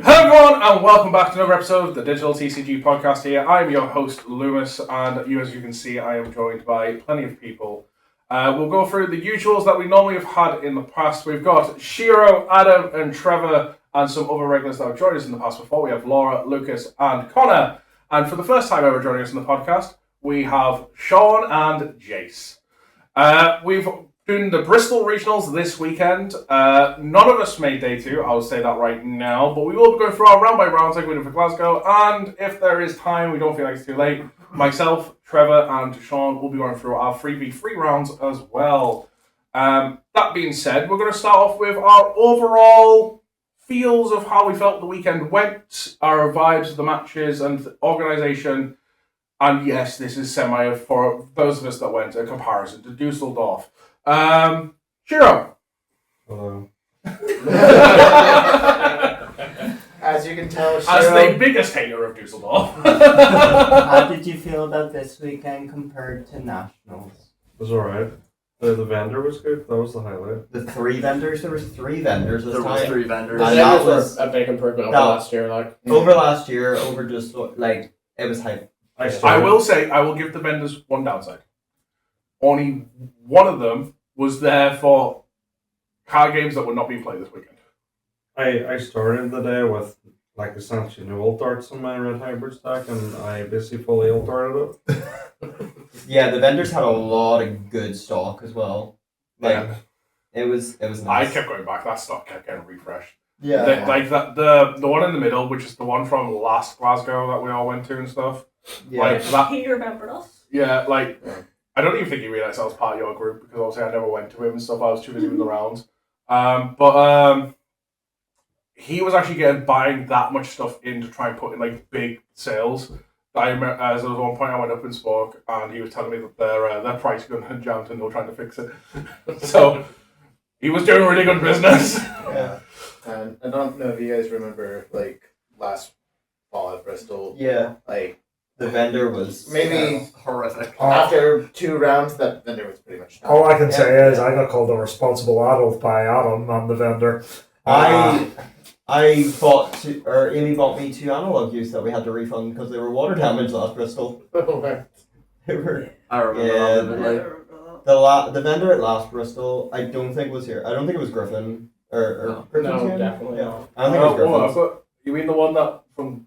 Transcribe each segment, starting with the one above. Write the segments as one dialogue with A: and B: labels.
A: Hello everyone and welcome back to another episode of the Digital TCG podcast here. I'm your host Lumus and as you can see I am joined by plenty of people. We'll go through the usuals that we normally have had in the past. We've got Shiro, Adam and Trevor and some other regulars that have joined us in the past before. We have Laura, Lucas and Connor. And for the first time ever joining us in the podcast, we have Sean and Jace. We've doing the Bristol regionals this weekend. None of us made day two, I'll say that right now, but we will be going through our round by rounds like we did for Glasgow, and if there is time, we don't feel like it's too late, myself, Trevor, and Sean will be going through our 3v3 rounds as well. That being said, we're going to start off with our overall feels of how we felt the weekend went, our vibes of the matches and the organisation, and yes, this is semi, for those of us that went, a comparison to Dusseldorf. Shiro.
B: Hello.
C: As you can tell,
A: As the biggest hater of Dusseldorf.
D: How did you feel about this weekend compared to Nationals?
B: It was alright. The vendor was good. That was the highlight.
D: The three vendors? There was three vendors this
E: There was
D: time.
E: three vendors.
D: And
E: that
D: that
E: was
D: was
E: a big improvement over
D: that-
E: last year.
D: over last year, over just like it was hype.
A: I will say, I will give the vendors one downside. Only one of them was there for card games that were not being played this weekend.
B: I started the day with like essentially no ult darts in my red hybrid stack, and I basically fully ult darted it.
D: Yeah, the vendors had a lot of good stock as well. Like
A: Yeah.
D: it was nice.
A: I kept going back, that stock kept getting refreshed.
D: yeah.
A: Like the one in the middle, which is the one from last Glasgow that we all went to and stuff.
D: yeah.
A: Like that,
F: He remembered us.
A: yeah, like I don't even think he realised I was part of your group because obviously I never went to him and stuff. I was too busy with the rounds. But he was actually buying that much stuff in to try and put in like big sales. I remember, as there was one point I went up and spoke, and he was telling me that their price gun had jammed and they were trying to fix it. So he was doing really good business.
D: Yeah.
C: And I don't know if you guys remember, like, last fall at Bristol.
D: Yeah.
C: Like,
D: The vendor was
C: maybe
E: horrific.
C: after 2 rounds, that vendor was pretty much done.
G: All I can say is I got called a responsible adult by Adam and the vendor.
D: I bought or Amy bought me 2 analog use that we had to refund because they were water damaged last Bristol. They were
E: I remember
D: Yeah,
E: that vividly.
D: the vendor at last Bristol. I don't think was here. I don't think it was Griffin or Griffin's
E: No,
D: here?
E: definitely
D: Yeah.
E: not.
D: I don't think it was Griffin.
A: I've got, you mean the one that from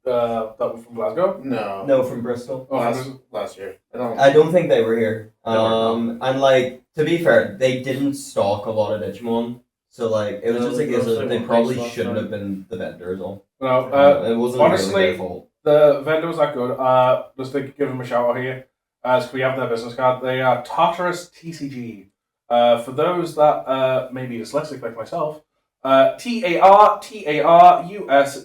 A: that was from Glasgow?
C: No.
D: No, from Bristol.
A: Oh,
C: Last year.
D: I don't think they were here.
C: They were
D: And like to be fair, they didn't stock a lot of Digimon, so like it was
E: No,
D: just a case
E: mostly
D: of they
E: one
D: probably
E: place
D: shouldn't
E: last
D: have been the vendors all.
A: no.
D: It wasn't
A: honestly,
D: really their fault.
A: The vendor was that good. Just to give them a shout out here, as we have their business card. They are Tartarus TCG. For those that may be dyslexic like myself,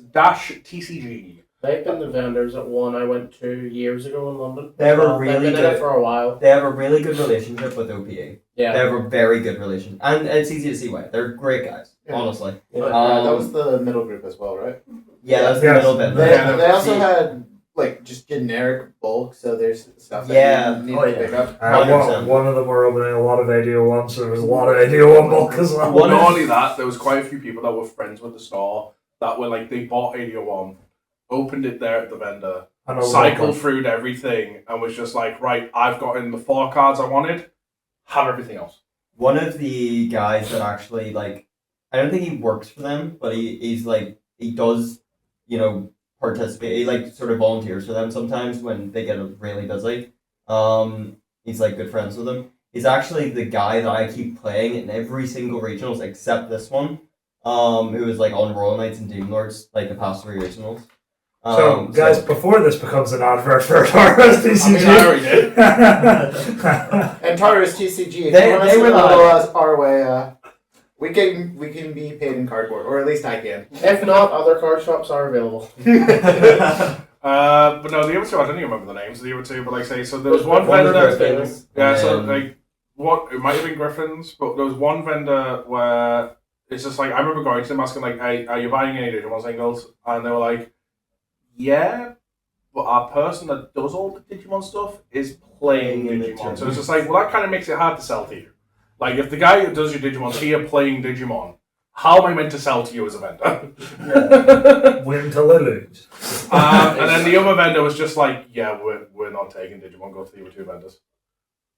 A: TARTARUS-TCG.
E: They've been the vendors at one I went to years ago in London.
D: They have a
E: They've
D: really
E: been in it
D: good.
E: for a while.
D: They have a really good relationship with OPA. They
E: Yeah.
D: have a very good relation, and it's easy to see why. They're great guys,
C: Yeah.
D: honestly.
C: But,
D: Um,
C: that was the middle group as well, right?
D: Yeah, that's the
G: Yes.
D: middle bit.
C: They,
A: Yeah,
C: they also
D: See-
C: had, like, just generic bulk, so there's stuff that
D: Yeah.
C: you need
E: Oh,
C: to
E: yeah.
C: pick up.
D: 100%.
G: One of them were opening a lot of ADO1, so there was a lot of ADO1 bulk as well.
D: One
A: Not
D: of-
A: only that, there was quite a few people that were friends with the store that were like they bought 81, opened it there at the vendor,
G: And a
A: cycled
G: lot
A: through everything, and was just like, right, I've gotten the 4 cards I wanted, have everything else.
D: One of the guys that actually like, I don't think he works for them, but he's like he does, participate. He like sort of volunteers for them sometimes when they get really busy. He's like good friends with them. He's actually the guy that I keep playing in every single regionals except this one. Who was like on Royal Knights and Demon Lords like the past 3 regionals.
G: So, guys, before this becomes an advert for Taurus
A: I mean, I
G: TCG.
A: already did.
C: And Tartarus TCG, if
D: They-
C: you want
D: they
C: to
D: were
C: follow
D: live.
C: us our way, we can be paid in cardboard, or at least I can.
E: If not, other card shops are available.
A: But no, the other two, I don't even remember the names of the other two, but like say, so there was one
D: One was
A: vendor.
D: Griffins,
A: Yeah,
D: and
A: so
D: then-
A: like, it might have been Griffin's, but there was one vendor where it's just like, I remember going to them asking, like, hey, are you buying any Digimon singles? And they were like, yeah, but our person that does all the Digimon stuff is playing
D: Playing
A: Digimon.
D: it
A: So it's just like, well, that kind of makes it hard to sell to you. Like, if the guy who does your Digimon's here playing Digimon, how am I meant to sell to you as a vendor?
G: Wait until they lose.
A: And then the other vendor was just like, yeah, we're not taking Digimon, go to the other two vendors.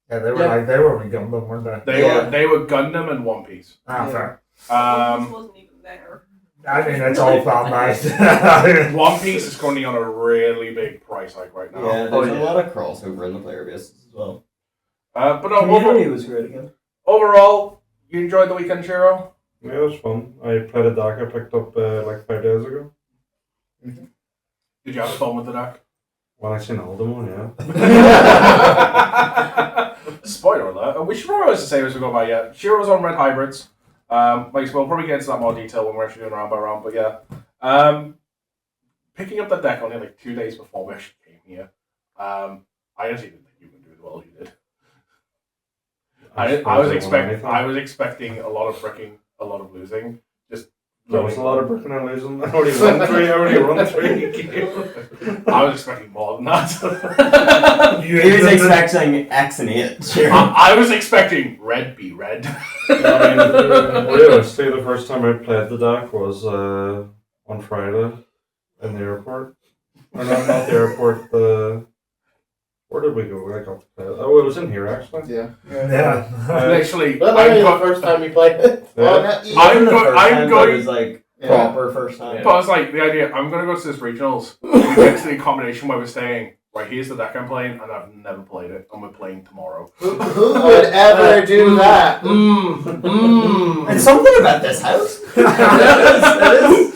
G: Yeah, they were only Gundam, weren't they?
A: They were Gundam and One Piece.
G: Ah, fair.
F: Lumus wasn't even there.
G: I mean, it's all fan-based.
A: One Piece is currently on a really big price hike right now.
D: Yeah, there's a lot of crossover in the player bases as well.
A: But no,
D: Community was great again.
A: overall, you enjoyed the weekend, Shiro?
B: Yeah, it was fun. I played a deck I picked up like 5 days ago.
A: Did you have fun with the deck?
B: When I seen Alderman, yeah.
A: Spoiler alert. We should probably say as we go by, yeah. Shiro's on Red Hybrids. We'll probably get into that more detail when we're actually doing round by round, but yeah. Picking up the deck only like 2 days before we actually came here. I actually didn't think you would do as well as you did. I was expecting a lot of bricking, a lot of losing. Just
B: there was a lot of bricking and losing. I already run 3
A: I was expecting more than that.
D: He was expecting X and 8. Sure.
A: I was expecting red be red.
B: Realistically, the first time I played the deck was on Friday in the airport. Or not the airport, where did we go? I got to play it. Oh, it was in here actually.
C: Yeah.
A: Literally,
E: That might be the first time you played it.
A: I'm going.
D: It was like proper first time.
A: But I was like, the idea, I'm going to go to this regionals. We get to the accommodation where we're staying. Right, here's the deck I'm playing, and I've never played it, and we're playing tomorrow.
C: Who would ever do that?
D: And something about this house. It is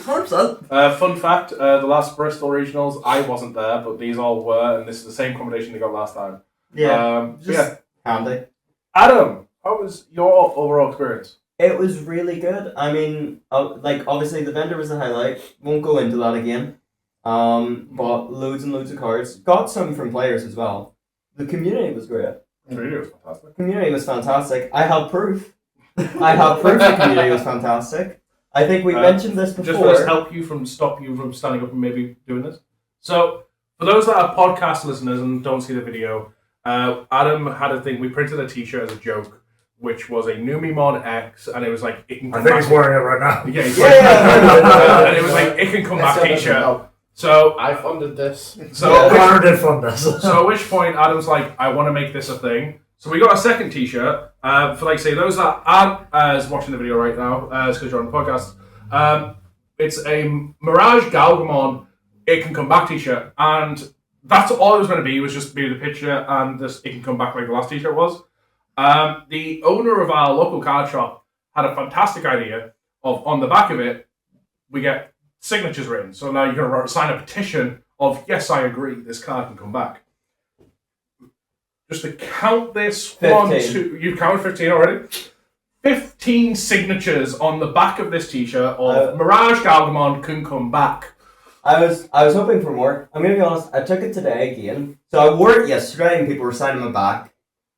D: 100%.
A: Fun fact, the last Bristol regionals, I wasn't there, but these all were, and this is the same accommodation they got last time.
D: Yeah.
A: Yeah.
D: Handy.
A: Adam, how was your overall experience?
D: It was really good. I mean, like obviously the vendor was the highlight. Won't go into that again. But loads and loads of cards. Got some from players as well. The community was great.
A: The community was fantastic.
D: Community was fantastic. I have proof. The community was fantastic. I think we mentioned this before.
A: Just to help you stop you from standing up and maybe doing this. So, for those that are podcast listeners and don't see the video, Adam had a thing. We printed a T-shirt as a joke, which was a Numimon X, and it was like it can.
G: I think he's wearing it right now.
A: Yeah, he's wearing it. And it was like it can come back T-shirt. So
E: I funded this.
A: So
G: Connor did fund this.
A: So at which point Adam's like, I want to make this a thing. So we got a second T-shirt for like say those that aren't watching the video right now, because you're on the podcast. It's a Mirage Galgamon. It can come back T-shirt, and that's all it was going to be. Was just be the picture and this. It can come back like the last T-shirt was. The owner of our local card shop had a fantastic idea of on the back of it we get signatures written. So now you're going to sign a petition of, yes, I agree, this card can come back. Just to count this,
D: 15.
A: You've counted 15 already? 15 signatures on the back of this T-shirt of Mirage Galgamon can come back.
D: I was hoping for more. I'm going to be honest, I took it today again. So I wore it yesterday and people were signing my back.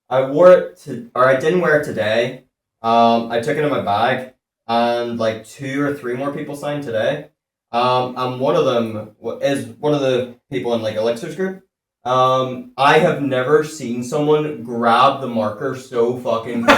D: I didn't wear it today. I took it in my bag and like 2 or 3 more people signed today. And one of them is one of the people in like Elixir's group. I have never seen someone grab the marker so fucking quick.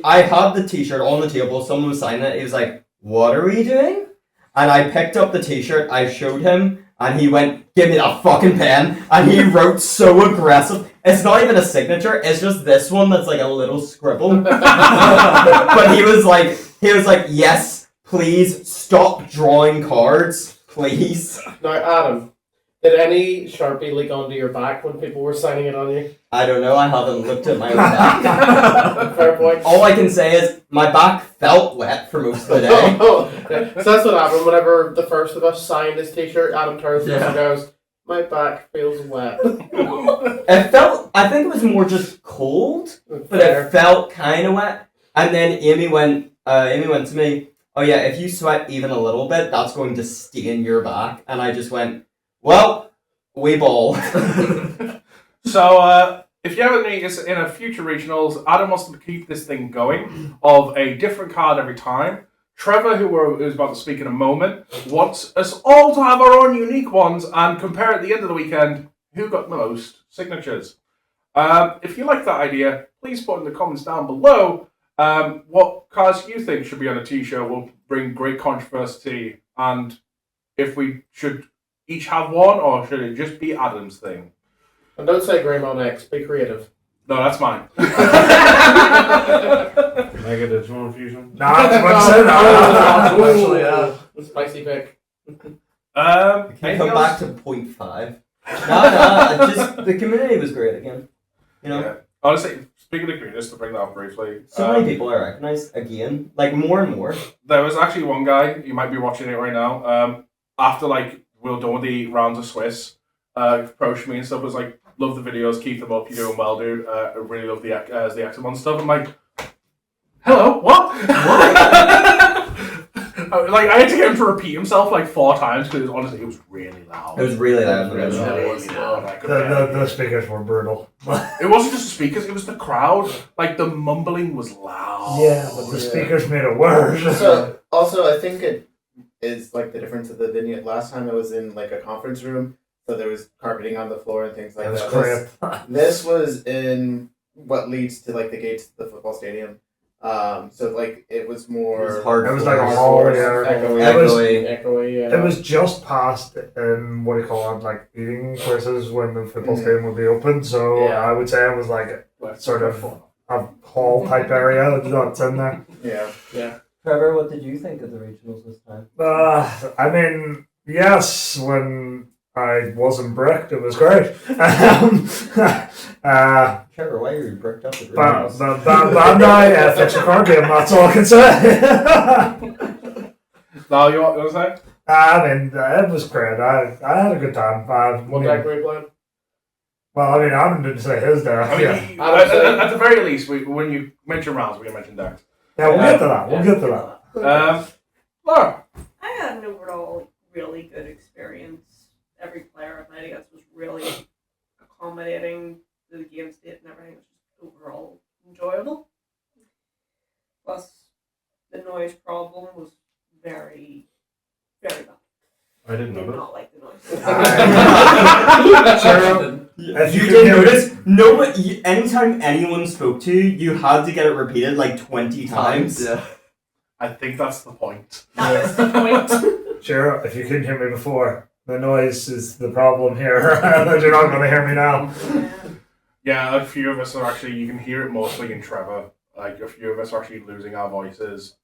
D: I had the T-shirt on the table. Someone was signing it. He was like, "What are we doing?" And I picked up the T-shirt. I showed him, and he went, "Give me that fucking pen!" And he wrote so aggressive. It's not even a signature. It's just this one that's like a little scribble. But he was like, "Yes. Please stop drawing cards, please."
E: Now, Adam, did any Sharpie leak onto your back when people were signing it on you?
D: I don't know. I haven't looked at my own back.
E: Fair point.
D: All I can say is my back felt wet for most of the day.
E: So that's what happened whenever the first of us signed his T-shirt. Adam turns to us and goes, "My back feels wet."
D: It felt. I think it was more just cold, but it felt kind of wet. And then Amy went to me, "Oh yeah, if you sweat even a little bit, that's going to stain your back." And I just went, "Well, we ball."
A: So, if you haven't noticed, in a future regionals, Adam wants to keep this thing going of a different card every time. Trevor, who is about to speak in a moment, wants us all to have our own unique ones and compare at the end of the weekend who got the most signatures. If you like that idea, please put in the comments down below. What cards you think should be on a T-shirt will bring great controversy, and if we should each have one, or should it just be Adam's thing?
E: And don't say Greymon X. Be creative.
A: No, that's mine.
B: Mega Digimon Fusion.
G: Nah, I was about to say that.
C: Actually, yeah.
E: Spicy pick.
D: Can
A: Anything
D: come
A: else?
D: back to 0.5. No, just the community was great again. You know,
A: Yeah. Honestly, speaking of creators, to bring that up briefly,
D: so many people I recognize again, like more and more.
A: there was actually one guy, you might be watching it right now, after like we were done with the rounds of Swiss, approached me and stuff, was like, love the videos, keep them up, you're doing well, dude. I really love the Examon stuff. I'm like, hello, what? Like, I had to get him to repeat himself like 4 times because honestly, it was really loud.
D: It was really loud.
C: Really
A: It
C: loud.
A: was loud. I could barely
G: The
A: hear
G: speakers were brutal.
A: it wasn't just the speakers, it was the crowd. Like, the mumbling was loud.
G: Yeah, but the speakers made it worse.
C: So, also, I think it is like the difference of the vignette. Last time I was in like a conference room, so there was carpeting on the floor and things like
G: It was
C: that.
G: great.
C: This was in what leads to like the gates to the football stadium. So like it was more.
D: It was hard.
G: It was like a
D: floors.
G: hall,
C: Floors,
G: yeah.
C: echoey.
G: It was-
E: Echoey, yeah.
G: It was just past, what do you call it, like eating places when the football stadium would be open. So
C: Yeah.
G: I would say it was like
A: Let's
G: sort
A: go
G: of
A: for it.
G: a hall type area that's in there.
C: Yeah.
D: Trevor, what did you think of the regionals this time?
G: I mean, yes, when I wasn't bricked, it was great.
D: Trevor, why are you bricked up at regionals?
G: Bandai, fix your card game, that's all I can say.
A: Now, you want to say?
G: I mean, it was great. I had a good time.
E: What deck were you playing?
G: Well, I mean, Adam didn't say his deck.
A: I mean,
G: Yeah,
A: at the very least, when you mention rounds, we can mention decks.
G: we'll get to that. We'll get to that.
A: Laura.
F: I had an overall really good experience. Every player I played against was really accommodating to the game state and everything. It was just overall enjoyable. Plus, the noise problem was very, very bad.
B: I didn't
F: I did
B: know
F: not like the noise.
G: If
D: You
G: you
D: did
G: can hear
D: notice, no, anytime anyone spoke to you, you had to get it repeated like 20 times.
C: Yeah.
A: I think that's the point.
F: That was the point.
G: Sure, if you couldn't hear me before, the noise is the problem here. You're not going to hear me now.
A: Yeah, a few of us are actually, you can hear it mostly in Trevor. Like, a few of us are actually losing our voices.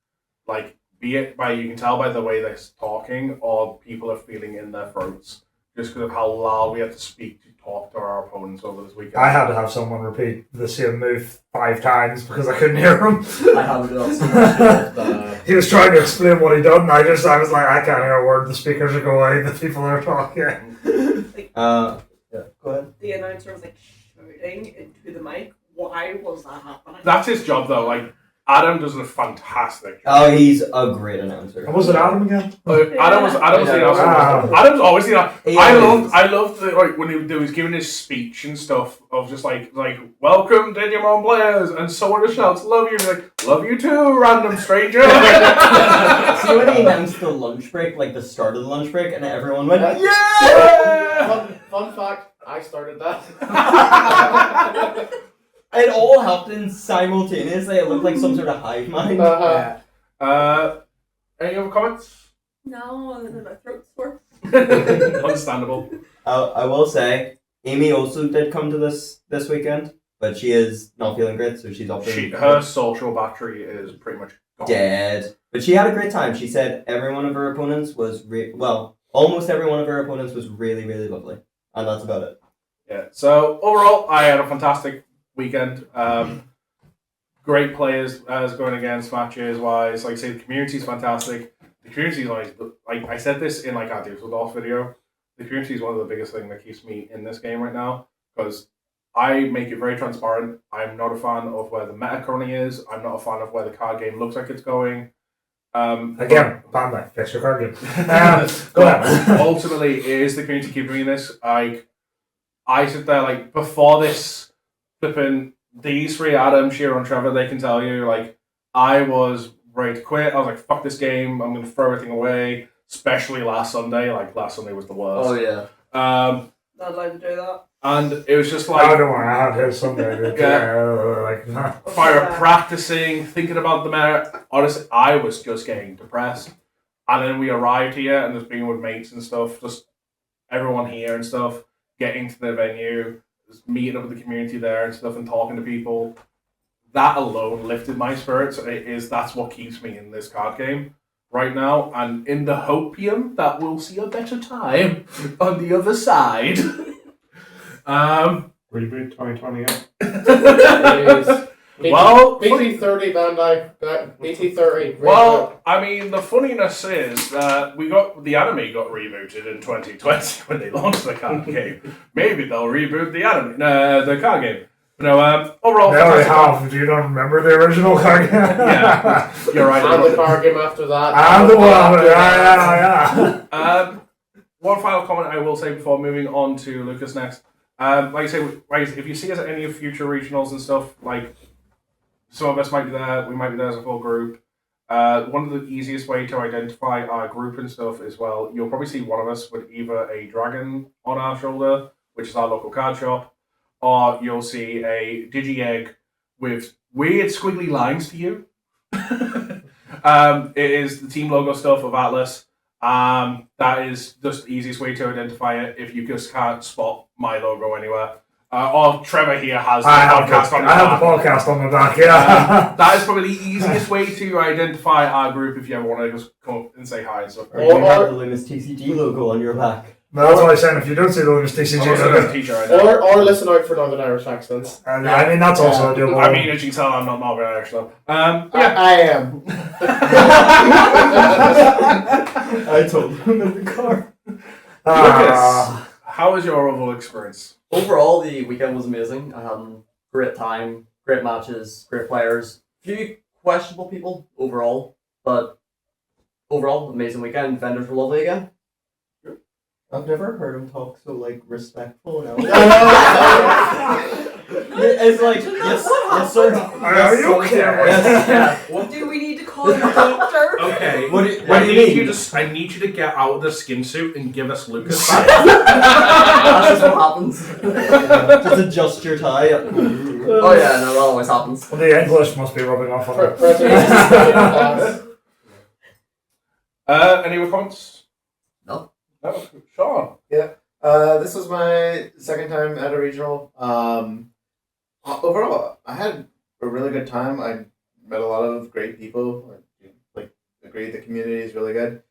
A: Like, be it by, you can tell by the way they're talking, or people are feeling in their throats. Just because of how loud we had to speak to talk to our opponents over this weekend.
G: I had to have someone repeat the same move 5 times because I couldn't hear him.
C: I haven't done so much.
G: He was trying to explain what he'd done, and I was like, I can't hear a word. The speakers are going, the people are talking.
D: Yeah, go ahead.
F: The announcer was like shouting into the mic. Why was that happening?
A: That's his job, though. Like, Adam does a fantastic job.
D: Oh, he's a great announcer.
G: And was it Adam again?
A: Adam was the announcer.
G: Wow.
A: Adam's always the announcer.
D: He
A: I
D: always-
A: loved the, like, when he was giving his speech and stuff of just like welcome Digimon players, and someone just shouts love you, and he's like love you too, random stranger.
D: See when he announced the lunch break, like the start of the lunch break, and everyone went,
A: Yeah!
E: Fun fact, I started that.
D: It all happened simultaneously. It looked like some sort of hive mind.
A: Any other comments?
F: No, other than my throat sore.
A: Understandable.
D: I will say, Amy also did come to this weekend, but she is not feeling great, so she's up
A: Her social battery is pretty much gone.
D: dead. But she had a great time. She said every one of her opponents was almost every one of her opponents was really, really lovely, and that's about it.
A: Yeah. So overall, I had a fantastic weekend. Great players going against matches wise. Like I say, the community's fantastic. The community is like I said this in like our Dusseldorf video. The community is one of the biggest things that keeps me in this game right now because I make it very transparent. I'm not a fan of where the meta currently is. I'm not a fan of where the card game looks like it's going.
G: Again, Bandai, fix your card game. Go ahead.
A: Ultimately, it is the community keeping me in this. I sit there like before this flipping these 3, Adam, Shearer, and Trevor, they can tell you like I was ready to quit. I was like, fuck this game. I'm gonna throw everything away. Especially last Sunday. Like last Sunday was the worst.
C: Oh yeah.
F: not allowed to do that.
A: And it was just
G: I
A: like
G: don't want to have his someday.
A: fire practicing, thinking about the matter. Honestly, I was just getting depressed. And then we arrived here and just being with mates and stuff, just everyone here and stuff, getting to the venue, just meeting up with the community there and stuff and talking to people. That alone lifted my spirits. That's what keeps me in this card game right now. And in the hopium that we'll see a better time on the other side.
B: Reboot 2020.
A: Well,
E: BT30 Bandai. BT30.
A: well, I mean, the funniness is that the anime got rebooted in 2020 when they launched the card game. Maybe they'll reboot the card game. Overall,
G: Now they have. Do you not remember the original card game?
A: Yeah, you're right.
E: And the card game after that.
G: And the one. Yeah.
A: One final comment I will say before moving on to Lucas next. Like I say, if you see us at any of future regionals and stuff, like some of us might be there, we might be there as a full group. One of the easiest way to identify our group and stuff as well, you'll probably see one of us with either a dragon on our shoulder, which is our local card shop, or you'll see a Digi-Egg with weird squiggly lines to you. It is the team logo stuff of Atlas. That is just the easiest way to identify it if you just can't spot my logo anywhere. Or Trevor here has the podcast on the back.
G: I have the podcast on the back, yeah.
A: That is probably the easiest way to identify our group if you ever want to just come up and say hi and stuff.
D: Or you have the Lumus TCG logo on your back.
G: No, that's what I'm saying. If you don't see the Lumus TCG logo,
E: or listen out for Northern Irish accents.
G: I mean, that's also doable.
A: I mean, as you can tell, I'm not Northern Irish though.
E: I am.
D: I told him in the car.
A: Lucas, how was your overall experience?
H: Overall, the weekend was amazing. Great time, great matches, great players. Few questionable people overall, but overall, amazing weekend. Vendors were lovely again.
D: I've never heard him talk so respectful.
H: It's like yes, sir.
G: Are you okay?
H: Yes, yeah.
F: Do we need to call you a doctor?
A: Okay.
D: What do you mean?
A: I need you to get out of the skin suit and give us Lucas.
H: That's just what happens.
D: Just adjust your tie.
H: Oh yeah, no, that always happens.
G: Well, the English must be rubbing off on it.
A: Any other comments?
H: No.
A: No. Sean.
C: This was my second time at a regional. Overall, I had a really good time. I met a lot of great people. I agree, the community is really good.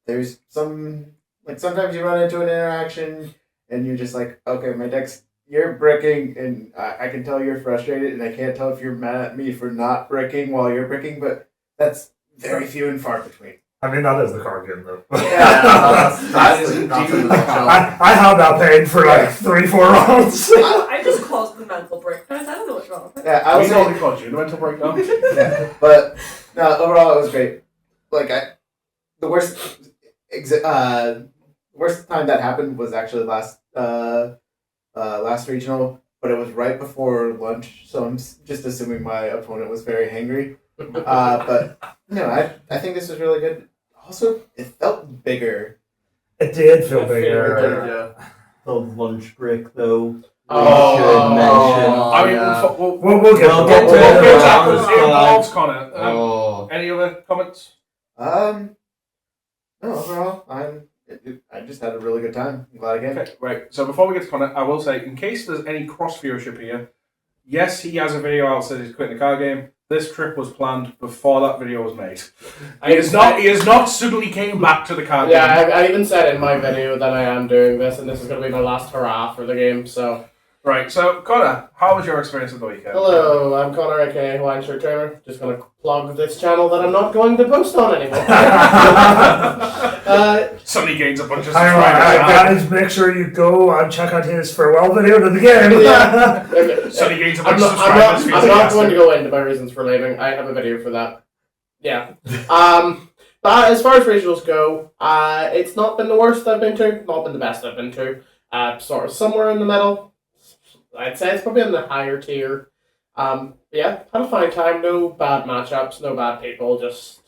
C: There's sometimes you run into an interaction and you're just like, okay, my deck's, you're bricking, and I can tell you're frustrated, and I can't tell if you're mad at me for not bricking while you're bricking, but that's very few and far between.
G: I mean, that is the card game, though.
A: That is indeed the
G: I had that pain for like 3-4 rounds.
F: I just caused the mental breakdown. I don't know what's wrong with it.
C: Yeah, I was
A: only called you the mental breakdown.
C: yeah, but no, overall it was great. Like the worst time that happened was actually last regional, but it was right before lunch, so I'm just assuming my opponent was very hangry. But no, I think this was really good. Also, it felt bigger.
G: It did feel bigger.
H: Yeah.
D: The lunch break, though.
E: Oh,
D: should mention.
A: I mean,
H: yeah.
G: We'll get
D: We'll
G: to
D: get
G: it.
D: to it.
A: It
D: Connor.
A: involves Connor.
D: Oh.
A: Any other comments?
C: No, overall, I just had a really good time. I'm glad I came.
A: Okay, right. So before we get to Connor, I will say, in case there's any cross viewership here, yes, he has a video out that says he's quitting the card game. This trip was planned before that video was made. He has not suddenly came back to the card game.
E: Yeah, I even said in my video that I am doing this, and this is going to be my last hurrah for the game, so...
A: Right, so Connor, how was your experience of the weekend?
E: Hello, I'm Connor, aka Hawaiian Shirt Trainer. Just going to plug this channel that I'm not going to post on anymore.
A: Suddenly gains a bunch of
G: Guys, make sure you go and check out his farewell video to the game.
E: Yeah.
A: Suddenly gains a bunch
E: I'm
A: of
E: not,
A: subscribers.
E: I'm not going to go into my reasons for leaving. I have a video for that. Yeah. But as far as regionals go, it's not been the worst I've been to, not been the best I've been to. Sort of somewhere in the middle. I'd say it's probably in the higher tier. Yeah, had a fine time. No bad matchups, no bad people. Just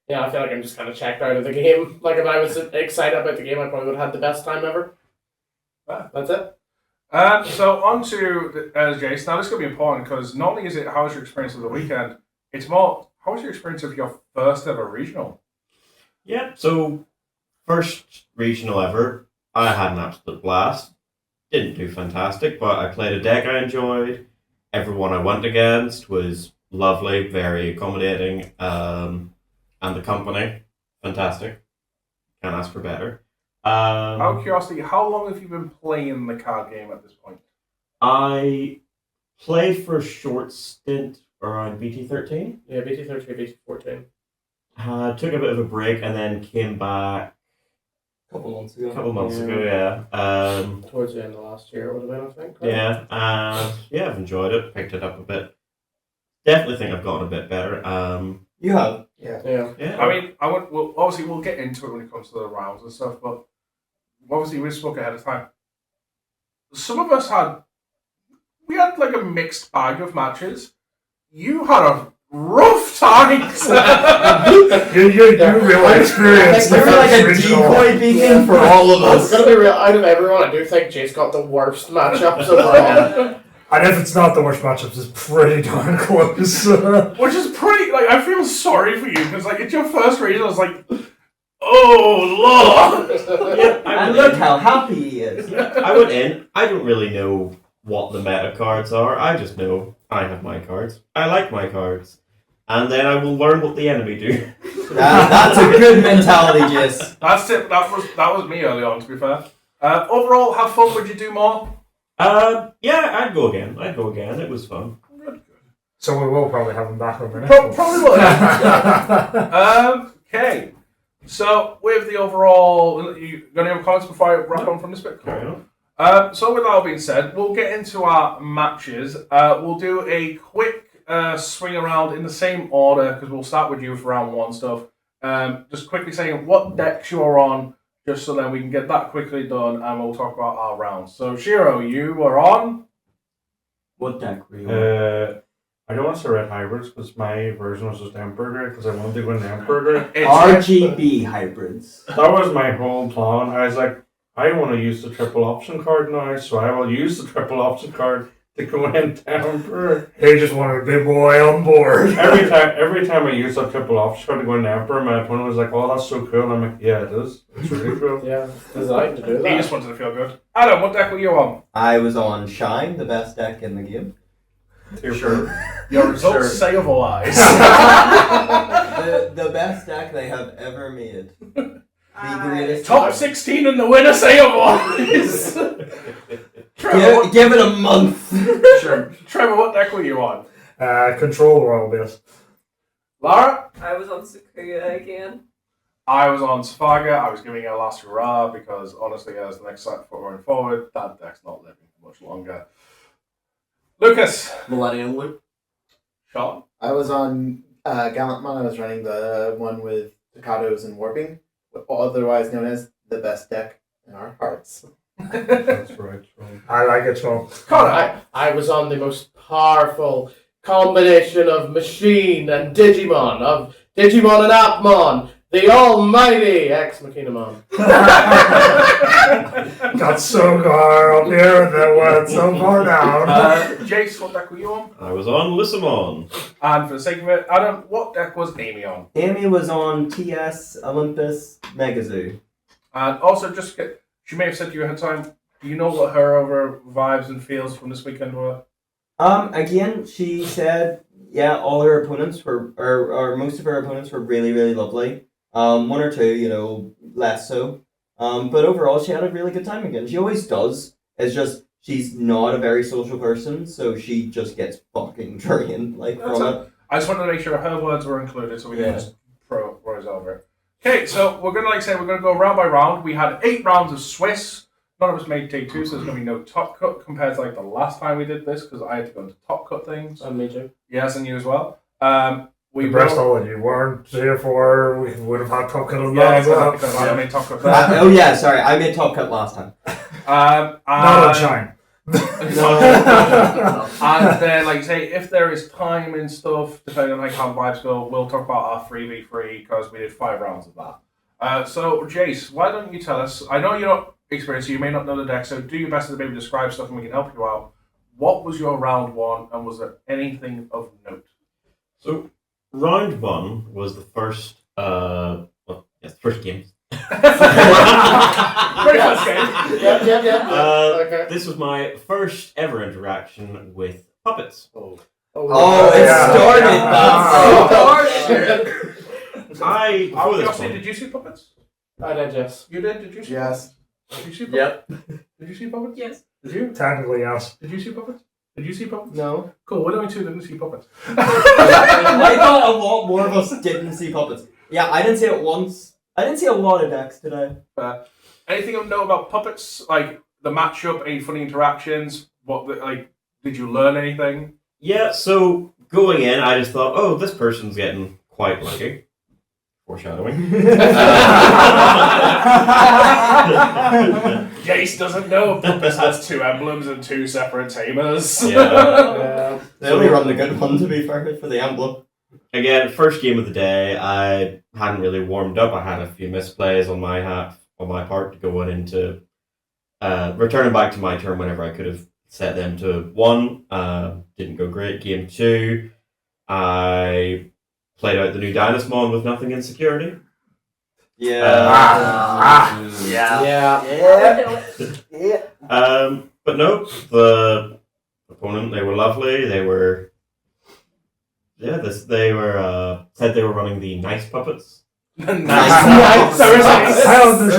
E: Yeah, I feel like I'm just kind of checked out of the game. Like, if I was excited about the game, I probably would have had the best time ever. That's it.
A: So on to Jace. Now this is going to be important because not only is it how was your experience of the weekend, it's more how was your experience of your first ever regional?
I: Yeah, so first regional ever, I had an absolute blast. Didn't do fantastic, but I played a deck I enjoyed. Everyone I went against was lovely, very accommodating, and the company, fantastic. Can't ask for better.
A: Out of curiosity, how long have you been playing the card game at this point?
I: I played for a short stint around BT13.
E: Yeah, BT13, BT14.
I: Took a bit of a break and then came back
H: A couple months ago.
I: a couple months ago, yeah.
E: Towards the end of last year, would have been, I think. Right?
I: Yeah, and yeah, I've enjoyed it, picked it up a bit. Definitely think I've gotten a bit better.
D: You have.
E: Yeah.
I: Yeah.
A: I mean, obviously we'll get into it when it comes to the rounds and stuff, but obviously we spoke ahead of time. Some of us we had like a mixed bag of matches. You had a rough time.
G: You really experienced
D: You're like a
G: regional.
D: decoy beacon for all of
E: I'm
D: us.
E: gonna be real. Out of everyone, I do think Jace got the worst matchups overall.
G: And if it's not the worst matchups, it's pretty darn close.
A: Which is pretty, like, I feel sorry for you, because, like, it's your first regional, it's like, oh, Lord!
I: Yeah,
D: And look how happy he is.
I: I went in. I don't really know what the meta cards are. I just know I have my cards. I like my cards. And then I will learn what the enemy do.
D: That's a good mentality, Jace.
A: That's it, that was me early on, to be fair. Overall, have fun, would you do more?
I: Yeah, I'd go again. It was fun.
G: So we will probably have him back on the next
A: Probably will. Okay. So, with the overall, you got any other comments before I wrap on from this bit?
I: Carry on.
A: So, with that all being said, we'll get into our matches. We'll do a quick swing around in the same order because we'll start with you for round one stuff. Just quickly saying what decks you're on, just so then we can get that quickly done, and we'll talk about our rounds. So, Shiro, you were on.
D: What deck were you on?
B: I don't want to say red hybrids because my version was just Emperor Grade because I wanted to go into Emperor Grade.
D: RGB hybrids.
B: That was my whole plan. I was like, I want to use the triple option card now, so I will use the triple option card to go into Emperor.
G: He just wanted a big boy on board.
B: Every time I use that triple option card to go into Emperor, my opponent was like, "Oh, that's so cool," and I'm like, "Yeah, it is. It's really cool."
E: Yeah, designed to do
A: He
E: that.
A: just wanted to feel good. Adam, what deck were you on?
D: I was on Shine, the best deck in the game.
B: Sure.
A: Your results say otherwise.
D: The best deck they have ever made. The greatest.
A: Top 16 in the winner say otherwise. Trevor,
D: Give it a month.
A: Trevor, what deck were you on?
G: Control Royal Base.
A: Lara?
F: I was on Sakuya again.
A: I was on Sfaga. I was giving it a last hurrah because honestly, as the next step going forward, that deck's not living for much longer. Lucas.
H: Millennium Loop.
A: Sean.
C: I was on Gallantmon. I was running the one with Staccatos and Warping, otherwise known as the best deck in our hearts.
B: That's right.
G: I like it, so.
A: Connor.
E: I was on the most powerful combination of machine and Digimon, of Digimon and Appmon, the almighty Ex Machinamon.
G: Got so far up here and then went so far down.
A: Jace, what deck were you on?
I: I was on Lissamon.
A: And for the sake of it, Adam, what deck was Amy on?
D: Amy was on TS, Olympus, Megazoo.
A: And also, she may have said to you ahead of time, do you know what her over vibes and feels from this weekend were?
D: Again, she said, yeah, all her opponents were, or most of her opponents were really, really lovely. One or two, less so. But overall, she had a really good time again. She always does. It's just, she's not a very social person, so she just gets fucking drained, from it.
A: I just wanted to make sure her words were included so we didn't just throw words over it. Okay, so we're going to go round by round. We had 8 rounds of Swiss. None of us made take 2, so there's going to be no top cut compared to the last time we did this because I had to go into top cut things.
E: And me too.
A: Yes, and you as well.
G: Bristol, and you weren't here for, we would have had top cut on
A: Yeah,
G: that as well.
A: because I made top cut.
D: Oh yeah, sorry, I made top cut last time.
G: Not on Shine.
A: And then, like say, if there is time and stuff, depending on like how the vibes go, we'll talk about our 3v3 because we did 5 rounds of that. So, Jace, why don't you tell us? I know you're not experienced, so you may not know the deck, so do your best to maybe describe stuff and we can help you out. What was your round 1 and was there anything of note?
I: So, round 1 was the first, first game.
A: Very first game.
E: Yep. Okay.
I: This was my first ever interaction with puppets.
D: Oh, it
G: yeah.
D: started.
I: Before this
A: Obviously,
I: one,
A: did you see puppets?
E: I did, yes.
A: You did? Did you see
C: Yes.
A: puppets? Did you see puppets?
H: Yep.
A: Did you see puppets?
F: Yes.
A: Did you?
G: Technically, yes.
A: Did you see puppets? Did you see puppets?
E: No.
A: Cool, we're the only two that didn't see puppets.
D: I thought a lot more of us didn't see puppets. Yeah, I didn't see it once. I didn't see a lot of decks today.
A: Anything you know about puppets? Like the matchup, any funny interactions? Did you learn anything?
I: yeah, so going in, I just thought, oh, this person's getting quite lucky. Foreshadowing.
A: Jace doesn't know Puppets has 2 emblems and 2 separate tamers.
E: Yeah.
D: They only run the good one, to be fair, for the emblem.
I: Again, first game of the day, I hadn't really warmed up. I had a few misplays on my part to go into returning back to my turn whenever I could have set them to 1. Didn't go great. Game 2, I played out the new Dynasmon with nothing in security.
D: Yeah.
I: But no, the opponent, they were lovely. They were said they were running the nice puppets.
A: Nice.
G: There's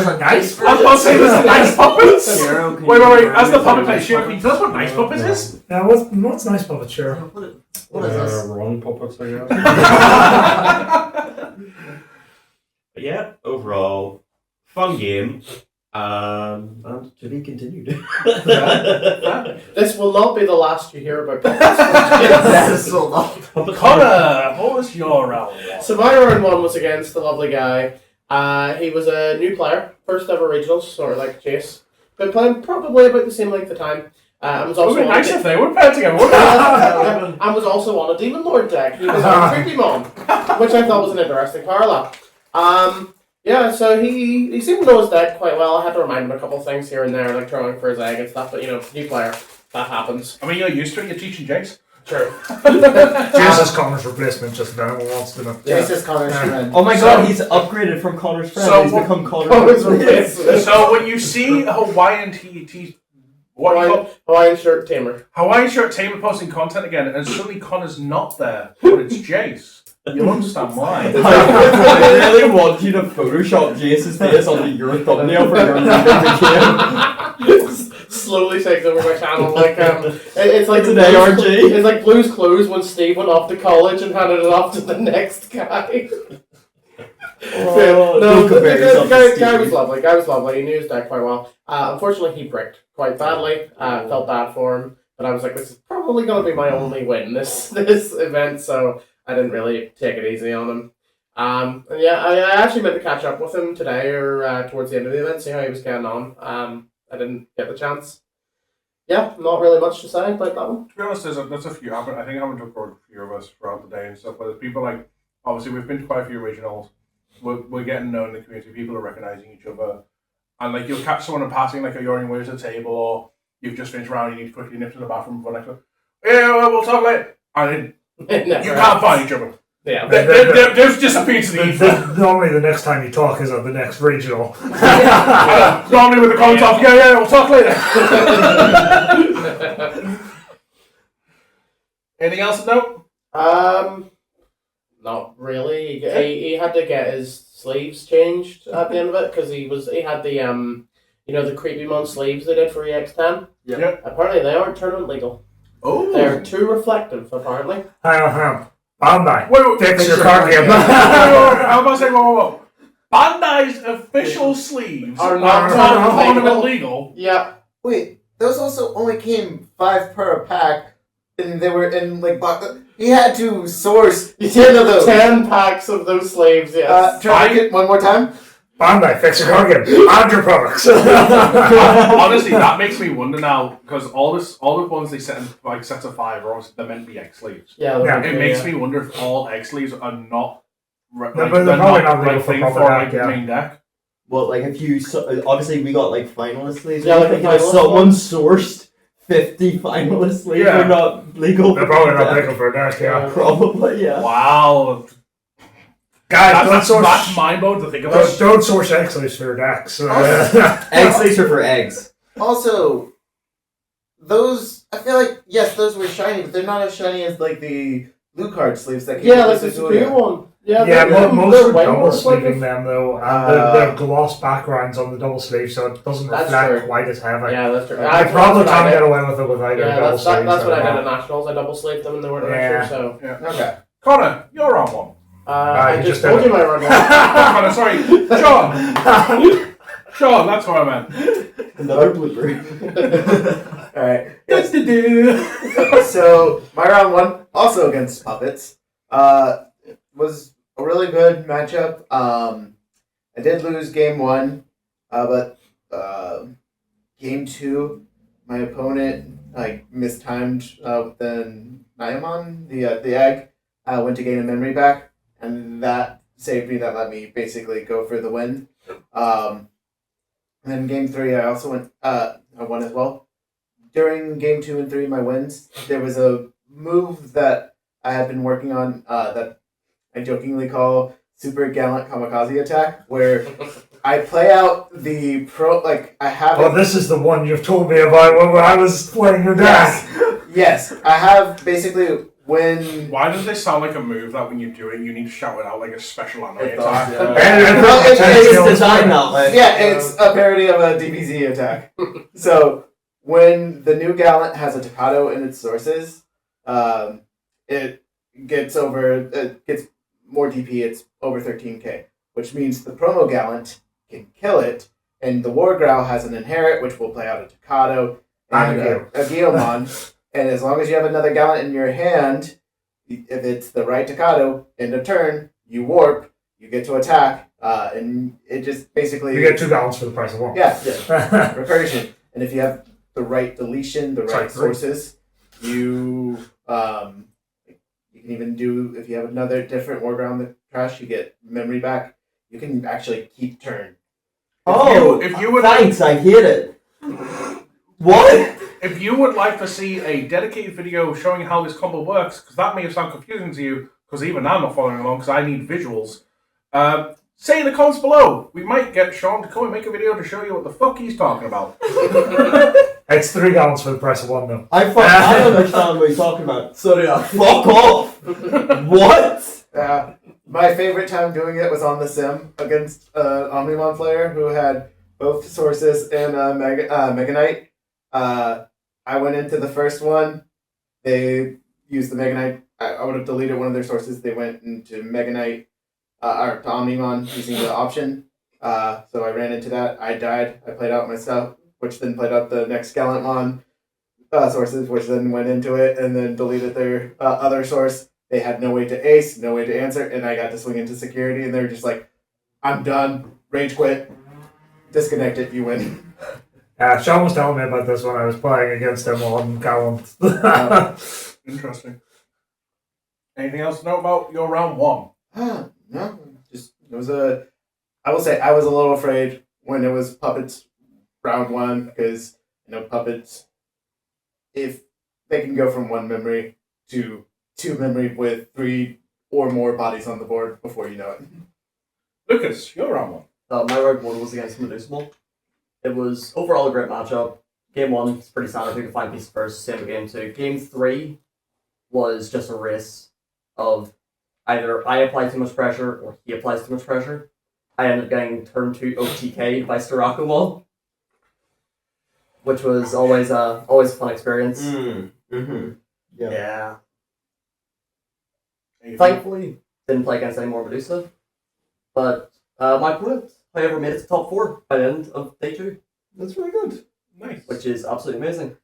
G: a nice.
A: I was about to say there's a nice puppets.
D: Shiro, can
A: Wait.
D: you
A: As the
D: run
A: puppet
D: me
A: player,
D: through
A: Shiro, can you tell us what nice puppets is?
G: Now, what's nice puppet, sure?
D: What is this?
B: Run puppets, I guess.
I: But yeah, overall, fun game. And to be continued.
E: This will not be the last you hear about puppets.
D: That's so long.
A: Connor, what was your round?
E: So my round 1 was against the lovely guy. He was a new player, first ever regionals, sort of like Chase. Been playing probably about the same length of time. And was
A: It would
E: also
A: be
E: on
A: nice
E: a
A: if they were paired together, wouldn't it?
E: and was also on a Demon Lord deck. He was on Digimon, which I thought was an interesting parallel. Yeah, so he seemed to know his deck quite well. I had to remind him a couple of things here and there, like throwing for his egg and stuff, but new player, that happens.
A: I mean, you're used to it, you're teaching Jace.
E: True.
G: Jesus Connor's replacement just now wants to know.
C: Jace's Connor's friend.
D: Oh my god, he's upgraded from Connor's friend.
A: So
D: He's
A: what-
D: become Connor's
E: Connor's
D: friend.
E: replacement.
A: So when you see a Hawaiian
E: Hawaiian shirt tamer.
A: Hawaiian shirt tamer posting content again, and suddenly Connor's not there, but it's Jace. You'll understand why.
D: I really want you to Photoshop Jace's face onto your thumbnail for your game.
E: Slowly takes over my channel. Like it's like
D: It's an ARG.
E: It's like Blue's Clues when Steve went off to college and handed it off to the next guy.
D: Oh,
E: No,
D: don't
E: the
D: compare yourself to
E: guy was
D: Steve.
E: lovely. Guy was lovely. He knew his deck quite well. Unfortunately, he bricked quite badly. Felt bad for him, but I was like, this is probably going to be my only win this event, so I didn't really take it easy on him. And yeah, I actually meant to catch up with him today or towards the end of the event, see how he was getting on. I didn't get the chance. Yeah, not really much to say about that one.
A: To be honest, there's a few. I think I haven't recorded a few of us throughout the day and stuff. But there's people like, obviously, we've been to quite a few originals. We're getting known in the community. People are recognizing each other, and like you'll catch someone in passing, like you're in ways at the table, or you've just finished round, you need to quickly nip to the bathroom before next one. Yeah, we'll talk later. And then you can't find each other.
E: Yeah.
A: They've disappeared to the ether.
G: Normally, the next time you talk is at the next regional.
A: Normally with the comments off, yeah, we'll talk later. Anything else to note?
E: Not really. He had to get his sleeves changed at the end of it because he had the the Creepymon sleeves they did for EX10.
A: Yeah.
E: Apparently they aren't tournament legal.
A: Oh.
E: They're too reflective. Apparently.
G: Hang on. Bandai.
A: Wait.
G: Fix your card game.
A: I'm about to say, whoa. Bandai's official sleeves
E: Are
A: not
E: not
A: tournament legal.
E: Yeah.
C: Wait, those also only came 5 per pack, and they were in like he had to source 10 of those.
E: 10 packs of those sleeves. Yes.
C: Try to get one more time.
G: Bandai, fix your card game. And your products.
A: Honestly, that makes me wonder now because all the ones they set in like sets of 5 are obviously they're meant to be egg sleeves.
E: Yeah,
G: Yeah.
A: It makes me wonder if all egg sleeves are not
G: But they're probably not legal for
A: thing
G: proper
A: for
G: deck,
A: like
G: yeah.
A: main deck.
D: Well, like if you obviously we got like finalist sleeves.
E: Yeah, like the
D: if
E: finalist
D: someone
E: ones.
D: sourced 50 finalist sleeves,
A: Yeah.
D: are not legal.
G: They're
D: for
G: probably not
D: deck.
G: legal for a deck, yeah.
D: Probably, yeah.
A: Wow,
G: Guys,
A: that's mind blowing to think about.
G: don't source X sleeves for your decks.
D: Egg sleeves are for eggs.
C: Also, those I feel like yes, those were shiny, but they're not as shiny as like the blue card sleeves that came
E: Yeah,
C: with
E: like the
C: Zulia.
E: Superior one. Yeah,
G: Yeah,
E: they're
G: most are
E: way
G: double
E: more
G: sleeving
E: expensive.
G: them though, and they're gloss backgrounds on the double sleeve, so it doesn't
E: That's
G: reflect
E: true.
G: quite as heavy.
E: Yeah, that's true.
G: I probably can't get away with it with either
E: Yeah,
G: double
E: that's
G: sleeves.
E: what I
G: or
E: did at Nationals. I double sleeved them and they weren't
G: Yeah.
E: extra, so.
C: Okay.
A: Connor, you're on one.
E: I
G: you
E: just
G: just
E: told
G: did
E: you my run one.
A: Connor, sorry, Sean. Sean, that's what I meant.
D: Another blooper.
C: Alright.
E: That's the do.
C: So my round 1, also against puppets, was a really good matchup. I did lose game 1, but game 2, my opponent mistimed the Nayamon, the egg, went to gain a memory back, and that saved me. That let me basically go for the win. And then game 3, I also went. I won as well. During game 2 and 3, my wins, there was a move that I had been working on that I jokingly call Super Gallant Kamikaze Attack, where I play out the I have.
G: Oh, this is the one you've told me about when I was playing your deck.
C: Yes, I have basically when.
A: Why does this sound like a move that when you do it, you need to shout it out like a special anime
H: It does,
A: attack?
H: yeah.
C: Well,
D: It's designed that way.
C: Yeah, it's a parody of a DBZ attack. So when the new Gallant has a Tocado in its sources, it gets more DP. It's over 13k, which means the promo Gallant can kill it, and the War Growl has an inherit, which will play out a Tocado and a Guillemon. And as long as you have another Gallant in your hand, if it's the right Tocado, end of turn, you warp, you get to attack, and it just basically...
G: You get 2 gallons for the price of 1.
C: Yeah, recursion. And if you have the right deletion, the right sources, you can even do, if you have another different War Ground in the trash, you get memory back. You can actually keep turn.
A: If you would
D: thanks, I hate it. What?
A: If you would like to see a dedicated video showing how this combo works, because that may sound confusing to you, because even I'm not following along because I need visuals, say in the comments below. We might get Sean to come and make a video to show you what the fuck he's talking about.
G: It's 3 gallons for the price of 1 though.
D: I understand what you're talking about.
H: So do I.
D: Fuck off! What?
C: My favorite time doing it was on the sim against an Omnimon player who had both sources and Mega Knight. I went into the first one. They used the Mega Knight. I would have deleted one of their sources. They went into Mega Knight or to Omnimon using the option. So I ran into that. I died. I played out my stuff, which then played out the next Gallantmon sources, which then went into it and then deleted their other source. They had no way to ace, no way to answer, and I got to swing into security, and they were just like, I'm done. Rage quit. Disconnect it. You win.
G: Sean was telling me about this when I was playing against him on Gallant.
A: Interesting. Anything else to know about your round 1?
C: No, just it was a. I will say I was a little afraid when it was puppets round 1 because puppets, if they can go from 1 memory to 2 memory with 3 or more bodies on the board before you know it.
A: Lucas, your round 1.
H: My round 1 was against Medusimal. It was overall a great matchup. Game 1 is pretty standard. We could find pieces first. Same with game 2. Game 3 was just a race of either I apply too much pressure or he applies too much pressure. I ended up getting turn 2 OTK by Starakumon, which was always a fun experience. Yeah. Thankfully, didn't play against any more Medusa, but my opponent, however, made it to top 4 by the end of day 2. That's really good.
A: Nice.
H: Which is absolutely amazing.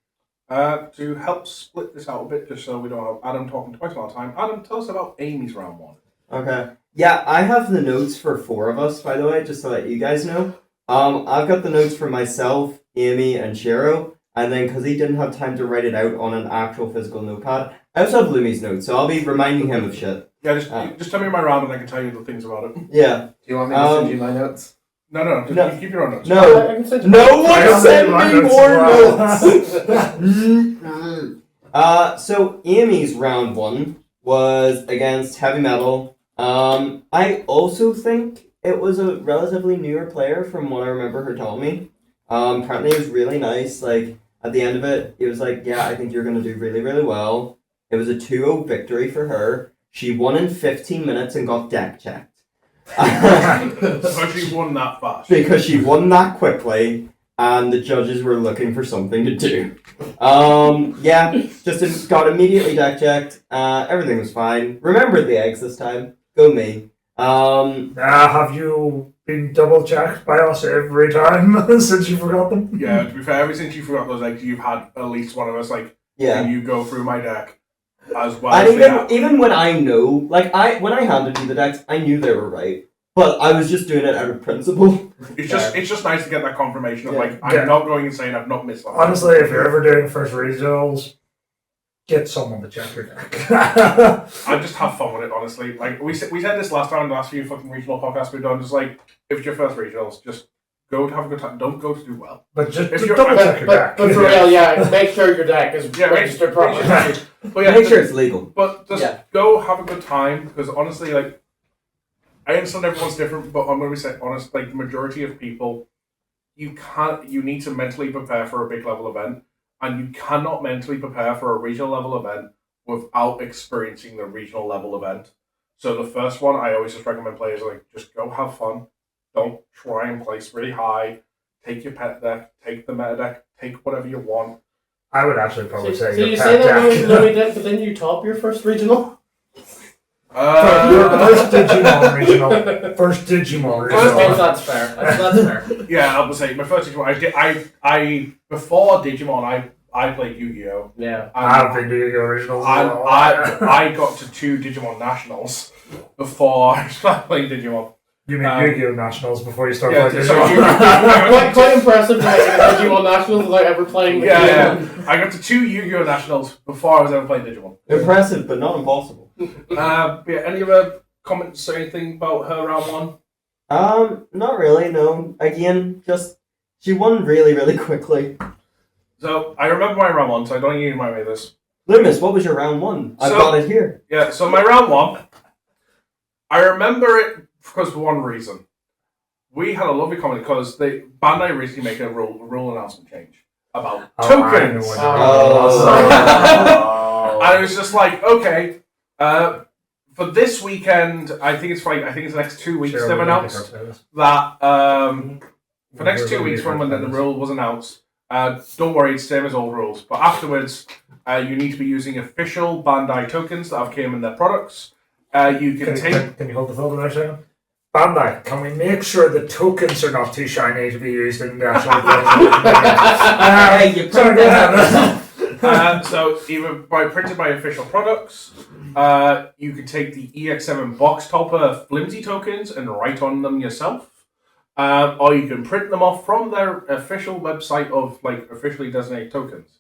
A: To help split this out a bit, just so we don't have Adam talking twice a lot of time, Adam, tell us about Amy's round 1.
D: Okay. Yeah, I have the notes for 4 of us, by the way, just to let you guys know. I've got the notes for myself, Amy, and Shiro, and then because he didn't have time to write it out on an actual physical notepad, I also have Lumi's notes, so I'll be reminding him of shit.
A: Yeah, just tell me my round and I can tell you the things about it.
D: Yeah.
C: Do you want me to send you my notes?
A: No, just
D: No.
A: keep your own notes.
D: No.
E: I can send you
D: No one
G: I'll
D: send
G: send my
D: me
G: notes
D: more
G: as
D: notes! So Amy's round 1 was against Heavy Metal. I also think it was a relatively newer player from what I remember her telling me. Apparently it was really nice. Like, at the end of it, it was like, yeah, I think you're going to do really, really well. It was a 2-0 victory for her. She won in 15 minutes and got deck checked.
A: But she won that fast.
D: Because she won that quickly, and the judges were looking for something to do. Yeah, just got immediately deck checked. Everything was fine. Remembered the eggs this time. Go me.
G: Have you been double checked by us every time since you forgot them?
A: Yeah, to be fair, ever since you forgot those eggs, you've had at least one of us like,
D: Yeah.
A: can you go through my deck as well
D: And
A: as the app?
D: even when I know, like when I handed you the decks, I knew they were right, but I was just doing it out of principle.
A: It's just nice to get that confirmation of like,
G: Yeah.
A: I'm not going insane, I've not missed that.
G: Honestly, if you're ever doing first regionals, get someone to check your deck.
A: I just have fun with it, honestly. Like we said this last time, the last few fucking regional podcasts we've done. Just like, if it's your first regionals, just go to have a good time. Don't go to do well.
G: But just
A: If
G: just
A: you're-
G: double check your deck.
E: But for real, yeah, make sure your deck is
A: Yeah,
E: registered properly.
A: But yeah,
D: Make sure it's legal.
A: But just
E: Yeah.
A: go have a good time, because honestly, like, I understand everyone's different, but I'm going to say honest, like the majority of people, you need to mentally prepare for a big level event, and you cannot mentally prepare for a regional level event without experiencing the regional level event. So the first one, I always just recommend players like, just go have fun. Don't try and place really high. Take your pet deck, take the meta deck, take whatever you want.
G: I would actually probably
E: So
G: say
E: you
G: your
E: say
G: pet
E: that
G: deck.
E: Louis did, but then you top your first regional?
G: Your first Digimon regional. First Digimon
E: I suppose
G: regional.
E: that's fair. That's fair.
A: Yeah, I would say my first Digimon. I before Digimon, I played Yu-Gi-Oh.
E: Yeah.
G: I've been doing your originals.
A: And I got to 2 Digimon Nationals before I started playing Digimon.
G: You mean Yu-Gi-Oh! Nationals before you start
A: Yeah,
G: playing
A: so
G: Digimon?
E: Quite impressive to make it a Digimon Nationals without ever playing the game.
A: Yeah. I got to 2 Yu-Gi-Oh! Nationals before I was ever playing Digimon.
D: Impressive, but not impossible.
A: Yeah, any other comments or anything about her round 1?
D: Not really. No. Again, just she won really, really quickly.
A: So I remember my round 1, so I don't need to remind me of this.
D: Lumus, what was your round 1? I've
A: So-
D: got it here.
A: Yeah, so my round 1, I remember it because of one reason. We had a lovely comment because Bandai recently made a rule announcement change about tokens. And it was just like, okay, for this weekend, I think it's the next 2 weeks, they've announced that for next 2 weeks from when the rule was announced, don't worry, it's the same as old rules. But afterwards, you need to be using official Bandai tokens that have came in their products. You can take...
G: Can you hold the phone there a second? Bandai, can we make sure the tokens are not too shiny to be used in the actual
D: You
G: sorry, go ahead.
A: So either printed by official products, you can take the EX7 box topper flimsy tokens and write on them yourself, or you can print them off from their official website of like officially designated tokens.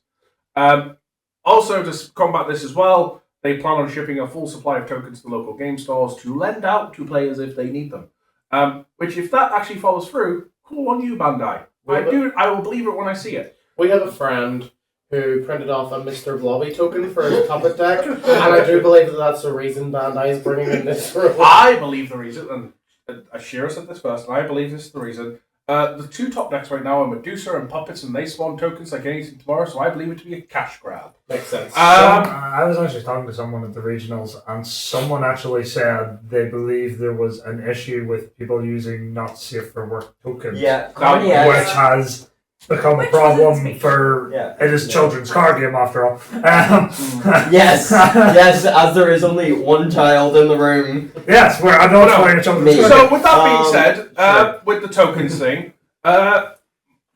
A: Also, to combat this as well, they plan on shipping a full supply of tokens to local game stores to lend out to players if they need them. Which, if that actually follows through, cool on you, Bandai. I will believe it when I see it.
E: We have a friend who printed off a Mr. Blobby token for his puppet deck, and I do believe that that's the reason Bandai is bringing in this rule.
A: I believe the reason, and Ashira said this first, and I believe this is the reason. The 2 top decks right now are Medusa and Puppets, and they spawn tokens like anything tomorrow, so I believe it to be a cash grab.
E: Makes sense.
G: I was actually talking to someone at the regionals, and someone actually said they believe there was an issue with people using not safe for work tokens.
D: Yeah,
G: Which has become a problem for it is children's card game after all.
D: Yes, yes, as there is only one child in the room.
G: Yes, we're adults playing a children's
D: Me.
G: card
A: So,
G: game.
A: with that being said, with the tokens thing,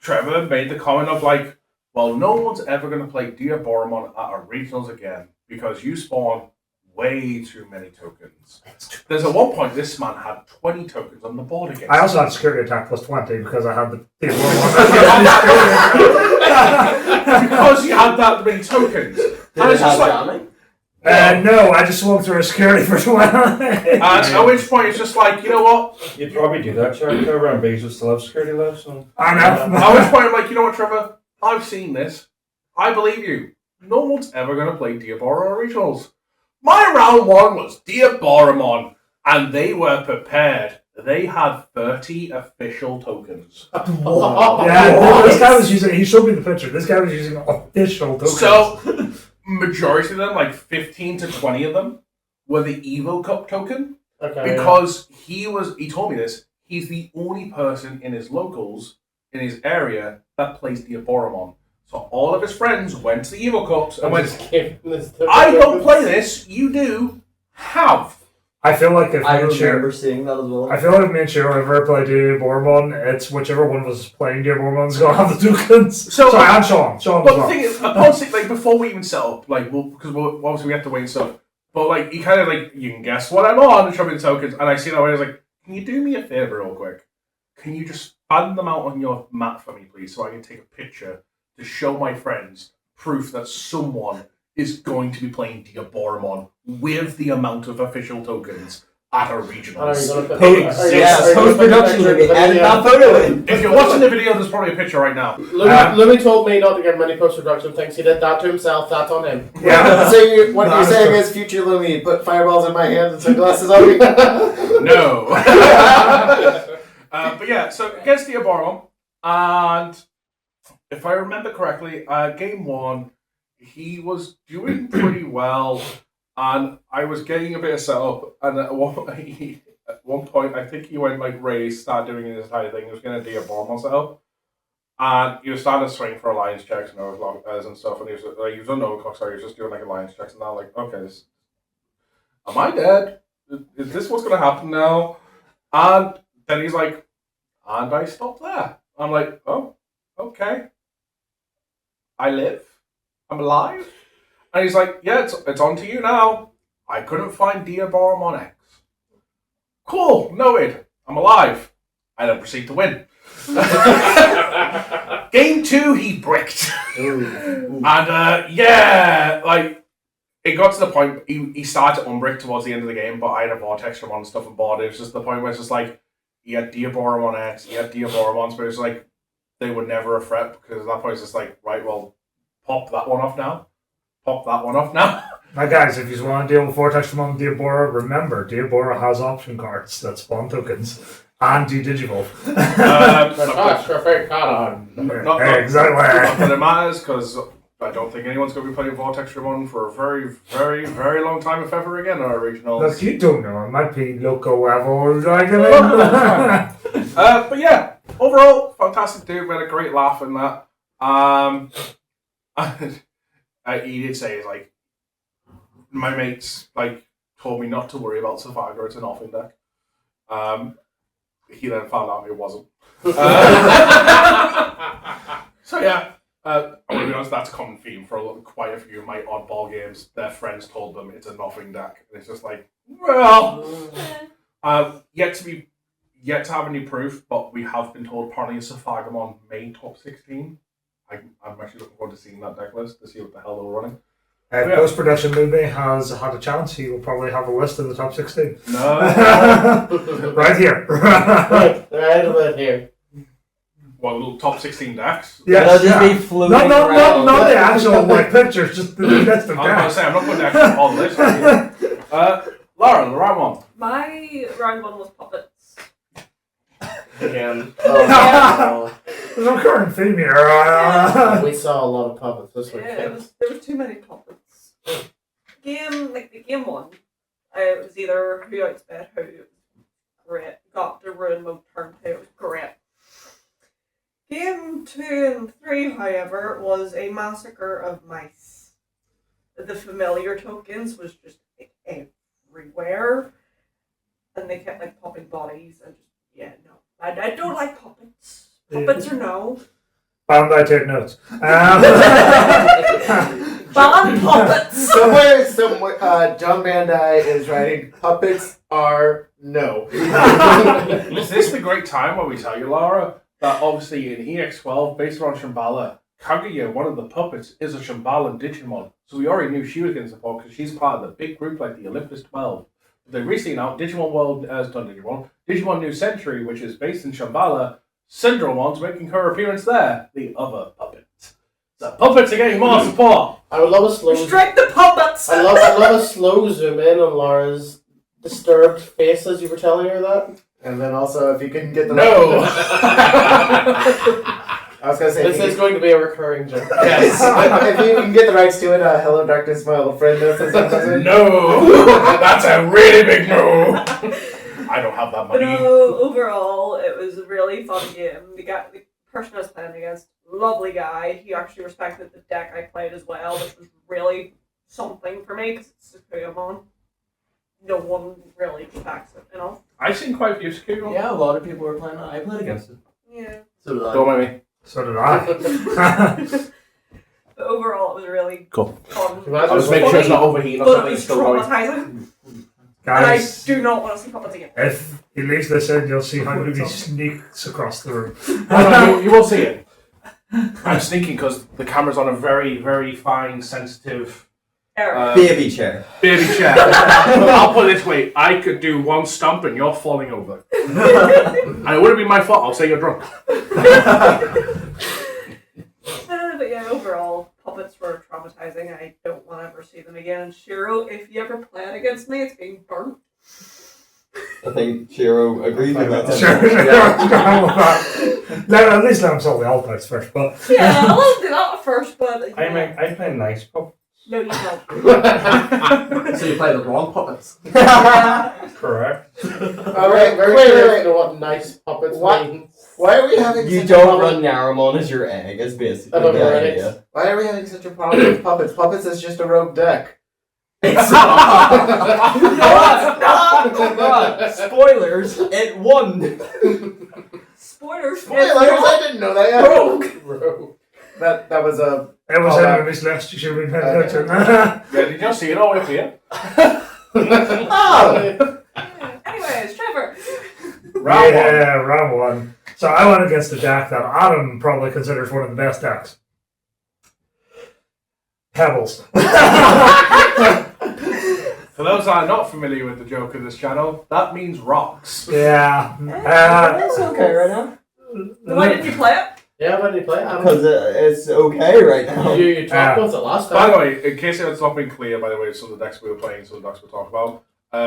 A: Trevor made the comment of like, well, no one's ever going to play Dear Boromon at our regionals again because you spawn way too many tokens. There's at one point this man had 20 tokens on the board against
G: I also had security attack plus 20 because I had the
A: because you had that many tokens.
D: Did
A: And
D: it
A: it's just
D: have
A: like,
D: jamming?
G: no, I just swung through a security for 20.
A: at which point it's just like, you know what?
B: You'd probably do that, Jack, around because you still have security left, so...
G: I know.
A: At which point I'm like, you know what, Trevor? I've seen this. I believe you. No one's ever going to play Diaboromon Regionals. My round one was Diaboromon, and they were prepared. They had 30 official tokens.
G: Yeah, this guy was using, he showed me the picture, this guy was using official tokens.
A: So, majority of them, like 15 to 20 of them, were the Evo Cup token.
E: Okay.
A: Because he told me this, he's the only person in his locals, in his area, that plays Diaboromon. So all of his friends went to the Evo Cups and went, I don't play this, you do. Have.
G: I feel like if
D: I
G: me and
D: remember
G: Cheryl,
D: seeing that as well.
G: I feel like if me and Cheryl ever play Diaboromon, it's whichever one was playing Diaboromon's going to have the tokens.
A: So,
G: Sorry, and Sean. Sean
A: But
G: as
A: the
G: well.
A: thing is, upon like before we even set up, like, because obviously we have to wait and stuff. But like, you kind of like, you can guess what I'm on and show me the tokens, and I see that way. I was like, can you do me a favor real quick? Can you just span them out on your map for me, please, so I can take a picture to show my friends proof that someone is going to be playing Diaboromon with the amount of official tokens at a regionals.
D: Post-production, maybe. Edit that photo in.
A: If you're watching the video, there's probably a picture right now.
E: Louis told me not to get many post-production things. He did that to himself. That's on him.
G: Yeah.
C: So what you're saying is, future Lumi, put fireballs in my hands and sunglasses on me?
A: No. But yeah, so against Diaboromon, and if I remember correctly, game one, he was doing pretty well, and I was getting a bit of setup, and at one point, I think he went like Ray, started doing his entire thing. He was going to Diaboromon setup, and he was starting to swing for alliance checks and overclocks and stuff, and he was on overclock, so he was just doing like alliance checks, and I was like, okay, am I dead? Is this what's going to happen now? And then he's like, and I stopped there. I'm like, oh, okay. I live. I'm alive. And he's like, yeah, it's on to you now. I couldn't find Diaboromon X. Cool, noted. I'm alive. I then proceed to win. Game 2, he bricked. And yeah, like, it got to the point, he started to unbrick towards the end of the game, but I had a Vortex from on stuff on board. It was just the point where it's just like, he had Diaboromon X, he had Diaboromons, but it's like, they were never a threat, because at that point it's just like, right, well, pop that one off now. Pop that one off now.
G: Now, guys, if you want to deal with Vortex from on Diabora, remember, Diabora has option cards that spawn tokens and do Digivolve. Exactly.
A: Not that it matters, because I don't think anyone's going to be playing Vortex Ramon for a very, very, very long time, if ever again, on originals.
G: Look, you don't know. It might be local level. Like,
A: but yeah, overall, fantastic dude. We had a great laugh in that. He did say, like, my mates like told me not to worry about Survivor. It's an offing deck. He then found out it wasn't. So yeah, I'm gonna be honest. That's a common theme for quite a few of my oddball games. Their friends told them it's a nothing deck, and it's just like, well, yet to have any proof, but we have been told apparently Safagamon may top 16. I'm actually looking forward to seeing that deck list to see what the hell they're running.
G: Post-production Lube has had a chance. He will probably have a list in the top 16.
A: No.
G: Right here.
E: Right about here.
A: Well, top 16 decks.
G: Yes,
D: They'll just be floating
G: not
D: around.
G: the actual like pictures, just the list of
A: I'm going to
G: decks.
A: say, I'm not putting actually on the list. Laura, the round one.
F: My round one was puppets.
E: Again.
G: There's a recurring theme here.
E: We saw a lot of puppets this
F: Yeah,
E: weekend.
F: there was too many puppets. Game one, it was either Who Outsped Who. It was great. Got the ruin mode turn 2. It was great. Game 2 and 3, however, was a massacre of mice. The familiar tokens was just like, everywhere, and they kept like popping bodies and just no. I don't like puppets. Puppets or no.
G: Found I take notes.
F: Ban puppets!
C: Somewhere, John Bandai is writing puppets are no.
A: Is this the great time where we tell you, Laura, that obviously in EX12, based on Shambhala, Kaguya, one of the puppets, is a Shambhala Digimon. So we already knew she was getting support because she's part of the big group like the Olympus 12. They recently announced Digimon World has done Digimon New Century, which is based in Shambhala. Syndromon's making her appearance there. The other puppet. The puppets are getting more support.
E: I would love a slow.
F: Restrict the puppets!
E: I love a slow zoom in on Laura's disturbed face as you were telling her that.
C: And then also, if you can get the
A: No.
C: I was gonna say,
E: This is going to be a recurring joke.
A: Yes.
C: if you can get the rights to it, Hello Darkness, my old friend does it.
A: No. That's a really big no. I don't have that
F: But
A: money.
F: no, overall, it was a really fun game. The person I was playing against, lovely guy. He actually respected the deck I played as well, which was really something for me because it's Digimon. No one really respects it, you know?
A: I've seen quite a few Skugel.
H: Yeah, a lot of people were playing that. I played against it.
F: Yeah.
H: So did I.
A: Don't mind me.
G: So did I.
F: But overall, it was really
A: Cool.
F: fun.
A: I was making sure it's not overheating or
F: But it
A: something.
F: was
A: It's still going.
F: traumatizing. And I
G: Guys,
F: do not want to see puppets again.
G: if he leaves this in, you'll see how Ruby sneaks across the room.
A: Oh, no, you will see it. I'm sneaking because the camera's on a very, very fine, sensitive
F: Eric.
D: Baby chair.
A: baby chair. I'll put it this way: I could do one stomp and you're falling over, and it wouldn't be my fault. I'll say you're drunk.
F: But yeah, overall, puppets were traumatizing. I don't want to ever see them again. And Shiro, if you ever play it against me, it's being burnt.
D: I think Shiro agreed with that.
G: Sure. No, at least let him solve the Alpines first, but
F: Yeah, I'll do that at first, but
B: I play nice pup.
F: no, you don't.
H: So you play the wrong puppets.
B: Correct.
C: Alright,
E: Very
C: wait.
E: curious to know what nice puppets
C: What?
E: mean.
C: Why are we having
D: You
C: such
D: don't
C: a problem?
D: run Naramon as your egg, is basically
E: I don't know
D: the
E: where it
D: idea.
E: is.
C: Why are we having such a problem with puppets? Puppets is just a rogue deck.
D: It's not! Spoilers, it won!
F: Spoilers.
C: Spoilers! I didn't know that yet.
E: Rogue.
C: That was a.
G: it was
C: Oh, that-
G: enemies left. You should be paying attention.
A: Yeah, did you see it all the way up here?
C: Oh!
F: Anyways, Trevor.
A: Round one.
G: Yeah, round one. So I went against a deck that Adam probably considers one of the best decks. Pebbles.
A: For those that are not familiar with the joke of this channel, that means rocks.
G: Yeah.
D: It's okay right now.
F: Why didn't you play it?
E: Yeah, when did you play it?
D: Because it's okay right now.
E: You talked about it last
A: By
E: time.
A: the way, in case it's not been clear, by the way, some of the decks we were playing, some of the decks we're talking about,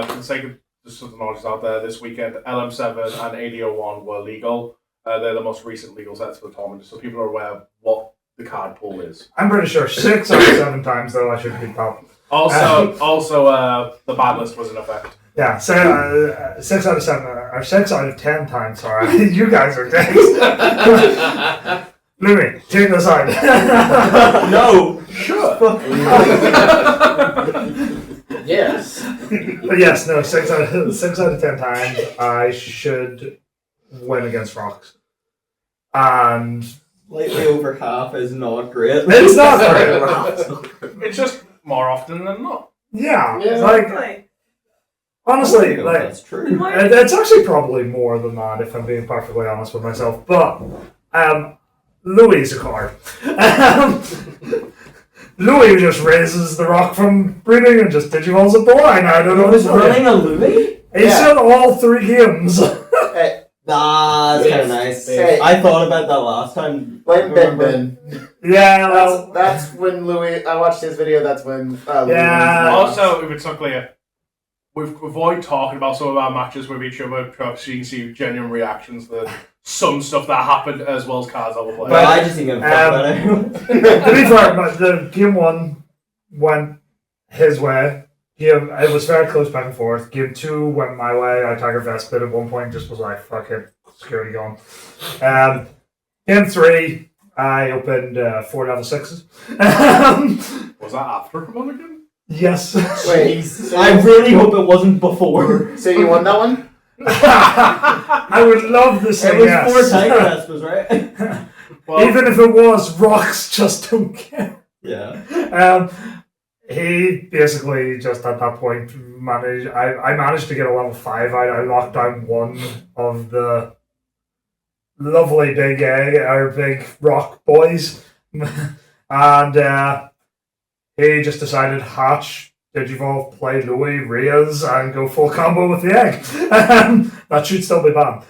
A: for the sake of just some knowledge out there, this weekend, LM7 and AD01 were legal. They're the most recent legal sets for the tournament, so people are aware of what the card pool is.
G: I'm pretty sure 6 out of 7 times though I should be top.
A: Also, the ban list was in effect.
G: Yeah, so 6 out of 7 or 6 out of 10 times. Sorry, you guys are dicks. Louis, take this side.
D: No!
A: Sure.
E: Yes.
G: But yes, no, 6 out of 10 times I should win against rocks, and
D: Slightly over half is not great.
G: it's not great.
A: It's just more often than not.
G: Yeah,
E: Yeah.
G: like
F: Like,
G: honestly,
D: Oh,
G: like
D: that's true.
G: it's actually probably more than that if I'm being perfectly honest with myself. But Louis is a card. Louis just raises the rock from breeding and just Digimons at the line. I don't know what
D: Was
G: he's
D: running
G: doing.
D: a Louis?
G: He's
C: Yeah.
G: in all 3 games.
C: Hey,
D: That's kind of nice.
C: Hey.
D: I thought about that last time.
C: blame Ben
D: Remember?
C: Ben.
G: Yeah, well,
C: That's when Louis. I watched his video. That's when. Louis
G: Yeah.
A: Also, if it's not clear, we've avoid talking about some of our matches with each other, perhaps you can see genuine reactions to some stuff that happened as well as cards that were played.
D: But I just think I'm fuck about it.
G: to be fair, but the game 1 went his way. It was very close back and forth. Game 2 went my way. I Tiger Vest, but at one point just was like, fuck it, security gone. Game 3, I opened 4 level 6s.
A: Was that after Mulligan?
G: Yes.
C: Wait.
D: I really hope it wasn't before.
C: So you won that one?
G: I would love to say
D: It was
G: yes.
D: 4 Tiger Vespas, right?
A: Well,
G: Even if it was, rocks just don't care.
D: Yeah.
G: He basically just at that point managed. I managed to get a level 5 out. I locked down one of the lovely big egg or big rock boys, and he just decided hatch, Digivolve, play Louis, Reyes, and go full combo with the egg. That should still be banned.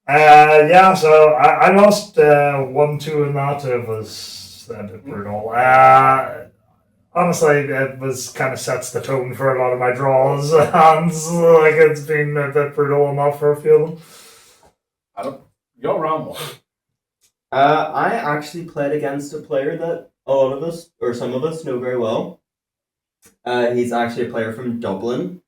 G: Yeah, so I lost 1-2 in that. It was a bit brutal. Honestly, it was kind of sets the tone for a lot of my draws. Hands, like it's been a bit brutal enough for a few of them.
A: Adam, you're round one.
D: I actually played against a player that a lot of us, or some of us, know very well. He's actually a player from Dublin,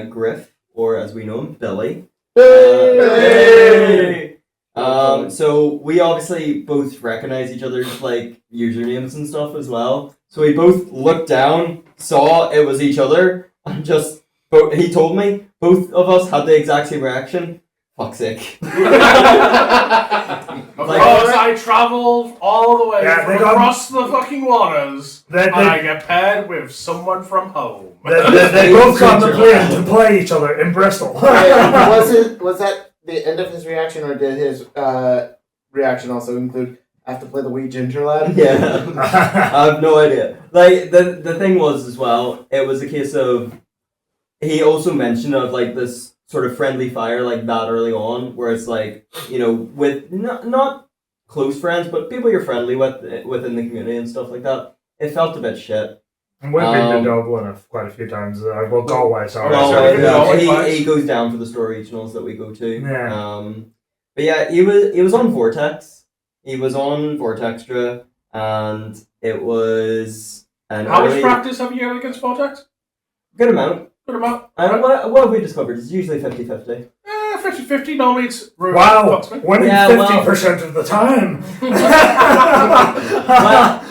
D: Griff, or as we know him, Billy.
E: Hey!
D: So we obviously both recognize each other's like usernames and stuff as well. So we both looked down, saw it was each other, and just he told me both of us had the exact same reaction. Fuck's sake.
A: Of course, I travelled all the way
G: Yeah,
A: from across the fucking waters,
G: They-
A: and I get paired with someone from home.
G: They both got the plane to play each other in Bristol.
C: Was that the end of his reaction, or did his reaction also include I have to play the wee ginger lad?
D: Yeah. I have no idea. Like the thing was as well, it was a case of he also mentioned of like this sort of friendly fire like that early on, where it's like, you know, with not close friends, but people you're friendly with within the community and stuff like that. It felt a bit shit.
G: And we've been to Dublin quite a few times. Well, Galway, sorry.
D: He goes down for the story regionals that we go to.
G: Yeah.
D: But yeah, he was on Vortex. He was on Vortextra, and it was an
A: How much
D: early,
A: practice have you had against Vortex?
D: good amount.
A: Good amount.
D: What have we discovered? It's usually 50-50.
A: 50-50, normally it's rude.
G: Wow,
A: Fucks me.
G: winning
D: Yeah,
G: 50% of the time.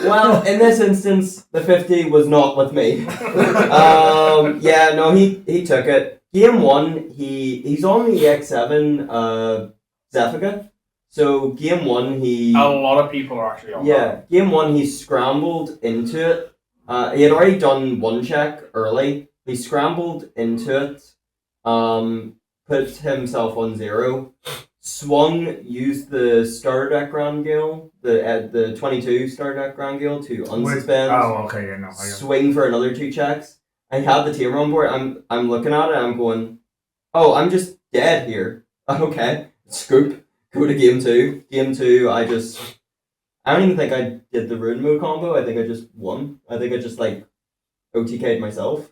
D: well, in this instance, the 50 was not with me. Yeah, no, he took it. Game 1, he's on the EX7 Zephica. So game 1, he...
A: A lot of people are actually on that.
D: Game 1, he scrambled into it. He had already done one check early. He scrambled into it, put himself on 0, swung, used the starter deck Grand Gale, the 22 starter deck Grand Gale to unsuspend.
G: Oh, okay, yeah, no.
D: Swing for another 2 checks. I had the tamer on board. I'm looking at it. I'm going, oh, I'm just dead here. Okay, scoop. Go to game 2. Game 2, I don't even think I did the rune mode combo. I think I just won. I think I just like OTK'd myself.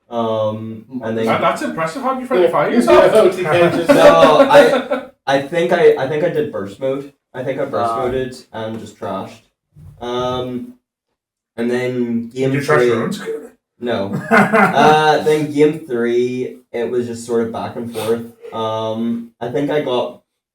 D: And then
A: That's impressive. How do you friendly fire yourself?
D: no, I think I did burst mode. I think I burst moded and just trashed. And then game
G: Did you
D: 3.
G: trash your own scooter?
D: No. Then game 3, it was just sort of back and forth.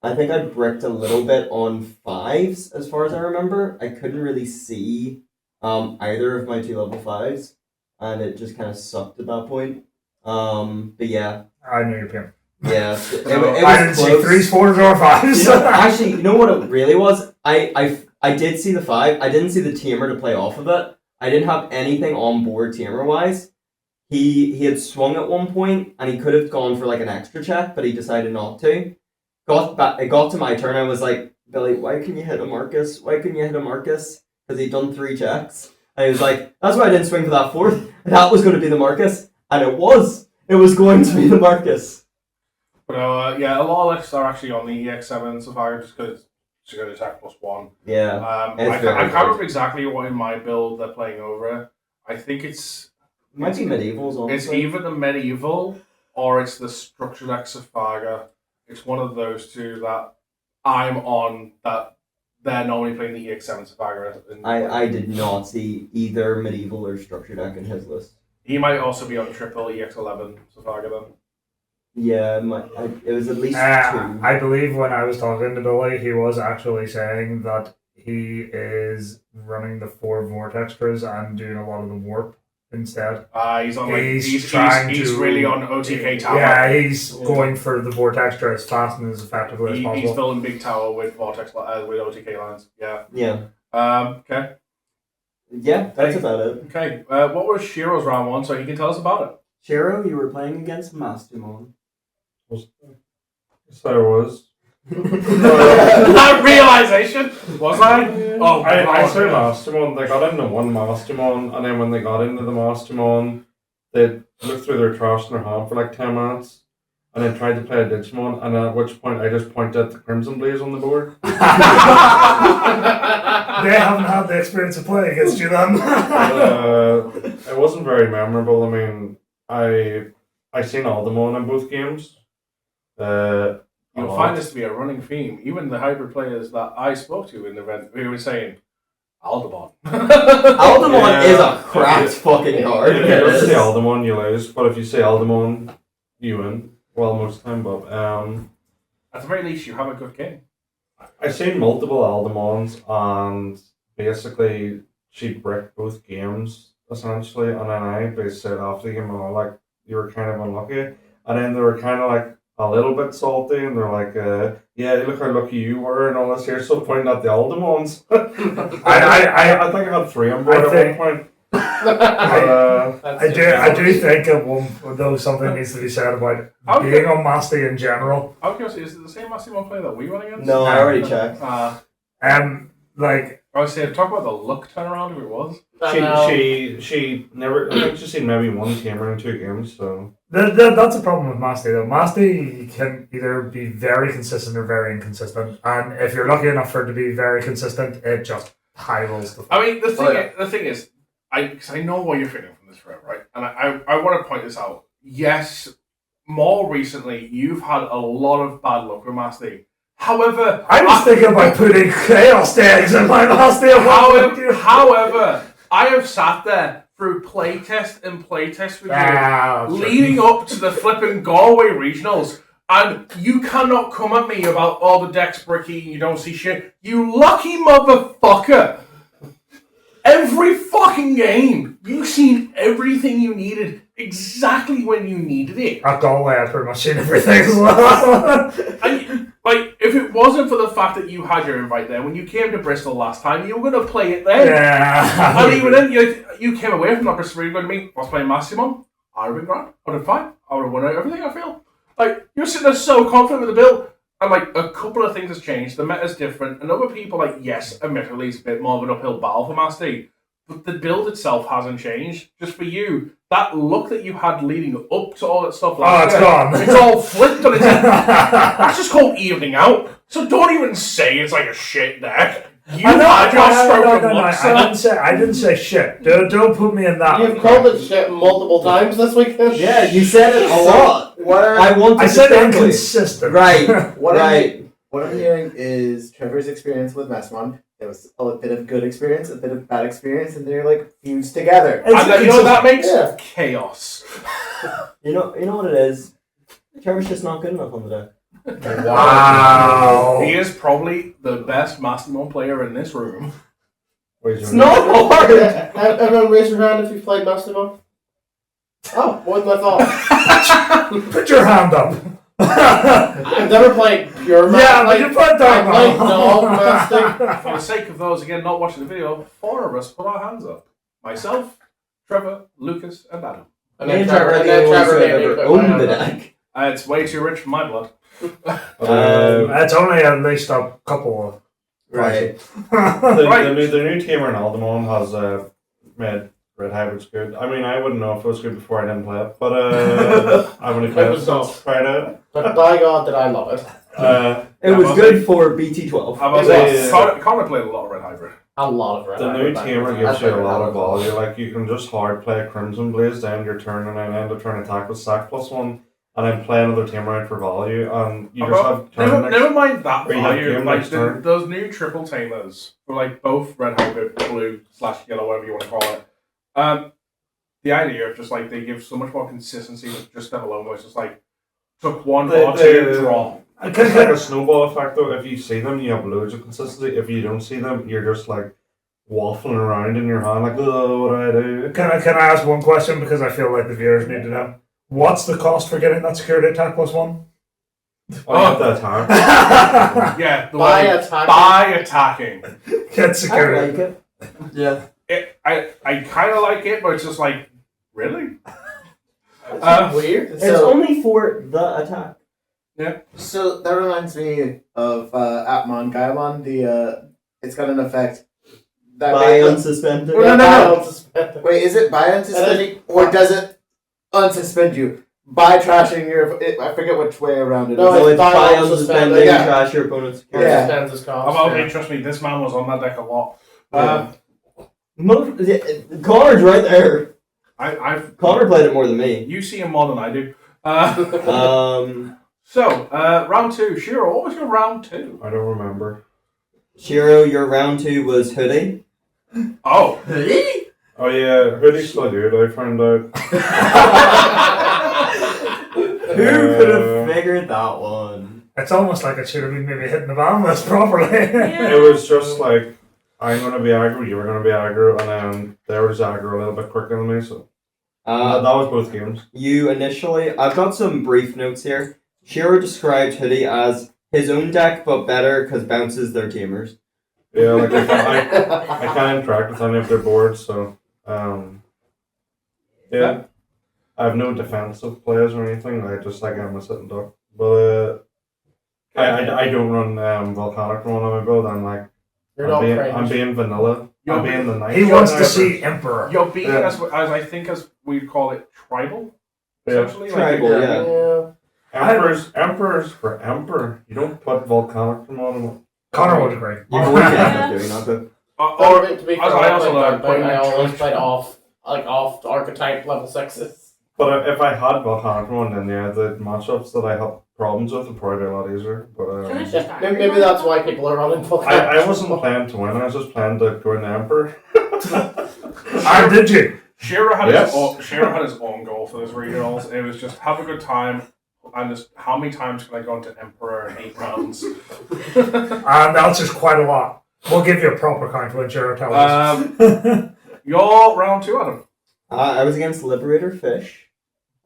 D: I think I bricked a little bit on 5s as far as I remember. I couldn't really see either of my 2 level 5s, and it just kind of sucked at that point. But yeah.
G: I know your pimp.
D: Yeah. It was
G: I didn't see
D: close.
G: 3s, 4s, or 5s.
D: Actually, you know what it really was? I did see the 5. I didn't see the tamer to play off of it. I didn't have anything on board tamer wise. He had swung at one point and he could have gone for like an extra check, but he decided not to. It got to my turn. I was like, Billy, why can you hit a Marcus? Why couldn't you hit a Marcus? Because he'd done 3 checks. And he was like, that's why I didn't swing for that 4th. That was going to be the Marcus, and it was. It was going to be the Marcus.
A: But yeah, a lot of lists are actually on the EX7 Sapphire just because it's going to attack +1.
D: Yeah.
A: I
D: very
A: can't
D: good.
A: remember exactly what in my build they're playing over it. I think it's
D: Might be medievals,
A: it's
D: honestly.
A: either the medieval or it's the structured X Safaga. It's one of those two that I'm on that they're normally playing the EX7 Safaga.
D: I did not see either medieval or structure deck in his list.
A: He might also be on triple EX11 Safaga then.
D: Yeah, it was at least 2.
G: I believe when I was talking to Billy, he was actually saying that he is running the 4 Vortextras and doing a lot of the warp instead.
A: He's on like he's
G: to,
A: really on OTK tower.
G: Yeah, he's going for the Vortextra as fast and as effectively as
A: He's
G: possible.
A: building big tower with Vortex with OTK lines. Yeah.
D: Yeah.
A: Okay.
D: Yeah, that's about it.
A: Okay, what was Shiro's round 1 so he can tell us about it?
J: Shiro, you were playing against Mastumon.
B: Yes, I was.
A: That realization, was I? Oh,
B: I
A: God.
B: say Mastermon. They got into one Mastermon, and then when they got into the Mastermon, they looked through their trash in their hand for like 10 minutes, and then tried to play a Digimon, and at which point I just pointed at the Crimson Blaze on the board.
G: They haven't had the experience of playing against you then.
B: It wasn't very memorable. I mean, I seen Aldemon in both games.
A: You'll find this to be a running theme. Even the hybrid players that I spoke to in the event, we were saying, Aldemon.
D: Aldemon is a crap fucking card.
B: If you don't say Aldemon, you lose. But if you say Aldemon, you win. Well, most of the time, but
A: At the very least, you have a good game.
B: I've seen multiple Aldemons, and basically she bricked both games essentially. And then I basically said after the game, "Oh, like you were kind of unlucky," and then they were kind of like a little bit salty, and they're like, "Yeah, look how lucky you were," and all this here. So pointing at the Aldemons. I think I had 3 on board at one point.
G: I do think at one though something needs to be said about being on Masty in general.
A: I was going to say, is it the same Massimo player that we went against?
D: No, I already checked.
G: Like
A: I was saying, talk about the luck turnaround if it was.
B: She never. I think she's seen maybe one gamer in 2 games. So
G: that's a problem with Masty though. Masty can either be very consistent or very inconsistent, and if you're lucky enough for it to be very consistent, it just high rolls the.
A: I mean, the thing is, because I know what you're feeling from this forever, right? And I want to point this out. Yes, more recently, you've had a lot of bad luck with Masty. However,
G: I was thinking about putting chaos tags in my Masty.
A: However, I have sat there through playtest and playtest with you, leading up to the flipping Galway regionals, and you cannot come at me about all the decks bricky and you don't see shit. You lucky motherfucker! Every fucking game, you've seen everything you needed exactly when you needed it.
G: At Galway, I've pretty much seen everything as well.
A: And, like, if it wasn't for the fact that you had your invite there, when you came to Bristol last time, you were going to play it then.
G: Yeah.
A: And even then, you came away from that Bristol region going to me, I was playing Maximum, I would have been grand, I would have been fine, I would have won out everything, I feel. Like, you're sitting there so confident with the build, and like, a couple of things has changed, the meta's different, and other people, like, yes, admittedly, it's a bit more of an uphill battle for Masty, but the build itself hasn't changed. Just for you, that look that you had leading up to all that stuff last year,
G: gone.
A: it's all flipped on its head. That's just called evening out. So don't even say it's like a shit deck. You had your stroke of luck, sir.
G: I didn't say shit. Don't put me in that.
E: You've called it shit multiple times this weekend.
D: Yeah, you said it a lot.
C: What
G: I said inconsistent.
D: Right.
C: What
D: right.
C: What I'm hearing is Trevor's experience with Messmon. There was a bit of good experience, a bit of bad experience, and they're like fused together.
A: And you know what that makes?
C: Yeah.
A: Chaos.
D: You know what it is? Trevor's just not good enough on the deck.
G: Wow.
A: He is probably the best Mastermind player in this room.
E: It's not hard! Everyone raise your hand if you've played Mastodon. Oh, more than I thought.
G: Put your hand up.
E: I've never played pure Mastic.
G: Yeah, but you played Dark
E: I played Dog Mastic.
A: For the sake of those, again, not watching the video, 4 of us put our hands up. Myself, Trevor, Lucas, and Adam.
E: And then Trevor made me put my
D: owned
E: hand
D: the
E: up.
D: deck.
A: It's way too rich for my blood.
G: It's only at least a couple of.
D: Right.
B: The new tamer in Aldemon has made Red Hybrids good. I mean, I wouldn't know if it was good before I didn't play it, but I've only played it since Friday.
E: But by God, did I love it.
D: It was good for BT12.
A: I was Connor played a lot of Red Hybrid.
E: A lot of Red
B: The new
E: Hybrid
B: tamer
E: back
B: gives you a lot of value. Like, you can just hard play Crimson Blaze down your turn and then end up trying to attack with sack +1 and then play another tamer out for value, and you just have turn
A: Never mind that
B: or you have
A: value.
B: game
A: Like
B: next turn.
A: those new triple tamers for like both Red Hybrid, blue / yellow, whatever you want to call it. The idea of just like they give so much more consistency with just them alone, where it's just like took one or two draw.
B: It's like a snowball effect though. If you see them, you have loads of consistency. If you don't see them, you're just like waffling around in your hand, like, oh, what do I do?
G: Can I ask one question, because I feel like the viewers need to know? What's the cost for getting that security attack +1?
B: Oh, you have to attack.
A: Yeah,
E: By attacking.
A: by attacking.
G: Get
D: I
G: security.
D: like it.
H: Yeah.
A: I kind of like it, but it's just like, really?
E: Weird.
J: It's
C: So,
J: only for the attack.
C: so that reminds me of Atmon Gaimon. It's got an effect that
D: By
C: makes-
D: unsuspended.
C: Oh, no.
E: Unsuspended.
C: Wait, is it by unsuspending or does it unsuspend you by trashing your? I forget which way around it is.
E: No,
D: So it's
E: by
D: by
E: unsuspended,
D: unsuspending,
C: yeah.
D: trash your opponent's
C: Yeah.
D: security.
E: Suspends his cost.
A: About me, trust me, this man was on that deck a lot.
D: Connor's right there.
A: I've
D: Connor played it more than me.
A: You see him more than I do. So, round 2. Shiro, what was your round 2?
B: I don't remember.
D: Shiro, your round 2 was Hoodie.
A: Oh.
B: Oh yeah, Hoodie's still good. I found out.
D: Who could have figured that one?
G: It's almost like it should have been maybe hitting the ban list properly.
F: Yeah.
B: It was just like I'm gonna be aggro, you were gonna be aggro, and then they were just aggro a little bit quicker than me. So that was both games.
D: You initially, I've got some brief notes here. Shiro described Hoodie as his own deck, but better because bounces their teamers.
B: Yeah, like I can't interact with any of their boards, so yeah. I have no defensive plays or anything. I just like I'm a sitting duck. But I don't run volcanic run on my build. I'm like I'm being vanilla. I'm being the nice.
G: He wants to
B: guy.
G: see Emperor.
A: You're being,
B: Yeah.
A: as I think, as we call it, tribal?
B: Yeah.
A: Essentially?
D: Tribal, yeah.
E: Yeah.
B: Emperors for emperor. You don't put volcanic from on them.
G: Connor would agree.
D: You won't end up doing that, though.
A: Or,
E: To be fair,
A: as I also
E: I
A: learned, putting
E: I always
A: a
E: played off archetype level 6s.
B: But if I had volcanic one, then yeah, the matchups that I have problems with would probably be a lot easier. But
F: Can I just
E: Yeah,
F: agree
E: maybe
F: with
E: that's why people are running full
B: I wasn't playing to win. I was just playing to go in the emperor.
G: Ah, did you?
A: Shiro had
B: Yes.
A: Shiro had his own goal for this regionals. It was just have a good time, and just how many times can I go into Emperor in 8 rounds?
G: And that's just quite a lot. We'll give you a proper count when Jared tells us.
A: Your round 2, Adam.
D: I was against Liberator Fish.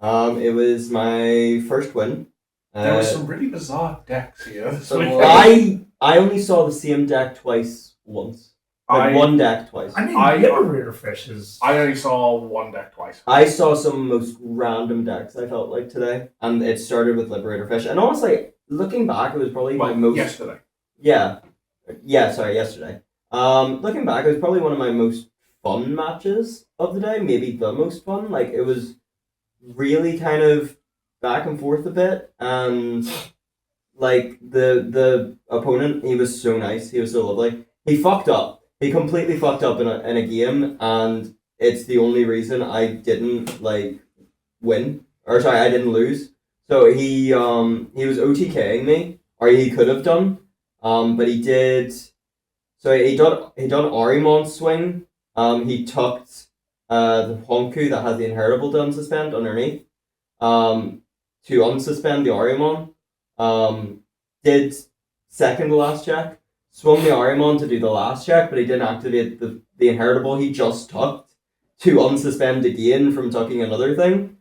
D: It was my first win.
A: There were some really bizarre decks here.
D: So I only saw the same deck once. One deck twice.
G: I mean,
A: I-
G: Liberator Fish is.
A: I only saw one deck twice.
D: I saw some most random decks I felt like today, and it started with Liberator Fish. And honestly, looking back, it was probably my most
A: Yesterday.
D: yesterday. Looking back, it was probably one of my most fun matches of the day, maybe the most fun. Like it was really kind of back and forth a bit, and like the opponent, he was so nice, he was so lovely. He fucked up. He completely fucked up in a game, and it's the only reason I didn't win, or sorry, I didn't lose. So he was OTKing me, or he could have done, but he did. So he done Arimon's swing. He tucked the Honku that has the inheritable to unsuspend underneath. To unsuspend the Arimon. Did second to last check. Swung the Arimon to do the last check, but he didn't activate the inheritable. He just tucked to unsuspend again from tucking another thing.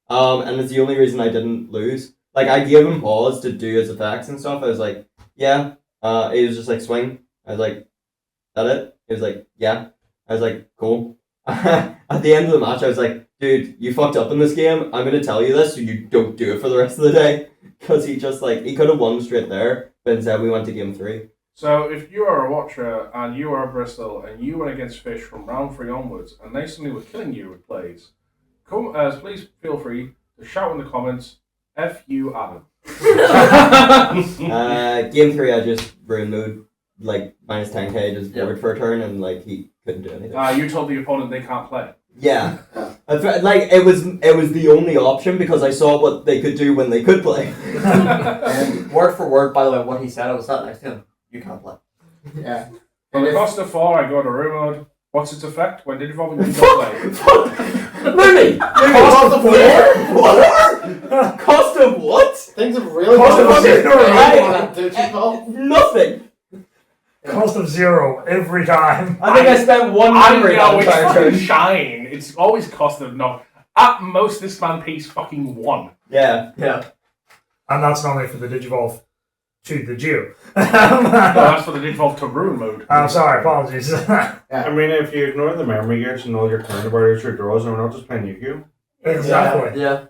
D: And it's the only reason I didn't lose. Like, I gave him pause to do his effects and stuff. I was like, yeah. He was just like, swing. I was like, that it? He was like, yeah. I was like, cool. At the end of the match, I was like, dude, you fucked up in this game. I'm going to tell you this so you don't do it for the rest of the day. Because he just, he could have won straight there, but instead we went to game 3.
A: So if you are a watcher and you are Bristol and you went against Fish from round 3 onwards and they suddenly were killing you with plays, please feel free to shout in the comments, F you Adam.
D: Game 3, I just ruined mode, minus 10k, just bored for a turn, and he couldn't do anything.
A: You told the opponent they can't play.
D: Yeah. It was the only option because I saw what they could do when they could play.
H: And word for word, by the way, what he said, I was sat next to him. You can't play.
C: Yeah.
A: For the cost of 4, I go to room mode. What's its effect? When Digivolve and play?
D: Looney!
E: Cost of
D: What? Cost of what?
E: Things have really
G: Cost of
E: gone
G: zero.
E: on Digimon.
D: Nothing.
G: Cost of 0 every time.
D: I think I spent one
A: I
D: memory
A: know,
D: that
A: it's
D: entire
A: fucking
D: turn.
A: shine. It's always cost of no. At most, this man pays fucking 1.
D: Yeah.
H: Yeah.
G: And that's normally for the Digivolve. to the Jew.
A: No, that's for the default to ruin mode.
G: I'm sorry, apologies.
B: I mean, if you ignore the memory gates and all your turn about your draws, and we're not just playing Yu-Gi-Oh!
G: Exactly.
H: Yeah.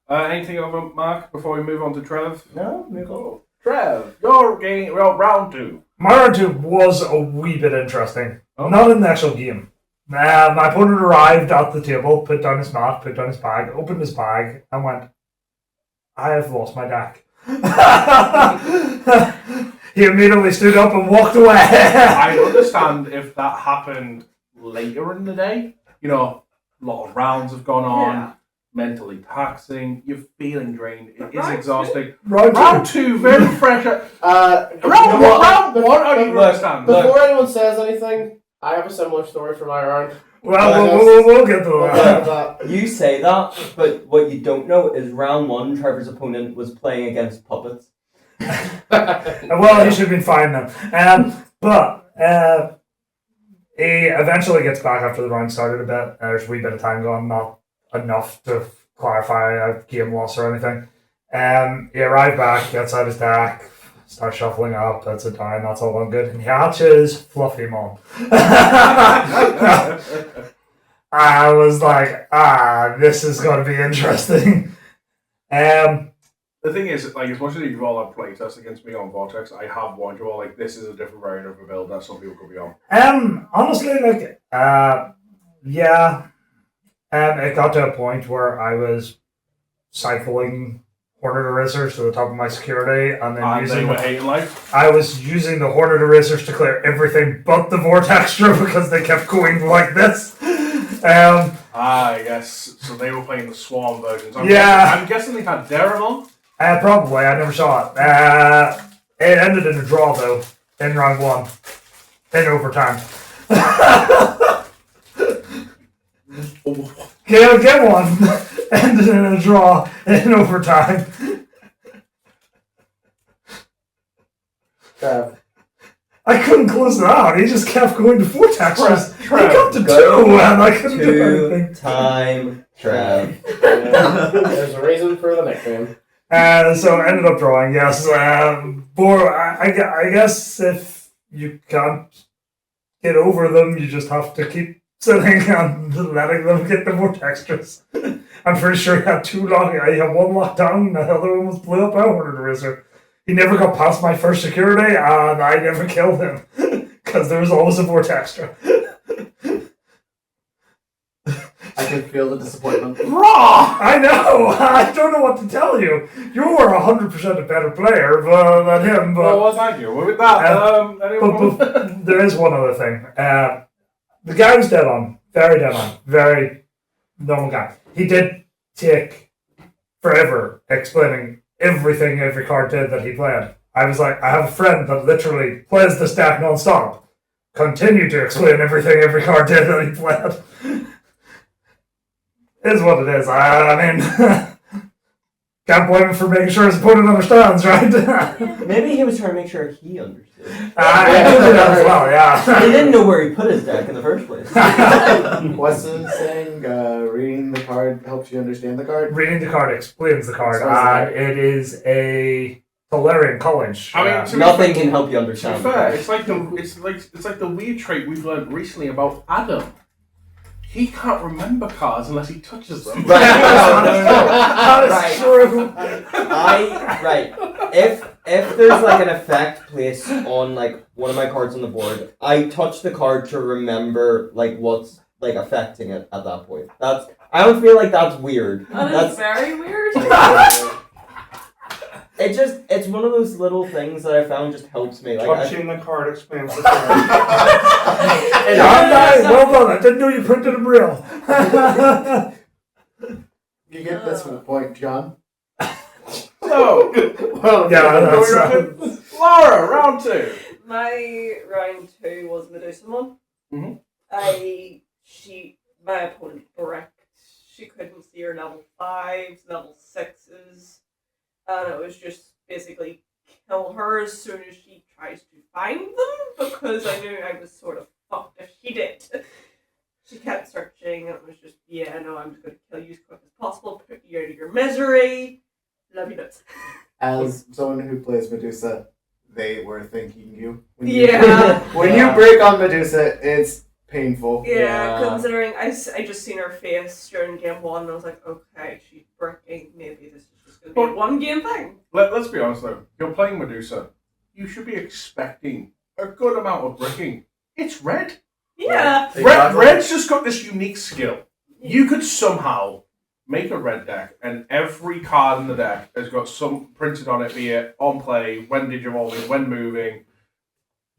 A: Anything over, Mark, before we move on to Trev?
D: No, move on.
A: Trev, your game, well, round 2.
G: My round 2 was a wee bit interesting.
A: Oh.
G: Not in the actual game. My opponent arrived at the table, put down his mat, put down his bag, opened his bag, and went, I have lost my deck. He immediately stood up and walked away.
A: I understand if that happened later in the day. You know, a lot of rounds have gone on,
F: Yeah.
A: mentally taxing, you're feeling drained, it is
F: Round
A: exhausting.
G: Round
A: Round 2, very fresh.
E: Round
A: Round 1, I don't even
E: Look,
A: understand.
E: Before anyone says anything, I have a similar story for my round.
G: Well, we'll get to
E: We'll
G: that.
E: get to that.
D: You say that, but what you don't know is round 1, Trevor's opponent was playing against puppets.
G: Well, he should have been fine then. But he eventually gets back after the round started a bit. There's a wee bit of time gone, not enough to clarify a game loss or anything. He arrived back, gets out his deck, starts shuffling up, puts it down, that's all well good. And he hatches Fluffy Mom. I was like, this is going to be interesting.
A: The thing is, like, as much as you've all had playtests against me on Vortex, I have warned you all, like, this is a different variant of a build that some people could be on.
G: Honestly, like, yeah. It got to a point where I was cycling Hornet Erasers to the top of my security, and then
A: And they
G: using
A: were hating life.
G: I was using the Hornet Erasers to clear everything but the Vortextra because they kept going like this.
A: I guess. So they were playing the Swarm versions.
G: Yeah.
A: I'm guessing they had Deramon.
G: Probably, I never saw it. It ended in a draw, though, in round 1, in overtime. Game 1 ended in a draw in overtime. I couldn't close it out. He just kept going to Vortextras. He got to 2, and I couldn't do anything.
D: Two-time Trev.
E: There's a reason for the nickname.
G: So I ended up drawing, yes. I guess if you can't get over them, you just have to keep sitting and letting them get the Vortextras. I'm pretty sure he had 2 long. I had 1 locked down, and the other one was blew up by a Hornet Eraser. He never got past my first security, and I never killed him because there was always a Vortextra.
H: I can feel the disappointment.
G: Raw! I know! I don't know what to tell you. You were 100% a better player than him, but...
A: Well, thank you. With that, anyone?
G: But there is one other thing. The guy was dead on. Very normal guy. He did take forever explaining everything every card did that he played. I was like, I have a friend that literally plays this deck non-stop. Continue to explain everything every card did that he played. Is what it is. I mean, can't blame him for making sure his opponent understands, right?
D: Maybe he was trying to make sure he understood.
G: I did that as well, yeah.
D: He didn't know where he put his deck in the first place.
C: What's the saying? Reading the card helps you understand the card.
G: Reading the card explains the card,
C: Explains
G: and it is a Tolarian college.
A: I mean, to be
D: Nothing can help you
A: To be
D: understand.
A: fair, it's like the weird trait we've learned recently about Adam. He can't remember cards unless he touches them.
D: Right.
G: That is true.
D: Right. If there's like an effect placed on like one of my cards on the board, I touch the card to remember like what's like affecting it at that point. I don't feel like that's weird.
F: That is very weird.
D: It's one of those little things that I found just helps me. Like
B: Touching the card explains the card.
G: Well done. I didn't know you printed them real.
C: You get this point, John.
A: So,
C: Well,
G: Yeah, that's
A: Laura, round 2.
F: My round 2 was Medusamon.
A: Mhm.
F: My opponent bricked. She couldn't see her level 5s, level 6s, and it was just basically kill her as soon as she tries to find them because I knew I was sort of fucked if she did. She kept searching, and it was just, yeah, no, I'm just going to kill you as quick as possible, put you out of your misery. Love you nuts.
C: As someone who plays Medusa, they were thinking you. When
F: Yeah.
C: when you break on Medusa, it's painful.
F: Yeah,
H: Yeah.
F: considering I just seen her face during game 1 and I was like, okay, she's breaking. Maybe this is just going to be a one game thing.
A: Let's be honest though. You're playing Medusa. You should be expecting a good amount of bricking. It's red.
F: Yeah.
A: Red's just got this unique skill. You could somehow make a red deck, and every card in the deck has got some printed on it, be it on play, when digivolving, when moving.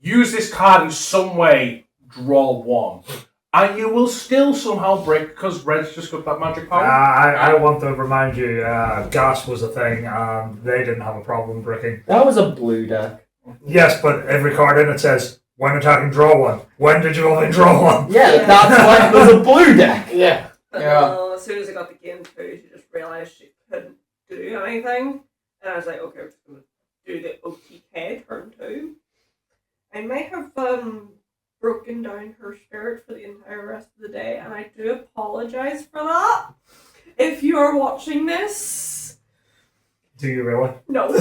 A: Use this card in some way, draw one. And you will still somehow break because red's just got that magic power.
G: I want to remind you, gas was a thing, and they didn't have a problem bricking.
H: That was a blue deck.
G: Yes, but every card in it says, when attacking, draw one. When did you only draw one?
H: Yeah, that's why it was a blue deck.
E: Yeah.
F: But
C: Yeah.
F: no, as soon as I got the game 2, she just realised she couldn't do anything. And I was like, okay, we're just going to do the OTK turn 2. I might have broken down her spirit for the entire rest of the day, and I do apologise for that. If you are watching this,
G: Do you really?
F: no.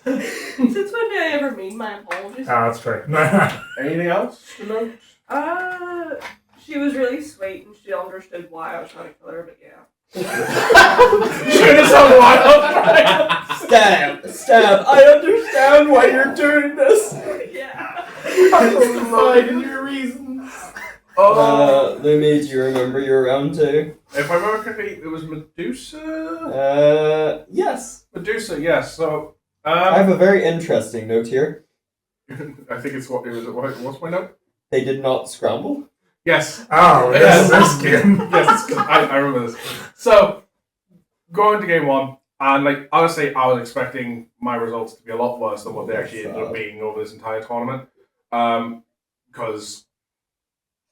F: Since when did I ever mean my apologies?
G: That's true.
A: Anything else to note?
F: She was really sweet and she understood why I was trying to kill her, but yeah.
A: Shoot us on wild.
H: Stab. I understand why you're doing this.
F: Yeah.
E: Providing your reasons.
H: Lumi, do you remember your round 2?
A: If I remember correctly, it was Medusa.
H: Yes.
A: Medusa, yes. So
H: I have a very interesting note here.
A: I think it's what it was. What's my note?
H: They did not scramble.
A: Yes.
G: Oh,
A: Yes.
G: this game.
A: Yes, I remember this. So, going to game 1, and like honestly, I was expecting my results to be a lot worse than what they actually ended up being over this entire tournament. Because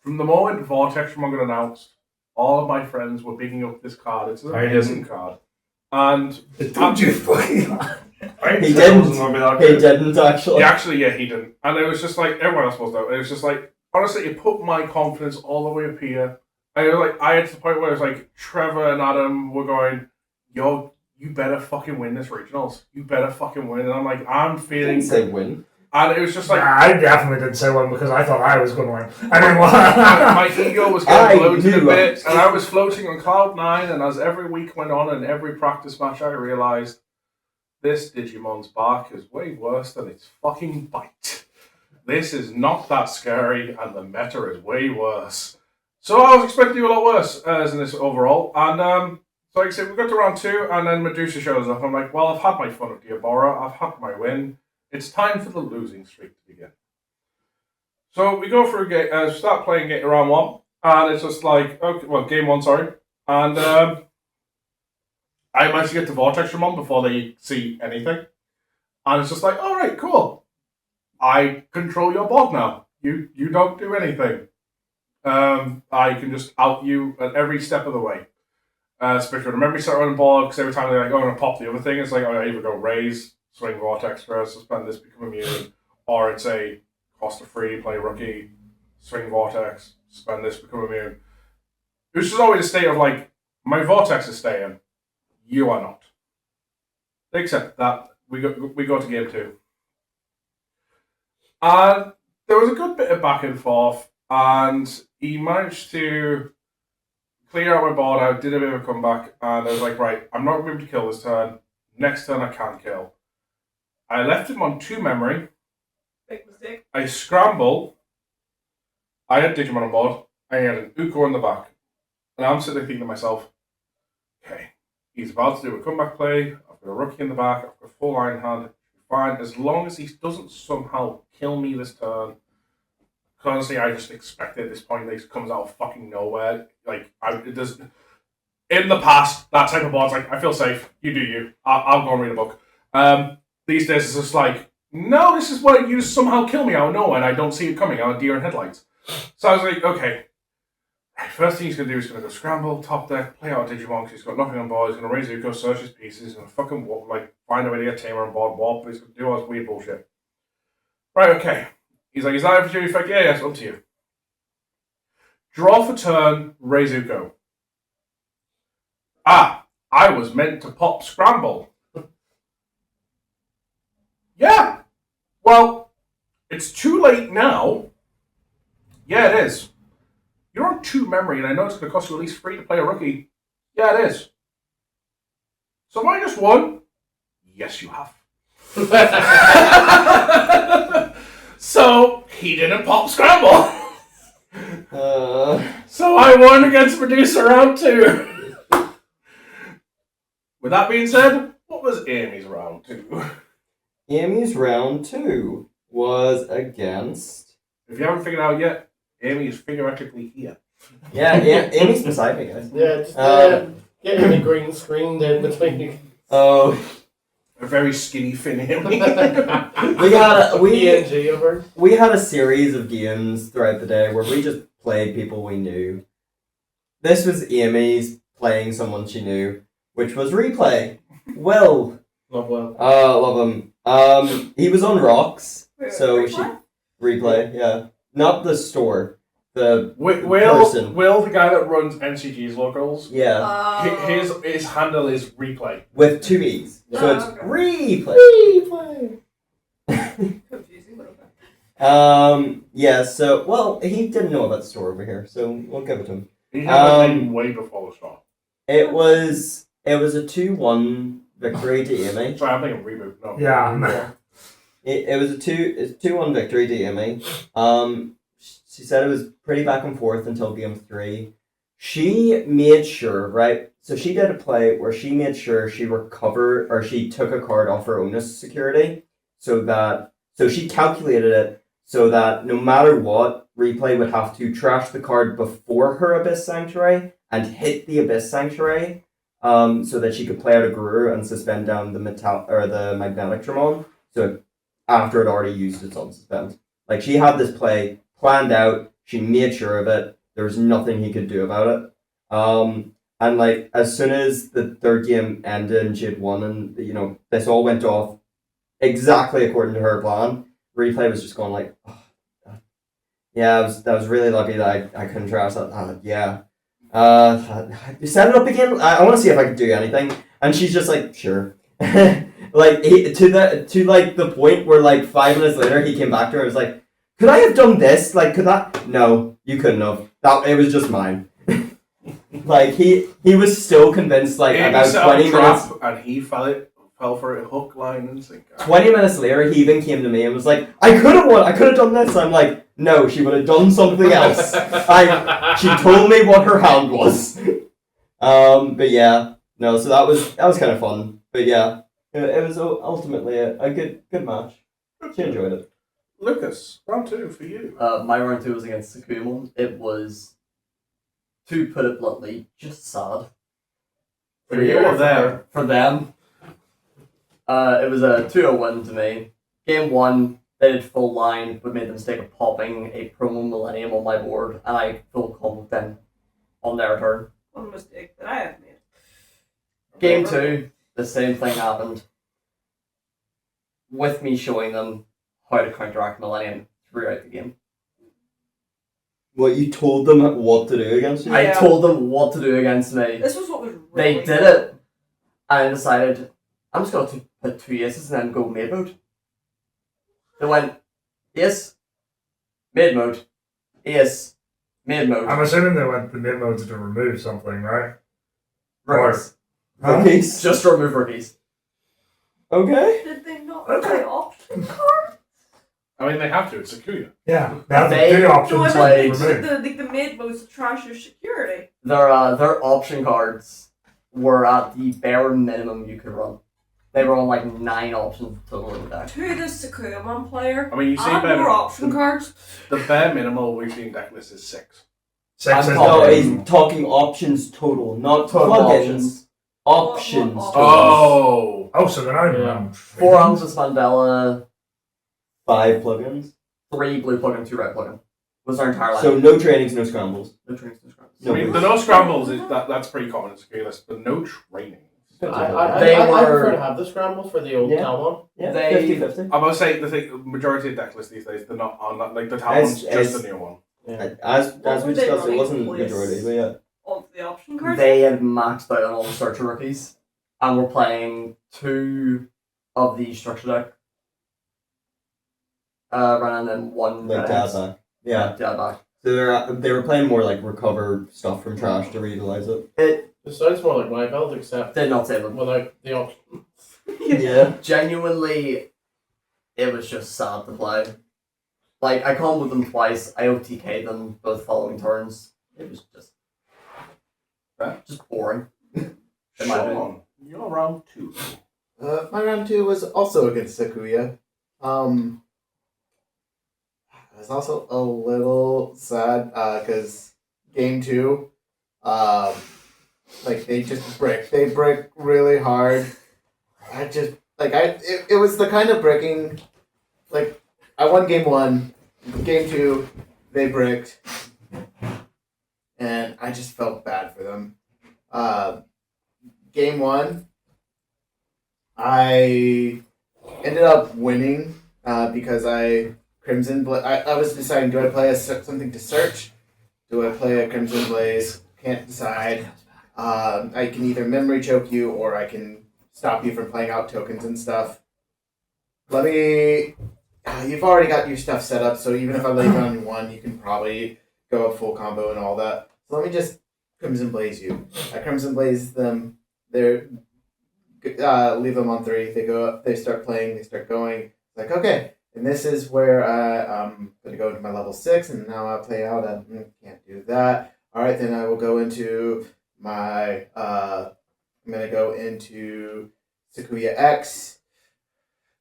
A: from the moment Vortex got announced, all of my friends were picking up this card. It's an
B: I
A: amazing
B: didn't.
A: card, and
G: Don't you fucking
H: He didn't actually.
A: Yeah, he didn't. And it was just like, everyone else was though. It was just like, honestly, it put my confidence all the way up here. And it was like, I had to the point where it was like, Trevor and Adam were going, yo, you better fucking win this regionals. You better fucking win. And I'm like, I'm feeling.
H: Didn't say win.
A: And it was just like,
G: I definitely didn't say one because I thought I was going to win. I didn't
A: my ego was getting bloated a
H: knew
A: bit.
H: it.
A: And I was floating on cloud 9. And as every week went on and every practice match, I realized this Digimon's bark is way worse than its fucking bite. This is not that scary, and the meta is way worse. So I was expecting to do a lot worse as in this overall. And so like I said, we got to round 2, and then Medusa shows up. I'm like, well, I've had my fun of Diabora. I've had my win. It's time for the losing streak to begin. So we go through start playing round 1, and it's just like, okay, well, game 1, sorry. And I managed to get to Vortex from on before they see anything. And it's just like, all right, cool. I control your board now. You don't do anything. I can just out you at every step of the way. Especially when the memory set on board, because every time they're like, oh, I'm going to pop the other thing, it's like, oh, I either go raise, swing Vortex first, suspend this, become immune, or it's a cost of free, play rookie, swing Vortex, suspend this, become immune. It was just always a state of like, my Vortex is staying, you are not. They accept that. We go to game 2. And there was a good bit of back and forth, and he managed to clear out my board. I did a bit of a comeback, and I was like, right, I'm not going to be able to kill this turn. Next turn I can kill. I left him on 2 memory.
F: Big mistake.
A: I scramble. I had Digimon on board. I had an Uko in the back. And I'm sitting there thinking to myself, okay, he's about to do a comeback play. I've got a rookie in the back. I've got a full iron hand. Fine, as long as he doesn't somehow kill me this turn. Because honestly, I just expected at this point that he comes out of fucking nowhere. Like, it does. In the past, that type of board's like, I feel safe. You do you. I'll go and read a book. These days, it's just like, no, this is where you just somehow kill me out of nowhere and I don't see it coming. I'm a deer in headlights. So I was like, okay. First thing he's going to do is going to go scramble, top deck, play out Digimon because he's got nothing on board. He's going to raise it, go search his pieces. He's going to fucking find a way to get Tamer on board, warp. He's going to do all this weird bullshit. Right, okay. He's like, is that for you? Effect? Yeah, yes, up to you. Draw for turn, raise it, go. I was meant to pop Scramble. Yeah. Well, it's too late now. Yeah, it is. You're on 2 memory, and I know it's going to cost you at least 3 to play a rookie. Yeah, it is. So -1? Yes, you have. So he didn't pop Scramble. So I won against Medusa round 2. With that being said, what was Amy's round 2?
D: Amy's round 2 was against.
A: If you haven't figured it out yet, Amy is figuratively here.
D: Yeah, Amy's beside me, guys.
E: Yeah, just getting the green screen in between you.
D: Oh,
A: A very skinny Finn Amy.
E: PNG over.
D: we had a series of games throughout the day where we just played people we knew. This was Amy's playing someone she knew, which was Replay. Will.
E: Love well.
D: Love him. He was on rocks, so Replay, yeah. Not the store. The person.
A: Will, the guy that runs NCG's locals,
D: Yeah.
A: his handle is Replay.
D: With 2 E's. So
F: Oh,
D: it's
F: okay.
D: Replay.
F: Confusing, but okay.
D: Yeah, so, well, he didn't know about the store over here, so we'll give it to him.
A: He had a name way before the start.
D: It was a 2-1 victory to Amy.
A: Sorry, I'm thinking reboot. No.
G: Yeah, man.
D: It was a 2-1 victory to Amy. She said it was pretty back and forth until game 3. She made sure, right? So she did a play where she made sure she recovered, or she took a card off her onus security, so she calculated it so that no matter what, Replay would have to trash the card before her Abyss Sanctuary and hit the Abyss Sanctuary, so that she could play out a Guru and suspend down the Magnetic Dramon. So after it already used its unsuspend, like she had this play planned out. She made sure of it. There was nothing he could do about it. And like as soon as the 3rd game ended and she had won, and this all went off exactly according to her plan, Replay was just going like, oh, yeah, I was really lucky that I couldn't trash that. Yeah. Set it up again. I want to see if I can do anything. And she's just like, sure. Like the point where like 5 minutes later he came back to her and was like, could I have done this? Like, could that? No, you couldn't have. It was just mine. Like he was still convinced. Like
A: Amy
D: about
A: set
D: 20
A: up a trap,
D: minutes.
A: and he fell for it hook, line, and sinker.
D: 20 minutes later, he even came to me and was like, I could have won. I could have done this. I'm like, no, she would have done something else. She told me what her hand was. But yeah, no. So that was kind of fun. But yeah, it was ultimately a good match. She enjoyed it.
A: Lucas, round 2 for you.
H: My round 2 was against Sakumon. It was, to put it bluntly, just sad.
A: For you or them?
H: For them. It was a 2-0 win to me. Game 1, they did full line, but made the mistake of popping a promo Millennium on my board, and I full comboed them on their turn.
F: One mistake that I have made.
H: Game 2, the same thing happened. With me showing them how to counteract Millennium throughout the game.
D: What, you told them what to do against you?
H: I told them what to do against me.
F: This was what was really
H: They did it, and I decided, I'm just going to put 2 aces and then go mid mode. They went, ace, mid mode, ace, mid mode.
G: I'm assuming they went the mid mode to remove something, right?
H: Rookies.
D: Rookies?
H: Just remove rookies.
D: Okay.
F: Did they not
G: Okay.
F: play option card?
A: I mean, they have to. It's Akuya.
G: Yeah, they have
H: They-
G: the 2 options
F: No, I
G: to
H: played-
G: remove.
F: the mid was to trash your security.
H: Their option cards were at the bare minimum you could run. They were on like 9 options total in the deck.
F: To the Sakuyamon player,
A: I mean, you see
F: add
A: better.
F: more option cards.
A: The bare minimal we've seen deck list is 6.
G: 6
H: I'm
G: is
D: No,
H: talking-
D: he's talking options total, not
H: Total
D: plugins. Options
F: What
D: total.
A: Oh!
G: Oh, so they're not even
H: Yeah.
G: on
H: 4 arms of Spandella,
D: 5 plugins.
H: 3 blue plugin, 2 red plugin. Was our entire line.
D: So no trainings, no scrambles.
H: No trainings, no scrums.
D: No.
A: I mean, the no scrambles, that's pretty common in Sakura list, but no training.
H: They
E: I
H: were-
E: prefer to have the scramble for the old
D: Yeah.
E: Talon.
D: Yeah,
H: They-
D: 50-50.
A: I must say, the majority of deck lists these days, they're not on that. Like, the Talon's
D: It's-
A: just a new one.
D: As
F: What
D: we
F: were they
D: discussed, it
F: running
D: wasn't
F: place?
D: majority, but yeah.
F: Of to the option cards?
H: They have maxed out on all the Searcher rookies, and we're playing 2 of the structure deck. And then 1
D: Like
H: red.
D: dad back. Yeah.
H: Dad back.
D: So they were playing more like recover stuff from trash to reutilize it.
H: It
E: It sounds more like my build, except
H: did not save them.
E: without the option.
H: Yeah, genuinely, it was just sad to play. Like, I comboed them twice, I OTK'd them both following turns. It was just boring. In my opinion.
A: Sean, you're round 2.
C: My round 2 was also against Sakuya. I was also a little sad because game 2, like they just brick. They brick really hard. It was the kind of bricking. Like I won game 1, game 2, they bricked, and I just felt bad for them. Game 1, I ended up winning because I was deciding, do I play something to search? Do I play a Crimson Blaze? Can't decide. I can either memory choke you or I can stop you from playing out tokens and stuff. You've already got your stuff set up, so even if I lay down you 1, you can probably go a full combo and all that. So let me just Crimson Blaze you. I Crimson Blaze them. Leave them on 3. They go up. They start playing. They start going. Like, okay. And this is where I'm going to go into my level 6, and now I'll play out. Can't do that. All right, then I will go into my. I'm going to go into Sakuya X.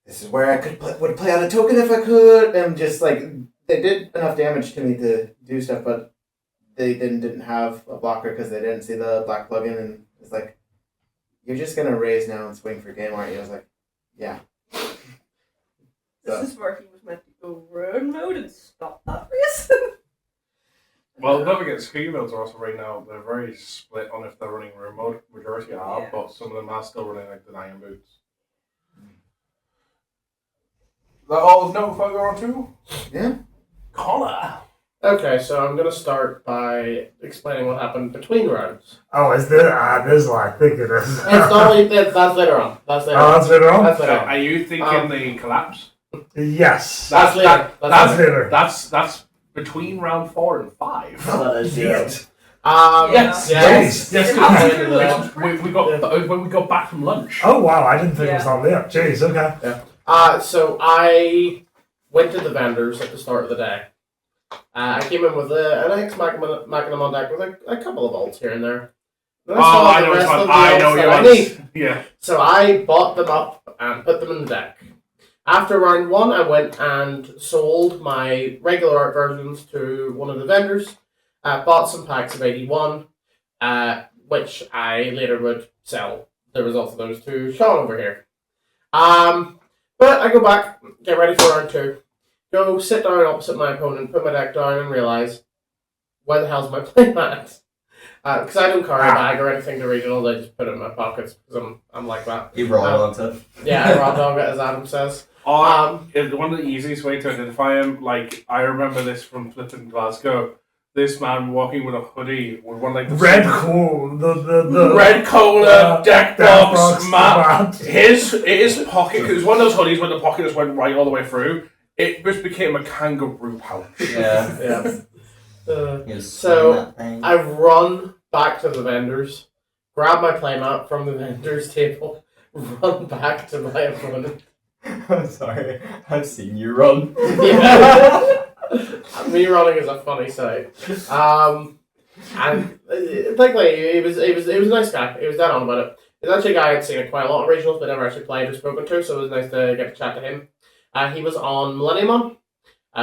C: This is where I would play out a token if I could. And just like, they did enough damage to me to do stuff, but they didn't have a blocker because they didn't see the black plugin. And it's like, you're just going to raise now and swing for game, aren't you? I was like, yeah.
F: This is where he was meant to go road mode and stop that race.
A: Well, don't forget, ski builds are also right now, they're very split on if they're running remote. Majority are,
F: Yeah.
A: but some of them are still running like the Iron Boots. Is that all of note before I go on 2?
C: Yeah.
A: Connor.
E: Okay, so I'm gonna start by explaining what happened between rounds.
G: Oh, is this? This is what I think it is.
E: It's not like that. That's later on. That's later
G: Oh,
E: on.
G: that's later on?
E: That's later on.
A: Are you thinking the collapse?
G: Yes.
E: That's later.
G: That's later.
A: That's between round 4 and 5.
H: That is zero.
A: Yes.
E: Yes.
G: Jeez.
E: Yes.
A: We got when we got back from lunch.
G: Oh, wow. I didn't think it was that late. Jeez, okay.
E: So I went to the vendors at the start of the day. I came in with an X Machinum on deck with a couple of ults here and there. Then saw
A: I
E: the
A: know which
E: rest
A: one.
E: of the
A: I
E: ults
A: know
E: that
A: you
E: I
A: want.
E: need.
A: Yeah.
E: So I bought them up and put them in the deck. After round 1, I went and sold my regular art versions to one of the vendors. Bought some packs of 81, which I later would sell the results of those to Sean over here. But I go back, get ready for round 2. Go sit down opposite my opponent, put my deck down, and realize, where the hell's my playmat? Because I don't carry a bag or anything to regional, I just put it in my pockets because I'm like that.
D: He raw dogs it.
E: Yeah, I raw dog it, as Adam says.
A: One of the easiest way to identify him, like I remember this from flipping Glasgow. This man walking with a hoodie with one like the
G: Red coal. The
A: red cola deck box
G: mat.
A: His pocket, because it was one of those hoodies where the pocket just went right all the way through. It just became a kangaroo pouch.
D: Yeah.
E: Yeah.
D: He was
E: So,
D: that thing.
E: I run back to the vendors, grab my playmat from the vendors table, run back to my opponent.
D: I'm sorry. I've seen you run.
E: Yeah. Me running is a funny sight. And thankfully, it was a nice guy. He was dead on about it. He's actually a guy I'd seen quite a lot of regionals, but never actually played or spoken to, so it was nice to get to chat to him. He was on Millennium,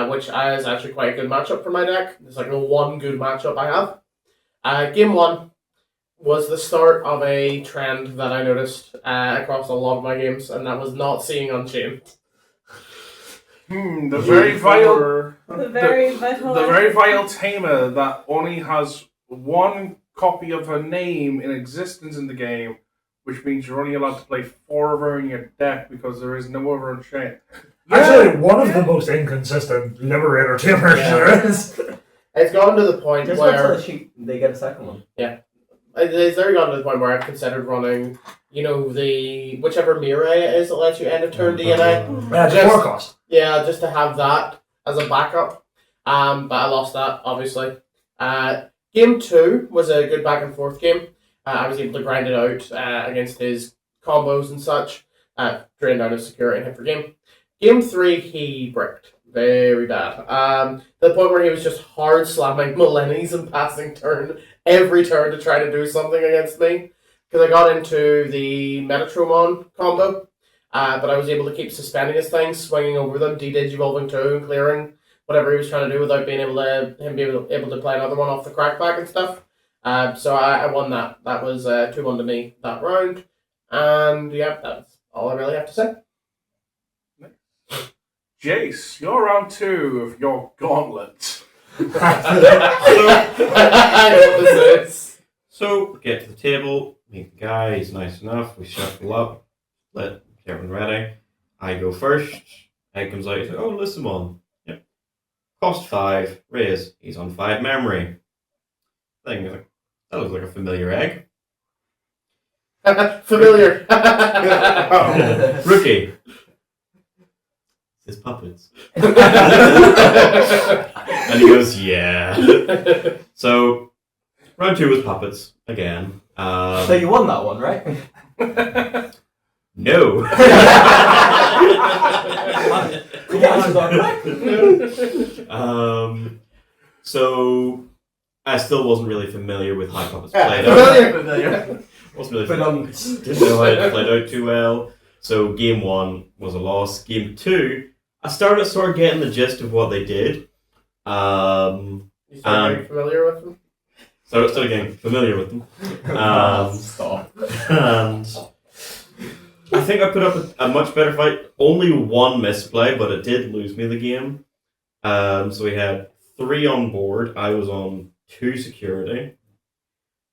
E: which is actually quite a good matchup for my deck. It's like the one good matchup I have. Game 1 was the start of a trend that I noticed across a lot of my games, and that was not seeing Unchained.
A: The very vital
F: The very vital.
A: the very vital tamer that only has one copy of her name in existence in the game, which means you're only allowed to play 4 of her in your deck because there is no other Unchained.
G: Actually, one of the most inconsistent Liberator tamers there is.
E: It's gotten to the point
D: Just wait till
E: where
D: they get a second one.
E: It's already gotten to the point where I've considered running, the whichever Mirai it is that lets you end of turn DNA.
G: Yeah, just forecast.
E: Yeah, just to have that as a backup. But I lost that, obviously. Game 2 was a good back and forth game. I was able to grind it out against his combos and such. Drained out his security and hit for game. Game 3, he bricked. Very bad. To the point where he was just hard slamming Millennies and passing turn every turn to try to do something against me. Because I got into the Metatromon combo, but I was able to keep suspending his things, swinging over them, de-digivolving 2 and clearing whatever he was trying to do without being able to play another one off the crackback and stuff. So I won that. That was 2-1 to me that round. And yeah, that's all I really have to say.
A: Jace, you're round 2 of your gauntlet.
I: So, get to the table, meet the guy, he's nice enough, we shuffle up, let everyone ready. I go first, egg comes out, he's like, oh, Lissamon. Yep. Cost 5, raise, he's on 5 memory. Thing, he's like, that looks like a familiar egg.
E: Familiar.
I: Rookie. His puppets. And he goes, yeah. So, round 2 was puppets, again.
J: So you won that one, right?
I: No. So, I still wasn't really familiar with how puppets played out.
E: Familiar.
I: Wasn't really didn't know how it played out too well. So, game 1 was a loss. Game 2, I started sort of getting the gist of what they did.
E: You started getting familiar with them?
I: Started getting familiar with them.
E: Stop.
I: And I think I put up a much better fight. Only one misplay, but it did lose me the game. So we had 3 on board. I was on 2 security.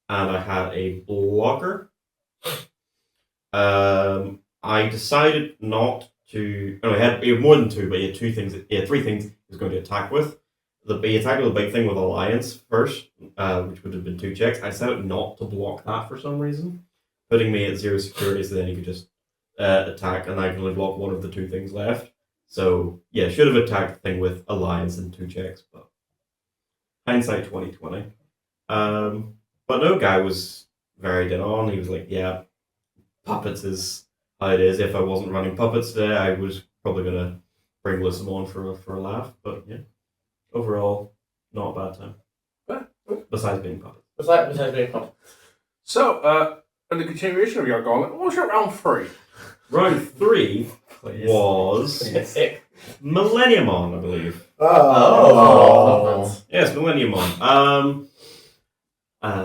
I: And I had a blocker. I decided not to. No, he had more than 2, but he had 3 things he was going to attack with. He attacked with a big thing with Alliance first, which would have been 2 checks. I decided not to block that for some reason, putting me at 0 security, so then he could just attack, and I could only block one of the 2 things left. So yeah, should have attacked the thing with Alliance and 2 checks, but hindsight 2020. But no, guy was very dead on. He was like, yeah, puppets is how it is. If I wasn't running puppets today, I was probably gonna bring Lissom on for a laugh. But yeah, overall, not a bad time. Besides being puppets.
E: Besides being puppets.
A: So, in the continuation of your gauntlet, what was your round 3?
I: Round 3 was Millenniumon, I believe.
E: Oh.
I: Yes, Millenniumon.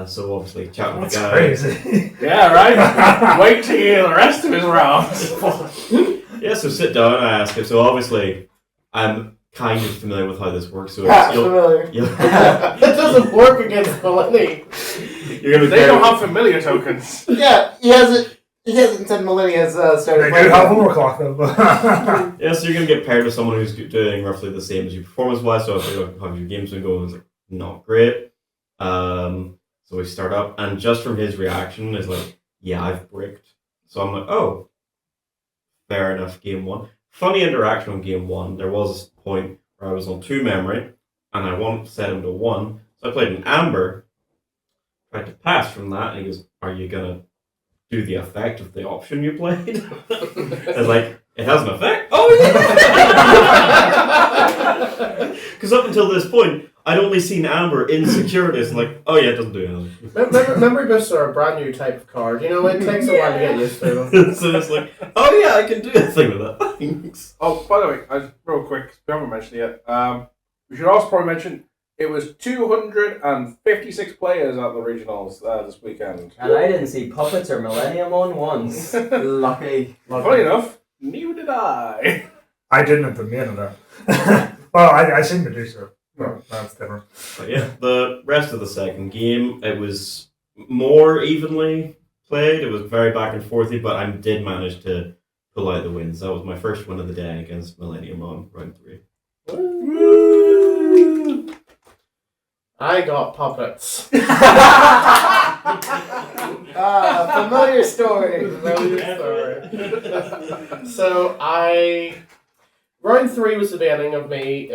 I: So obviously chatting with the guy.
G: Crazy.
A: Yeah, right? Wait to hear the rest of his rounds.
I: Yeah, so sit down and I ask him. So obviously, I'm kind of familiar with how this works. So
C: Familiar.
E: It doesn't work against Millennium.
I: you're gonna
A: They don't have familiar tokens.
C: Yeah, he hasn't said Millennia has started
G: They
C: playing.
G: do have 1 more clock though.
I: Yeah, so you're gonna get paired with someone who's doing roughly the same as you performance-wise. So if you know, how your game's been going, it's like not great. So we start up, and just from his reaction, is like, yeah, I've bricked. So I'm like, oh, fair enough. Game 1. Funny interaction on game 1. There was a point where I was on 2 memory, and I wanted to set him to 1. So I played an Amber, tried to pass from that, and he goes, are you gonna do the effect of the option you played? I was like, it has an effect? Oh yeah! Because up until this point, I'd only seen Amber in securities, and like, oh yeah, it doesn't do anything.
E: Memory boosts are a brand new type of card. You know, it takes a while to get used to them.
I: So it's like, oh yeah, I can do a thing with that. Thanks.
A: Oh, by the way, real quick, we haven't mentioned it yet. We should also probably mention it was 256 players at the regionals this weekend.
J: And I didn't see puppets or Millennium on once.
H: Lucky.
A: Funny enough, neither did I.
G: I didn't at the main of that. Well, I seem to do so. Well, that's different.
I: But yeah, the rest of the second game, it was more evenly played. It was very back and forthy, but I did manage to pull out the wins. That was my first win of the day against Millennium on round 3.
E: I got puppets.
C: Familiar story.
E: So round 3 was the beginning of me,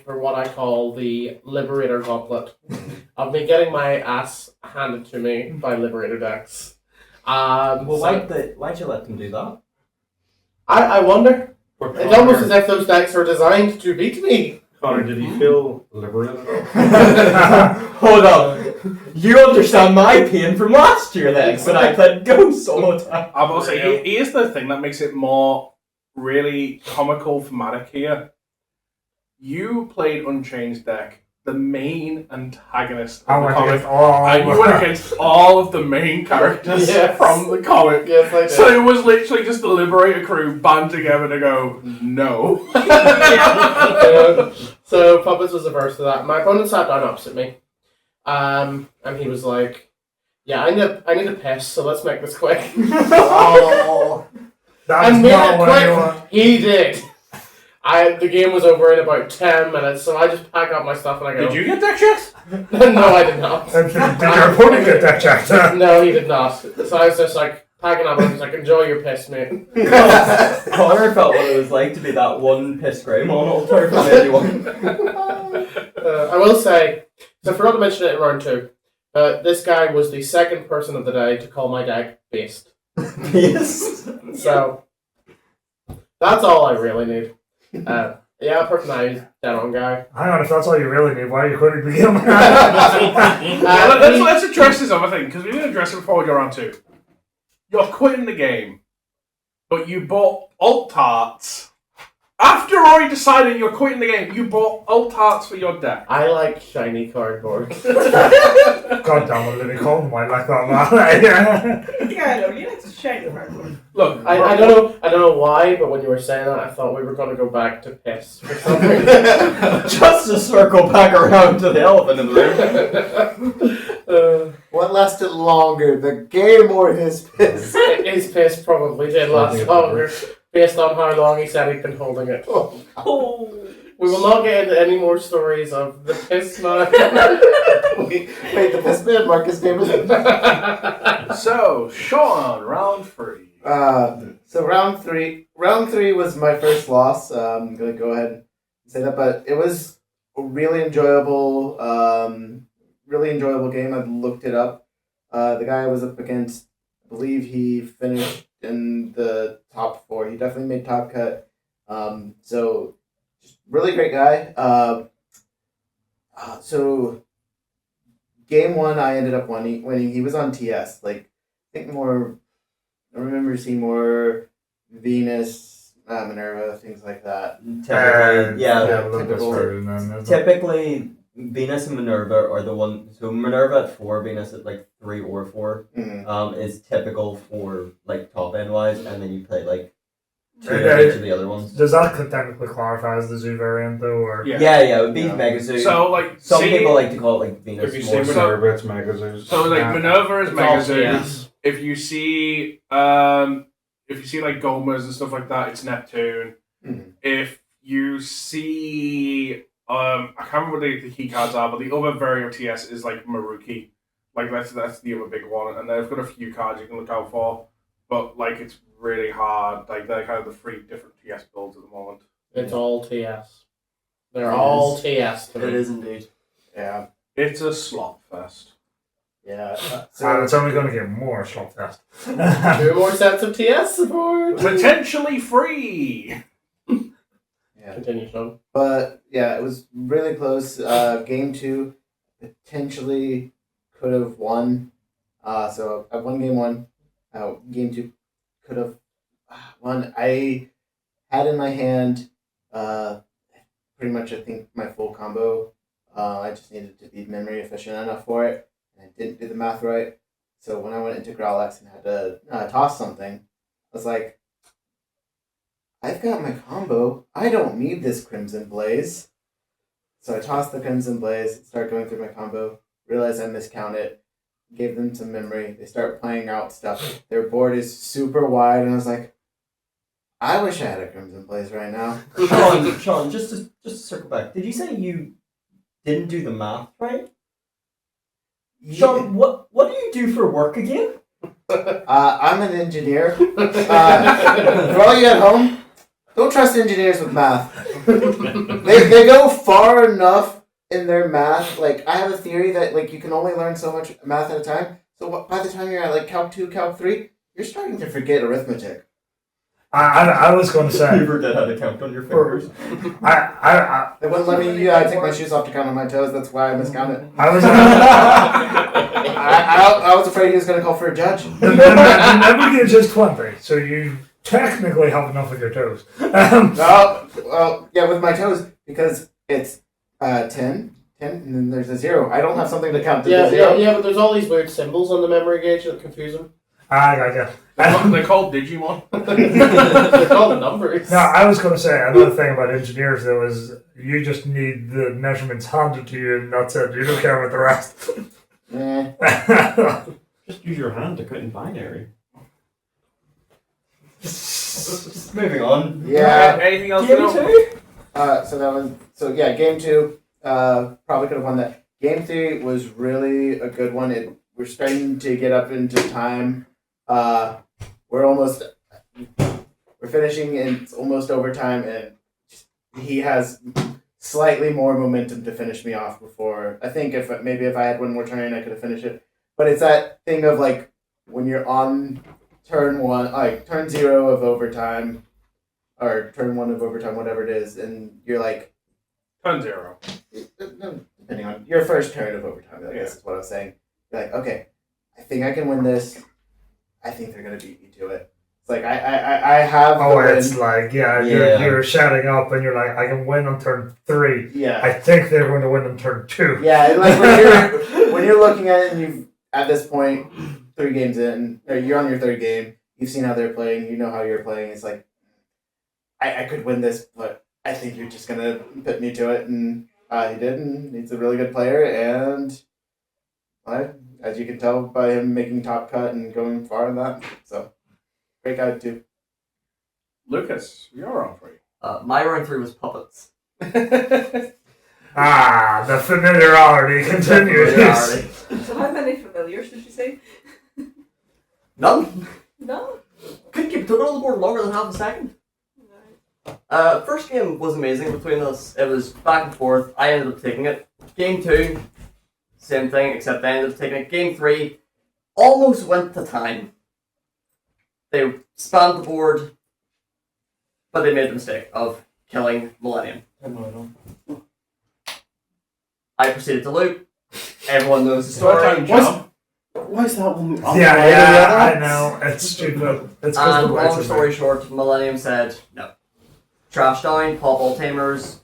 E: for what I call the Liberator Gauntlet, of me getting my ass handed to me by Liberator decks.
J: Well,
E: So
J: why'd you let them do that?
E: I wonder. It's almost as if those decks are designed to beat me.
B: Connor, did you feel liberated?
J: Hold on. You understand my pain from last year then, when I played Ghost solo time.
A: I will say, here's the thing that makes it more really comical thematic here. You played Unchanged deck, the main antagonist
G: I
A: of the
G: went
A: comic,
G: against all.
A: and you went against all of the main characters
E: Yes.
A: from the comic.
E: Yes, I did.
A: So it was literally just the Liberator crew band together to go, no.
E: So Puppets was the first of that. My opponent sat down opposite me, and he was like, "Yeah, I need a piss, so let's make this quick."
C: Oh.
G: That's
E: And made
G: not
E: it
G: what
E: quick.
G: you want.
E: He did. The game was over in about 10 minutes, so I just pack up my stuff and I go.
A: Did you get deck checks?
E: No, I did not.
G: Did your opponent get that checked?
E: No, he did not. So I was just like packing up and I was like, "Enjoy your piss, mate."
J: Connor felt what it was like to be that one piss Greymon altar from anyone.
E: I will say, so I forgot to mention it in round 2. This guy was the second person of the day to call my deck based.
J: Yes.
E: So that's all I really need. Yeah, personalized dead on guy.
G: Hang on, if that's all you really need, why are you quitting the game?
A: Let's address this other thing, because we didn't address it before we go round 2. You're quitting the game, but you bought alt tarts. After already deciding you're quitting the game, you bought alt tarts for your deck.
E: I like shiny cardboard.
G: God damn it, Libby Colton might like that, man.
F: Yeah, I know. You like to shake the cardboard.
A: Look,
E: I don't know why, but when you were saying that, I thought we were going to go back to piss for some reason.
J: Just to circle back around to the elephant in the room.
C: What lasted longer, the game or his piss?
E: His piss probably did last longer, based on how long he said he'd been holding it.
F: Oh.
E: We will not get into any more stories of the piss man.
C: Wait, the piss man, Marcus Davis?
A: so, Sean, round 3.
C: So round three was my first loss. I'm gonna go ahead and say that, but it was a really enjoyable game. I looked it up. The guy I was up against, I believe he finished in the top 4. He definitely made top cut. So just really great guy. So game 1, I ended up winning. He was on TS. Like I think more. I remember seeing more Venus, Minerva, things like that.
J: Typically, Venus and Minerva are the one. So Minerva at 4, Venus at like 3 or 4, is typical for like top end wise, and then you play like 2 of the other ones.
G: Does that technically qualify as the zoo variant though, or
J: Yeah, it would be Mega Zoo.
A: So, like,
J: some people like to call it like Venus.
B: If you
J: more
B: see
J: so.
B: Minerva, it's Megazoo.
A: So, like, Minerva is
E: It's
A: Mega
E: all
A: Zoo.
E: TS.
A: If you see like Gomas and stuff like that, it's Neptune.
C: Mm-hmm.
A: If you see I can't remember what the key cards are, but the other variant of TS is like Maruki. Like that's the other big one, and they've got a few cards you can look out for. But like it's really hard. Like they're kind of the 3 different TS builds at the moment.
E: It's all TS. They're all TS to
H: It
E: me.
H: is indeed.
C: Yeah.
A: It's a slop fest.
C: Yeah.
G: and it's only going to get more slot test.
E: 2 more sets of TS support.
A: Potentially free.
C: Yeah.
E: Continue, Sean.
C: But yeah, it was really close. Game 2 potentially could have won. So I won game 1. Game 2 could have won. I had in my hand pretty much I think my full combo. I just needed to be memory efficient enough for it. And I didn't do the math right. So when I went into Growlix and had to toss something, I was like, I've got my combo. I don't need this Crimson Blaze. So I tossed the Crimson Blaze, started going through my combo, realized I miscounted, gave them some memory. They start playing out stuff. Their board is super wide, and I was like, I wish I had a Crimson Blaze right now.
J: Sean, just to circle back, did you say you didn't do the math right. Sean, what do you do for work again?
C: I'm an engineer. For all you at home, don't trust engineers with math. They go far enough in their math. Like, I have a theory that like you can only learn so much math at a time. So by the time you're at like Calc 2, Calc 3, you're starting to forget arithmetic.
G: I was going to say.
J: You forget how to count on your fingers.
C: They wouldn't let me take my shoes off to count on my toes. That's why I miscounted.
G: I was.
C: I was afraid he was going to call for a judge.
G: The number gauge is 20, so you technically have enough with your toes.
C: Well, yeah, with my toes, because it's 10, and then there's a 0. I don't have something to count to the 0.
E: Yeah, but there's all these weird symbols on the memory gauge that confuse them.
G: I gotcha.
A: They're called Digimon.
E: They're called numbers.
G: No, I was going to say another thing about engineers though is you just need the measurements handed to you and that's it. You don't care about the rest.
I: Just use your hand to cut in binary.
J: Just moving on.
C: Yeah.
A: Anything else?
J: Game
A: to know?
J: 2?
C: Game 2. Probably could have won that. Game 3 was really a good one. We're starting to get up into time. We're finishing and it's almost overtime, and he has slightly more momentum to finish me off before. I think if I had one more turn, I could have finished it. But it's that thing of like when you're on turn 1, like turn 0 of overtime, or turn 1 of overtime, whatever it is, and you're like
A: Turn 0.
C: depending on your first turn of overtime. I guess is what I was saying. You're like, okay, I think I can win this. I think they're gonna beat me to it. It's like I have.
G: Oh,
C: the
G: it's
C: win.
G: like you're shouting up and you're like, I can win on turn 3.
C: Yeah.
G: I think they're going to win on turn 2.
C: Yeah, like when you're looking at it and you've at this point 3 games in, or you're on your 3rd game. You've seen how they're playing. You know how you're playing. It's like I could win this, but I think you're just gonna put me to it, and he did. And he's a really good player, and as you can tell by him making top cut and going far in that, so great guy too.
A: Lucas, you're round 3.
H: My round 3 was puppets.
G: The familiarity continues.
F: So how many familiars did you say?
H: None.
F: No.
H: Couldn't keep it on the board longer than half a second. First game was amazing between us. It was back and forth. I ended up taking it. Game 2, same thing, except I ended up taking it. Game 3, almost went to time. They spanned the board, but they made the mistake of killing Millennium. I proceeded to loop. Everyone knows the story.
E: Why is that one?
G: I know. It's stupid. It's because
H: And
G: the
H: long story short, Millennium said, no. Trash down, pop all tamers,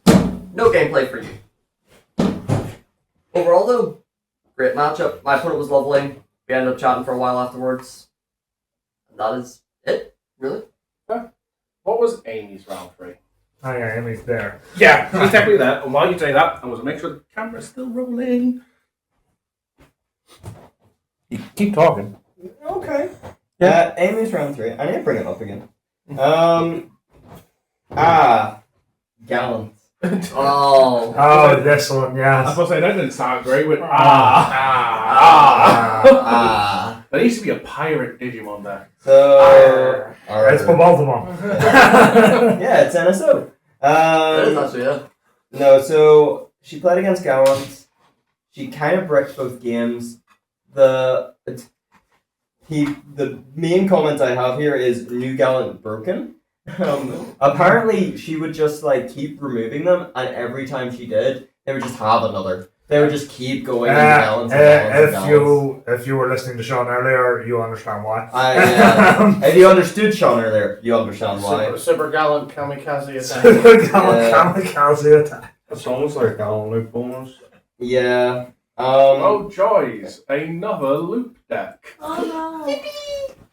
H: no gameplay for you. Overall though, great matchup. My opponent was lovely. We ended up chatting for a while afterwards. And that is it, really.
A: What was Amy's round 3?
G: Oh yeah, Amy's there.
A: Yeah, she's definitely there. And while you say that, I was make sure the camera's still rolling. You keep talking.
J: Okay. Amy's round 3. I need to bring it up again. Gallant.
H: Oh.
G: Oh, this one,
A: I was
G: yes.
A: supposed to say that didn't sound great with There needs to be a pirate Digimon there.
J: So,
G: It's for both of them.
J: yeah, it's NSO.
H: It is actually, yeah.
J: No, so she played against Gallant. She kind of bricked both games. The main comment I have here is new Gallant broken. Apparently she would just like keep removing them, and every time she did, they would just have another. They would just keep going into Gallants and Gallants and Gallants.
G: If you were listening to Sean earlier, you understand why.
J: If you understood Sean earlier, you understand why.
E: Super gallant kamikaze attack.
G: Kamikaze attack.
B: It's almost like Gallant loop bonus.
J: Yeah.
A: Oh joys, another loop deck.
F: Oh no.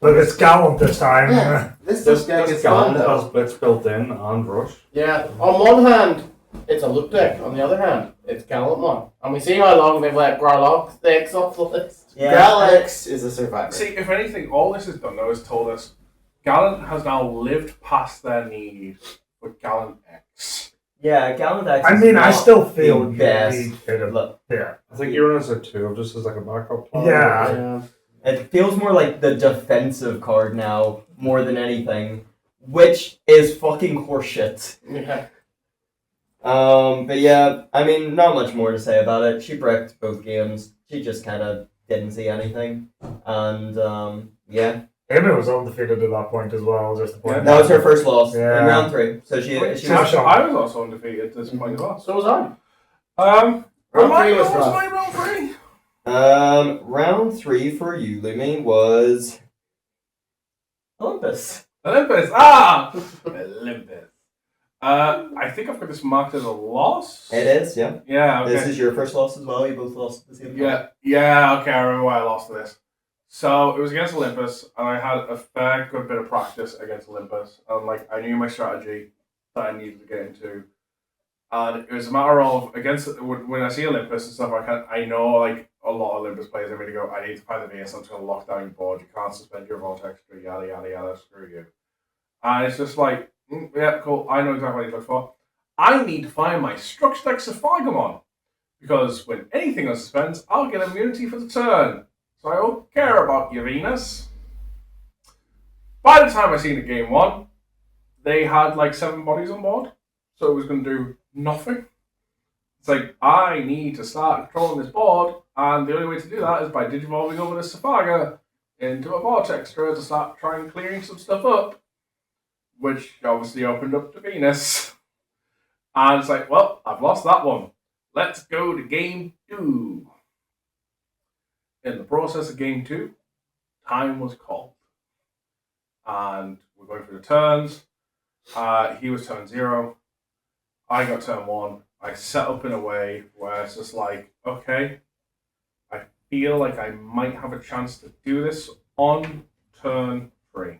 G: Look, it's Gallant this time.
C: Yeah. This deck is fun
B: Gallant
C: though.
B: has blitz built in and rush.
E: Yeah, on one hand, it's a loop deck. On the other hand, it's Gallant one. And we see how long they've let Garlock decks off the list.
J: Yeah.
C: Galax is a survivor.
A: See, if anything, all this has done though is told us Gallant has now lived past their need for Gallant X.
J: Yeah, Gallaudet.
G: I mean, I still feel
J: the best.
G: you need it.
J: Look,
G: Yeah.
B: I think Uranus are 2 just as like a backup plan.
G: Yeah.
J: it feels more like the defensive card now, more than anything, which is fucking horseshit.
E: Yeah.
J: But yeah, I mean, not much more to say about it. She bricked both games. She just kind of didn't see anything, and yeah,
G: Amy was undefeated at that point as well, just the point.
J: that was her first loss in
G: Yeah.
J: round 3. So she
G: Tough
J: was
G: shot.
A: I was also undefeated at this point as well.
E: So was I.
A: What
C: Round
A: was
C: 3 was
A: my
C: rough.
A: round 3?
J: round 3 for you, Lumi, was Olympus.
A: Olympus. Ah! Olympus. I think I've got this marked as a loss.
J: It is, yeah.
A: Yeah, okay.
J: This is your first loss as well. You both lost at the same time.
A: Yeah, okay, I remember why I lost this. So it was against Olympus, and I had a fair good bit of practice against Olympus. And like I knew my strategy that I needed to get into. And it was a matter of when I see Olympus and stuff, I know like a lot of Olympus players are going to go, I need to find the base, I'm just going to lock down your board, you can't suspend your vortex, yada yada yada, screw you. And it's just like, yeah, cool, I know exactly what I need to look for. I need to find my structure deck Sephargamon. Because when anything unsuspends, I'll get immunity for the turn. So I don't care about your Venus. By the time I seen it game 1, they had like 7 bodies on board. So it was going to do nothing. It's like, I need to start controlling this board, and the only way to do that is by digivolving over this Sephaga into a Vortex to start trying clearing some stuff up, which obviously opened up to Venus. And it's like, well, I've lost that one. Let's go to game 2. In the process of game 2, time was called. And we're going through the turns. He was turn 0. I got turn 1. I set up in a way where it's just like, okay, I feel like I might have a chance to do this on turn 3.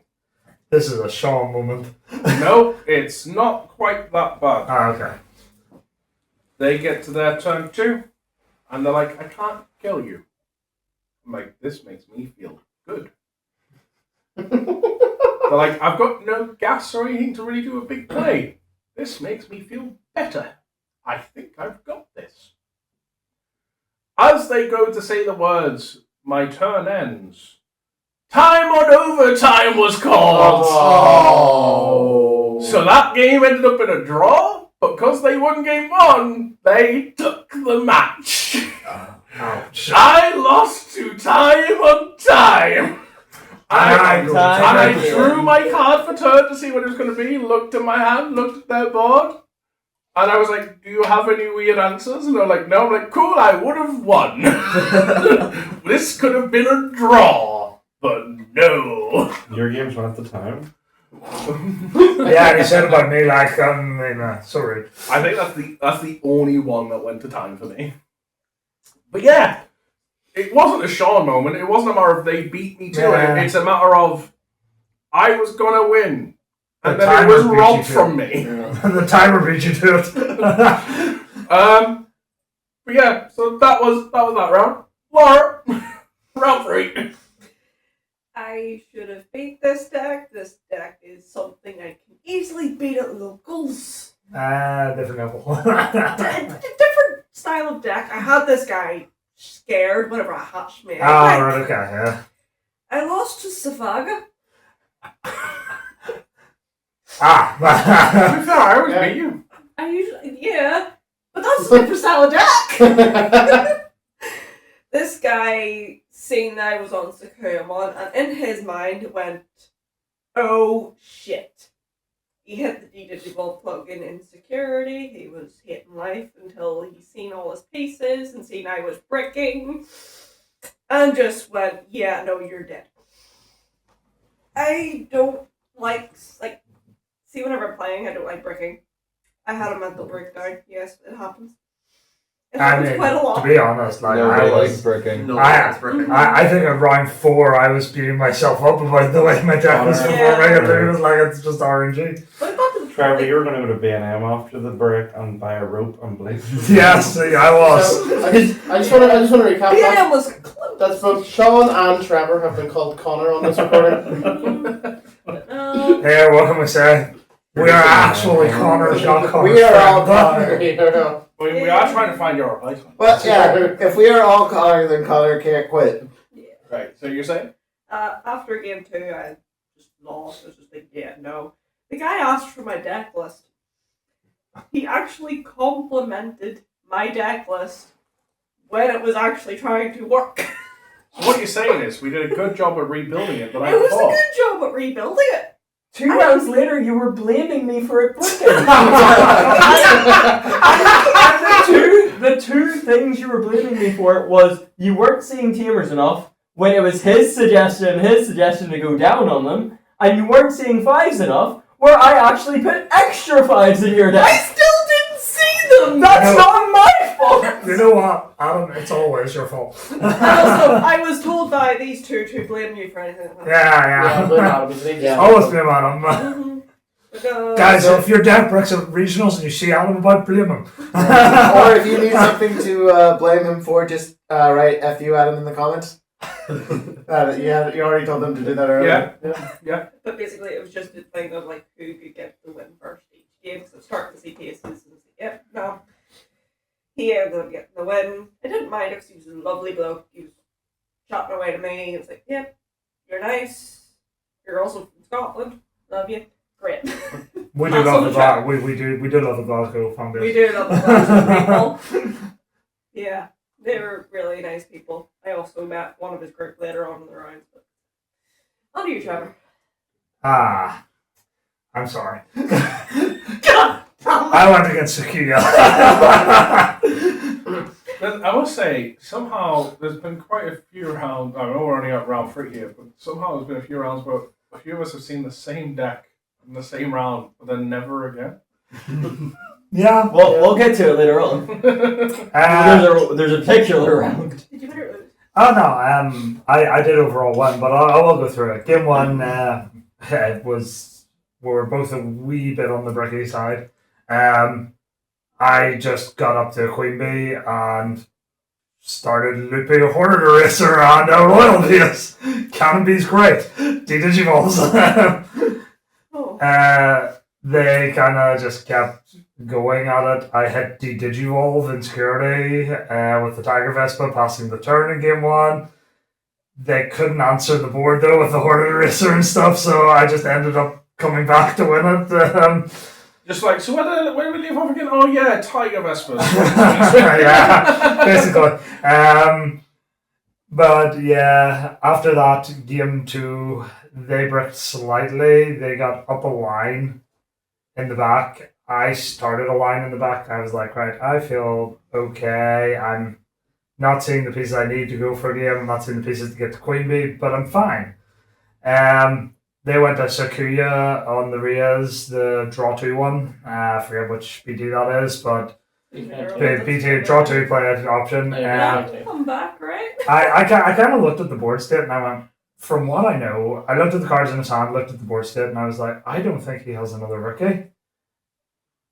G: This is a Sean moment.
A: No, it's not quite that bad.
G: Ah, okay.
A: They get to their turn 2, and they're like, I can't kill you. I'm like, this makes me feel good. They're like, I've got no gas or anything to really do a big play. This makes me feel better. I think I've got this. As they go to say the words, my turn ends. Time on overtime was called.
C: Oh.
A: So that game ended up in a draw, but because they won game 1, they took the match.
G: Ouch.
A: I lost to time on time. I drew my card for turn to see what it was going to be, looked at my hand, looked at their board, and I was like, do you have any weird answers? And they're like, no. I'm like, cool, I would have won. This could have been a draw, but no.
B: Your games went at the time.
G: Yeah, and he said about me like, sorry.
A: I think that's the only one that went to time for me. But yeah, it wasn't a Sean moment. It wasn't a matter of they beat me to
G: Yeah.
A: it. It's a matter of I was gonna win, and
G: The
A: then it
G: timer
A: was
G: beat
A: robbed
G: you to
A: from
G: it.
A: me.
G: The timer beat you to it.
A: But yeah, so that was that round. Laura, round 3.
F: I should have beat this deck. This deck is something I can easily beat at locals.
G: Different level.
F: Different style of deck. I had this guy scared whenever I hatched me.
G: Ah, right, okay, yeah.
F: I lost to Savaga.
G: Ah.
A: I always beat you.
F: I usually, yeah, but that's a different style of deck. This guy seen that I was on Sakuyamon, and in his mind went, oh shit. He hit the Digimon plugin in security, he was hating life until he seen all his pieces and seen I was bricking, and just went, yeah, no, you're dead. I don't like, see whenever I'm playing, I don't like bricking. I had a mental breakdown, yes, it happens. It happens quite a lot.
G: To be honest, like,
J: Nobody
G: I was...
J: likes bricking.
H: No,
G: I-
H: that's breaking.
G: I think at round 4 I was beating myself up about the way my deck was
F: Yeah.
G: performing. It was like, it's just RNG.
F: But I got to the
B: Trevor,
F: point,
B: you were going to go to B&M after the break and buy a rope and blade.
G: Yes, I was.
E: So, I just want to recap that.
F: BNM was close.
E: That's both Sean and Trevor have been called Connor on this recording.
F: Um,
G: Hey, what can we say? We are actually Connor's not Connor's
C: We are all
G: friend.
C: Connor.
A: We are trying to find your replacement.
C: But yeah, if we are all Connor, then Connor can't quit.
A: Right, so you're saying?
F: After game 2, I just lost. I was just like, yeah, no. The guy asked for my deck list. He actually complimented my deck list when it was actually trying to work.
A: So what you're saying is we did a good job of rebuilding it the night
F: It was
A: before.
F: a good job at rebuilding it.
J: 2 rounds later, you were blaming me for it breaking. and the two things you were blaming me for was you weren't seeing tamers enough when it was his suggestion to go down on them, and you weren't seeing 5s enough where I actually put extra 5s in your deck.
F: I still didn't see them!
J: That's not my fault!
G: You know what, Adam? It's always your fault.
F: And also, I was told by these two to blame you for anything.
G: Yeah.
E: blame Adam, isn't he?
C: Yeah.
G: Always blame Adam.
F: Mhm.
G: Guys, if your deck breaks at regionals and you see Adam about, blame him.
C: Or if you need something to blame him for, just write FU Adam in the comments. You already told them to do that earlier.
A: Yeah.
F: But basically, it was just a thing of like who could get the win first each game. So starting to see cases and it's like, yep, no. He ended up getting the win. I didn't mind it because he was a lovely bloke. He was chatting away to me. He was like, yep, you're nice. You're also from Scotland. Love you. Great.
G: We do
F: That's
G: love
F: on
G: the
F: the track.
G: we do love the Glasgow fan base.
F: We do love the Glasgow people. Yeah, they were really nice people. I also met one of his group later on in the rounds. But on to you, Trevor.
G: I'm sorry.
F: God damn it.
G: I went against Sakuya.
A: I must say, somehow there's been quite a few rounds. I know we're only at round 3 here, but somehow there's been a few rounds where a few of us have seen the same deck in the same round, but then never again.
G: Yeah.
J: Well, we'll get to it later on. There's a particular round.
F: Did you better lose?
G: Oh no, I did overall win, but I will go through it. Game 1 we were both a wee bit on the bricky side. I just got up to a Queen Bee and started looping a Hornet Eraser and a Royal Base. Cannon Bee's great. D-Digivolves.
F: Oh.
G: They kind of just kept going at it. I hit D-Digivolve in security with the Tiger Vespa, passing the turn in game 1. They couldn't answer the board though with the Hornet Eraser and stuff, so I just ended up coming back to win it.
A: Just like, so where did we leave off again? Oh yeah, Tiger Vespers.
G: Yeah, basically. But yeah, after that, game 2, they bricked slightly. They got up a line in the back. I started a line in the back. I was like, right, I feel okay. I'm not seeing the pieces I need to go for a game. I'm not seeing the pieces to get to Queen Bee, but I'm fine. They went to Sakuya on the Rias, the draw 2 one. I forget which BT that is, but BT draw 2 play option.
F: Come back, right?
G: I kind of looked at the board state and I went, from what I know, I looked at the cards in his hand, looked at the board state, and I was like, I don't think he has another rookie.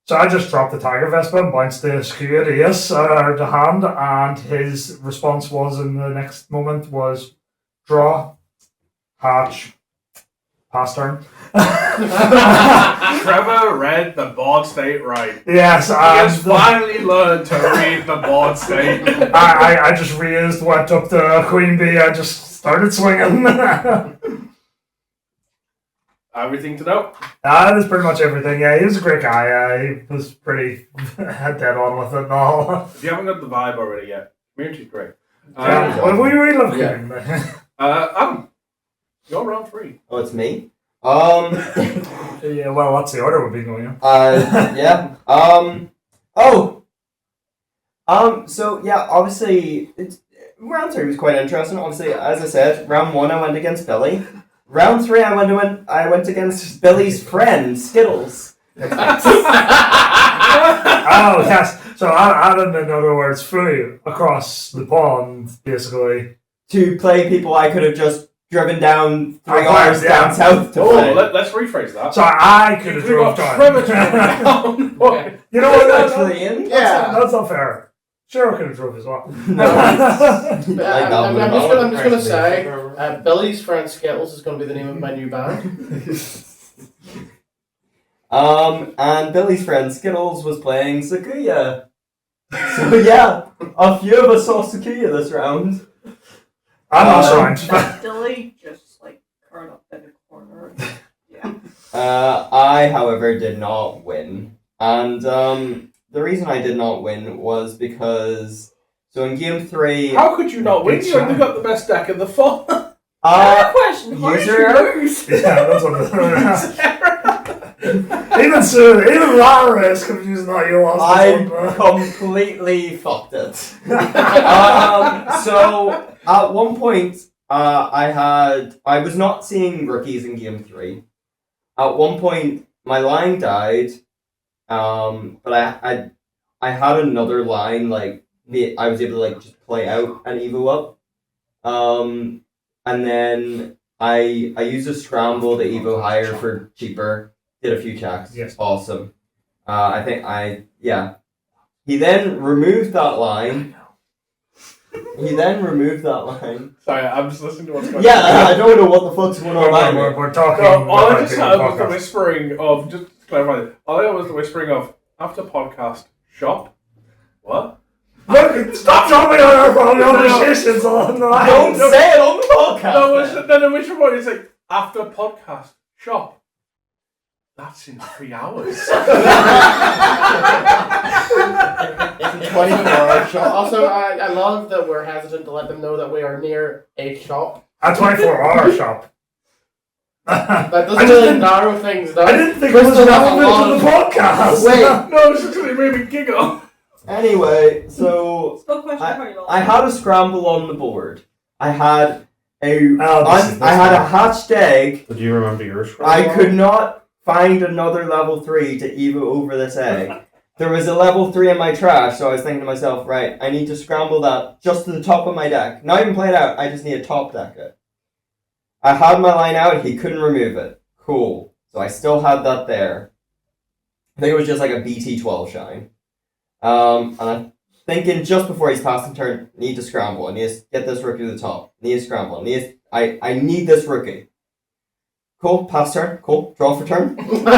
G: So I just dropped the Tiger Vespa and bounced the Sakuya to Ace to hand, and his response was in the next moment was draw, hatch, pass turn.
A: Trevor read the board state right.
G: Yes,
A: He has finally learned to read the board state.
G: I just raised, went up to Queen Bee, I just started swinging.
A: Everything to know.
G: That is pretty much everything. Yeah, he was a great guy. He was pretty dead on with it and all.
A: If you haven't got the vibe already yet, community's great.
G: Well, we really love
C: Yeah.
G: him.
A: Adam, you're round 3.
J: Oh, it's me?
G: Yeah, well, that's the order we've been going on.
J: Yeah. So yeah, obviously, round 3 was quite interesting. Obviously, as I said, round 1 I went against Billy. Round 3 I went against Billy's friend, Skittles.
G: Oh, yes. So Adam, in other words, flew across the pond, basically.
J: To play people I could have just driven down 3
G: Oh,
J: hours
G: yeah.
J: down south to play.
A: Oh, let's rephrase that.
G: So I could have
A: We
G: drove
A: got Trevor to
G: down.
A: down.
G: You know what?
J: Actually, in?
G: That's not fair. Sure, I could have drove as well.
J: No.
E: I'm just gonna say, Billy's friend Skittles is gonna be the name of my new band.
J: And Billy's friend Skittles was playing Sakuya. So yeah, a few of us saw Sakuya this round.
G: I'm not signed.
F: Dilly just like curled up in the corner. Yeah.
J: I, however, did not win. And the reason I did not win was because, so in game 3...
A: How could you not win? You only got the best deck in the fall.
F: Question. How did
J: user
F: you
J: error?
F: lose?
G: Yeah, that's what even so, even Lara is confused that you lost.
J: I completely fucked it. So at one point, I was not seeing rookies in game 3. At one point, my line died, but I had another line, like, I was able to, like, just play out an Evo up. And then I used a scramble to Evo higher for cheaper, did a few checks.
G: Yes.
J: Awesome. He then removed that line.
A: Sorry, I'm just listening to what's going on.
J: Yeah, I don't know what the fuck's going on.
G: We're talking.
A: No, all I
G: about
A: just
G: being
A: heard was the
G: podcast.
A: whispering of, just to clarify, all I heard was the whispering of, after podcast, shop. What?
G: Look, stop jumping on our conversations on the line.
J: Don't say it on the podcast.
A: No, then the whisper point is like, after podcast, shop. That's in 3 hours.
E: 24-hour shop. Also, I love that we're hesitant to let them know that we are near a shop.
G: A 24-hour shop.
E: That
G: I
E: doesn't
G: just
E: really
G: didn't-
E: narrow things down.
G: I didn't think it
E: Bristol
G: was
E: has a
G: relevant
E: lot
G: to
E: of-
G: the podcast.
E: Wait.
A: No, it's just really made me giggle.
J: Anyway, so
F: Still question how you lost.
J: I had a scramble on the board. I had
G: Oh,
J: I had a hatched egg.
B: Did you remember your scramble?
J: I could not find another level 3 to Evo over this egg. There was a level 3 in my trash, so I was thinking to myself, right, I need to scramble that just to the top of my deck. Not even play it out, I just need to top deck it. I had my line out, he couldn't remove it. Cool. So I still had that there. I think it was just like a BT12 shine. And I'm thinking just before he's passing turn, I need to scramble. I need to get this rookie to the top. I need to scramble. I need this rookie. Cool, pass turn. Cool, draw for turn. What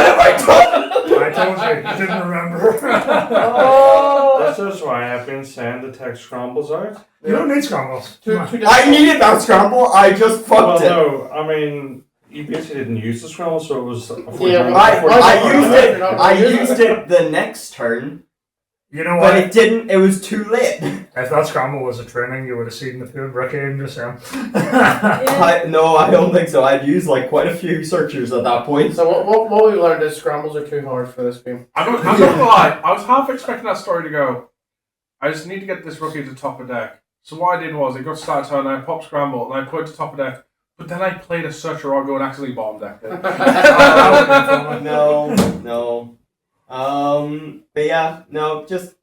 J: have I done?
G: I told you, you didn't remember.
J: Oh.
B: This is why I've been saying to take scrambles out.
G: You don't need scrambles.
J: I needed that scramble. I just fucked it.
B: No, I mean, you basically didn't use the scramble, so it was.
E: Yeah,
J: I used it the next turn,
G: You know
J: but
G: what?
J: it didn't. It was too late.
G: If that scramble was a training, you would have seen the field rookie and just him.
J: No, I don't think so. I'd used like quite a few searchers at that point.
E: So what we learned is scrambles are too hard for this game.
A: I'm not gonna lie, I was half expecting that story to go, I just need to get this rookie to top of deck. So what I did was, I got started turn, I popped scramble, and I put it to top of deck, but then I played a searcher or go and accidentally bomb deck it.
J: No. But yeah, no, just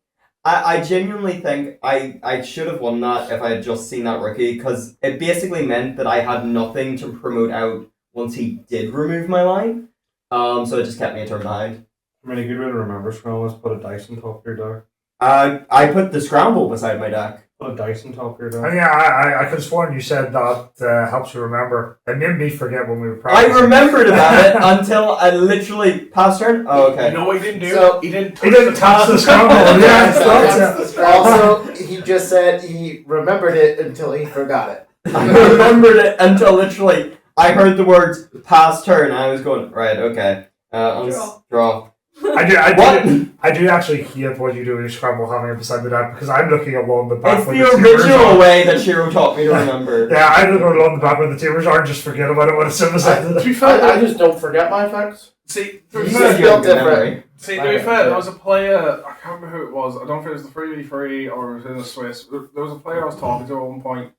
J: I genuinely think I should have won that if I had just seen that rookie, because it basically meant that I had nothing to promote out once he did remove my line. So it just kept me a turn behind.
B: I mean, a good way to remember scramble is put a dice on top of your deck.
J: I put the scramble beside my deck.
B: Put a dice on top of your deck.
G: And yeah, I could have sworn you said that helps you remember. It made me forget when we were
J: I
G: practicing.
J: remembered about it until I literally passed turn. Oh, okay.
A: You know what he didn't do?
E: So-
A: he didn't
G: He didn't touch the scramble. Yeah, that's it.
C: Also, he just said he remembered it until he forgot it.
J: I remembered it until literally I heard the words pass turn and I was going, right, okay. Draw.
G: I do actually hate what you do with your scramble having it beside the deck, because I'm looking along the back
J: It's
G: when
J: the
G: the teamers
J: original
G: are.
J: way that Shiro taught me to remember.
G: Yeah, I'm looking along the back when the teamers are and just forget about it when it's in beside the
A: To
G: deck.
A: be fair,
E: I just don't forget my effects.
A: see,
J: You
C: You
J: said
C: just
J: you had
C: feel
J: good
C: different.
J: memory.
A: to be fair, there was a player, I can't remember who it was, I don't know if it was the 3v3 or it was in the Swiss, there was a player I was talking to at one point,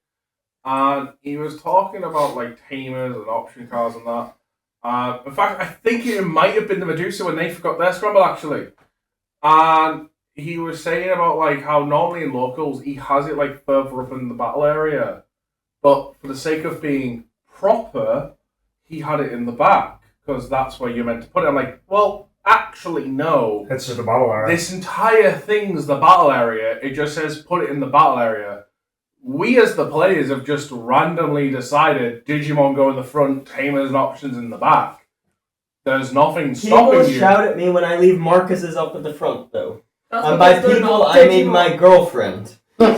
A: and he was talking about like tamers and option cards and that. In fact, I think it might have been the Medusa when they forgot their scramble actually. And he was saying about like how normally in locals he has it like further up in the battle area, but for the sake of being proper, he had it in the back because that's where you're meant to put it. I'm like, well, actually no.
G: It's just a battle area.
A: This entire thing's the battle area. It just says put it in the battle area. We as the players have just randomly decided Digimon go in the front, tamers and options in the back. There's nothing
J: People
A: stopping you.
J: shout at me when I leave Marcus's up at the front, though.
F: That's
J: And by
F: because they're
J: people,
F: not
J: I mean
F: Digimon.
J: my girlfriend.
A: Well,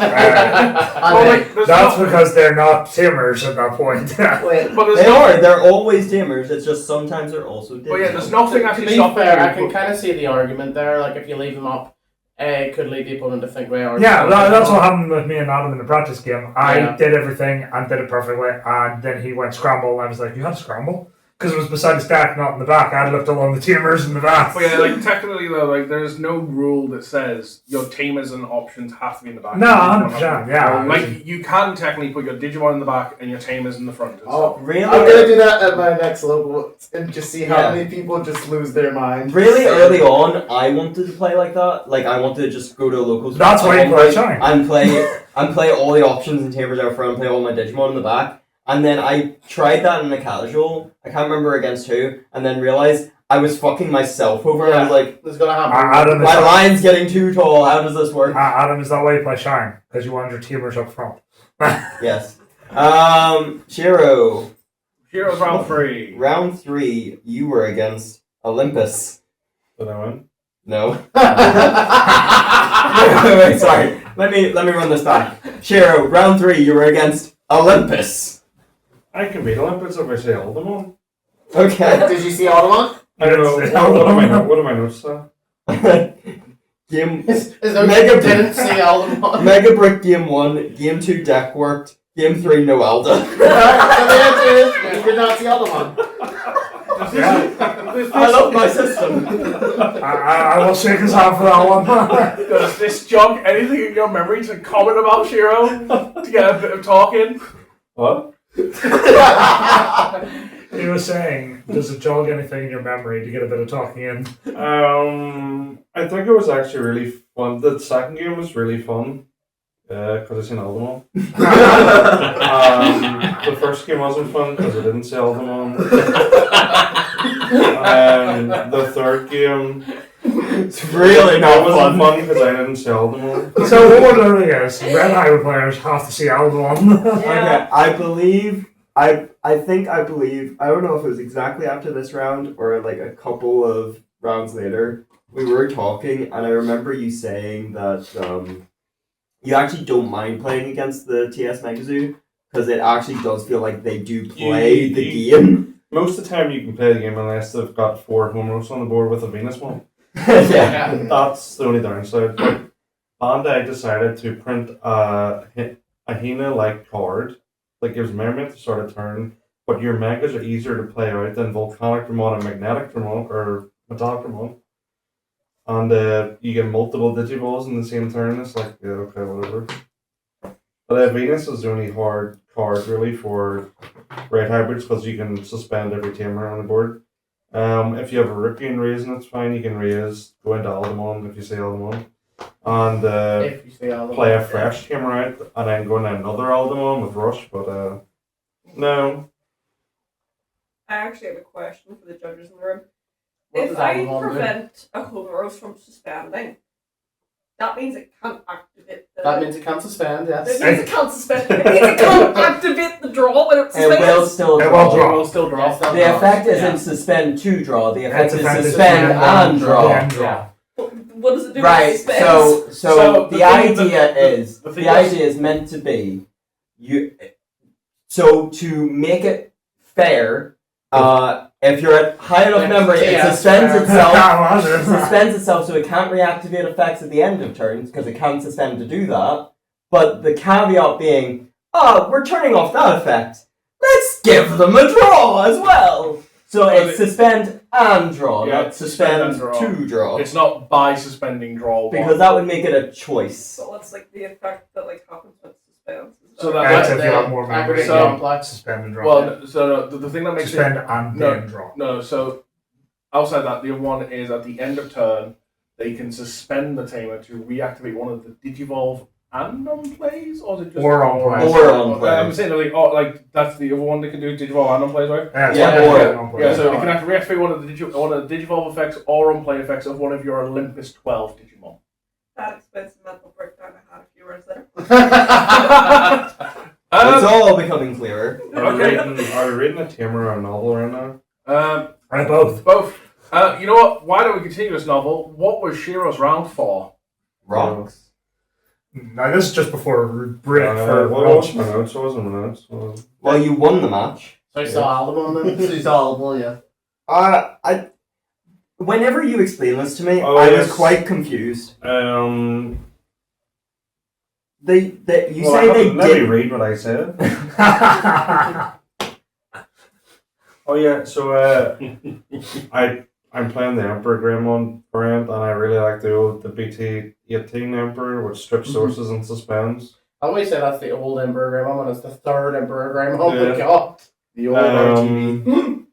A: like, there's
G: That's
A: no-
G: because they're not tamers at that point.
C: Wait,
A: But there's
J: They
A: no-
J: are. They're always tamers. It's just sometimes they're also
A: But yeah, there's
J: Digimon.
A: nothing
E: To
A: actually
E: be
A: stopping
E: fair,
A: you.
E: I can kind of see the argument there. Like, if you leave them up, it could lead the opponent to think they are.
G: Yeah, that's what happened with me and Adam in the practice game. I
E: Yeah.
G: did everything and did it perfectly, and then he went scramble, and I was like, "You had a scramble?" Because it was beside the stack, not in the back. I had left along the teamers in the back.
A: But yeah, like technically though, like there's no rule that says your tamers and options have to be in the back.
G: No, 100%, yeah.
A: Like you can technically put your Digimon in the back and your tamers in the front.
C: Oh,
J: Really?
C: I'm gonna do that at my next local and just see how
J: Yeah.
C: many people just lose their mind.
J: Really early on, I wanted to play like that. Like I wanted to just go to a local.
G: That's why you play Shine.
J: and play all the options and tamers out front, and play all my Digimon in the back. And then I tried that in a casual. I can't remember against who, and then realized I was fucking myself over. And I was like,
E: It's gonna happen.
G: Adam, is
J: my
G: that,
J: line's getting too tall. How does this work?
G: Adam, is that why you play Shine? Because you want your teamers up front.
J: Yes. Shiro.
A: Heroes round 3.
J: Round 3, you were against Olympus.
B: Did I win?
J: No. Wait, sorry. Let me run this back. Shiro, round 3, you were against Olympus.
B: I can beat Olympus if I say Aldemon.
J: Okay.
C: Did you see Audemars?
B: I don't know. What am I notes though?
J: Game
E: Is there
J: Mega
E: didn't see all of them?
J: Mega Brick Game 1, Game 2 deck worked, Game 3 no Alda.
C: So the answer is, you did not see Audemars.
J: I love my system.
G: I will shake his hand for that one.
A: Does this jog anything in your memory to comment about Shiro to get a bit of talking?
B: What?
G: He was saying, does it jog anything in your memory to get a bit of talking in?
B: I think it was actually really fun. The second game was really fun. Because I seen Aldemon. The first game wasn't fun because I didn't see Aldemon. The third game
J: It's really not
B: wasn't
J: fun.
B: fun because I didn't see Aldemon.
G: So what we're learning is, Red Highway players have to see Aldemon.
J: Okay, I believe, I don't know if it was exactly after this round or like a couple of rounds later, we were talking and I remember you saying that you actually don't mind playing against the TS Megazoo because it actually does feel like they do play the game.
B: Most of the time you can play the game unless they've got 4 home rows on the board with a Venus one.
J: Yeah.
B: That's the only downside. But Bandai decided to print a Hina-like card that gives memory at the start of turn, but your megas are easier to play out than Volcanic Dramon and Magnetic Dramon, or Metallic Dramon. And you get multiple Digivolts in the same turn. It's like, yeah, okay, whatever. But Venus is the only hard card really for Red Hybrids because you can suspend every tamer on the board. If you have a rookie and raising, it's fine. You can raise, go into Aldemon if you say Aldemon, and
E: If you see all of them.
B: play a fresh tamer out, and then go into another Aldemon with Rush. But no,
F: I actually have a question for the judges in the room.
E: What
F: If
E: does
F: I
E: Avalon do?
F: prevent a home roast from suspending, that means it can't activate the...
E: That means it can't suspend, yes.
F: It means it can't suspend. It means it can't activate the draw when it
J: It will
F: suspends.
J: still
G: It
J: draw.
G: will draw.
A: Will still draw.
E: Yes, that
J: The
E: draws.
J: effect isn't
E: Yeah.
J: suspend to draw, the effect
G: Its
J: is
G: effect is
J: suspend and draw.
G: And draw.
F: What does it do
J: Right,
F: when it suspends?
J: so
A: So
J: the
A: the
J: idea
A: thing
J: is
A: the thing
J: the idea is meant to be so to make it fair, if you're at high enough
E: Yes,
J: memory, it
E: yeah,
J: suspends
E: fair.
J: itself. It suspends itself so it can't reactivate effects at the end of turns because it can't suspend to do that. But the caveat being, we're turning off that effect. Let's give them a draw as well. So
A: Well,
J: it's suspend and draw,
A: Yeah,
J: not
A: suspend
J: suspend
A: and draw.
J: to draw.
A: It's not by suspending draw.
J: Because that would make it a choice.
F: So that's like the effect that like happens when it suspends.
A: So
G: That's
A: that
G: if you have more memory.
E: Aggregate
A: So-
E: complex.
G: Suspend and draw.
A: well, so no, the thing that makes
G: Suspend
A: it
G: and
A: No.
G: then draw.
A: no. So outside that, the other one is at the end of turn, they can suspend the tamer to reactivate one of the Digivolve and on plays, or is it just
G: Or on plays.
J: Or on plays.
A: I'm saying like that's the other one they can do Digivolve and on plays, right?
G: Yeah, it's
J: Yeah,
G: like
J: or-
G: on play.
A: Yeah, so you can have to reactivate one of the Digivolve effects or on play effects of one of your Olympus 12 Digimon.
F: That explains the mental breakdown I had a few words there.
J: It's all becoming clearer.
B: are we reading a tamer or a novel right now?
G: Both.
A: Both. You know what? Why don't we continue this novel? What was Shiro's round for?
J: Rocks.
G: Now this is just before break for
B: what
G: lunch.
B: was my notes? What was my notes?
J: Well, you won the match.
E: So you saw Alderman then?
H: So you saw Alderman, yeah.
J: Whenever you explain this to me,
B: Oh,
J: I
B: yes.
J: was quite confused.
B: You
J: They
B: let
J: did.
B: me read what I said. Oh yeah, so I'm playing the Emperor Greymon variant, and I really like the BT-18 Emperor, which strips sources and suspends.
E: I always say that's the old Emperor Greymon when it's the third Emperor Greymon we
B: Yeah.
E: got.
C: The old RGB.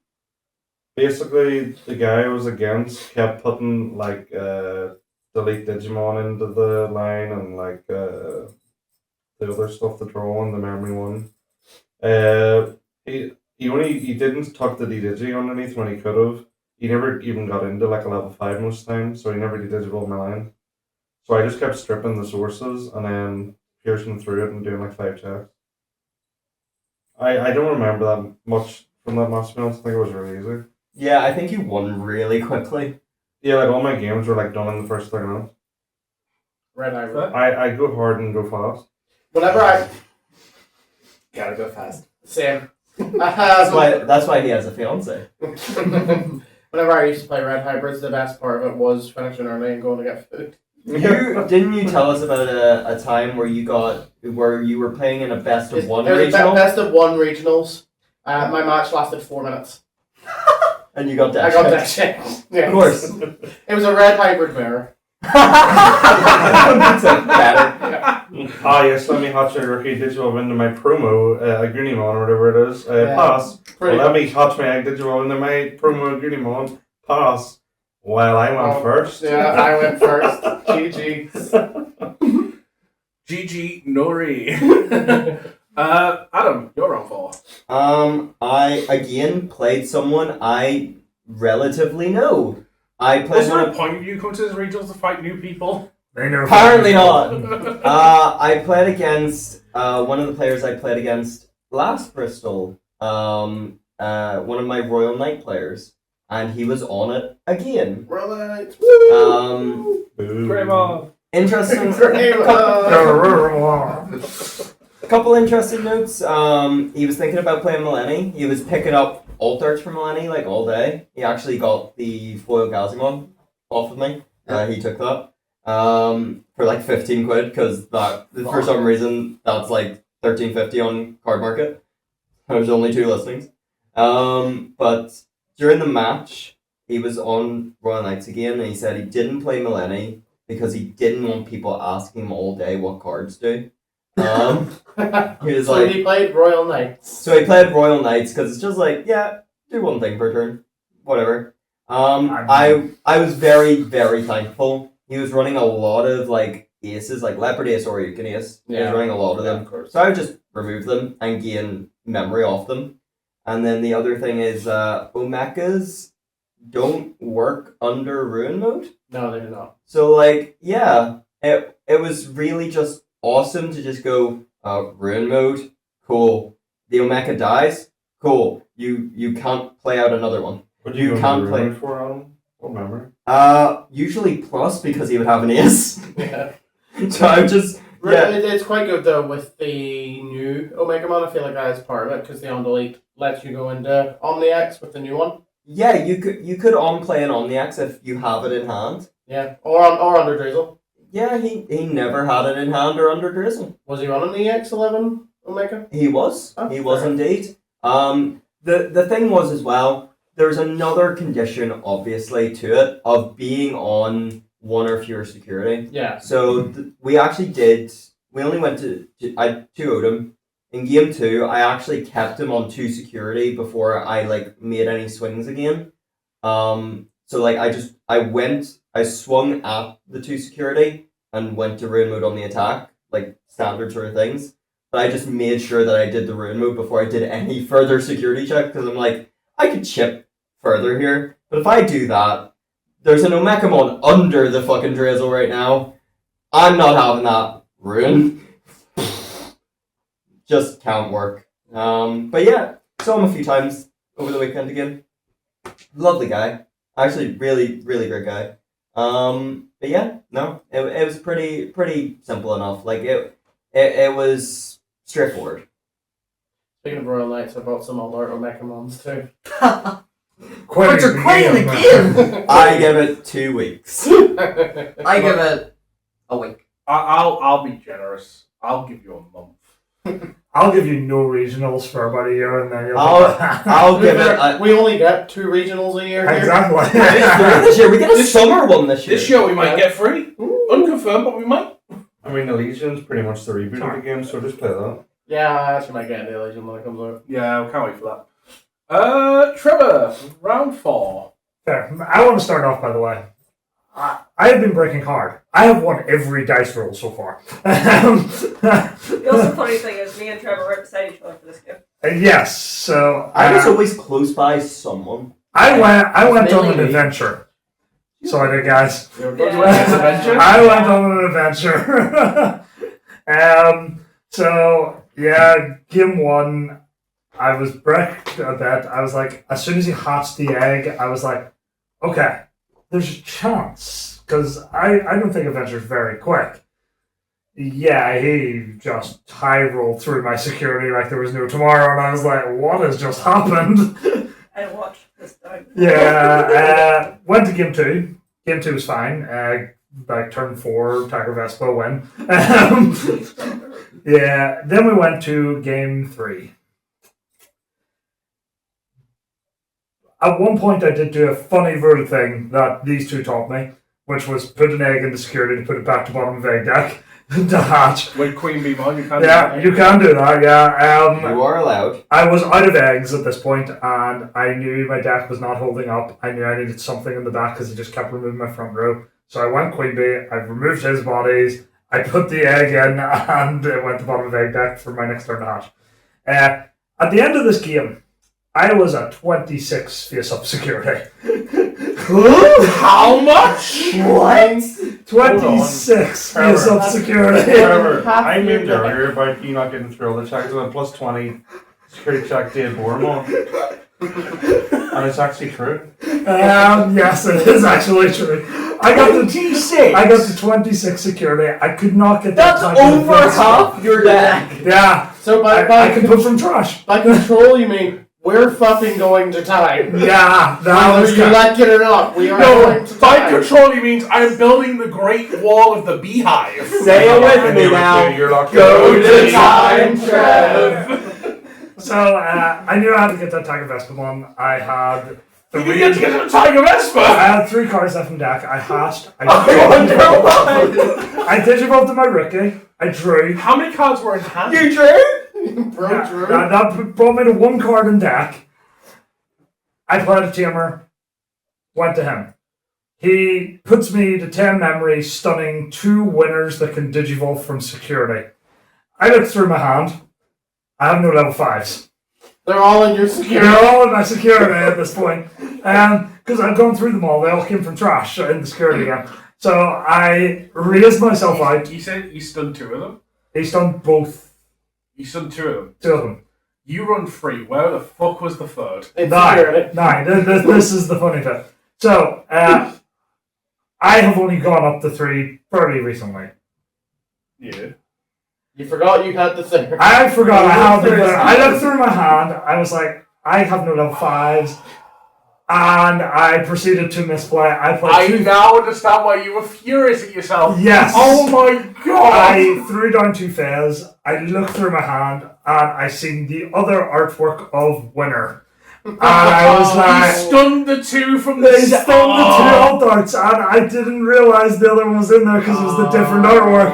B: Basically, the guy I was against kept putting like delete Digimon into the line and like the other stuff, the draw one, the memory one. He didn't tuck the DDigi underneath when he could have. He never even got into like a level 5 most times, so he never de-digital my line. So I just kept stripping the sources and then piercing through it and doing like 5 checks. I don't remember that much from that match, to be honest. I think it was really easy.
J: Yeah, I think you won really quickly.
B: Yeah, like all my games were like done in the first 30 minutes.
E: Red Hybrid.
B: I go hard and go fast.
E: Whenever I...
C: Gotta go fast.
E: Same.
J: That's why he has a fiance.
E: Whenever I used to play Red Hybrids, the best part of it was finishing early and going to get food.
J: Didn't you tell us about a time where you were playing in a best of one
E: It was a
J: regional
E: best of one regionals. My match lasted 4 minutes.
J: and you got
E: I
J: that?
E: got that shit. Yeah.
J: Of course.
E: It was a Red Hybrid mirror.
J: That's better.
E: Yeah.
B: Yes, let me hatch a rookie digital into my promo, Agunimon or whatever it is.
E: Yeah.
B: Pass.
E: Pretty
B: Let me hatch my digital into my promo Agunimon. Pass. Well, I went first.
E: Yeah, I went first. GG.
A: GG Nori. Adam, you're on for.
J: I again played someone I relatively know. I played
A: Was there
J: one
A: a point of you come to this regionals to fight new people?
J: Apparently not. I played against one of the players I played against last Bristol. One of my Royal Knight players, and he was on it again.
E: Right.
A: Greymon.
J: Interesting. A couple interesting notes. He was thinking about playing Millenni. He was picking up alt arts for Millenni like all day. He actually got the foil Gazimon off of me. He took that for like 15 quid because that for some reason that's like 13.50 on Card Market. There's only 2 listings. But during the match, he was on Royal Knights again, and he said he didn't play Millenni because he didn't want people asking him all day what cards do. He was
E: So
J: like,
E: he played Royal Knights.
J: so he played Royal Knights because it's just like, yeah, do one thing per turn, whatever. I was very, very thankful. He was running a lot of like aces, like Leopard Ace or Yukon Ace. He was running a lot of them.
E: Of course.
J: So I would just remove them and gain memory off them. And then the other thing is Omekas don't work under Ruin mode.
E: No, they did not.
J: So like, yeah, it was really just awesome to just go Ruin mode, cool. The Omeka dies, cool. You can't play out another one.
B: What
J: You can't play.
B: for Adam? What memory?
J: Usually plus because he would have an ace.
E: Yeah.
J: So I'm just
E: It's quite good though with the new Omega Mon. I feel like that is part of it because the on delete lets you go into Omni X with the new one.
J: yeah, you could on play an Omniax if you have it in hand.
E: Yeah, or under Drizzle.
J: Yeah, he never had it in hand or under Drizzle.
E: Was he running the X11 Omega?
J: He was.
E: Oh,
J: He was
E: fair.
J: indeed. The thing was as well, there's another condition obviously to it of being on one or fewer security.
E: Yeah.
J: So we only went to I 2-0'd him. In game 2, I actually kept him on 2 security before I like made any swings again. So like I swung at the 2 security and went to ruin mode on the attack, like standard sort of things. But I just made sure that I did the ruin mode before I did any further security check because I'm like, I could chip further here, but if I do that, there's an Omekamon under the fucking Drizzle right now. I'm not having that ruin. Just can't work. But yeah, saw him a few times over the weekend again. Lovely guy. Actually, really, really great guy. But yeah, no, it was pretty simple enough. Like it was straightforward.
E: Speaking of Royal Knights, I bought some Alert Omecamons too.
G: Quite
H: You're playing the game!
J: I give it 2 weeks.
H: I give it a week.
A: I'll be generous. I'll give you a month.
G: I'll give you no regionals for about a year, and then you'll.
J: I'll give it.
E: We only get 2 regionals a year here.
G: Exactly.
J: This year we get a summer one this year.
A: This year we might get 3. Unconfirmed, but we might.
B: I mean, the Legion's pretty much the reboot of the game, so just play that.
E: Yeah, I actually might get the Legion when it comes out.
A: Yeah, I can't wait for that. Trevor, round 4.
G: Fair. I want to start off, by the way. I have been breaking hard. I have won every dice roll so far.
F: The also funny thing is, me and Trevor are right beside each other for this game.
G: Yes, so
J: I was always close by someone.
G: I went on an
H: Mainly me.
G: adventure. So I did, guys.
A: You're going on this adventure?
G: I went on an adventure. So yeah, game 1, I was bricked a bit. I was like, as soon as he hatched the egg, I was like, okay, there's a chance, because I don't think adventure's very quick. Yeah, he just high rolled through my security like there was no tomorrow, and I was like, what has just happened?
F: I watched this time.
G: Yeah, went to game 2. Game 2 was fine. Like turn 4, Tiger Vespa win. Yeah, then we went to game 3. At one point, I did do a funny rule thing that these two taught me, which was put an egg into security to put it back to bottom of egg deck to hatch.
A: With Queen Bee Mon, you can't
G: Yeah, you can do that, yeah.
J: You are allowed.
G: I was out of eggs at this point, and I knew my deck was not holding up. I knew I needed something in the back because he just kept removing my front row. So I went Queen Bee, I removed his bodies, I put the egg in, and it went to bottom of egg deck for my next turn to hatch. At the end of this game, I was at 26 face-up security.
A: How much?
H: What?
G: 26
B: Trevor.
G: face-up security.
B: However,
E: Half
B: I
E: your
B: moved
E: deck.
B: earlier about you not getting through all the checks, and plus 20 security check did Bormon. And it's actually true.
G: Yes, it is actually true. I got the
A: 26?
G: I got the 26 security. I could not get
J: That's
G: that. type of
J: over
G: face-up.
J: half your deck.
G: Yeah,
E: So by
G: I can put from trash.
E: by control, you mean we're fucking going to time.
G: Yeah, that
E: Whether
G: was
E: you
G: good.
E: like it or not, we are
A: No,
E: going to
A: by
E: time.
A: control, he means I'm building the Great Wall of the Beehive.
J: Say it with me now.
B: You're locked
J: Go
B: in.
J: to time, Trev.
G: So I knew I had to get that Tiger Vespa one. I had
A: You
G: three.
A: get to get to the Tiger Vespa!
G: I had 3 cards left in deck. I hatched. I digivolved my rookie. I drew.
A: How many cards were in hand?
J: You drew?
E: Bro,
G: Yeah,
E: Drew.
G: that brought me to 1 card in deck. I played a tamer. Went to him. He puts me to 10 memory, stunning 2 winners that can digivolve from security. I look through my hand. I have no level 5s.
E: They're all in your security.
G: They're all in my security at this point. Because I've gone through them all. They all came from trash in the security again. So I raised myself out.
A: You said you stunned 2 of them?
G: He's done both.
A: You stunned 2 of them.
G: 2 of them.
A: You run 3. Where the fuck was the 3rd?
E: In
G: Nine.
E: security.
G: 9. This is the funny bit. So, I have only gone up to 3 fairly recently.
A: Yeah.
E: You forgot you had the thing.
G: I forgot I had the. I looked through my hand. I was like, I have no level 5s. And I proceeded to misplay. I played
A: I
G: 2.
A: now understand why you were furious at yourself.
G: Yes.
A: Oh my god!
G: I threw down 2 fairs. I looked through my hand and I seen the other artwork of Winner. And I was
A: You
G: like,
A: stunned the 2 from the
G: they stunned the 2 alt arts, and I didn't realize the other one was in there because it was the different artwork.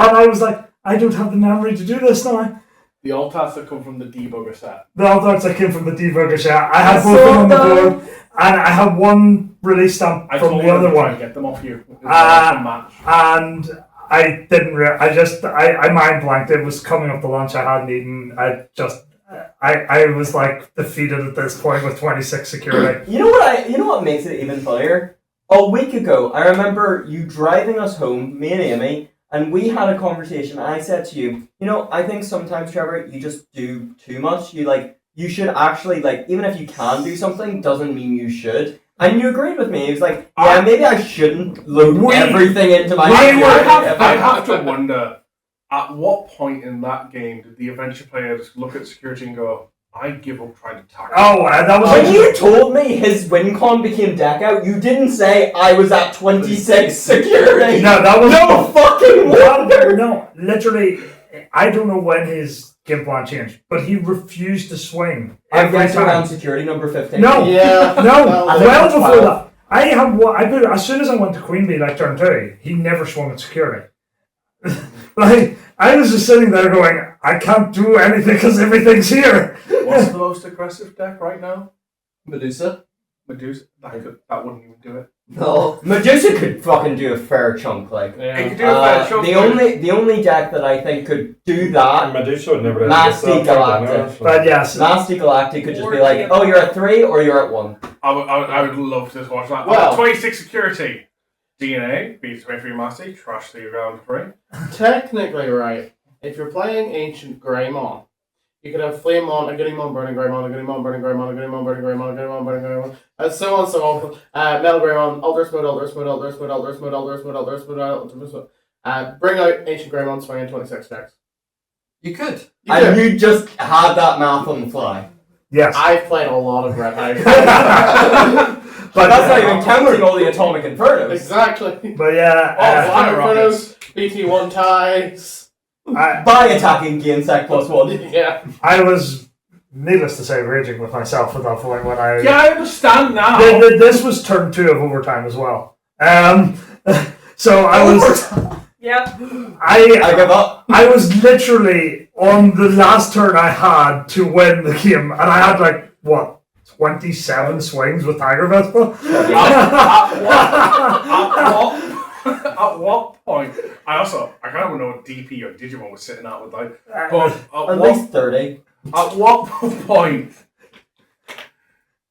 G: And I was like, I don't have the memory to do this now.
A: The alt arts that come from the debugger set.
G: The alt arts that came from the debugger set, I had both of them on the board, and I had 1 release stamp
A: I
G: from
A: told
G: the
A: you
G: other
A: to try
G: one.
A: and get them off you.
G: Uh, And I didn't. I mind blanked. It was coming up the lunch I hadn't eaten. I was like defeated at this point with 26 security.
J: You know what makes it even funnier? A week ago, I remember you driving us home, me and Amy, and we had a conversation. I said to you, I think sometimes, Trevor, you just do too much. You you should actually, like, even if you can do something, doesn't mean you should. And you agreed with me. He was like, yeah, maybe I shouldn't load everything into my security.
A: I have to wonder, at what point in that game did the adventure player just look at security and go, I give up trying to tackle?
G: Oh, that was
J: When you told me his win con became deck out, you didn't say I was at 26 security.
G: No, that was
J: no fucking wonder.
G: No, literally, I don't know when his game plan changed, but he refused to swing every
J: Every
G: time.
J: around security number 15.
G: No,
E: Yeah.
G: no,
E: Well,
G: well
J: that's
G: before
J: 12.
G: that. I had one. I put as soon as I went to Queen Bee, like turn 2, he never swung at security. Like I was just sitting there going, I can't do anything because everything's here.
A: What's the most aggressive deck right now?
H: Medusa?
A: Medusa. That wouldn't even do it.
H: No.
J: Medusa could fucking do a fair chunk, like.
E: Yeah.
A: It could do a fair chunk,
J: the only deck that I think could do that,
B: Medusa would never
J: Nasty Galactic.
G: But yes,
J: Nasty Galactic could just
F: Or
J: be like,
F: Digimon.
J: oh, you're at 3 or you're at 1.
A: I would love to watch that.
E: Well-
A: 26 security. DNA, beats away for your mastery, trash to your round 3.
E: Technically, right. If you're playing Ancient Greymon, you could have Flamemon, a Goodymon, Burning Greymon, a Goodymon, Burning Greymon, a Goodymon, Burning Greymon, a Goodymon, Burning Greymon, and so on, so on. Metal Greymon, Ultra Mode, Ultra Mode, Ultra Mode, Ultra Mode, Ultra Mode, Ultra Mode, Ultra Mode. Bring out Ancient Greymon, swing in 26 decks.
H: You could.
E: You
J: And
E: do.
J: you just had that math on the fly.
G: yes.
E: I've played a lot of Red Hive.
J: But that's not even counting all the Atomic Infernos.
E: Exactly.
G: But yeah,
A: Oh, fire
E: Fire
A: rockets.
E: BT1 ties.
J: By attacking, gain sec +1.
E: Yeah.
G: I was, needless to say, raging with myself at that point when I.
A: Yeah, I understand now.
G: This was turn 2 of overtime as well. So I was.
F: Yep.
J: I give up.
G: I was literally on the last turn I had to win the game, and I had like what 27 swings with Tiger Vespa.
A: At what point? I kind of want to know what DP or Digimon was sitting at with like. But
J: At least 30.
A: at what point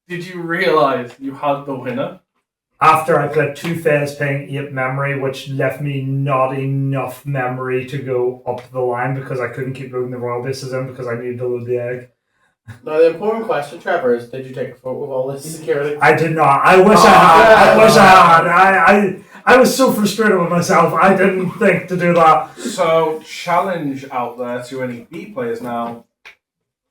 A: did you realise you had the winner?
G: After I played 2 phase ping, 8 memory, which left me not enough memory to go up the line because I couldn't keep loading the royal bases in because I needed to load the egg.
E: Now, the important question, Trevor, is did you take a photo of all this security?
G: I did not. I wish I had. I wish I had. I was so frustrated with myself. I didn't think to do that.
A: So, challenge out there to any B players now.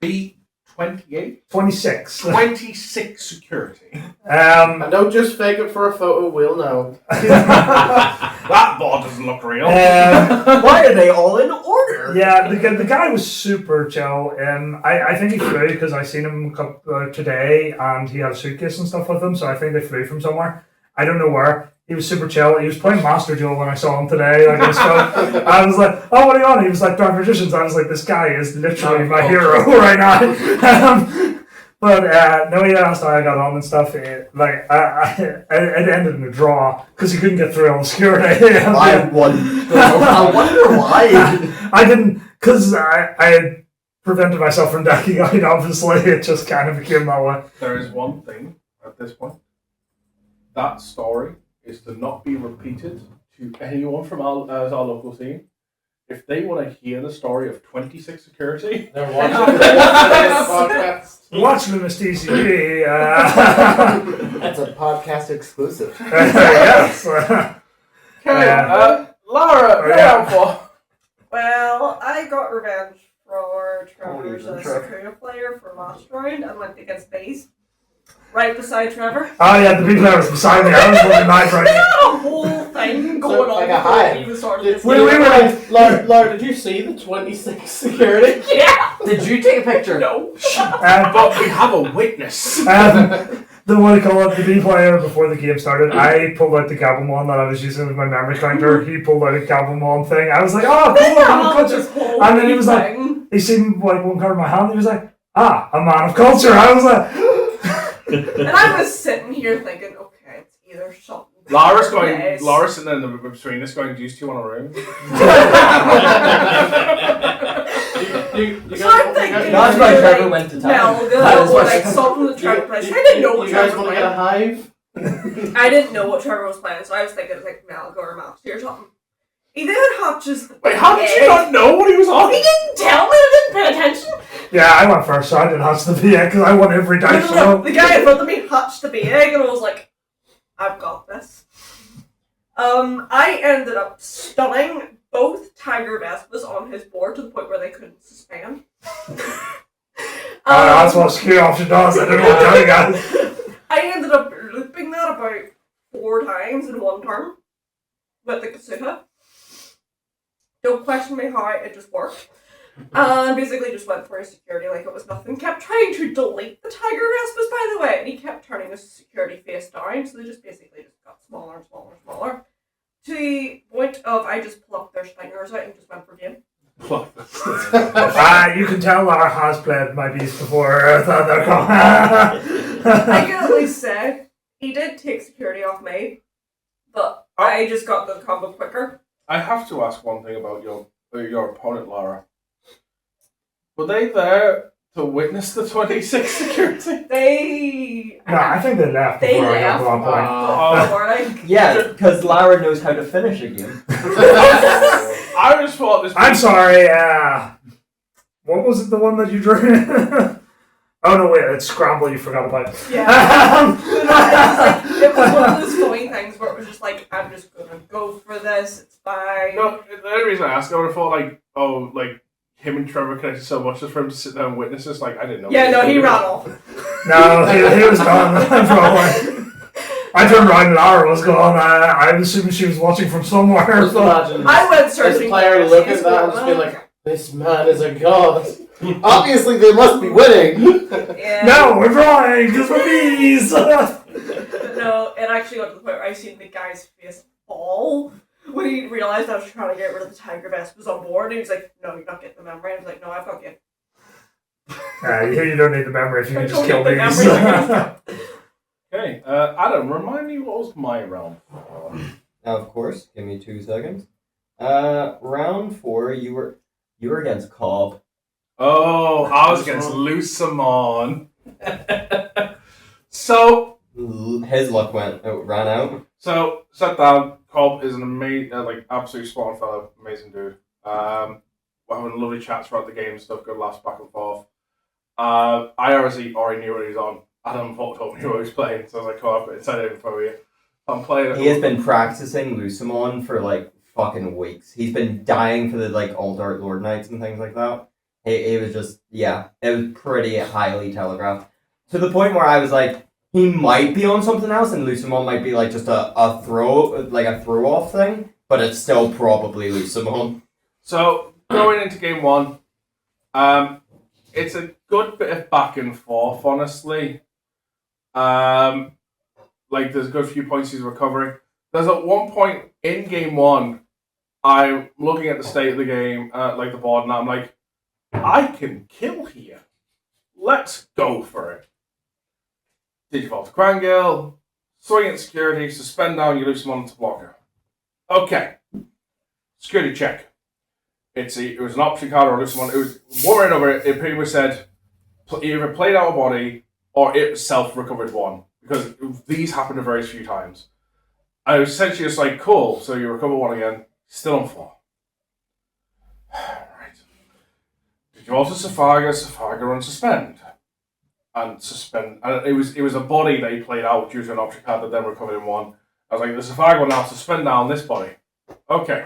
A: B 28?
G: 26.
A: 26 security.
E: And don't just fake it for a photo, we'll know.
A: That board doesn't look real.
J: Why are they all in order?
G: Yeah, the guy was super chill. I think he flew because I seen him today and he had a suitcase and stuff with him, so I think they flew from somewhere. I don't know where. He was super chill. He was playing Master Duel when I saw him today. Like, I was like, oh, what are you on? He was like, Dark Magicians. I was like, this guy is literally my hero right now. But no, he asked how I got on and stuff. It ended in a draw because he couldn't get through all the security.
J: I won. I wonder why.
G: I didn't, because I had prevented myself from decking out, obviously. It just kind of became that way.
A: There is one thing at this point. That story is to not be repeated to anyone from our local scene. If they want to hear the story of 26 security,
E: They're watching this podcast.
G: Watch Lumus TCG.
C: That's a podcast exclusive.
G: Yes.
A: okay, Lara,
G: yeah.
A: for.
F: Well, I got revenge for
J: Oh,
F: Trevor's
J: even Trevor.
F: Sakura player for last round and went against base. Right beside Trevor.
G: Oh yeah, the big player was beside me. I was looking knife
F: They
G: right
F: had a whole thing going
C: like
F: on
C: a
F: before
C: hive.
F: we even started
E: Did,
F: this
G: we
F: game.
G: were like-
E: Laura, did you see the 26 security?
F: Yeah!
H: Did you take a picture?
F: No.
A: But we have a witness.
G: The what do you call it? The B player before the game started. I pulled out the Gabumon that I was using as my memory counter. He pulled out a Gabumon thing. I was like, oh, cool, I'm a culture. And then he was like, he seen like one card in my hand. He was like, a man of culture. I was like.
F: And I was sitting here thinking, okay, it's either something.
A: Laura's sitting there in the between us going, do you two want a room?
F: So I'm thinking,
J: That's why Trevor went to town.
F: Melga
J: That is
F: or
J: what-
F: like something that Trevor plays. I didn't know what
E: You guys
F: Trevor was
E: want to get a
F: playing.
E: hive?
F: I didn't know what Trevor was playing, so I was thinking it was like Melga or Master or something. He then hatches the
A: Wait, how did you
F: egg.
A: not know what he was on?
F: He didn't tell me, I didn't pay attention.
G: Yeah, I went first, so I didn't hatch the VA because I won every
F: No,
G: dice
F: no, no.
G: roll.
F: The guy in front of me hatched the bee egg, and I was like, I've got this. I ended up stunning both Tiger Vespas on his board to the point where they couldn't suspend.
G: That's what ski option does. I don't know what to tell you guys.
F: I ended up looping that about 4 times in one turn with the Kasuha. Don't question me how, it just worked. And basically just went for his security like it was nothing. Kept trying to delete the Tiger Vespas, by the way, and he kept turning his security face down, so they just basically just got smaller and smaller and smaller. To the point of I just plucked their stingers out and just went for game.
G: You can tell Lara has played my beast before Thundercom.
F: I can at least say he did take security off me, but I just got the combo quicker.
A: I have to ask one thing about your opponent, Lara. Were they there to witness the 26 security?
F: They...
G: No, I think they left
F: They
G: before I got
F: left.
G: to one point.
F: Before, like...
J: Yeah, because Lara knows how to finish a game.
A: I just thought this.
G: I'm sorry, what was it, the one that you drew? Oh no, wait, it's Scramble you forgot about.
F: Yeah. It was one of those funny things where it was just like, I'm just gonna go for this, it's fine.
A: No, the only reason I asked, I would have thought like him and Trevor connected so much just for him to sit there and witness this. Like I didn't know.
F: Yeah, no, he ran off.
G: No, he was gone, probably. I turned around and Lara was gone. I was assuming she was watching from somewhere.
E: Just imagine
F: I went
E: this
F: searching
E: player
F: for
E: look
F: his
E: at that and just be
F: woman.
E: like, this man is a god.
C: Obviously, they must be winning.
F: Yeah.
G: No, we're drawing because we're bees.
F: No, it actually got to the point where I seen the guy's face fall when he realised I was trying to get rid of the Tiger Vespas on board, and he was like, no, you're not getting the memory. I was like, no, I've got it.
G: You don't need the memory if you can just kill
F: the
G: bees.
F: memory.
A: Okay, Adam, remind me what was my round.
J: Of course, give me 2 seconds. Round 4, you were against Cobb.
A: Oh, I was against Lusamon. So
J: His luck ran out.
A: So, sat down. Cobb is an amazing, absolute spot on fellow, amazing dude. We're having lovely chats throughout the game and stuff, good laughs back and forth. I already knew what he was on. Adam told me what he was playing, so I was like, cool, I've got inside info here. I'm playing it.
J: He has been practicing Lusamon for fucking weeks. He's been dying for the All Dark Lord Knights and things like that. It was just, yeah, it was pretty highly telegraphed. To the point where I was like, he might be on something else, and Lusamon might be just a throw off thing, but it's still probably Lusamon.
A: So going into game 1, it's a good bit of back and forth, honestly. There's a good few points he's recovering. There's at one point in game 1, I'm looking at the state of the game, the board, and I'm like, I can kill here. Let's go for it. Digivolve to Grangale, swing at security, suspend down, you lose someone to blocker. Okay. Security check. It was an option card or lose someone. It was one right over it. It pretty much said either played out a body or it self-recovered one. Because these happened a very few times. I was essentially just like, cool, so you recover one again, still on 4. Right. Did you also Safaga and suspend? And suspend. And it was a body they played out due to an option card that then recovered in 1. I was like, the Safaga will now suspend down this body. Okay.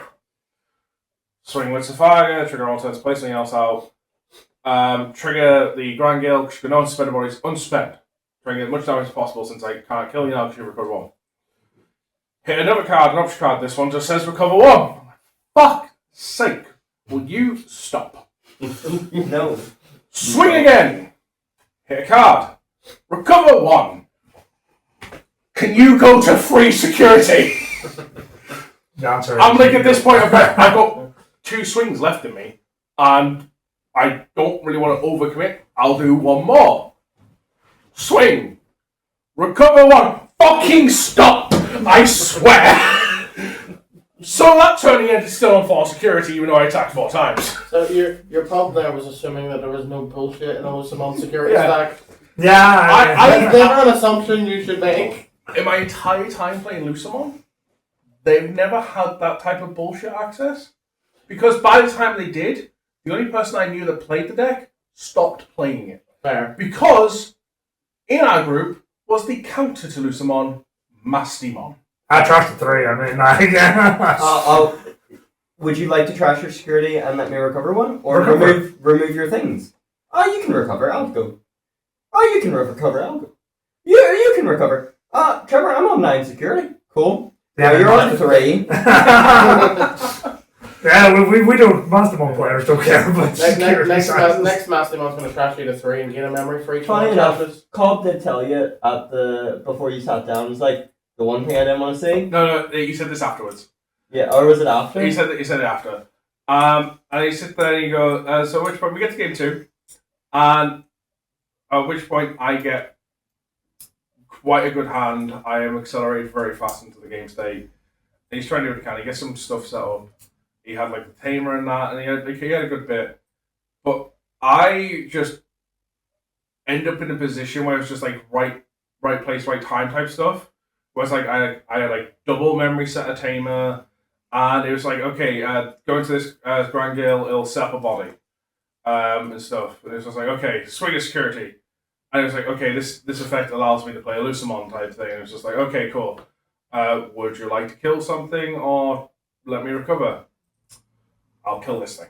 A: Swing with Safaga, trigger all turns, play something else out. Trigger the Grangale, because you can no unsuspended bodies, unsuspend. Trying to get as much damage as possible since I can't kill you now because you recover 1. Hit another card, an option card. This one just says recover 1. I'm like, fuck sake. Will you stop?
J: No.
A: Swing again. Hit a card. Recover 1. Can you go to free security? I'm like at this point, I've got 2 swings left in me, and I don't really want to overcommit. I'll do 1 more. Swing. Recover 1. Fucking stop! I swear! So that turn he is still on 4 security even though I attacked 4 times.
E: So your problem there was assuming that there was no bullshit and only some security
A: Yeah.
E: stack.
G: Yeah.
E: That's never an assumption you should make.
A: In my entire time playing Lusamon, they've never had that type of bullshit access. Because by the time they did, the only person I knew that played the deck stopped playing it.
E: Fair.
A: Because in our group was the counter to Lucamon, Mastimon.
G: I trashed the 3. I mean, like,
J: Would you like to trash your security and let me recover one, or
G: Recover.
J: remove your things? Oh, you can recover. I'll go. Oh, you can recover. I'll go. You can recover. Trevor, I'm on 9 security. Cool. Now you're on 3.
G: Yeah, we don't. Mastermind players don't care about security
E: Next
G: sizes.
E: Mastermind's going to trash you to 3 and gain a memory for each
J: Funny
E: one.
J: enough, Cobb did tell you before you sat down. It was like the one thing I didn't want to say.
A: No, you said this afterwards.
J: Yeah, or was it after?
A: He said it after. And he sit there and you go, so at which point we get to game 2, and at which point I get quite a good hand. I am accelerated very fast into the game state. And he's trying to do what he can. He gets some stuff set up. He had like the tamer and that, and he had a good bit. But I just end up in a position where it's just like right place, right time type stuff. Where it's like I had like double memory set a tamer, and it was like, okay, go into this Grand Gale, it'll set up a body. And stuff. And it was just like, okay, swing of security. And it was like, okay, this effect allows me to play a Lucamon type thing. And it was just like, okay, cool. Would you like to kill something or let me recover? I'll kill this thing.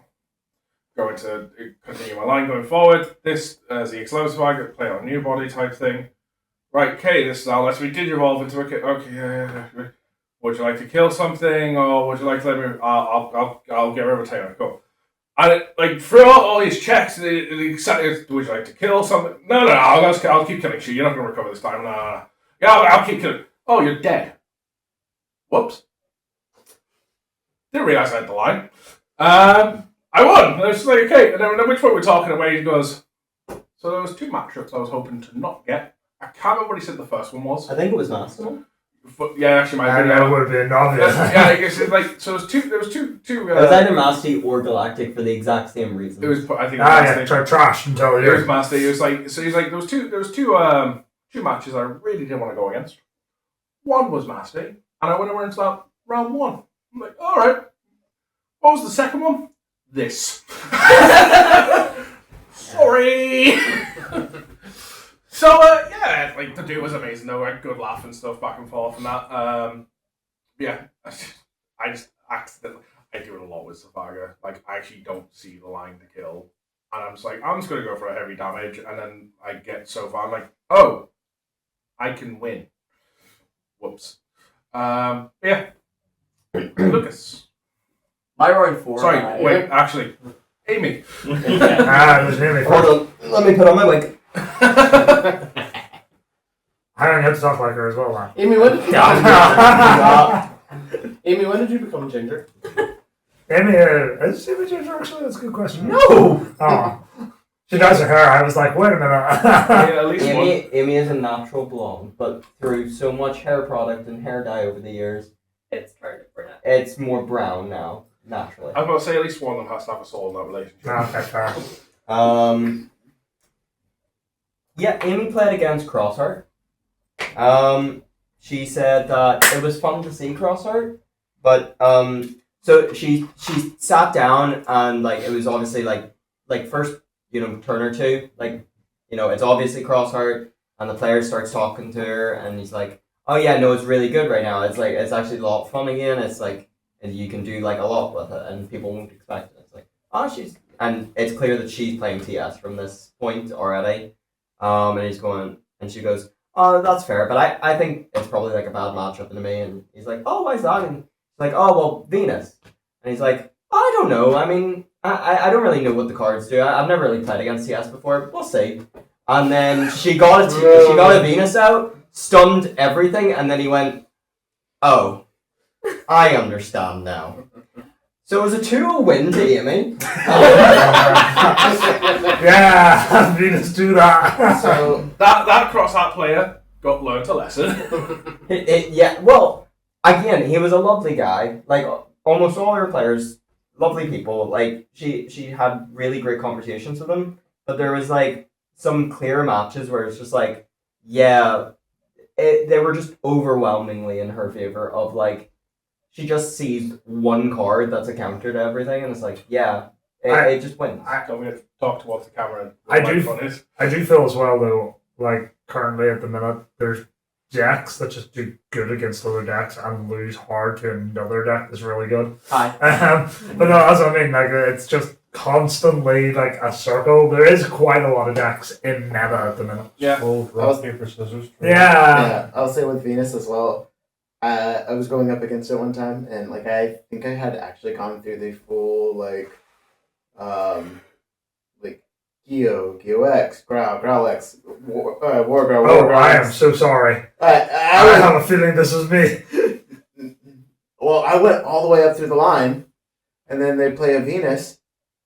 A: Going to continue my line going forward. This as the explosive, I get play on a new body type thing. Right, okay, this now lets me digivolve into okay. Would you like to kill something or would you like to let me? I'll get rid of a tamer. Cool. And like through all these checks, would you like to kill something? No, I'll keep killing you. You're not going to recover this time. No. Yeah, I'll keep killing. Oh, you're dead. Whoops. Didn't realize I had the line. I won. And I was just like, okay. And then at which point we're talking away, he goes, so there was 2 matchups I was hoping to not get. I can't remember what he said the first one was.
J: I think it was Mastermind.
A: But, yeah, actually, my
G: That would have been obvious.
A: yeah, I guess it's like so. There was two.
J: It was either Masty or Galactic for the exact same reason.
A: It was. I think. It was
G: yeah, trash until
A: it was Master. He was like. So he's like. There was two matches I really didn't want to go against. One was Master, and I went over into that round 1. I'm like, all right. What was the second one? This. Sorry. So yeah, like the dude was amazing though. Like good laugh and stuff back and forth and that. Yeah, I just accidentally. I do it a lot with Safaga. Like I actually don't see the line to kill, and I'm just like I'm just gonna go for a heavy damage, and then I get so far. I'm like, oh, I can win. Whoops. Yeah. Lucas.
H: My round 4.
A: Sorry, wait. Actually, Amy.
G: It was Amy.
J: Hold on, let me put on my wig.
G: I don't have to talk like her as well, man.
E: Amy, when did you Amy, when did you become ginger?
G: Amy, is Amy ginger actually? That's a good question.
J: No!
G: Oh. She does her hair. I was like, wait a minute.
A: Yeah, at least one.
J: Amy is a natural blonde, but through so much hair product and hair dye over the years,
F: It's turned to brunette.
J: it's more brown now, naturally.
A: I was about to say at least one of them has to have a soul in that relationship.
G: Okay, fair.
J: Yeah, Amy played against Crossheart. She said that it was fun to see Crossheart, but so she sat down and like it was obviously like first turn or two, like it's obviously Crossheart, and the player starts talking to her and he's like, oh yeah, no, it's really good right now. It's like it's actually a lot of fun again. It's like and you can do like a lot with it and people won't expect it. It's like and it's clear that she's playing TS from this point already. And he's going, and she goes, oh, that's fair, but I think it's probably like a bad matchup to me. And he's like, oh, why is that? And he's like, oh, well, Venus. And he's like, I don't know. I mean, I don't really know what the cards do. I've never really played against TS before. We'll see. And then she got a Venus out, stunned everything, and then he went, oh, I understand now. So it was a 2-0 win to Amy.
G: Yeah, Venus do that.
A: So that cross-heart player got learned a lesson.
J: Yeah, well, again, he was a lovely guy. Like, almost all her players, lovely people. Like, she had really great conversations with them. But there was, like, some clear matches where it's just like, yeah, they were just overwhelmingly in her favor of, like, she just sees one card that's a counter to everything, and it's like, yeah, it just wins.
A: Don't we have to talk towards the camera?
G: I do.
A: Is.
G: I do feel as well though, like currently at the minute, there's decks that just do good against other decks and lose hard to another deck is really good.
H: Hi.
G: But no, that's what I mean. Like it's just constantly like a circle. There is quite a lot of decks in meta at the minute.
A: Yeah.
B: Oh, rock, paper, scissors.
G: Yeah.
C: I'll say with Venus as well. I was going up against it one time, and like I think I had actually gone through the full like Geo X, Growl X, War Growl.
G: Oh, I am so sorry. I have a feeling this is me.
C: Well, I went all the way up through the line, and then they play a Venus,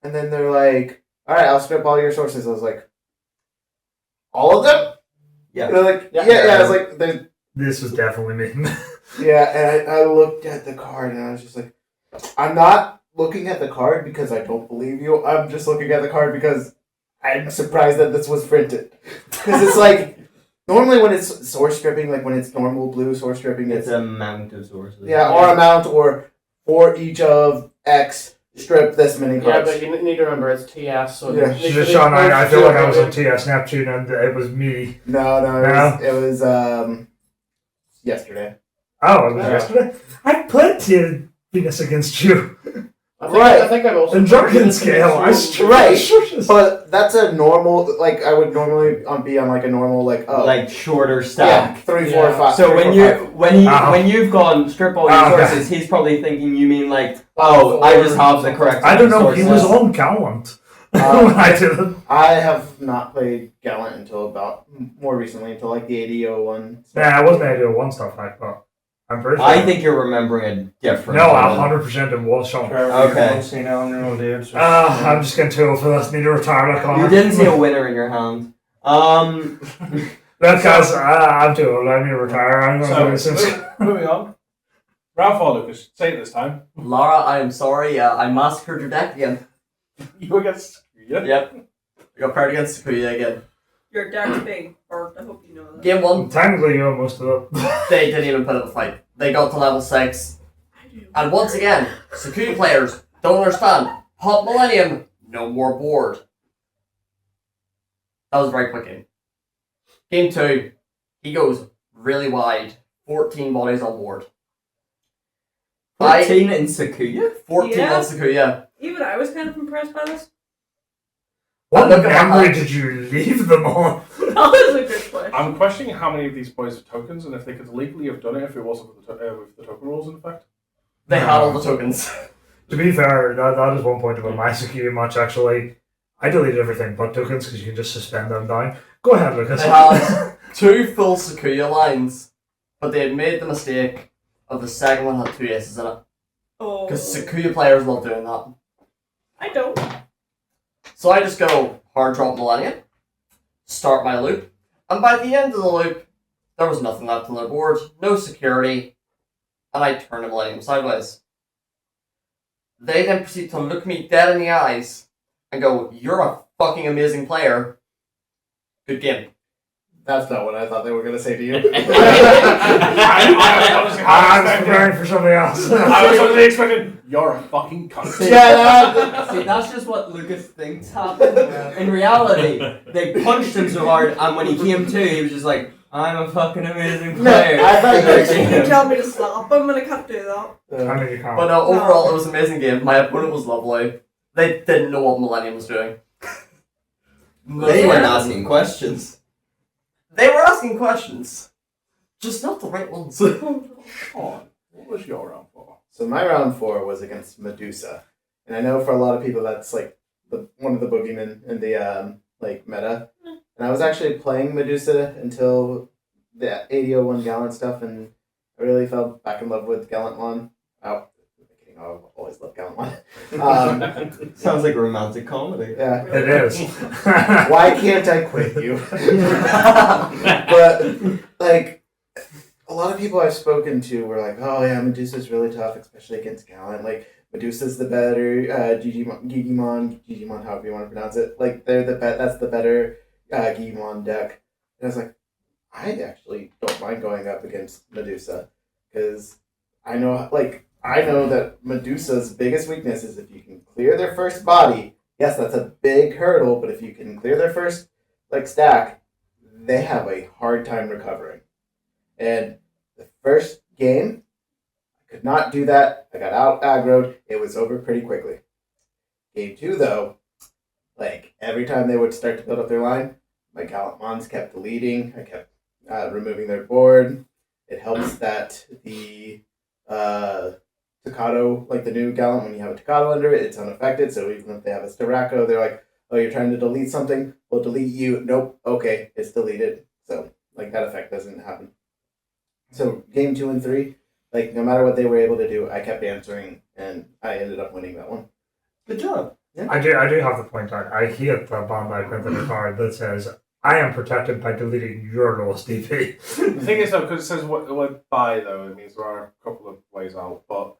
C: and then they're like, "All right, I'll strip all your sources." I was like, "All of them?"
J: Yeah.
C: And they're like, yeah. I was like,
G: This was definitely me.
C: yeah, and I looked at the card, and I was just like, I'm not looking at the card because I don't believe you. I'm just looking at the card because I'm surprised that this was printed. Because it's like, normally when it's source stripping, like when it's normal blue source stripping,
J: It's an amount of sources.
C: yeah, or amount, or for each of X, strip this many
E: Yeah,
C: cards.
E: but you need to remember it's TS, so
C: Yeah.
G: Just Sean, I feel like I was on TS Neptune and it was me.
C: No, it was yesterday.
G: Oh, it was yesterday? I played Venus against you.
E: I think I've also
G: In Jargon scale, I
C: Right, but that's a normal, like, I would normally be on, like, a normal, like,
J: like shorter
C: yeah,
J: stack.
C: 3, 4, 5.
J: So
C: 3,
J: when
C: 4, 5.
J: when you've gone strip all your sources, he's probably thinking you mean like, oh, I just have the correct.
G: I don't know,
J: sources.
G: he was on Gallant when I did it.
C: I have not played Gallant until more recently, until, like, the 8001.
G: Yeah, it wasn't Idea 1 stuff like that. I'm pretty sure.
J: I think you're remembering a different.
G: No,
J: one.
G: 100% it was Sean.
J: Okay.
G: I'm just getting too old for this. Need to retire like Connor.
J: You didn't see a winner in your hand.
G: That guy's, I'm too old. I need to retire. I'm going to do this since.
A: Moving on. Ralph or Lucas, say it this time.
H: Lara, I am sorry. I massacred your deck again.
A: You against Sakuya?
H: Yep. I got paired against Sakuya again.
F: Your deck's being burnt. I hope you know that.
H: Game 1,
G: Technically, you know most of it.
H: they didn't even put up a fight. They got to level 6. And once again, Sakuya players don't understand. Pop Millennium, no more board. That was a very quick game. Game 2, he goes really wide. 14 bodies on board.
J: 14 in Sakuya?
H: 14
F: Yeah.
H: on Sakuya.
F: Even I was kind of impressed by this.
G: What
H: Look at my
G: memory
H: hand.
G: did you leave them on?
F: That was a good question.
A: I'm questioning how many of these boys have tokens and if they could legally have done it if it wasn't with the token rules in effect.
H: They had all the tokens.
G: To be fair, that is one point about my Sakuya match, actually. I deleted everything but tokens because you can just suspend them down. Go ahead, Lucas.
H: They had 2 full Sakuya lines, but they had made the mistake of the second one had 2 aces in it.
F: Oh.
H: Because Sakuya players love doing that.
F: I don't.
H: So I just go hard drop Millennium, start my loop, and by the end of the loop, there was nothing left on the board, no security, and I turn the Millennium sideways. They then proceed to look me dead in the eyes and go, "You're a fucking amazing player. Good game."
C: That's not what I thought they were going to say to you.
G: I was preparing for something else.
A: I was totally expecting, you're a fucking cunt.
J: See, that's just what Lucas thinks happened. In reality, they punched him so hard, and when he came to, he was just like, I'm a fucking amazing player.
C: I thought
F: You tell me to slap him and I can't do that.
G: I mean, you can't.
H: But no, overall, it was an amazing game. My opponent was lovely. They didn't know what Millennium was doing.
J: They weren't asking questions.
H: They were asking questions, just not the right ones.
A: Sean, what was your round for?
C: So my round 4 was against Medusa. And I know for a lot of people that's like one of the boogeymen in the like meta. And I was actually playing Medusa until the 8001 Gallant stuff, and I really fell back in love with Gallant 1. Oh, I've always loved Gallant 1.
J: Sounds like a romantic comedy.
C: Yeah.
G: It is.
C: Why can't I quit you? But, like, a lot of people I've spoken to were like, oh yeah, Medusa's really tough, especially against Gallant. Like, Medusa's the better Digimon, however you want to pronounce it. Like, that's the better Digimon deck. And I was like, I actually don't mind going up against Medusa. Because I know, like, I know that Medusa's biggest weakness is if you can clear their first body. Yes, that's a big hurdle, but if you can clear their first stack, they have a hard time recovering. And the first game, I could not do that. I got out aggroed. It was over pretty quickly. Game 2, though, every time they would start to build up their line, my Gallant kept deleting. I kept removing their board. It helps that the Tocado, the new Gallant, when you have a Tocado under it, it's unaffected. So even if they have a Starako, they're like, oh, you're trying to delete something? We'll delete you. Nope. Okay, it's deleted. So, that effect doesn't happen. So, game 2 and 3, no matter what they were able to do, I kept answering, and I ended up winning that one.
J: Good job.
C: Yeah.
G: I do have the point out. I hate the Bondi Quinton card that says, I am protected by deleting your lowest DP.
A: The thing is, though, because it says what by, though, it means there are a couple of ways out, but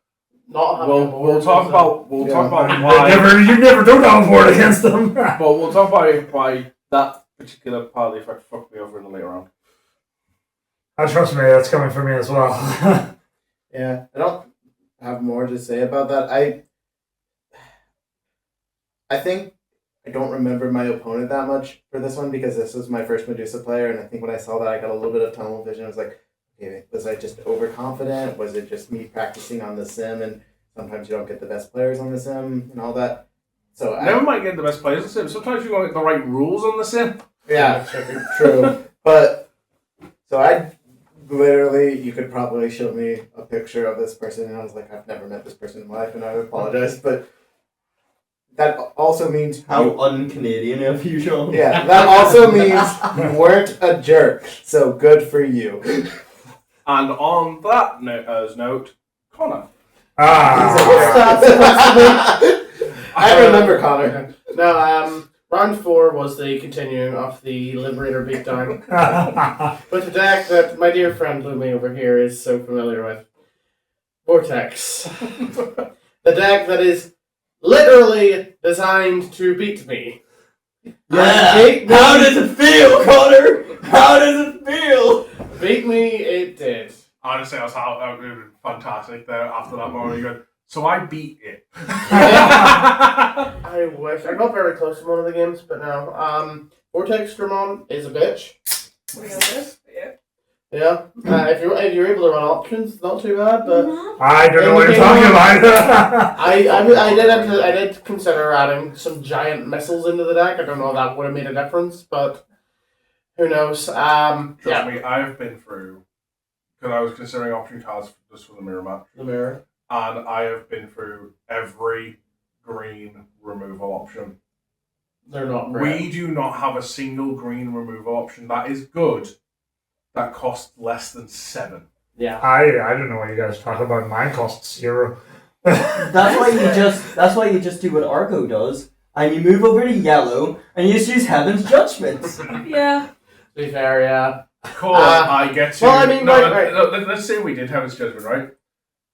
E: Not having a board
A: we'll talk
E: is
A: about why.
G: You never don't have a board against them.
A: But we'll talk about why that particular part of the effect fucked me over in the later round.
G: Trust me, that's coming from me as well.
C: Yeah, I don't have more to say about that. I think I don't remember my opponent that much for this one because this was my first Medusa player, and I think when I saw that, I got a little bit of tunnel vision. I was like, okay, was I just overconfident? Was it just me practicing on the sim, and sometimes you don't get the best players on the sim and all that? So
A: Never mind getting the best players on the sim. Sometimes you don't get the right rules on the sim.
C: Yeah, true. But so I literally, you could probably show me a picture of this person, and I was like, I've never met this person in my life, and I apologize, but that also means
J: How un-Canadian of you, Sean.
C: yeah, that also means you weren't a jerk. So good for you.
A: And on that note, Connor.
C: I remember Connor.
E: No, round 4 was the continuing of the Liberator beatdown with the deck that my dear friend Lumi over here is so familiar with. Vortex. The deck that is literally designed to beat me.
J: Yeah. How does it feel, Connor? How does it feel?
E: Beat me, it did.
A: Honestly, I was fantastic there after that moment. You go, so I beat it.
E: I wish. I got very close to one of the games, but no. Vortex Dramon is a bitch.
F: We got this. Yeah.
E: Yeah. If you're able to run options, not too bad, but
G: I don't know what you're talking about.
E: I did consider adding some giant missiles into the deck. I don't know if that would have made a difference, but who knows?
A: Trust me, I've been through, because I was considering option cards just for the mirror match,
E: The mirror.
A: and I have been through every green removal option.
E: They're not great.
A: We do not have a single green removal option that is good that costs less than 7.
E: Yeah.
G: I don't know what you guys talk about. Mine costs 0.
J: That's why you just do what Argo does, and you move over to yellow, and you just use Heaven's Judgment.
F: Yeah.
E: To be fair, yeah.
A: Cool, I get to...
E: well, I mean, right.
A: Let's say we did have his judgment, right?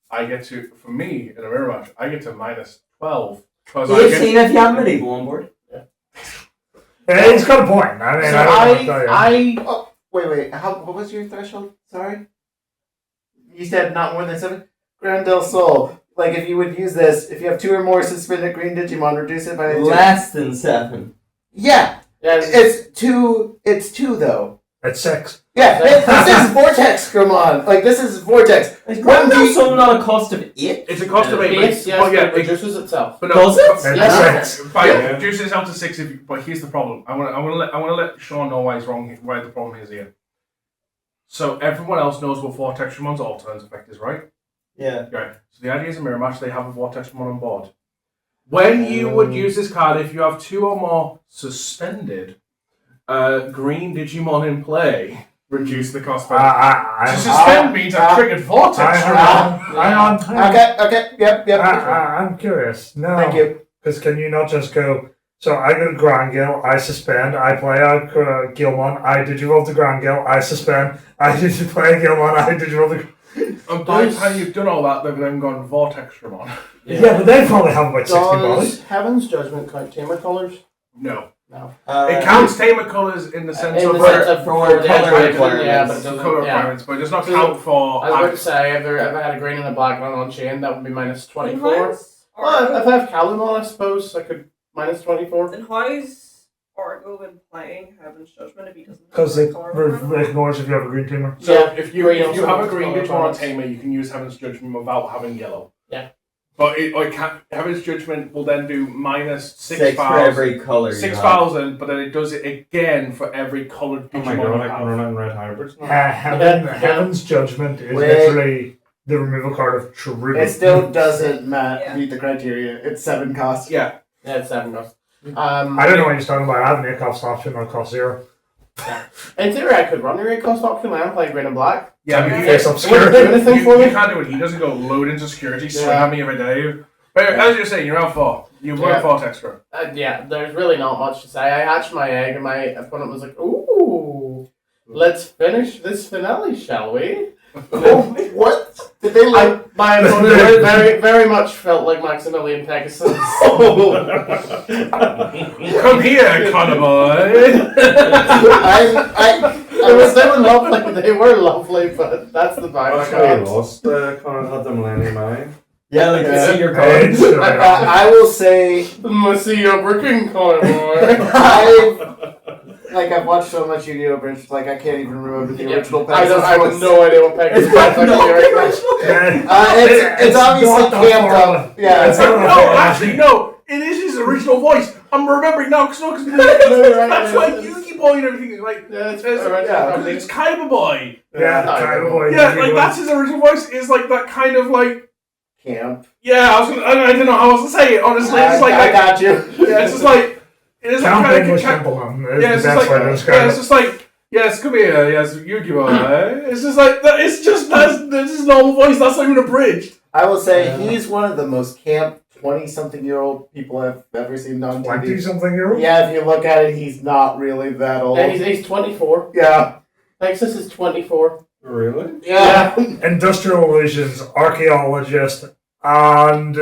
A: I get to, for me, in a mirror match, I get to minus 12. Because
J: You've seen if you have medieval on board.
G: Yeah, he's got a point. I mean,
E: So
G: I don't know what to tell you.
C: Oh, wait. What was your threshold? Sorry? You said not more than 7? Grand Del Sol. If you would use this, if you have 2 or more suspended green Digimon, reduce it by 2.
J: Less than 7.
C: Yeah!
E: Yeah.
C: It's 2, though.
G: It's 6.
C: Yeah, this is Vortex, come on. This is Vortex.
J: Is Grand also not a cost of 8?
A: It's a cost of 8,
E: Yes,
A: but
E: it reduces itself.
A: But no,
J: Does it?
G: It's
E: Yes.
G: 6.
A: Reduces it down to 6, but here's the problem. I want to let Sean know why he's wrong, where the problem is here. So everyone else knows what Vortex Ramon's all turns effect is, right?
J: Yeah.
A: Right. So the idea is a mirror match, they have a Vortex Ramon on board. When you would use this card, if you have 2 or more suspended green Digimon in play, reduce the cost by... To suspend means I've triggered Vortex Ramon.
G: Hang on.
C: Okay, yep.
G: I'm curious. No.
C: Thank you.
G: Because can you not just go, so I go to Grand Gil, I suspend, I play out Gilmon, I digivolve to Grand Gil, I suspend, I play Gilmon, I digivolve to...
A: And by the time you've done all that, they've then gone Vortex Ramon.
G: Yeah, but they probably have about 60 bodies.
E: Does Heaven's Judgment count Tamer colors?
A: No.
E: No.
A: It counts tamer colours in the sense
E: In
A: of
E: the sense of
J: for
E: for the
J: colour
E: attraction,
J: requirements.
E: yeah, but it doesn't.
A: colour
E: Yeah.
A: requirements, but it does not
E: So,
A: count for.
E: I was about to say, if I had a green and a black one on chain, that would be minus 24.
F: How's
E: Well, if
F: Argo,
E: I have Calamon, I suppose I could minus 24.
F: then how's Argo been playing Heaven's Judgment if he doesn't?
G: Because
F: have
G: it
F: colour requirement?
G: ignores if you have a green teamer.
A: So
E: Yeah,
A: if you
E: green
A: if you
E: also
A: have a
E: has
A: green
E: colour
A: Digimon
E: requirements.
A: tamer, you can use Heaven's Judgment without having yellow.
E: Yeah.
A: But Heaven's Judgment will then do minus
J: 6 for every color.
A: 6,000, but then it does it again for every coloured
B: Oh
A: Digimon
B: my god,
A: you
B: I can
A: have.
B: run it in red hybrids now.
G: Heaven's Judgment is
C: Wait.
G: literally the removal card of Tribute.
C: It still doesn't
F: Yeah.
C: meet the criteria. It's 7 cost.
A: Yeah.
E: Yeah, it's 7 cost.
G: I don't know what you're talking about. I have an 8 cost option on cost 0.
E: In theory, I could run your 8 cost option. I am playing green and black.
A: Yeah, but
G: Face
E: It wouldn't
G: obscurity.
E: do anything
A: you
E: for me.
A: can't do it. He doesn't go load into security, swing
E: Yeah.
A: at me every day. But as you're saying, you're out 4. You've
E: Yeah.
A: won 4 extra.
E: Yeah, there's really not much to say. I hatched my egg, and my opponent was like, "Ooh, let's finish this finale, shall we?"
C: What? Did they like?
E: My opponent very, very much felt like Maximilian Pegasus.
A: Come here, Connor boy.
E: They were lovely. They were lovely, but that's the vibe I
B: That's why I
E: got.
B: lost Connor had the Millennium Eye.
J: Yeah, like
C: Yeah.
J: see your
G: Hey,
J: cards.
C: I will say
E: Must see your working, Connor boy.
C: I've watched so much Yu-Gi-Oh! Bridge, like I can't even remember the original
E: I
C: Pegasus.
E: have
C: voice.
E: no idea what Pegasus is like.
C: It's obviously
G: not that
C: camped
G: far
C: up. Yeah, it's
G: away.
A: No, actually, no. It is his original voice. I'm remembering now because that's why Yugi Boy and everything is like.
E: Yeah, it's
A: It's Kaiba Boy.
G: Yeah, kind of boy.
A: Yeah, like that's his original voice. Is like that kind of like.
C: camp.
A: Yeah, I didn't know how else to say it. Honestly, it's like
C: I got you.
A: yeah, it's just like it is like
G: Camp
A: kind
G: English
A: of
G: Templeman is
A: yeah,
G: the
A: it's
G: best
A: just
G: way to
A: like
G: describe
A: yeah, it's just like yes, come here, yes, Yu-Gi-Oh! It's just like that. It's just that's his normal voice. That's not even abridged.
C: I will say he's one of the most camp 20-something-year-old people I've ever seen on TV.
G: 20-something-year-old?
C: Yeah, if you look at it, he's not really that old.
E: And he's 24.
C: Yeah.
E: Pegasus is 24.
B: Really?
C: Yeah.
G: Industrial Illusions, archaeologist, and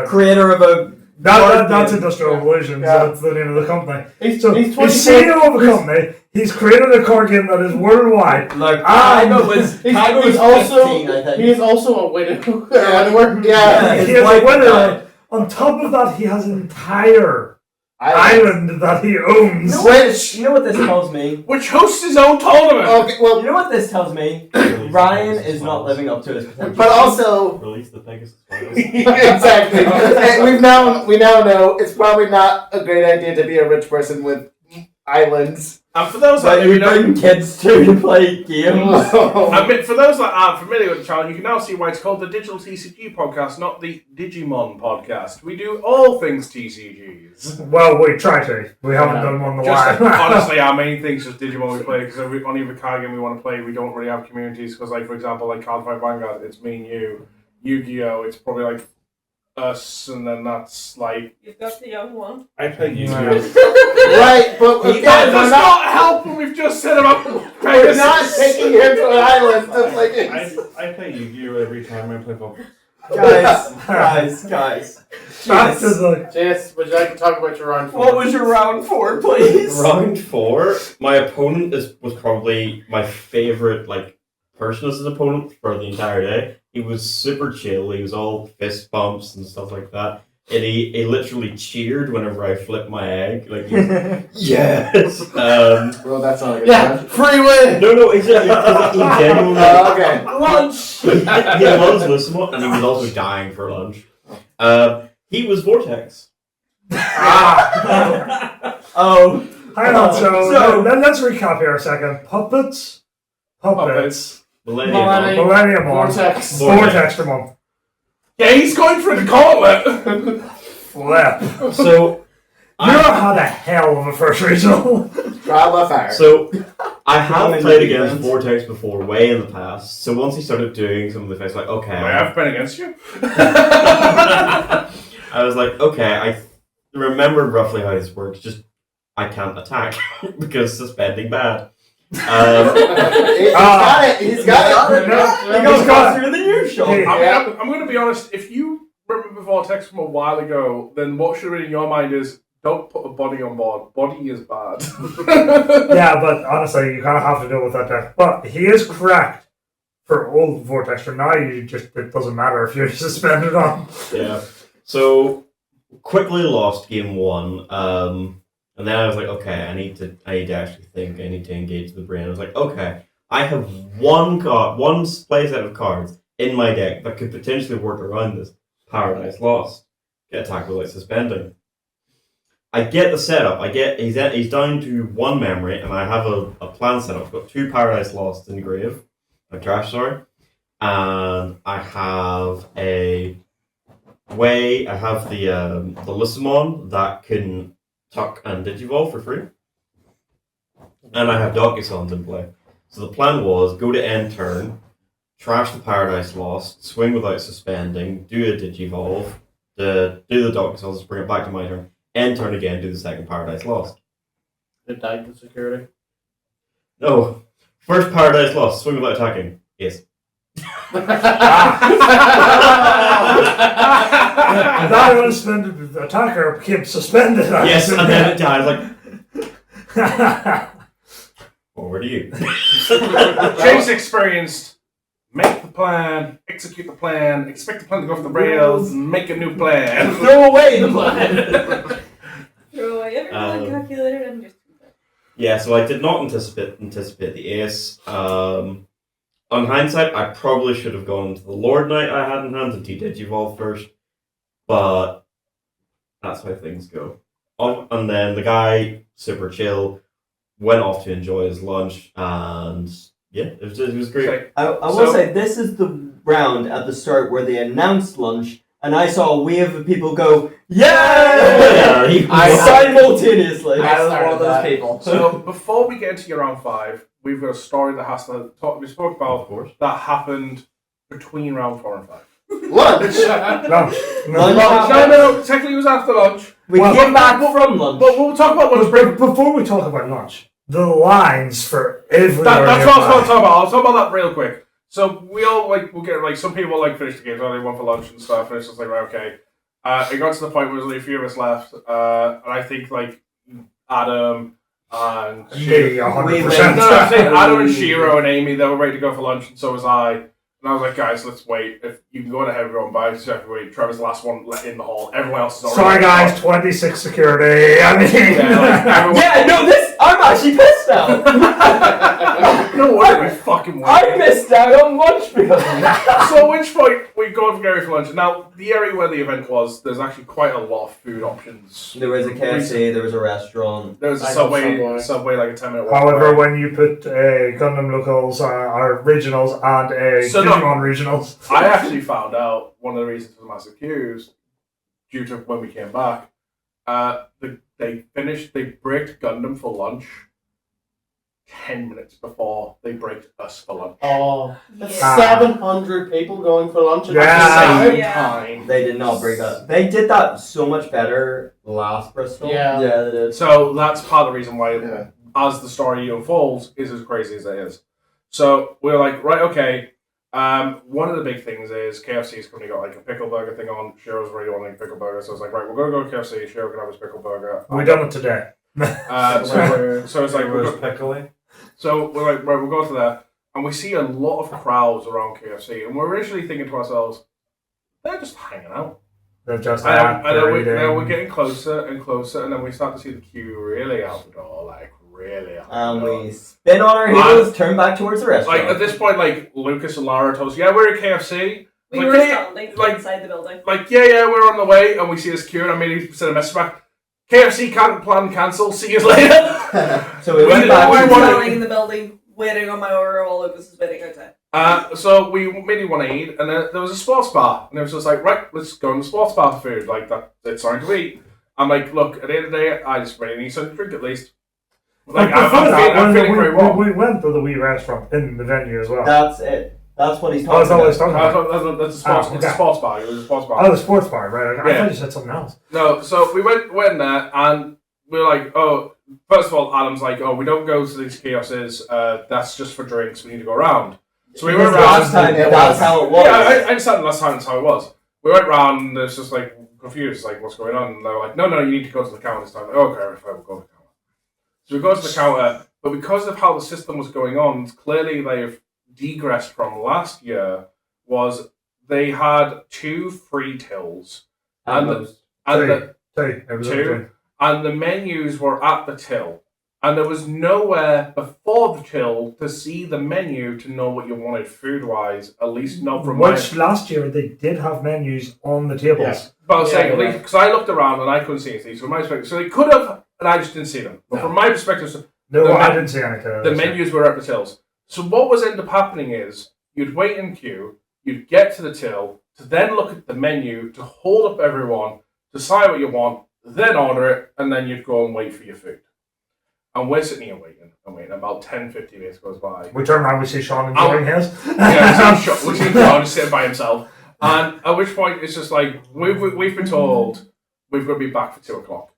J: Creator of a.
G: that's Industrial Illusions.
C: Yeah.
G: That's the name of the company.
E: He's
G: So
E: 24.
G: he's CEO of a company. He's created a card game that is worldwide.
J: Look,
G: Um,
J: Kaiba was.
E: He's,
J: Kaiba
E: he's
J: was
E: also
J: 15, I think.
E: he is also a widow.
C: Yeah.
J: Yeah, his
G: He has
J: wife
G: a winner.
J: died.
G: On top of that, he has an entire
C: I
G: island that he owns.
C: Which?
J: You know what this tells me?
A: Which hosts his own tournament.
C: Okay, well,
J: You know what this tells me? Ryan is not living up to his potential.
C: but also
I: Release the Pegasus files.
C: exactly. And we now know it's probably not a great idea to be a rich person with islands.
A: And for those
J: But
A: that
J: you
A: you know,
J: bring kids to play games.
A: I mean, for those that aren't familiar with the channel, you can now see why it's called the Digital TCG Podcast, not the Digimon Podcast. We do all things TCGs.
G: Well, we try to. We haven't done one in a
A: Just
G: while.
A: honestly, our main thing's just Digimon we play because on every card game we want to play, we don't really have communities. Because, like for example, like Card Fight Vanguard, it's me and you. Yu-Gi-Oh, it's probably like us, and then that's like.
F: You've got the young one.
B: I play Yu-Gi-Oh!
C: Right, but
A: That
C: again,
A: does
C: we're not,
A: not help when we've just said about
C: we're
A: Pegasus.
C: not taking him to an island to play games.
B: I play Yu-Gi-Oh! Every time I play football.
J: Guys.
G: Back to the
E: Jess, would you like to talk about your round 4?
J: What was your round 4, please?
I: Round 4, my opponent was probably my favorite person as an opponent for the entire day. He was super chill. He was all fist bumps and stuff like that. And he literally cheered whenever I flipped my egg. Like, yes.
C: Well, that's not a good
E: Yeah,
C: one.
E: free win.
I: No, he genuinely.
C: Okay.
E: Lunch.
I: He loves Lumus, and he was also dying for lunch. He was Vortex.
J: Oh.
G: hang on.
J: So-
G: So let's recap here a second. Puppets.
I: Millennium.
G: Millennium on.
E: Vortex.
G: Vortex Demon.
A: Yeah, he's going for the gauntlet.
G: Flip.
I: So,
G: You had a hell of a first regional.
C: Trial by fire.
I: So, I have
J: Common
I: played
J: defense.
I: against Vortex before, way in the past. So once he started doing some of the things, like, okay,
A: I've been against you.
I: I was like, okay, I remember roughly how this works. Just I can't attack because suspending bad.
C: He's got it. He's got it.
J: He goes faster than usual.
G: Hey.
A: I mean, I'm going to be honest. If you remember Vortex from a while ago, then what should have been in your mind is Don't put a body on board. Body is bad.
G: Yeah, but honestly, you kind of have to deal with that deck. But he is correct. For old Vortex, for now, it doesn't matter if you're suspended on.
I: Yeah. So quickly lost game 1. And then I was like, okay, I need to actually think. I need to engage the brain. I was like, okay, I have one play set of cards in my deck that could potentially work around this. Paradise Lost. Get attacked without suspending. I get the setup. He's down to 1 memory, and I have a plan set up. I've got 2 Paradise Lost in grave. Trash, sorry. And I have the Lissamon that can tuck and digivolve for free. And I have Docusons in play. So the plan was go to end turn, trash the Paradise Lost, swing without suspending, do a digivolve, do the Docusons, bring it back to my turn, end turn again, do the second Paradise Lost.
E: It died to security.
I: No. First Paradise Lost, swing without attacking. Yes.
G: That unsuspended attacker became suspended.
I: Yes, and then it died. Over to you.
A: James experienced. Make the plan, execute the plan, expect the plan to go off the rails, and make a new plan.
E: Throw away the plan.
F: Throw away everything calculated and just.
I: Yeah, so I did not anticipate the ace. On hindsight, I probably should have gone to the Lord Knight I had in hand and Digivolve first, but that's how things go. And then the guy, super chill, went off to enjoy his lunch, and yeah, it was great.
J: I will say, this is the round at the start where they announced lunch, and I saw a wave of people go, yeah! Simultaneously.
H: I was one of those people.
A: So before we get into your round 5, we've got a story that has to talk. We spoke about,
I: Of course.
A: that happened between round 4 and 5.
E: Lunch.
G: No.
A: No, technically it was after lunch.
J: We came back from lunch.
A: But we'll talk about lunch break.
G: Before we talk about lunch, the lines for everywhere.
A: That's what I was going to talk about. I'll talk about that real quick. So we all we'll get some people finish the games, they went for lunch and stuff, and it's just right, okay. It got to the point where there's only a few of us left, and I think Adam and
G: Me, 100%.
A: No, I'm saying Adam and Shiro and Amy, they were ready to go for lunch, and so was I. And I was like, guys, let's wait. If you can go ahead and go and buy, so have to wait. Trevor's the last one in the hall. Everyone else is already.
G: Sorry, guys, 26 security. I mean,
J: I'm actually pissed now.
A: No wonder we fucking won.
J: I missed out on lunch because of that.
A: So at which point we go to Gary for lunch. Now, the area where the event was, there's actually quite a lot of food options.
J: There was a KFC, there was a restaurant.
A: There was a
E: I
A: Subway,
E: got
A: Subway like a 10-minute walk
G: however,
A: away.
G: when you put Gundam locals, our regionals, and Digimon regionals,
A: I actually found out one of the reasons for the massive queues, due to when we came back, they braked Gundam for lunch 10 minutes before they braked us for lunch.
E: Oh, that's
F: Yeah.
E: 700 people going for lunch at
G: Yeah.
E: the same
F: Yeah.
E: time.
J: They did not break that. They did that so much better last Bristol.
E: Yeah.
J: Yeah, they did.
A: So that's part of the reason why,
C: Yeah.
A: as the story unfolds, is as crazy as it is. So we're like, right, okay. One of the big things is KFC's currently got a pickle burger thing on. Shiro's really wanting a pickle burger, so I was like, right, we're gonna go to KFC. Shiro can have his pickle burger.
G: we done it today.
A: So it's like,
B: pickling.
A: so we're like, right, we'll go to that, and we see a lot of crowds around KFC, and we're originally thinking to ourselves, they're just hanging out.
G: They're just
A: And then
G: eating.
A: we're getting closer and closer, and then we start to see the queue really out the door, really out the door.
J: We spin on our heels, turn back towards the restaurant.
A: At this point, Lucas and Lara told us, yeah, we're at KFC.
F: We
A: Like,
F: were
A: can you-
F: standing inside the building.
A: Yeah, we're on the way, and we see this queue, and I immediately sent a message back. KFC can't plan cancel. See you later.
J: So we
A: we
J: went
A: did-
J: back
A: we
J: to
F: I'm
A: wanted-
F: standing in the building, waiting on my order while Lucas is waiting outside.
A: So we immediately want to eat, and there was a sports bar, and it was just like, right, let's go in the sports bar for food. It's starting to eat. I'm like, look, at the end of the day, I just really need something to drink at least. I'm feeling very warm.
G: we went to the wee restaurant in the venue as well.
J: That's it. That's what he's
G: Oh,
J: talking
G: that's all
J: about.
G: he's talking about.
A: That's a sports. It's a
G: okay.
A: sports bar. It was a sports bar.
G: Oh, the sports bar, right? I
A: Yeah.
G: thought you said something else.
A: No, so we went in there, and we were like, oh, first of all, Adam's like, oh, we don't go to these kiosks. That's just for drinks. We need to go around. So we went
J: Last
A: around.
J: time,
C: It
J: that's
C: was.
J: how it was.
A: Yeah, I understand last time that's how it was. We went round, and there's just confused, like, what's going on? And they're like, no, you need to go to the counter this time. Like, okay, fine, we'll go to the counter. So we go to the counter, but because of how the system was going on, clearly they've digressed from last year, was they had 2 free tills. And the menus were at the till. And there was nowhere before the till to see the menu to know what you wanted food-wise, at least not from
G: last year they did have menus on the tables.
A: Yeah. But I was saying, because I looked around and I couldn't see anything. So from my perspective, so they could have, and I just didn't see them. But from my perspective,
G: I didn't see anything.
A: The menus were at the tills. So what was ended up happening is, you'd wait in queue, you'd get to the till, to then look at the menu, to hold up everyone, decide what you want, then order it, and then you'd go and wait for your food. And we're sitting here waiting. About 10-15 minutes goes by.
G: We turn around, we see Sean enjoying his.
A: We see Sean just sitting by himself. And at which point, it's just like, we've been told we've got to be back for 2 o'clock.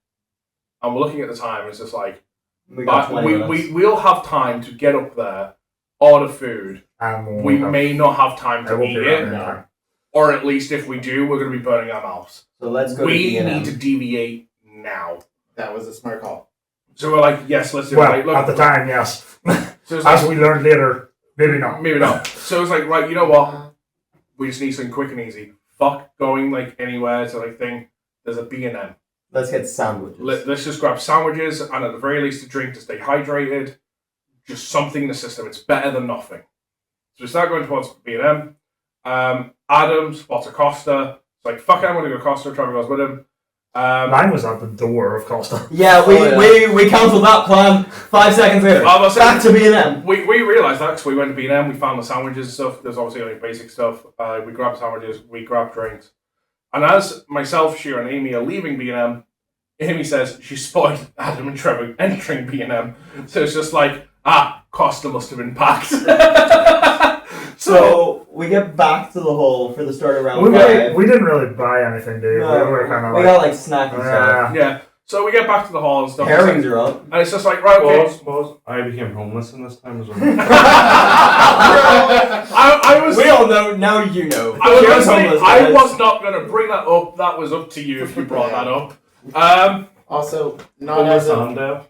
A: And we're looking at the time, and it's just like, we'll have time to get up there, order food. We may not have time to eat it. Or at least if we do, we're going to be burning our mouths.
J: So let's go.
A: We need to deviate now.
C: That was a smart call.
A: So we're like, yes, let's do it.
G: Well,
A: like, look,
G: at the time, yes.
A: So
G: as we learned later, maybe not.
A: Maybe not. So it's like, right, you know what? We just need something quick and easy. Fuck going like anywhere to like think there's a B&M.
J: Let's get sandwiches.
A: Let's just grab sandwiches and at the very least a drink to stay hydrated. Just something in the system. It's better than nothing. So we start going towards B&M. Adam spots a Costa. It's like, fuck it, I'm going to go Costa. Trevor goes with him.
G: Mine was at the door of Costa.
J: Yeah, we cancelled that plan 5 seconds later. Back to B&M.
A: We realised that because we went to B&M, we found the sandwiches and stuff. There's obviously like basic stuff. We grabbed sandwiches, we grabbed drinks. And as myself, Sheer, and Amy are leaving B&M, Amy says she spotted Adam and Trevor entering B&M. So it's just like, Costa must have been packed.
J: So we get back to the hall for the start of round 5.
G: We didn't really buy anything, dude.
J: No, we got like snack and stuff.
A: Yeah. So we get back to the hall and stuff.
J: Pairings are up.
A: And it's just like, right, okay.
B: Suppose I became homeless in this time as well.
A: I was.
J: We all know, now you know.
A: I was not going to bring that up. That was up to you if you brought that up.
C: Also, not as a...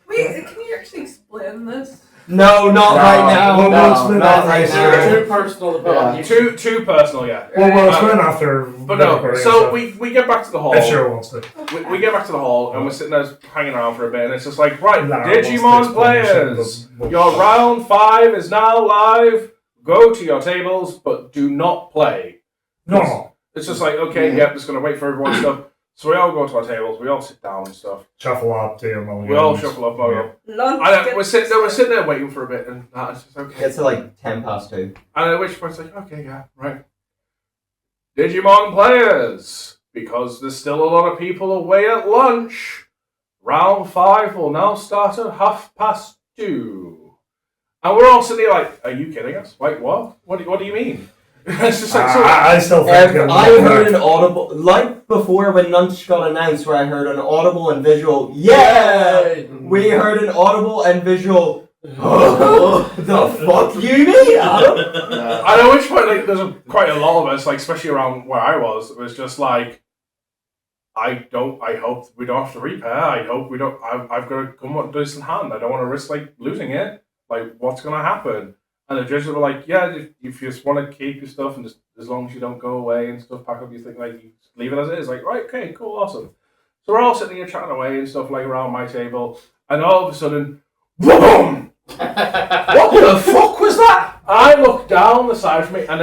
F: Wait, can you actually explain this?
J: No, not right now.
G: Not
J: right now.
E: Too personal to put on YouTube.
A: Too personal, yeah.
G: Well, explain after.
A: But no, so we get back to the hall.
G: If sure wants to.
A: We get back to the hall and we're sitting there hanging around for a bit, and it's just like, right, Digimon players, your round 5 is now live. Go to your tables, but do not play.
G: No.
A: It's just like, okay, yep, just gonna wait for everyone and stuff. So we all go to our tables, we all sit down and stuff.
G: Shuffle up to your mulligans.
A: We all shuffle up, we're sitting there waiting for a bit, and it's just okay.
J: It's like 2:10.
A: And at which point it's like, okay, yeah, right. Digimon players, because there's still a lot of people away at lunch, round 5 will now start at 2:30. And we're all sitting there like, are you kidding us? Wait, what? What do you mean? It's just like,
G: I still think
J: I heard an audible, like before when lunch got announced, where I heard an audible and visual, yeah! We heard an audible and visual, the fuck you mean, Adam?
A: And at which point, like, there's quite a lot of us, like, especially around where I was, it was just like, I hope we don't have to repair, I hope we don't, I've got to come up with this in hand, I don't want to risk, like, losing it, like, what's going to happen? And the judges were like, yeah, if you just want to keep your stuff and just as long as you don't go away and stuff, pack up your thing, like, you just leave it as it is. Like, right, okay, cool, awesome. So we're all sitting here chatting away and stuff, like, around my table. And all of a sudden, boom! What the fuck was that? I look down the side of me and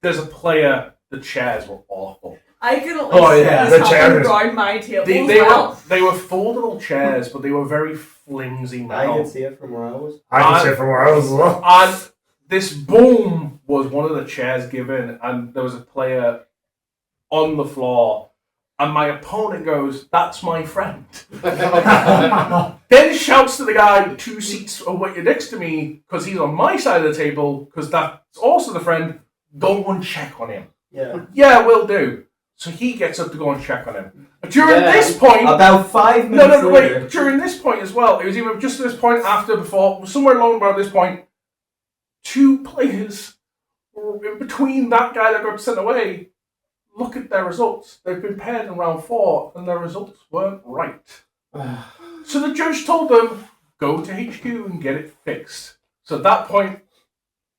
A: there's a player, the chairs were awful.
F: I could only see this happen around my table
A: they were foldable chairs, but they were very flimsy metal.
J: I can see it from where I was.
G: I can see it from where I was as well.
A: And this boom was one of the chairs given, and there was a player on the floor, and my opponent goes, "That's my friend." Then shouts to the guy 2 seats away next to me, because he's on my side of the table, because that's also the friend, go and check on him. Yeah, will do. So he gets up to go and check on him. During this point...
J: About 5 minutes later.
A: Wait. During this point as well, it was either just at this point, after, before, somewhere along about this point, 2 players were in between that guy that got sent away, look at their results. They've been paired in round 4, and their results weren't right. So the judge told them, go to HQ and get it fixed. So at that point,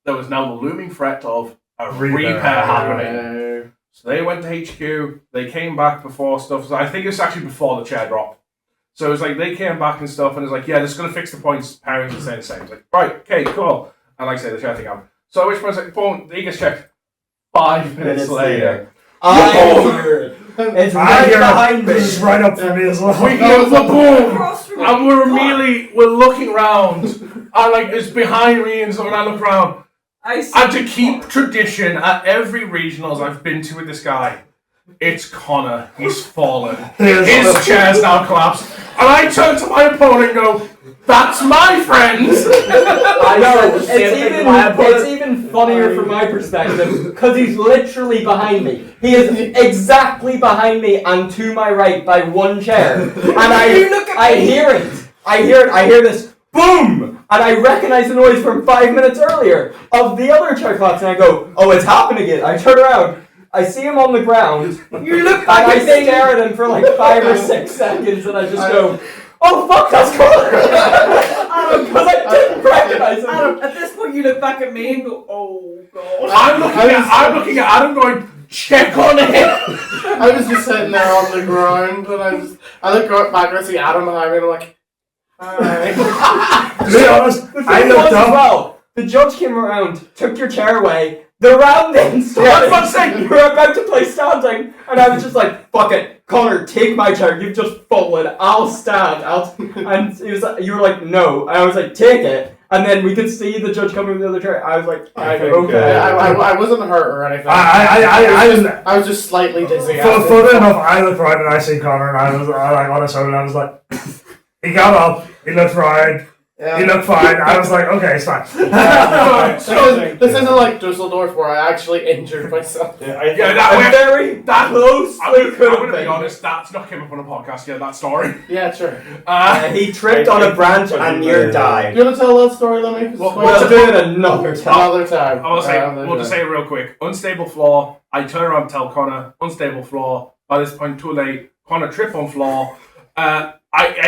A: there was now the looming threat of a repair happening. So they went to HQ, they came back before stuff. So I think it's actually before the chair drop. So it's like they came back and stuff, and it's like, yeah, this is going to fix the points. Pairings are saying the same. It's like, right, okay, cool. And like I say, the chair thing happened. So at which point, it's like, boom, the gets checked 5 minutes later.
J: I hear it. It's right behind me.
G: This is right up for me as well.
A: We hear the boom, and we're looking around, and like it's behind me, and so when I look around, and to keep tradition at every regionals I've been to with this guy, it's Connor. He's fallen. His chair's now collapsed, and I turn to my opponent and go, "That's my friend."
J: I know. It's even funnier from my perspective because he's literally behind me. He is exactly behind me and to my right by one chair, and I hear it. I hear this boom, and I recognize the noise from 5 minutes earlier of the other chair collapse, and I go, "Oh, it's happening again." I turn around. I see him on the ground.
F: You look
J: and I stare at him for like 5 or 6 seconds, and I just go, "Oh fuck, that's Connor!" Because I didn't recognize him.
F: Adam, at this point, you look back at me and go, "Oh god."
A: I'm looking at Adam, going, "Check on him."
E: I was just sitting there on the ground, and I look back and I see Adam behind me, and I'm like, "Hi."
G: To be honest, I looked up.
J: Well, the judge came around, took your chair away. The round then started. You were about to play standing, and I was just like, "Fuck it, Connor, take my chair. You've just fallen. I'll stand." And he was like, you were like, "No," and I was like, "Take it." And then we could see the judge coming with the other chair. I was like, "Okay."
E: I wasn't hurt or anything. I was just slightly dizzy.
G: Funny enough, I looked right and I see Connor, and I was like on his own, and I was like, he got up, he looked right.
C: Yeah.
G: You look fine. I was like, okay, it's fine.
E: This isn't like Dusseldorf where I actually injured myself.
A: That
J: close.
A: I'm going to be honest, that's not came up on a podcast yet, that story.
E: Yeah, sure.
J: He tripped on a branch and near died.
E: Do you want to tell that story, Lemmy?
J: We'll do it another time.
E: Another time.
A: We'll just say it real quick. Unstable floor. I turn around and tell Connor, unstable floor. By this point, too late. Connor trip on floor. I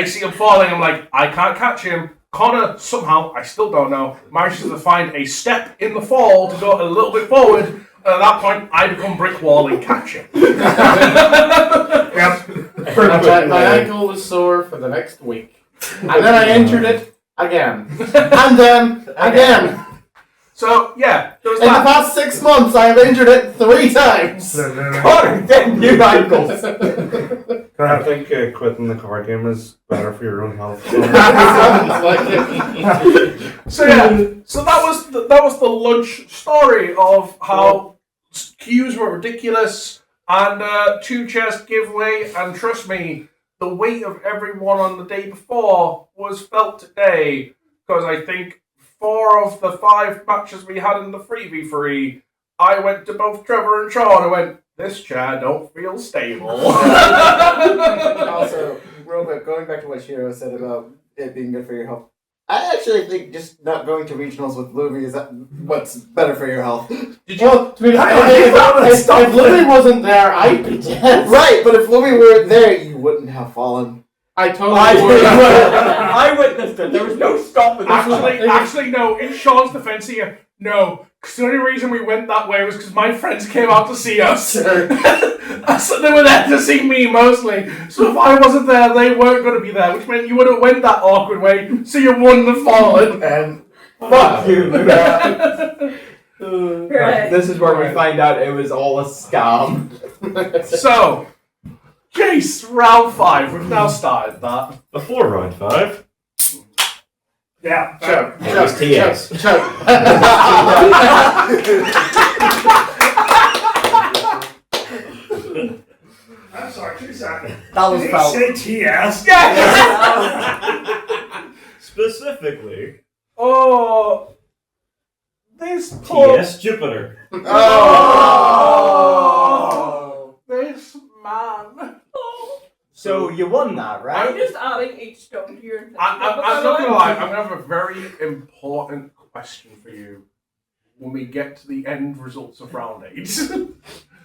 A: see him falling. I'm like, I can't catch him. Connor, somehow, I still don't know, manages to find a step in the fall to go a little bit forward, and at that point, I become brick wall and catch him.
E: My ankle was sore for the next week. And then I injured it again. And then again.
A: So, yeah.
E: In the past 6 months, I have injured it 3 times.
J: Connor, get new ankles.
B: I think quitting the card game is better for your own health.
E: Sounds like it.
A: So that was the lunch story of how queues were ridiculous and 2 chairs giveaway, and trust me, the weight of everyone on the day before was felt today, because I think 4 of the 5 matches we had in the 3v3, I went to both Trevor and Sean and went, "This chair don't feel stable."
C: Also, real quick, going back to what Shiro said about it being good for your health, I actually think just not going to regionals with Luby is what's better for your health.
E: Well, to be honest, if Luby wasn't there, I'd be dead.
C: Right, but if Luby weren't there, you wouldn't have fallen.
E: I totally would.
J: I witnessed it. There was no stopping.
A: Actually, no. In Sean's defense here, no. Because the only reason we went that way was because my friends came out to see us.
E: Sure.
A: So they were there to see me mostly. So if I wasn't there, they weren't going to be there, which meant you would have went that awkward way, so you wouldn't have fallen.
C: And
J: Fuck you.
F: Right.
J: This is where we find out it was all a scam.
A: So, Jace, round 5. We've now started that.
I: Before round 5,
G: Yeah.
I: it was TS.
G: I'm sorry, 2 seconds.
J: That was
G: Did
J: felt.
G: you say TS?
I: Specifically,
A: Oh, this poor...
I: TS Jupiter.
A: Oh, this man.
J: So you won that,
F: I'm
J: right?
F: just adding each stone to your
A: I'm not going to lie, I'm going to have a very important question for you when we get to the end results of round 8.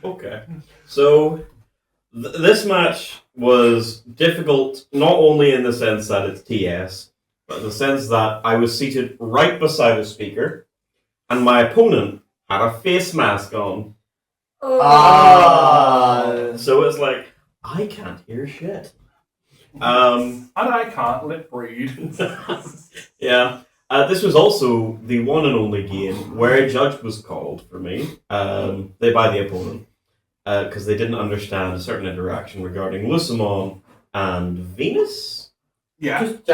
I: Okay. So, this match was difficult not only in the sense that it's TS, but in the sense that I was seated right beside a speaker, and my opponent had a face mask on. So it's like, I can't hear shit.
A: And I can't lip read.
I: Yeah. This was also the one and only game where a judge was called for me, by the opponent, because they didn't understand a certain interaction regarding Lucimon and Venus.
A: Yeah.
E: Just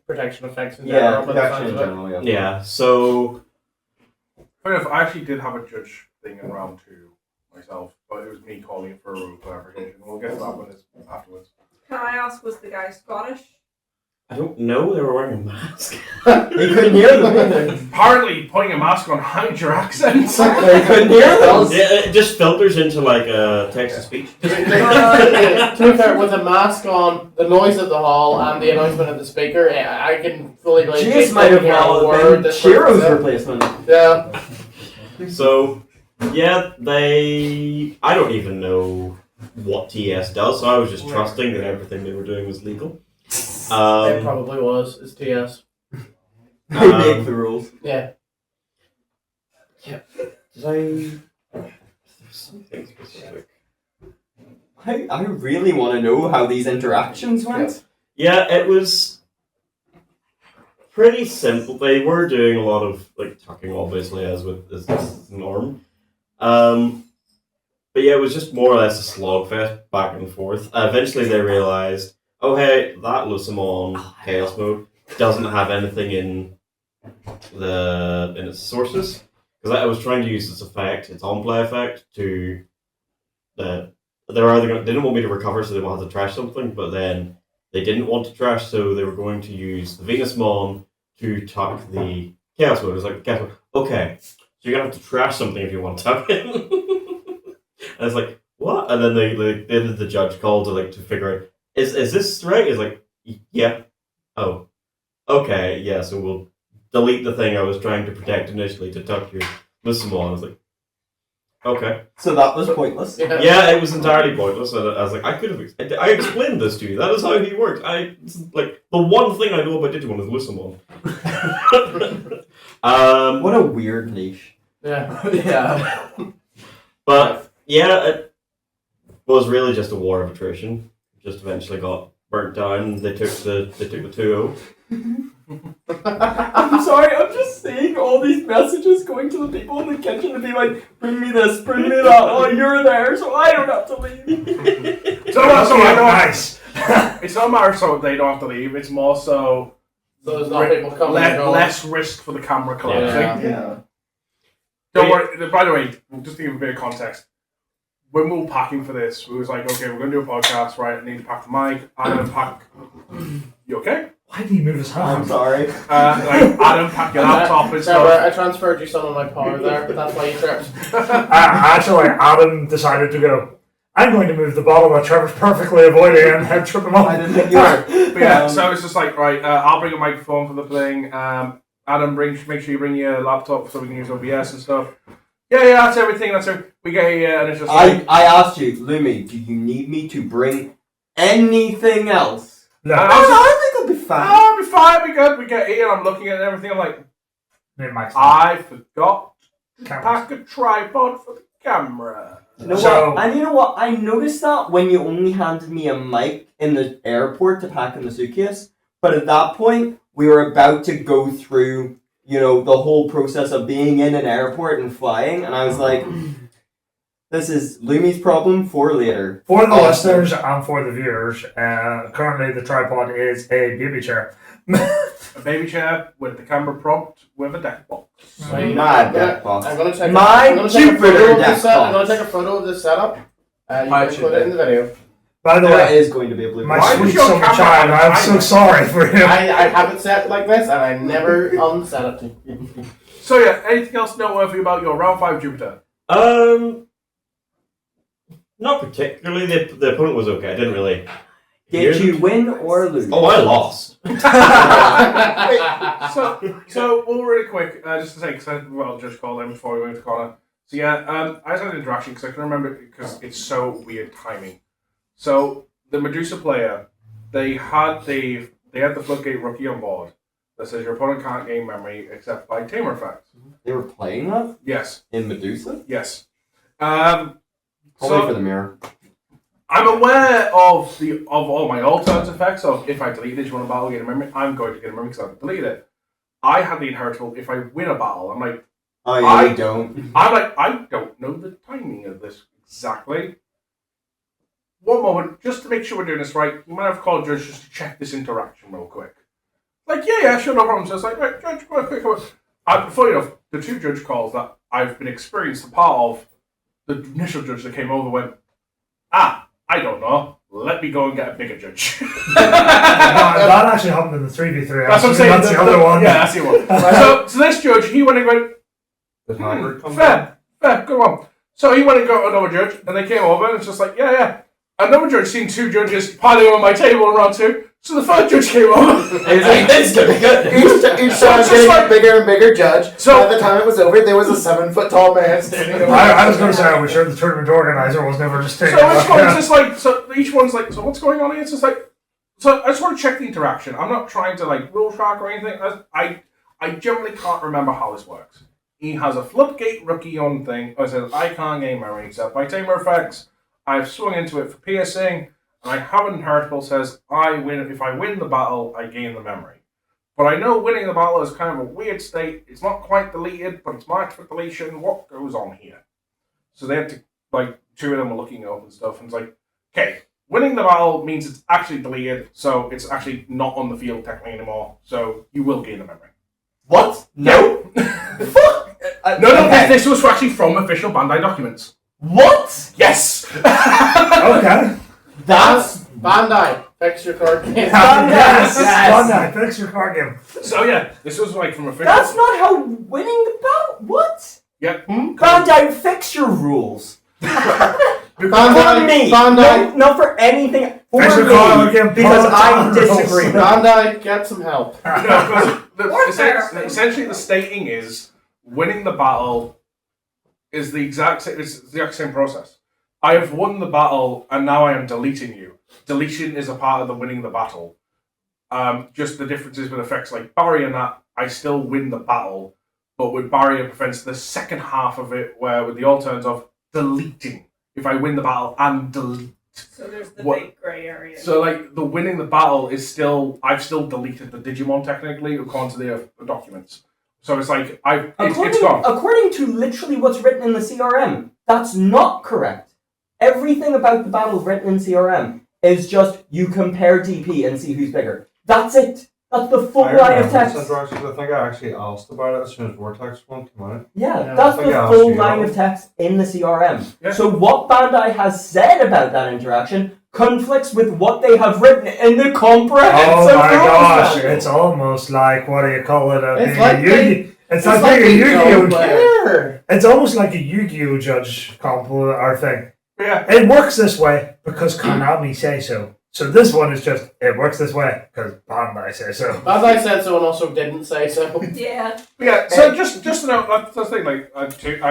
E: protection effects in
J: Yeah,
E: general. by the
J: protection
E: sounds
J: in
E: of it.
J: general, yeah.
I: Yeah, so
A: Fair enough. I actually did have a judge thing in round 2 myself, but it was me calling for a rule clarification. We'll get to that one afterwards.
F: Can I ask, was the guy Scottish?
I: I don't know, they were wearing a mask.
J: He couldn't hear them either.
A: Apparently, putting a mask on hides your accent.
J: He couldn't hear them.
I: Yeah, it just filters into like text to speech.
E: To be fair, with a mask on, the noise of the hall, and the announcement of the speaker, I can fully believe
J: Jace might have
E: hear a
J: well
E: word
J: been
E: this
J: Shiro's
E: person said.
J: replacement.
E: Yeah.
I: So, yeah, I don't even know what TS does, so I was just trusting that everything they were doing was legal.
E: It probably was. It's TS.
J: They make the rules.
E: Yeah.
I: Did there's something specific.
J: I really want to know how these interactions went.
I: Yeah, it was pretty simple. They were doing a lot of like tucking, obviously, as is norm. But yeah, it was just more or less a slogfest back and forth. Eventually, they realized, oh hey, that Lucimon Chaos Mode doesn't have anything in its sources, because I was trying to use this effect, its on-play effect, to they didn't want me to recover, so they wanted to trash something, but then they didn't want to trash, so they were going to use the Venusmon to tuck the Chaos Mode. It was like, Chaos Mode, okay, so you're gonna have to trash something if you want to tuck it. And I was like, what? And then they did the judge call to figure out, is this right? It's like, yeah. Oh, okay, yeah. So we'll delete the thing I was trying to protect initially to tuck your Lucimon. I was like, okay.
J: So that was pointless.
I: Yeah, it was entirely pointless. And I was like, I explained this to you. That is how he works. The one thing I know about Digimon is Lucimon.
J: What a weird niche.
E: Yeah.
H: Yeah.
I: But yeah, it was really just a war of attrition. Just eventually got burnt down. They took the 2-0.
J: I'm sorry, I'm just seeing all these messages going to the people in the kitchen to be like, bring me this, bring me that. Oh, you're there, so I don't have to leave.
G: Nice.
A: It's not a matter so they don't have to leave. It's more so
E: there's not people coming and going.
A: less risk for the camera collapsing.
C: Yeah.
A: Don't worry. By the way, just to give a bit of context, when we were packing for this, we was like, okay, we're going to do a podcast, right? I need to pack the mic. Adam, pack. You okay?
G: Why did he move his
J: I'm
G: hand?
J: sorry.
A: Adam, pack your laptop and
E: Trevor,
A: stuff.
E: I transferred you some of my power there, but that's why you tripped.
G: Actually, Adam decided to go, I'm going to move the bottle that Trevor's perfectly avoiding and head trip him off.
J: I didn't think you were.
A: But yeah, so it's just like, right, I'll bring a microphone for the thing. Adam, make sure you bring your laptop so we can use OBS and stuff. Yeah, that's everything. That's everything. We get here, and it's just like...
J: I asked you, Lumi, do you need me to bring anything else?
G: No.
J: I think I'll be fine.
A: I'll be fine, we good. We get here, and I'm looking at everything, I'm like, I forgot to pack a tripod for the camera.
J: You know
G: So-
J: what? And you know what? I noticed that when you only handed me a mic in the airport to pack in the suitcase, but at that point, we were about to go through, the whole process of being in an airport and flying, and I was like, this is Lumi's problem for later.
G: For the listeners and for the viewers, currently the tripod is a baby chair.
A: A baby chair with the camera propped with a deck box.
J: My deck box.
E: I'm gonna take
J: My
E: I'm gonna take a
J: Jupiter
E: photo of
J: deck
E: this set. I'm
J: box.
E: gonna take a photo of this setup. You
H: How it
E: can
H: should
E: put it
H: be.
E: in the video.
G: By the
J: There
G: way,
J: is going to be a blue
G: my
A: Why
G: sweet
A: does your
G: summer
A: camera
G: child,
A: have a
G: I'm so
A: timer?
G: sorry for you.
E: I have it set like this, and I never unset it.
A: So yeah, anything else noteworthy about your round 5 Jupiter?
I: Not particularly. The opponent was okay. I didn't really.
J: Did you win or lose?
I: Oh, I lost.
A: So well, really quick, just to say, because I'll just call them before we went to Connor. So yeah, I had an interaction because I can remember it because it's so weird timing. So the Medusa player, they had the floodgate rookie on board that says your opponent can't gain memory except by tamer effects.
J: They were playing that
A: Yes,
J: in Medusa?
A: yes.
J: Probably
A: So
J: for the mirror.
A: I'm aware of all my alternate effects of if I delete this, you want a battle, get a memory, I'm going to get a memory because I've deleted it. I had the inheritable if I win a battle. I'm like,
J: Oh, yeah,
A: I
J: you don't.
A: I don't know the timing of this exactly. One moment, just to make sure we're doing this right, you might have called Judge just to check this interaction real quick. Like, yeah, sure, no problem. So it's like, right, Judge, come on, quick, come on. And funny enough, the 2 judge calls that I've been experienced a part of, the initial judge that came over went, I don't know, let me go and get a bigger judge.
G: That actually happened in the 3v3.
A: That's what I'm saying.
G: That's the other one.
A: Yeah, that's the one. So this judge, he went and went,
B: The tiger comes
A: fair, good one. So he went and got another judge, and they came over, and it's just like, yeah. Another judge seen 2 judges piling on my table in round 2, so the 3rd judge came over.
J: This is gonna be good.
C: Each time
A: it's just
C: getting
A: like-
C: a bigger and bigger judge.
A: So-
C: By the time it was over, there was a 7-foot tall man standing over.
G: I was going to say, I'm sure the tournament organizer was never just taking
A: So it's just like, so each one's like, so what's going on here? It's just like, so I just want to check the interaction. I'm not trying to like rule track or anything. I generally can't remember how this works. He has a floodgate rookie on thing. I said I can't gain memory except by tamer effects. I've swung into it for piercing, and I have an inheritable says I win. If I win the battle, I gain the memory. But I know winning the battle is kind of a weird state. It's not quite deleted, but it's marked for deletion. What goes on here? So they had to, like, 2 of them were looking up and stuff, and it's like, okay, winning the battle means it's actually deleted, so it's actually not on the field technically anymore, so you will gain the memory.
J: What? No. Fuck.
A: No, this was actually from official Bandai documents.
J: What?
A: Yes!
G: Okay.
J: That's
E: Bandai, fix your card game.
G: Yes.
J: Yes.
G: Bandai, fix your card game.
A: So yeah, this was like from official...
J: That's not how winning the battle. What?
A: Yeah.
J: Bandai, fix your rules. For
E: Bandai,
J: me,
E: Bandai,
J: not for anything. For
G: Fix your
J: me,
G: card game.
J: because I
G: Bandai rules.
J: disagree.
E: Bandai, get some help.
A: Essentially the stating is, winning the battle is the exact same process. I have won the battle, and now I am deleting you. Deletion is a part of the winning the battle. Just the differences with effects like barrier and that, I still win the battle, but with barrier prevents the second half of it, where with the alternative of deleting. If I win the battle and delete.
F: So there's the
A: What-
F: big grey area.
A: So like the winning the battle is still, I've still deleted the Digimon technically according to the documents. So it's like it's gone.
J: According to literally what's written in the CRM, that's not correct. Everything about the battle written in CRM is just you compare DP and see who's bigger. That's it. That's the full line of text.
B: I think I actually asked about it as soon as Vortex 1 came out.
J: Yeah, that's
B: I
J: the
B: think I
J: full
B: asked you
J: line
B: that.
J: of text in the CRM.
A: Yeah.
J: So what Bandai has said about that interaction conflicts with what they have written in the comprehensive
G: Oh my
J: rules
G: gosh,
J: manual.
G: it's almost like, what do you call it?
E: It's
G: Being
E: like
G: a Yugi. It's like
E: like
G: being a
E: they don't
G: Yu-Gi-Oh!
E: care.
G: It's almost like a Yu-Gi-Oh! Judge comp or thing.
A: Yeah.
G: It works this way because Konami say so. So this one is just, it works this way because Bandai say so.
E: Bandai said so and also didn't say so.
F: Yeah.
A: Yeah, so just to know, that's the thing, like, I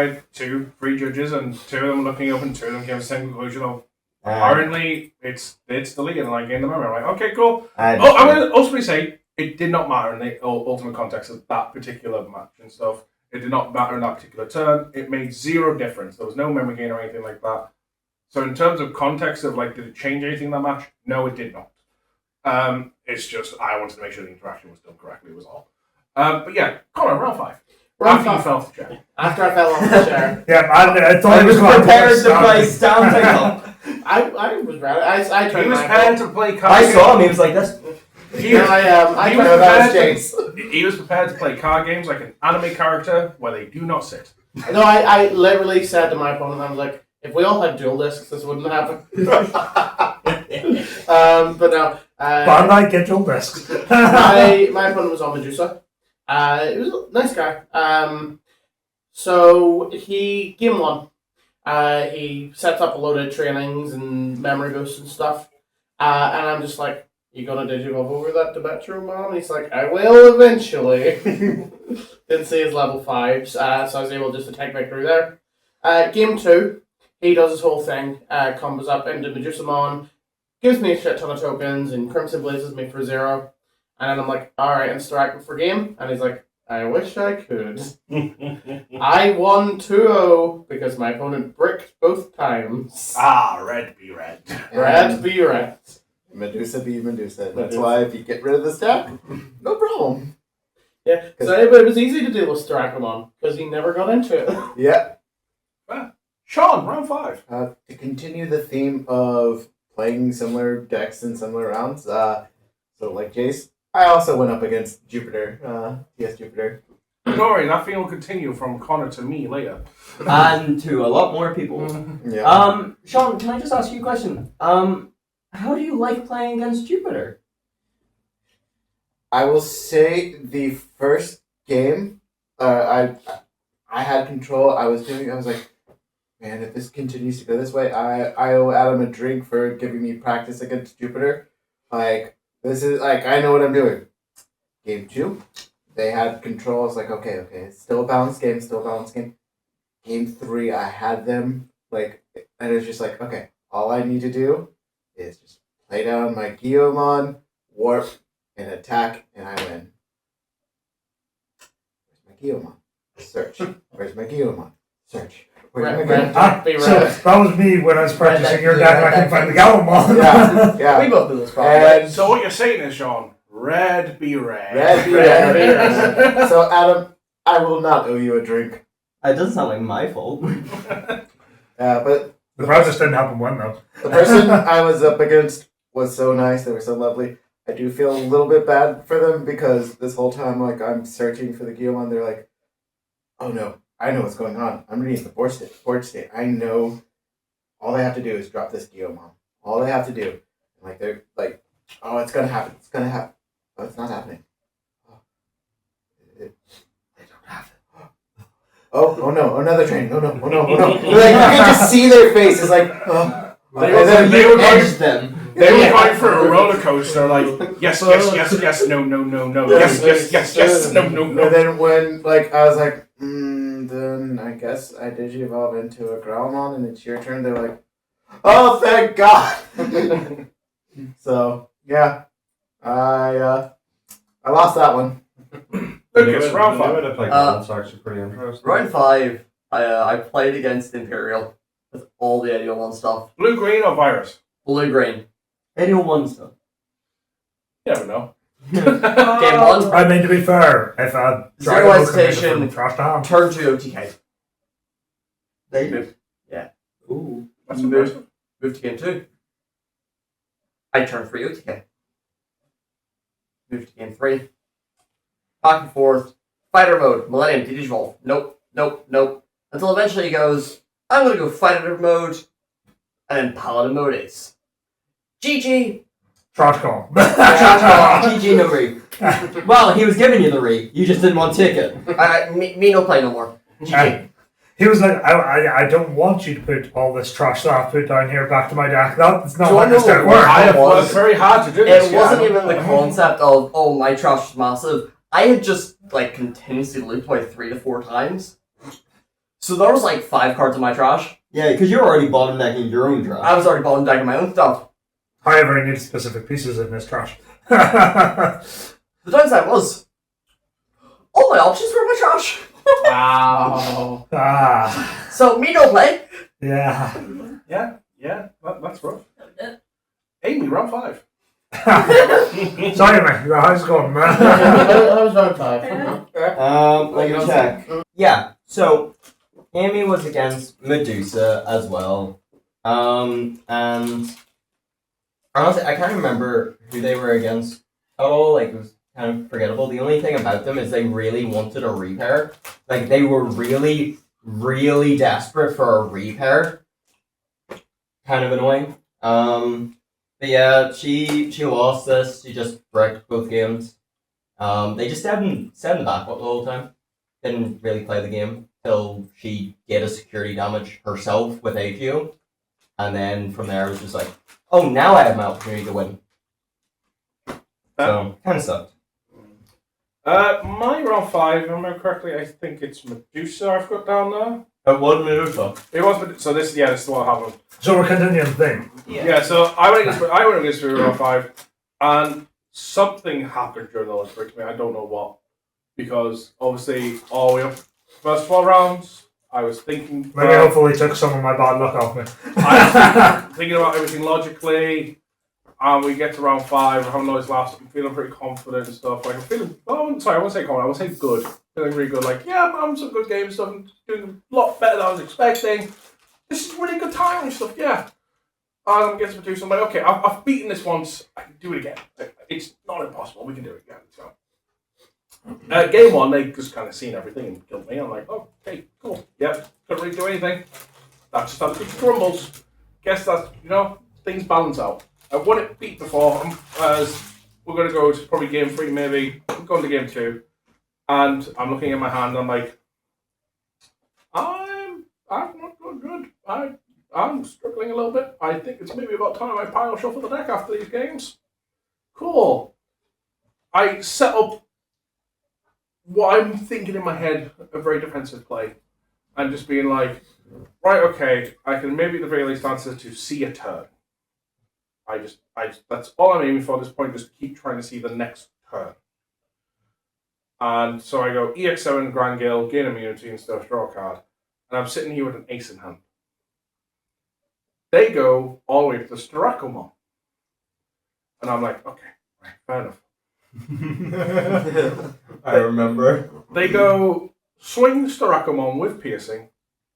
A: had 3 judges, and 2 of them were looking up, and 2 of them came to the same conclusion of, apparently, it's deleted, and I gained the memory. I'm like, okay, cool. I'm going to ultimately say, it did not matter in the ultimate context of that particular match and stuff. It did not matter in that particular turn. It made 0 difference. There was no memory gain or anything like that. So in terms of context of, like, did it change anything in that match? No, it did not. It's just, I wanted to make sure the interaction was done correctly, was all. But yeah, Connor, round 5.
E: Round
A: After you
E: five.
A: fell off the chair.
E: After I fell off the chair.
G: Yeah, I thought
J: I
G: he
J: was
G: going
J: prepared to
G: stop.
J: play standing up.
E: I was ready. I
A: He
E: tried
A: was
E: my
A: prepared
E: best.
A: to play card
J: I
A: games.
J: saw him, he was like this.
A: He was,
E: I
A: he
E: tried
A: was
E: my
A: prepared
E: best,
A: to,
E: James.
A: he was prepared to play card games like an anime character where they do not sit.
E: No, I literally said to my opponent, I was like, if we all had dual discs, this wouldn't happen. But no.
G: Bandai, get your discs.
E: my opponent was on Medusa. He was a nice guy. So he game 1. He sets up a load of trainings and memory boosts and stuff. And I'm just like, you gonna digivolve over that Demetro, man? And he's like, I will eventually. Didn't see his level 5s, so I was able just to take victory there. Game 2, he does his whole thing, combos up into Medusamon, gives me a shit ton of tokens, and Crimson Blazes me for 0. And then I'm like, alright, Instaract for game. And he's like, I wish I could. I won 2-0 because my opponent bricked both times.
A: Red be red.
E: Red be red.
C: Medusa be Medusa. That's
E: Medusa.
C: why if you get rid of the stack, no problem.
E: Yeah, so it was easy to deal with Strakamon because he never got into it.
C: Yeah.
A: Sean, round 5.
C: To continue the theme of playing similar decks in similar rounds, so like Jace, I also went up against Jupiter, TS Jupiter.
A: Don't worry, that thing will continue from Connor to me later.
J: And to a lot more people.
C: Yeah.
J: Sean, can I just ask you a question? How do you like playing against Jupiter?
C: I will say the first game, I had control. I was like, man, if this continues to go this way, I owe Adam a drink for giving me practice against Jupiter. Like, this is, like, I know what I'm doing. Game 2, they had control. I was like, okay, it's still a balanced game, Game 3, I had them, like, and it was just like, okay, all I need to do is just play down my Guillemon, warp, and attack, and I win. Where's my Guillemon? Search. Where's my Guillemon? Search. Where's my Guillemon?
G: So that was me when I was practicing your deck and I couldn't find the Gallimon.
C: Yeah.
E: We both do this problem.
C: And
A: So what you're saying is, Sean, red be red.
C: red, red. So, Adam, I will not owe you a drink.
J: It doesn't sound like my fault.
C: But
G: The practice didn't help him win though.
C: the person I was up against was so nice. They were so lovely. I do feel a little bit bad for them because this whole time, like, I'm searching for the Guillemon. They're like, oh no, I know what's going on. I'm reading the board state. I know all they have to do is drop this Guillemon. All they have to do. And, like, they're like, oh, it's going to happen. It's going to happen. Oh, it's not happening. Oh, they don't have it. Oh no, another training. Oh no. Like, you can just see their faces like, oh.
A: They
C: And
A: were
C: then
A: going-
J: Edge them.
A: They were going for a roller coaster, like yes, no, yes, no, no.
C: And then when, like, I was like, then I guess I Digivolve into a Growlmon and it's your turn, they're like, oh, thank God! So, yeah. I lost that one.
A: Lucas, round 5.
B: Doing it like that's actually pretty interesting.
H: Round 5, I played against Imperial with all the 81 stuff.
A: Blue, green, or virus?
H: Blue green.
J: 81 stuff.
A: You never know.
H: Game 1,
G: I mean, to be fair, if I
H: Zero hesitation.
G: trash down.
H: turn 2 OTK.
J: They
H: Moved.
J: Ooh.
A: That's impressive.
H: Moved to game 2. I turn 3 OTK. Moved to game 3. Back and forth. Fighter mode. Millennium. Digivolve. Nope. Until eventually he goes, I'm going to go fighter mode. And then paladin mode is. GG.
G: Trash call.
J: GG no re. Well, he was giving you the re. You just didn't want to take it.
H: Me no play no more. GG.
G: He was like, I don't want you to put all this trash that I put down here back to my deck. That's not
H: Do
G: how
H: I
G: this
H: know
G: deck
H: what
G: works.
A: I have
H: was-
A: worked very hard to do this.
H: It wasn't even the concept of, oh, my trash is massive. I had just, like, continuously looped like 3 to 4 times. So there was, like, 5 cards in my trash.
J: Yeah, because you're already bottom decking your own draft.
H: I was already bottom decking my own stuff.
G: However, I need specific pieces in this trash.
H: The downside was, all my options were in my trash.
E: Wow.
G: Ah,
H: So, me no play.
G: yeah.
A: Yeah, that's rough. Amy, round 5.
G: Sorry, man. How's it going, man?
E: That was round 5.
J: Let me check. Yeah, so Amy was against Medusa as well. And honestly, I can't remember who they were against at all. Like, it was kind of forgettable. The only thing about them is they really wanted a repair. Like, they were really, really desperate for a repair. Kind of annoying. But yeah, she lost this. She just wrecked both games. They just sat in the back the whole time. Didn't really play the game till she did a security damage herself with AGO. And then from there it was just like, oh, now I have my opportunity to win. So, kind of sucked.
A: My round 5, if I remember correctly, I think it's Medusa I've got down there.
J: It wasn't me, so.
A: It was, so this is what happened.
G: So we're continuing the thing.
A: Yeah, so I went against round 5, and something happened during the lunch break to me. I don't know what. Because, obviously, all the way up first 4 rounds, I was thinking...
G: Maybe hopefully took some of my bad luck off me.
A: I was thinking about everything logically, and we get to round 5, we're having all these laughs, I'm feeling pretty confident and stuff. Like, I'm feeling... Oh, sorry, I won't say confident, I will say good. Feeling really good. Like, yeah, I'm having some good games stuff, I'm doing a lot better than I was expecting. This is a really good time and stuff, yeah. And I'm getting to do something like, okay, I've beaten this once, I can do it again. It's not impossible, we can do it again. So, game 1, they just kind of seen everything and killed me. I'm like, oh, okay, cool. Yep, couldn't really do anything. That's just how the cookie crumbles. Guess that's, things balance out. I've won it beat before, as we're going to go to probably game 3 maybe, we're going to game 2. And I'm looking at my hand, I'm like, I'm not doing good. I'm struggling a little bit. I think it's maybe about time I pile shuffle the deck after these games. Cool. I set up what I'm thinking in my head, a very defensive play. And just being like, right, okay, I can maybe at the very least answer to see a turn. That's all I'm aiming for at this point, just keep trying to see the next turn. And so I go EX7, Grand Gale, gain immunity and stuff, draw a card. And I'm sitting here with an ace in hand. They go all the way to the Starakomon. And I'm like, okay, right, fair enough.
J: I remember.
A: They go swing Starakomon with piercing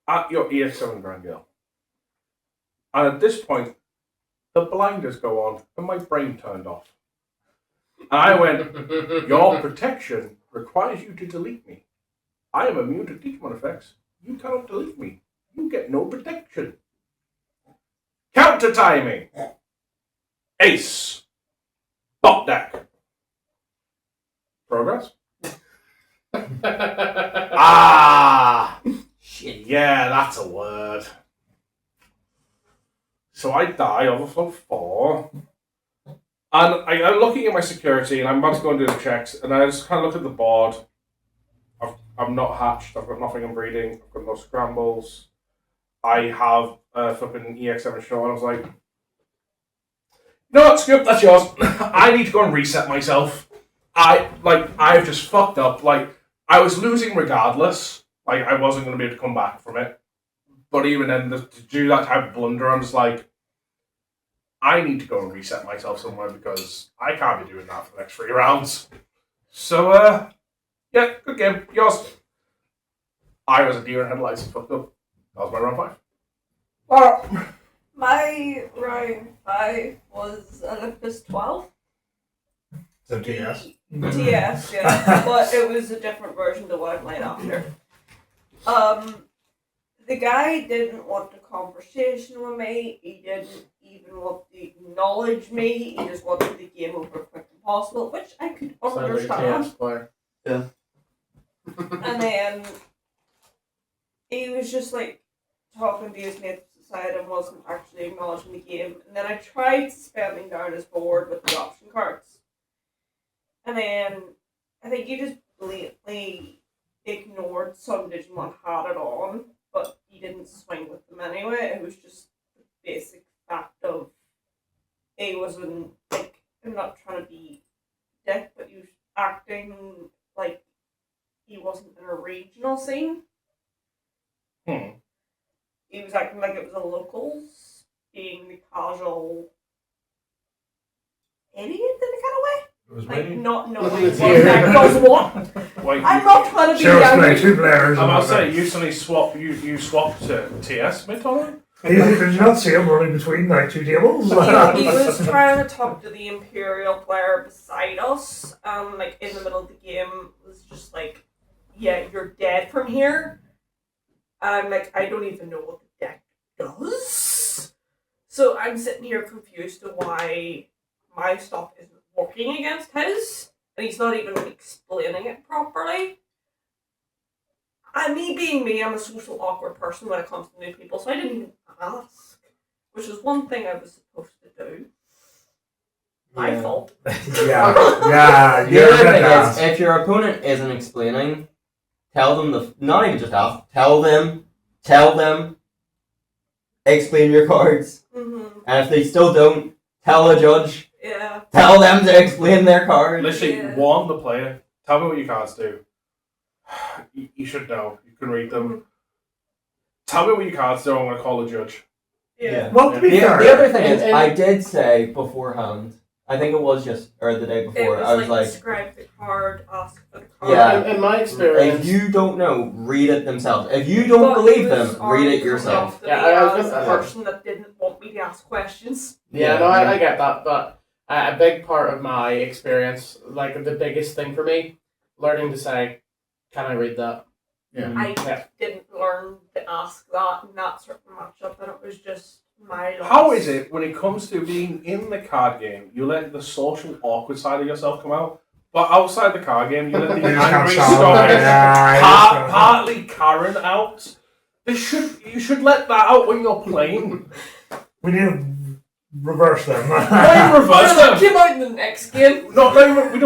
A: at your EX7 Grand Gale. And at this point, the blinders go on and my brain turned off. And I went, your protection requires you to delete me. I am immune to Digimon effects. You cannot delete me. You get no protection. Counter timing. Ace. Bot deck. Progress. Shit. Yeah, that's a word. So I die, overflow 4. And I'm looking at my security, and I'm about to go and do the checks, and I just kind of look at the board. I'm not hatched, I've got nothing I'm breeding, I've got no scrambles. I have flipping EX7 show, and I was like, you know what, Scoop, that's yours. I need to go and reset myself. I've just fucked up. Like, I was losing regardless. Like, I wasn't going to be able to come back from it. But even then, to do that type of blunder, I'm just like, I need to go and reset myself somewhere because I can't be doing that for the next 3 rounds. So, yeah, good game. Yours. I was a deer in headlights and fucked up. That was my round 5.
F: My round 5 was Olympus 12.
G: So TS.
F: TS, yeah. But it was a different version to what I played after. The guy didn't want a conversation with me. He didn't even want to acknowledge me. He just wanted the game over quick and possible, which I could understand.
H: Yeah.
F: And then he was just like talking to his mates side and wasn't actually acknowledging the game. And then I tried spamming down his board with the option cards. And then I think he just blatantly ignored some Digimon had it on, but he didn't swing with them anyway. It was just the basic fact of he wasn't, like, I'm not trying to be dick, but he was acting like he wasn't in a regional scene. He was acting like it was a locals, being the casual idiot in a kind of way. Like, not knowing what that does what.
A: Wait,
F: I'm not trying to be
G: Sheriff's
F: young.
G: play 2 players.
A: I'm about to say, you suddenly swapped to TS mid-tournament?
G: Did you not see him running between like 2 tables?
F: He was trying to talk to the Imperial player beside us, like in the middle of the game, was just like, yeah, you're dead from here. And I'm like, I don't even know what the deck does. So I'm sitting here confused to why my stuff isn't working against his, and he's not even explaining it properly. And me being me, I'm a social awkward person when it comes to new people, so I didn't even ask, which is one thing I was supposed to do. My fault.
G: Yeah.
J: The other thing is, if your opponent isn't explaining, tell them not even just ask, tell them tell them, explain your cards,
F: Mm-hmm.
J: and if they still don't, tell a judge,
F: Yeah.
J: tell them to explain their cards.
A: Literally,
F: Yeah.
A: warn the player. Tell me what your cards do. You should know. You can read them. Tell me what your cards do. I'm going to call the judge.
F: Yeah.
G: Well, to be
J: The
G: fair,
J: other thing is,
E: And-
J: I did say beforehand, I think it was just, or the day
F: It
J: before,
F: was
J: I was like,
F: describe the card, ask for the card.
J: Yeah.
E: In my experience,
J: if you don't know, read it themselves. If you don't
F: But
J: believe
F: he was
J: them, read it
F: already
J: yourself.
F: coming off
E: Yeah, I was
F: to me as
E: gonna-
F: a person that didn't want me to ask questions.
E: yeah, no, I get that, but a big part of my experience, like the biggest thing for me, learning to say, "Can I read that?"
F: I
E: Yeah.
F: didn't learn to ask that in that certain matchup, and it was just my loss.
A: How is it when it comes to being in the card game, you let the social awkward side of yourself come out, but outside the card game, you let the
G: you just can't
A: angry,
G: stop.
A: Scottish,
G: Yeah,
A: partly Karen out? You should let that out when you're playing.
G: we need to reverse them.
A: Not even reverse
F: Well, it
A: them.
F: came out in the next game.
A: We don't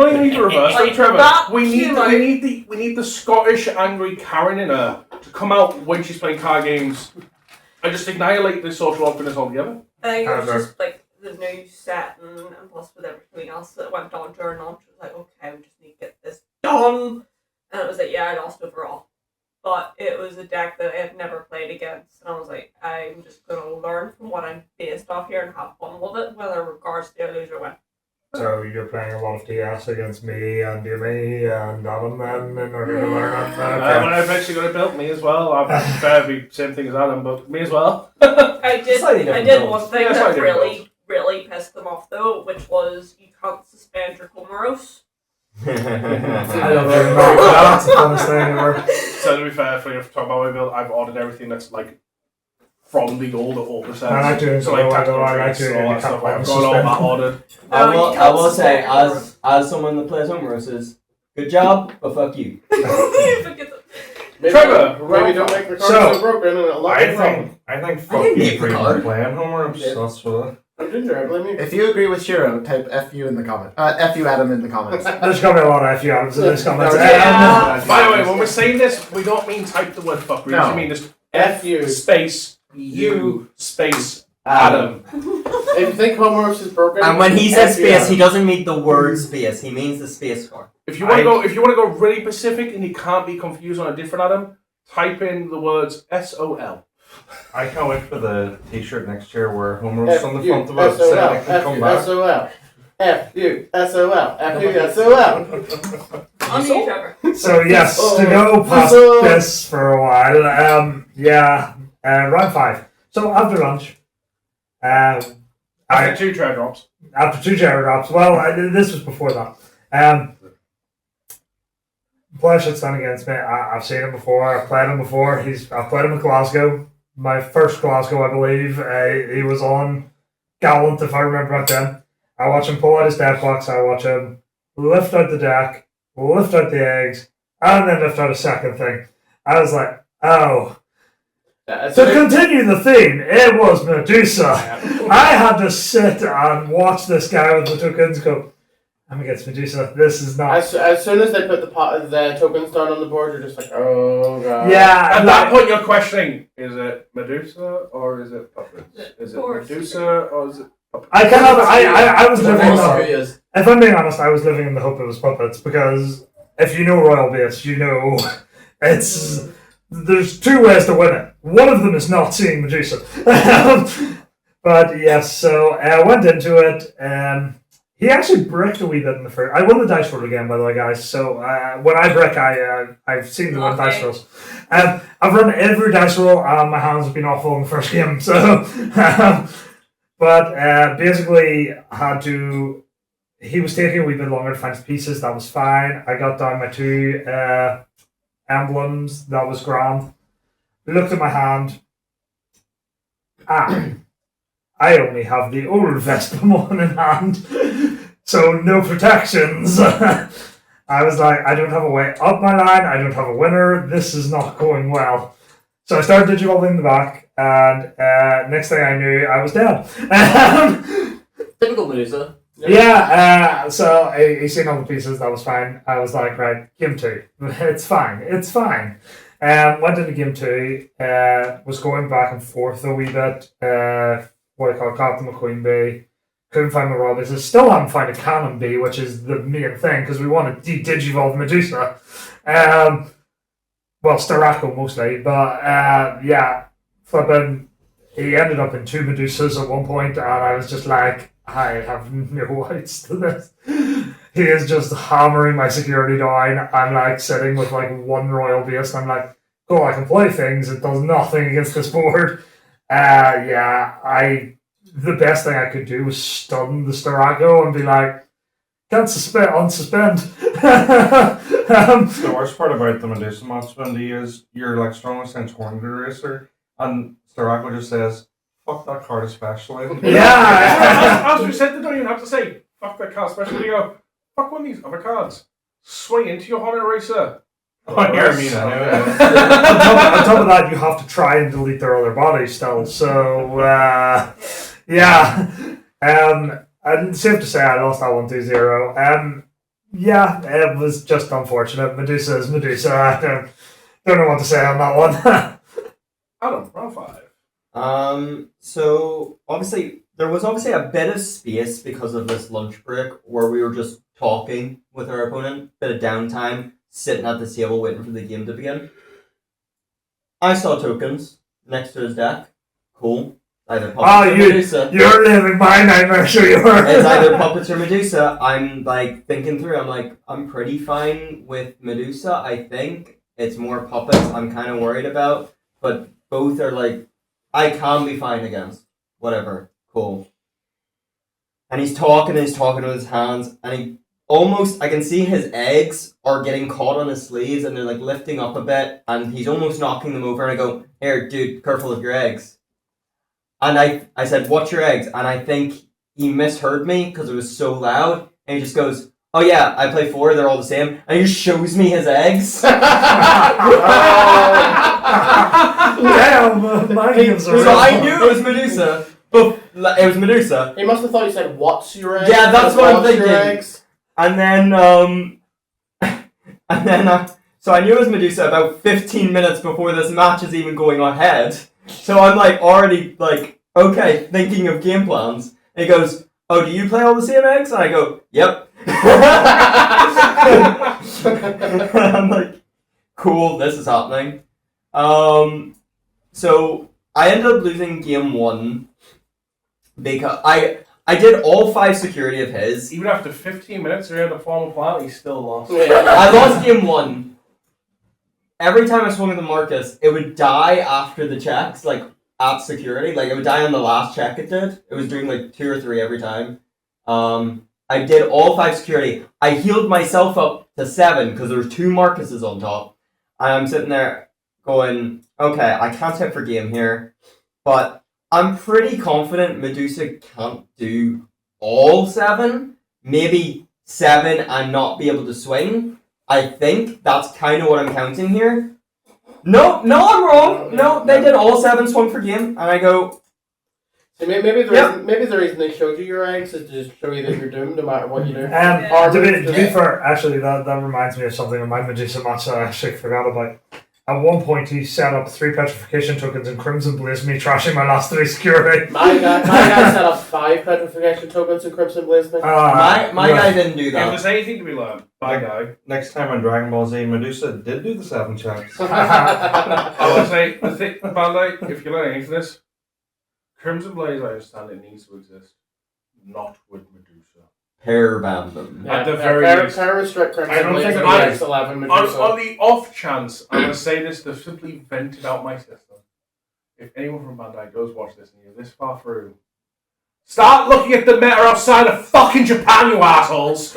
A: even need to reverse them,
F: Like,
A: Trevor.
F: that
A: We
F: came out-
A: need the Scottish angry Karen in her to come out when she's playing card games and just annihilate the social awkwardness altogether.
F: I think it was
G: However.
F: just like the new setting, and plus with everything else that went on during launch, it was like, okay, we just need to get this done. And it was like, yeah, I lost overall. But it was a deck that I had never played against, and I was like, I'm just going to learn from what I'm based off here and have fun with it, whether regards to lose or win.
G: So you're playing a lot of DS against me and Jimmy and Adam then in order to learn it.
A: When I eventually got to build me as well, I'm fair be same thing as Adam, but me as well.
F: I did.
J: Slightly
F: I
J: different
F: did
J: builds.
F: one thing
A: Yeah,
F: that
A: slightly different
F: really, really pissed them off though, which was you can't suspend your Comoros.
G: I love it. That's the funnest thing ever.
A: So to be fair, for you to talk about my build, I've ordered everything that's like from the old at 4%.
G: I like doing
A: so like
G: so,
A: tactical
G: I like
A: treats,
G: doing
A: all
G: it.
A: that stuff. I've
G: Can't
A: got all that
G: suspend.
A: ordered.
J: I
F: No, you
J: will,
F: can't
J: I will say,
F: suspend
J: as someone that plays Homerosis, good job, but fuck you.
E: Maybe,
A: Trevor,
E: maybe don't make the card
G: So,
E: so broken, and it'll not
B: I
E: be a problem.
B: think fuck
J: didn't
B: you
J: make
B: for
J: the
B: even
J: card.
B: playing Homer.
E: Yeah.
B: That's what.
E: I'm Ginger, I blame you.
C: If you agree with Shiro, type FU in the comment. FU Adam in the comments.
G: There's going to be a lot of FU Adams in this comment.
F: Yeah.
A: By the way, when we're saying this, we don't mean type the word fuck. We
C: No.
A: actually mean just
E: F-U.
A: space U space Adam.
E: If you think Homeworks is broken,
J: And when he says
E: F-U
J: space,
E: Adam.
J: he doesn't mean the word space. He means the space bar.
A: If you want to go really specific and you can't be confused on a different Adam, type in the words SOL.
B: I can't wait for the T-shirt next year where Homer's on the
E: F-U,
B: front of it, saying I can come back.
E: S-O-L, F-U, S-O-L, F-U, S-O-L.
F: On you, Trevor.
G: So yes, to go past this for a while, round 5. So after lunch,
A: After 2 trade drops.
G: after 2 cherry drops, this was before that. Player shuts down against me. I've seen him before. I've played him before. I've played him in Glasgow. My first Glasgow, I believe. He was on Gallant, if I remember back then. I watch him pull out his deck box. I watch him lift out the deck, lift out the eggs, and then lift out a second thing. I was like, oh. To continue the theme, it was Medusa. I had to sit and watch this guy with the tokens go, I'm against Medusa. This is not.
E: As soon as they put the tokens down on the board, you're just like, oh god.
G: Yeah,
A: At that point, you're questioning: is it Medusa or is it puppets? Is it
F: Course.
A: Medusa or is it puppets?
G: I was living in
H: Also,
G: the.
H: he is.
G: If I'm being honest, I was living in the hope it was puppets because if you know Royal Base, you know it's. There's 2 ways to win it. One of them is not seeing Medusa. But yes, so I went into it. He actually bricked a wee bit in the first. I won the dice roll again, by the way, guys. So when I brick, I've seen the win
F: Okay.
G: dice rolls. I've run every dice roll, and my hands have been awful in the first game. So, but basically, had to. He was taking a wee bit longer to find his pieces. That was fine. I got down my 2 emblems. That was grand. Looked at my hand. I only have the old Vespamon in hand, so no protections. I was like, I don't have a way up my line, I don't have a winner, this is not going well. So I started digivolving the back, and next thing I knew, I was dead.
H: Typical Medusa.
G: So he seen all the pieces, that was fine. I was like, right, give him 2. It's fine. Went into game 2. Was going back and forth a wee bit. What I call Captain McQueen Bee. Couldn't find my raw bases. Still haven't found a Cannon Bee, which is the main thing, because we want to digivolve Medusa. Well, Starako mostly, but yeah, flipping. He ended up in 2 Medusas at one point, and I was just like, I have no rights to this. He is just hammering my security down. I'm like sitting with like 1 royal base, and I'm like, cool, I can play things. It does nothing against this board. The best thing I could do was stun the Starako and be like, can't unsuspend.
B: The worst part about the Medusa match, Wendy, is you're like strongest against Horned Eraser, and Starako just says, fuck that card especially.
G: Yeah!
A: As we said, they don't even have to say, fuck that card especially. You go, fuck one of these other cards. Swing into your Horned Eraser.
B: Oh, yeah, I mean, anyway.
G: on top of that, you have to try and delete their other bodies still. So, yeah. And safe to say, I lost that 1-2-0. Yeah, it was just unfortunate. Medusa is Medusa. I don't know what to say on that one.
A: Adam, round 5.
J: So obviously there was obviously a bit of space because of this lunch break where we were just talking with our opponent, bit of downtime, sitting at the table waiting for the game to begin. I saw tokens next to his deck. Cool. Either puppets or Medusa.
G: You're living my nightmare, sure you are.
J: It's either puppets or Medusa. I'm like thinking through. I'm like, I'm pretty fine with Medusa. I think it's more puppets I'm kind of worried about, but both are like, I can be fine against. Whatever. Cool. And he's talking with his hands, and he almost, I can see his eggs are getting caught on his sleeves, and they're like lifting up a bit, and he's almost knocking them over, and I go, here, dude, careful of your eggs. And I said, what's your eggs? And I think he misheard me because it was so loud. And he just goes, oh yeah, I play 4, they're all the same. And he just shows me his eggs.
G: Damn,
J: So I knew it was Medusa. But it was Medusa.
E: He must have thought you said, what's your eggs?
J: Yeah, that's what I'm thinking.
E: Your eggs?
J: And then, so I knew it was Medusa about 15 minutes before this match is even going ahead. So I'm like already like, okay, thinking of game plans. And he goes, oh, do you play all the same eggs? And I go, yep. I'm like, cool, this is happening. So I ended up losing game 1 because I did all 5 security of his.
A: Even after 15 minutes, he had a formal plan, he still lost.
J: I lost game 1. Every time I swung at the Marcus, it would die after the checks, like at security. Like it would die on the last check it did. It was doing like 2 or 3 every time. I did all 5 security. I healed myself up to 7 because there was 2 Marcuses on top. And I'm sitting there going, okay, I can't hit for game here. But I'm pretty confident Medusa can't do all 7. Maybe 7 and not be able to swing. I think that's kind of what I'm counting here. No, I'm wrong. No, they did all 7 swung for game, and I go.
E: So maybe the reason they showed you your eggs is to just show you that you're doomed no matter what you do.
G: To be fair, actually, that reminds me of something in my Medusa match that I actually forgot about. At one point, he set up 3 petrification tokens in Crimson Blaze, me trashing my last 3 security.
E: My guy set up 5 petrification tokens in Crimson Blaze.
J: My guy didn't do
A: If
J: that.
A: there's anything to be learned, my guy.
B: Next time on Dragon Ball Z, Medusa did do the 7 checks.
A: I would say, Bandai, if you learn anything from this, Crimson Blaze, I understand it needs to exist. Not with Medusa.
J: Pair band them.
A: At the very least.
E: Pair restrict Crimson
A: I don't
E: Blaze
A: think
E: and
A: I-
E: X11 Medusa.
A: On the off chance, I'm going to say this to simply vent it out my system. If anyone from Bandai does watch this and you're this far through, start looking at the meta outside of fucking Japan, you assholes!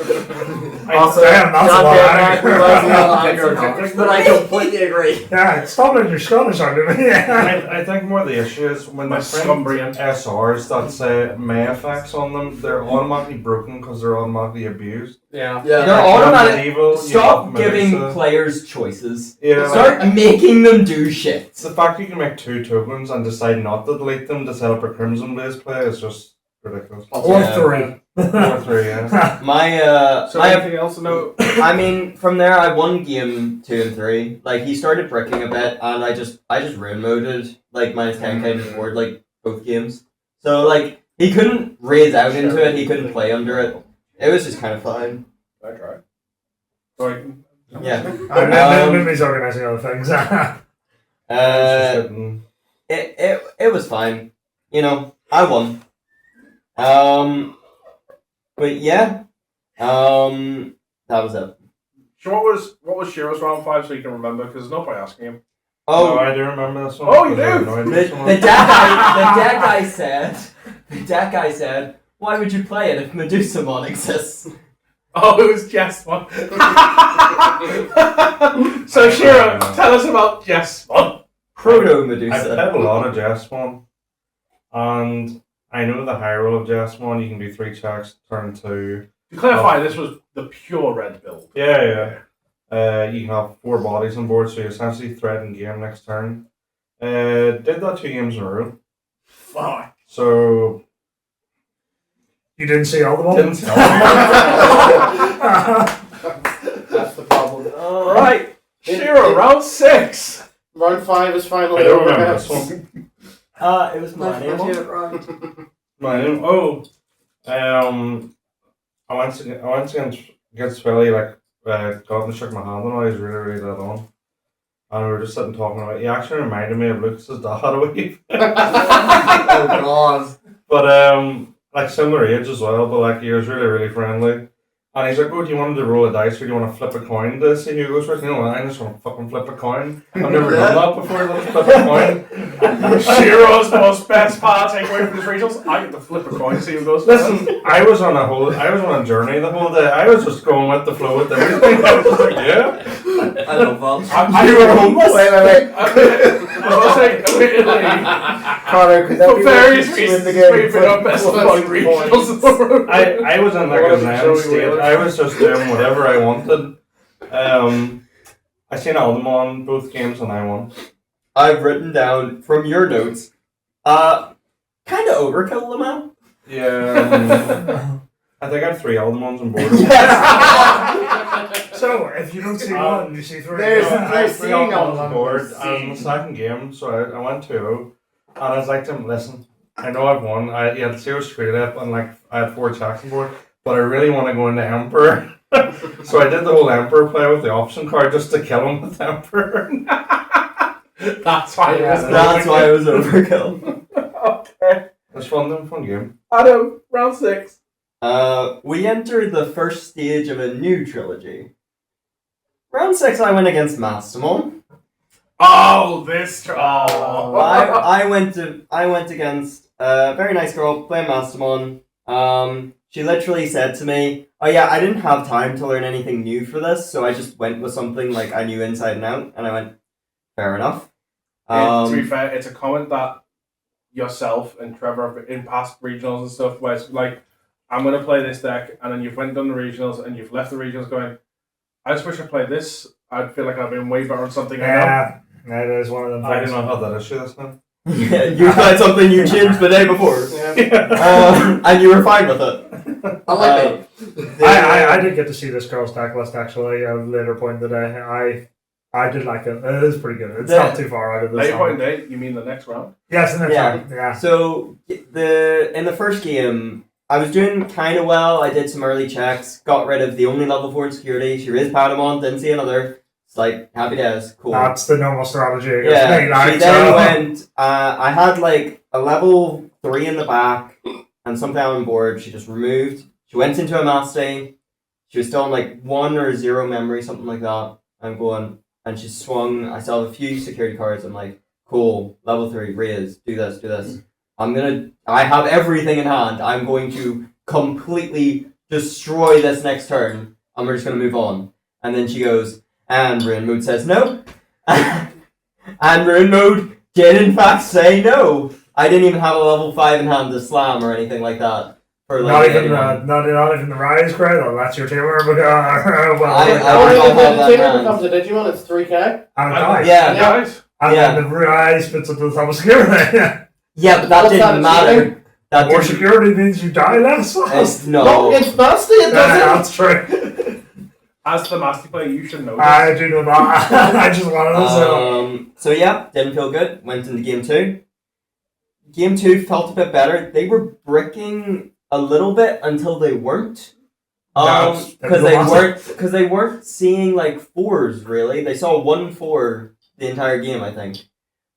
H: Also,
G: Damn, that's a lot of
H: anger. But I completely agree.
G: Yeah, stop letting your Scottish out of me.
B: I think more the issue is when
A: My
B: they print
A: Scumbrian.
B: SRs that say May effects on them, they're automatically broken because they're automatically abused.
E: Yeah.
J: They're
B: Like,
J: automatic.
B: Medieval, you
J: Stop
B: have
J: giving
B: Medusa.
J: players choices.
B: Yeah,
J: Start making them do shit.
B: it's the fact you can make 2 tokens and decide not to delete them to set up a Crimson Blaze play is just ridiculous.
G: Or
J: Yeah.
G: 3.
B: 4-3, yeah.
A: So
J: I
A: anything else to know?
J: I mean, from there I won game 2 and 3. Like he started bricking a bit, and I just ruin moded like minus 10k to board like both games. So like he couldn't raise out into it, he couldn't play under it. It was just kind of fine.
A: I tried. Sorry.
J: Yeah.
G: Maybe organising other things.
J: It was fine. You know, I won. But yeah, that was it.
A: So what was Shiro's round 5 so you can remember? Because there's no point asking him.
J: Oh,
B: No, I do remember this one.
A: Oh, you
B: because it
A: do?
B: annoyed me
J: the
B: so
J: deck guy said, why would you play it if Medusomon exists?
A: Oh, it was Jessmon. So Shiro, tell us about Jessmon.
J: Proto
B: I've
J: Medusa.
B: played a lot of Jessmon, and I know the high roll of Jessmon, you can do 3 checks, turn 2.
A: To clarify, this was the pure red build.
B: Yeah. You can have 4 bodies on board, so you essentially thread in game next turn. Did that 2 games in a row.
A: Fuck.
B: So
G: You didn't see all the
B: didn't
G: ones?
B: tell
E: That's the problem.
A: Right. Shiro, round 6.
E: Round 5 is
B: I
E: finally
B: don't
E: over.
B: remember
E: guys.
B: this one.
J: It was my name.
B: Mine. I went against Philly, like, got up and shook my hand, and I was really, really dead on. And we were just sitting talking about it. He actually reminded me of Lucas's dad a wee.
C: Oh god.
B: But, like, similar age as well, but, like, he was really, really friendly. And he's like, oh, do you want him to roll a dice or do you want to flip a coin to see who goes first? You know what, I just want to fucking flip a coin. I've never done that before, let's flip a coin.
A: Shiro's most best part takeaway from this regionals. I get to flip a coin, see who goes first.
B: Listen, I was on a journey the whole day. I was just going with the flow with everything. I was just like, yeah.
H: I love that.
B: You were homeless?
C: Wait.
A: I will say, admittedly,
C: Connor, could that
A: for
C: be
A: various
C: what you
A: reasons,
C: win the game?
A: we've been our best fun regionals.
B: I was in like a zen state. I was just doing whatever I wanted. I seen Aldemon both games and I won.
J: I've written down from your notes, kind of overkill the man.
B: Yeah. I think I have 3 Aldemons on board.
G: So, if you don't see one, you see 3.
C: There's-
B: I had 3
C: seeing
B: Aldemons on
C: Aldemons.
B: board. I was in the second game, so I went 2-0. And I was like to him, listen, I know I've won. He had 0 straight up and like I had 4 checks on board, but I really want to go into Emperor. So I did the whole Emperor play with the option card just to kill him with Emperor.
A: That's why it was
J: That's why it was overkill.
A: Okay.
B: It's fun game.
A: Adam, round 6.
J: We entered the first stage of a new trilogy. Round 6, I went against Mastamon.
A: Oh, this. Oh.
J: I went against a very nice girl playing Mastamon. She literally said to me, "Oh yeah, I didn't have time to learn anything new for this, so I just went with something like I knew inside and out." And I went, "Fair enough."
A: To be fair, it's a comment that yourself and Trevor have in past regionals and stuff where it's like, I'm going to play this deck, and then you've went done the regionals and you've left the regionals going, I just wish I played this. I'd feel like I've been way better on something I know.
G: Yeah, that is one of them
B: I
G: things.
B: did not have that issue this time.
J: Yeah, you tried something you changed the day before, and you were fine with it.
H: I like it.
G: I did get to see this girl's deck list actually at a later point in the day. I did like it. It is pretty good. It's not too far out of this.
A: Later point in the day, you mean the next round?
G: Yes, the next
J: Yeah.
G: round. Yeah.
J: So in the first game, I was doing kind of well. I did some early checks, got rid of the only level 4 insecurity. She raised Patamon, didn't see another. It's like happy days, cool.
G: That's the normal strategy against me.
J: Yeah,
G: Like,
J: she then went. I had like a level 3 in the back and something on board. She just removed. She went into a mastery. She was still on like 1 or 0 memory, something like that. I'm going, and she swung. I saw a few security cards. I'm like, cool, level 3, raise, do this, do this. I have everything in hand. I'm going to completely destroy this next turn, and we're just going to move on. And then she goes, and Ruin Mode says no. And Ruin Mode did in fact say no. I didn't even have a level 5 in hand to slam or anything like that. For like
G: not even
J: anyone.
G: not even the rise crowd. Oh, that's your tamer. But
J: I
E: Oh,
J: don't have
E: the
J: that
E: tamer
J: hand.
E: becomes a Digimon, it's 3k.
G: and dies.
J: Yeah.
A: Guys?
G: And
J: Yeah.
G: then the rise fits into the top of security.
J: Yeah, but that
E: What's
J: didn't
E: that,
J: matter.
E: cheating?
J: That
G: More
J: didn't-
G: security means you die less fast.
J: no.
E: it's nasty. It doesn't.
G: That's true.
A: As the master player, you should know
G: I
A: this.
G: do know that. I just wanted to say
J: So yeah, didn't feel good. Went into game 2. Game 2 felt a bit better. They were bricking a little bit until they weren't.
G: That's
J: Because they weren't seeing like 4s really. They saw 1-4 the entire game, I think.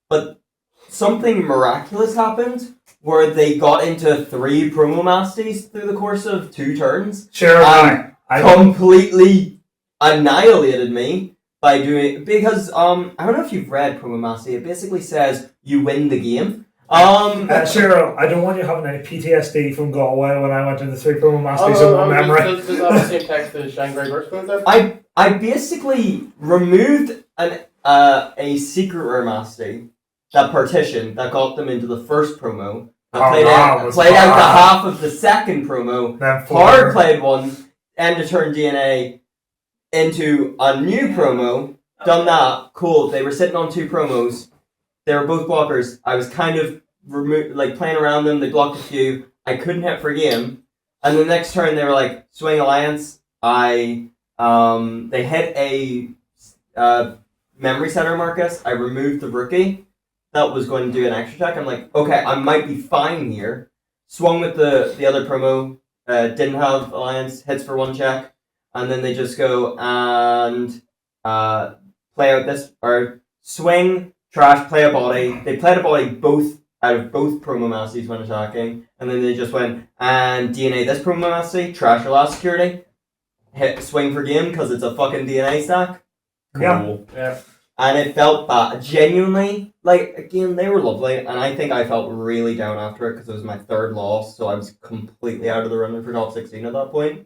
J: But something miraculous happened where they got into 3 promo masties through the course of 2 turns.
G: Sure,
J: I
G: I
J: completely annihilated me by doing, because I don't know if you've read Promo Mastery. It basically says you win the game.
G: Cheryl, I don't want you having any PTSD from Galway when I went to the 3 promo masters in one memory.
E: Does that have the same text as Shanghai Bristol then?
J: I basically removed a secret rare mastery, that partition that got them into the first promo. I played out the half of the second promo.
G: Then
J: Hard played one, end of turn DNA into a new promo. Done that, cool. They were sitting on 2 promos. They were both blockers. I was kind of playing around them. They blocked a few. I couldn't hit for game. And the next turn they were like, swing alliance. They hit a memory center Marcus. I removed the rookie. That was going to do an extra check. I'm like, okay, I might be fine here. Swung with the other promo. Didn't have alliance. Hits for 1 check. And then they just go and play out this, or swing, trash, play a body. They played a body both out of both promo masties when attacking, and then they just went and DNA this promo masty, trash your last security, hit swing for game because it's a fucking DNA stack. Cool.
E: Yeah.
J: And it felt bad. Genuinely, again, they were lovely, and I think I felt really down after it because it was my 3rd loss, so I was completely out of the running for top 16 at that point.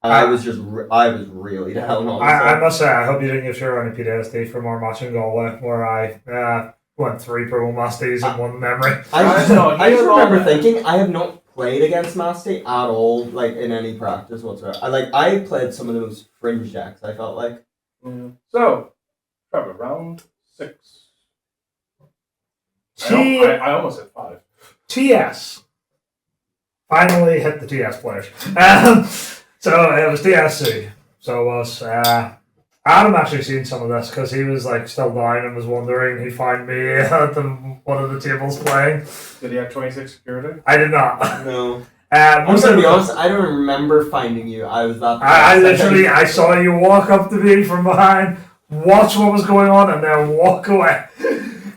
J: And I was really down on it.
G: I must say, I hope you didn't give Cheryl any PTSD from our match in Galway, where I went 3 promo masties in one memory.
J: I just remember thinking, I have not played against Masty at all, in any practice whatsoever. I played some of the most fringe decks, I felt like.
A: So, Trevor, round 6. I almost said 5.
G: TS. Finally hit the TS players. So it was TSC. So it was. Adam actually seen some of this because he was still down and was wondering. He found me at one of the tables playing.
A: Did he have 26 security?
G: I did not.
J: No. I'm gonna be honest, I don't remember finding you. I was that.
G: I saw you walk up to me from behind, watch what was going on, and then walk away.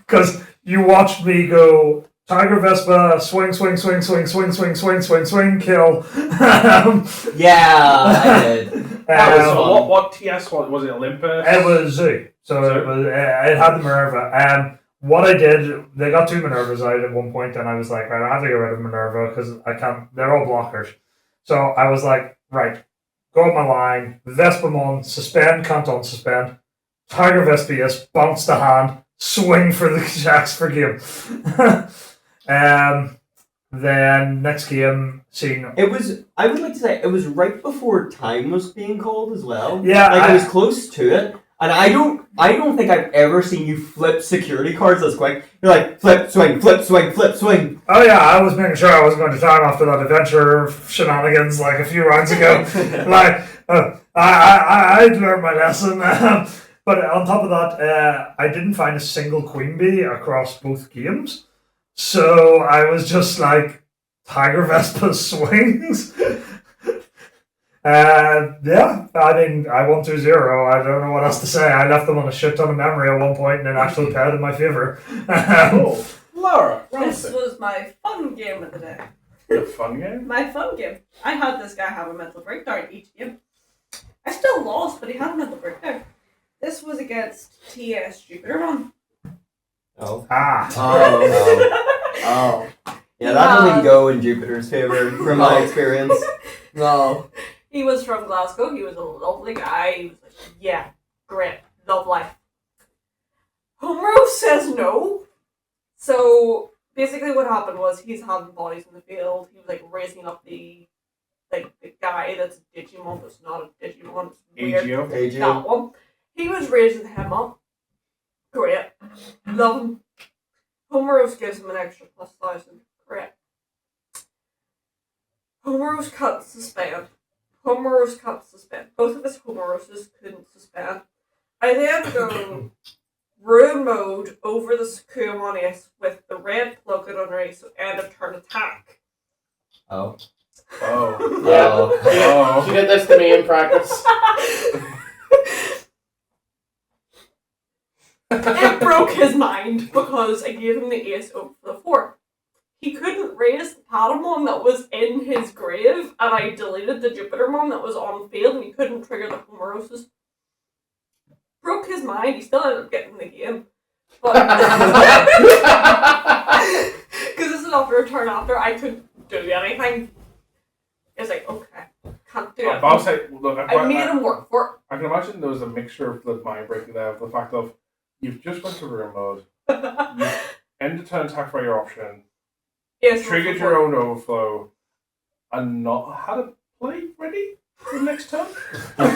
G: Because you watched me go Tiger Vespa, swing, swing, swing, swing, swing, swing, swing, swing, swing, kill.
J: Yeah, I did.
A: So what TS was it? Olympus?
G: It was Zoo. So it had the Minerva. What I did, they got 2 Minervas out at one point, and I was like, right, I have to get rid of Minerva because I can't. They're all blockers. So I was like, right, go up my line, Vespamon, suspend, can't unsuspend. Tiger Vespius, bounce the hand, swing for the jacks for game. Then next game, seeing
J: it was. I would like to say it was right before time was being called as well.
G: Yeah,
J: I was close to it, and I don't think I've ever seen you flip security cards as quick. You're like flip, swing, flip, swing, flip, swing.
G: Oh yeah, I was making sure I wasn't going to time after that adventure shenanigans a few rounds ago. I'd learned my lesson. But on top of that, I didn't find a single queen bee across both games. So I was just Tiger Vespa swings. Yeah, I mean, I won 2-0. I don't know what else to say. I left them on a shit ton of memory at one point and it actually paired in my favour.
A: Cool. Laura, round
F: This
A: 6.
F: was my fun game of the day.
A: A fun game?
F: My fun game. I had this guy have a mental breakdown each game. I still lost, but he had a mental breakdown. This was against TS Jupitermon.
J: Oh.
H: Oh.
J: Yeah, that doesn't go in Jupiter's favor from my experience.
H: No.
F: He was from Glasgow. He was a lovely guy. He was like, yeah, great, love life. Homero says no. So basically what happened was he's having bodies in the field. He was raising up the guy that's a Digimon, but it's not a Digimon. It's weird.
A: AGO?
F: That one. He was raising him up. Great. Love him. Homeros gives him an extra +1,000. Great. Homeros can't suspend. Homeros can't suspend. Both of his Homeroses couldn't suspend. I then go Ruin mode over the Sakuamon Ace with the red plug-in underneath, so end of turn attack.
J: Oh.
A: Oh.
E: Yeah. She did this to me in practice.
F: It broke his mind because I gave him the ace over the 4. He couldn't raise the Patamon that was in his grave, and I deleted the Jupitermon that was on field, and he couldn't trigger the Homeroses. Broke his mind. He still ended up getting the game, but because this is after a turn after I couldn't do anything. It's like, okay, can't do it.
A: I'll say, look,
F: I made him work for it.
A: I can imagine there was a mixture of the mind breaking there, of the fact of you've just went to room mode, you end the turn attack by your option,
F: Yes,
A: triggered your own overflow, and not had a play ready for the next turn.
F: But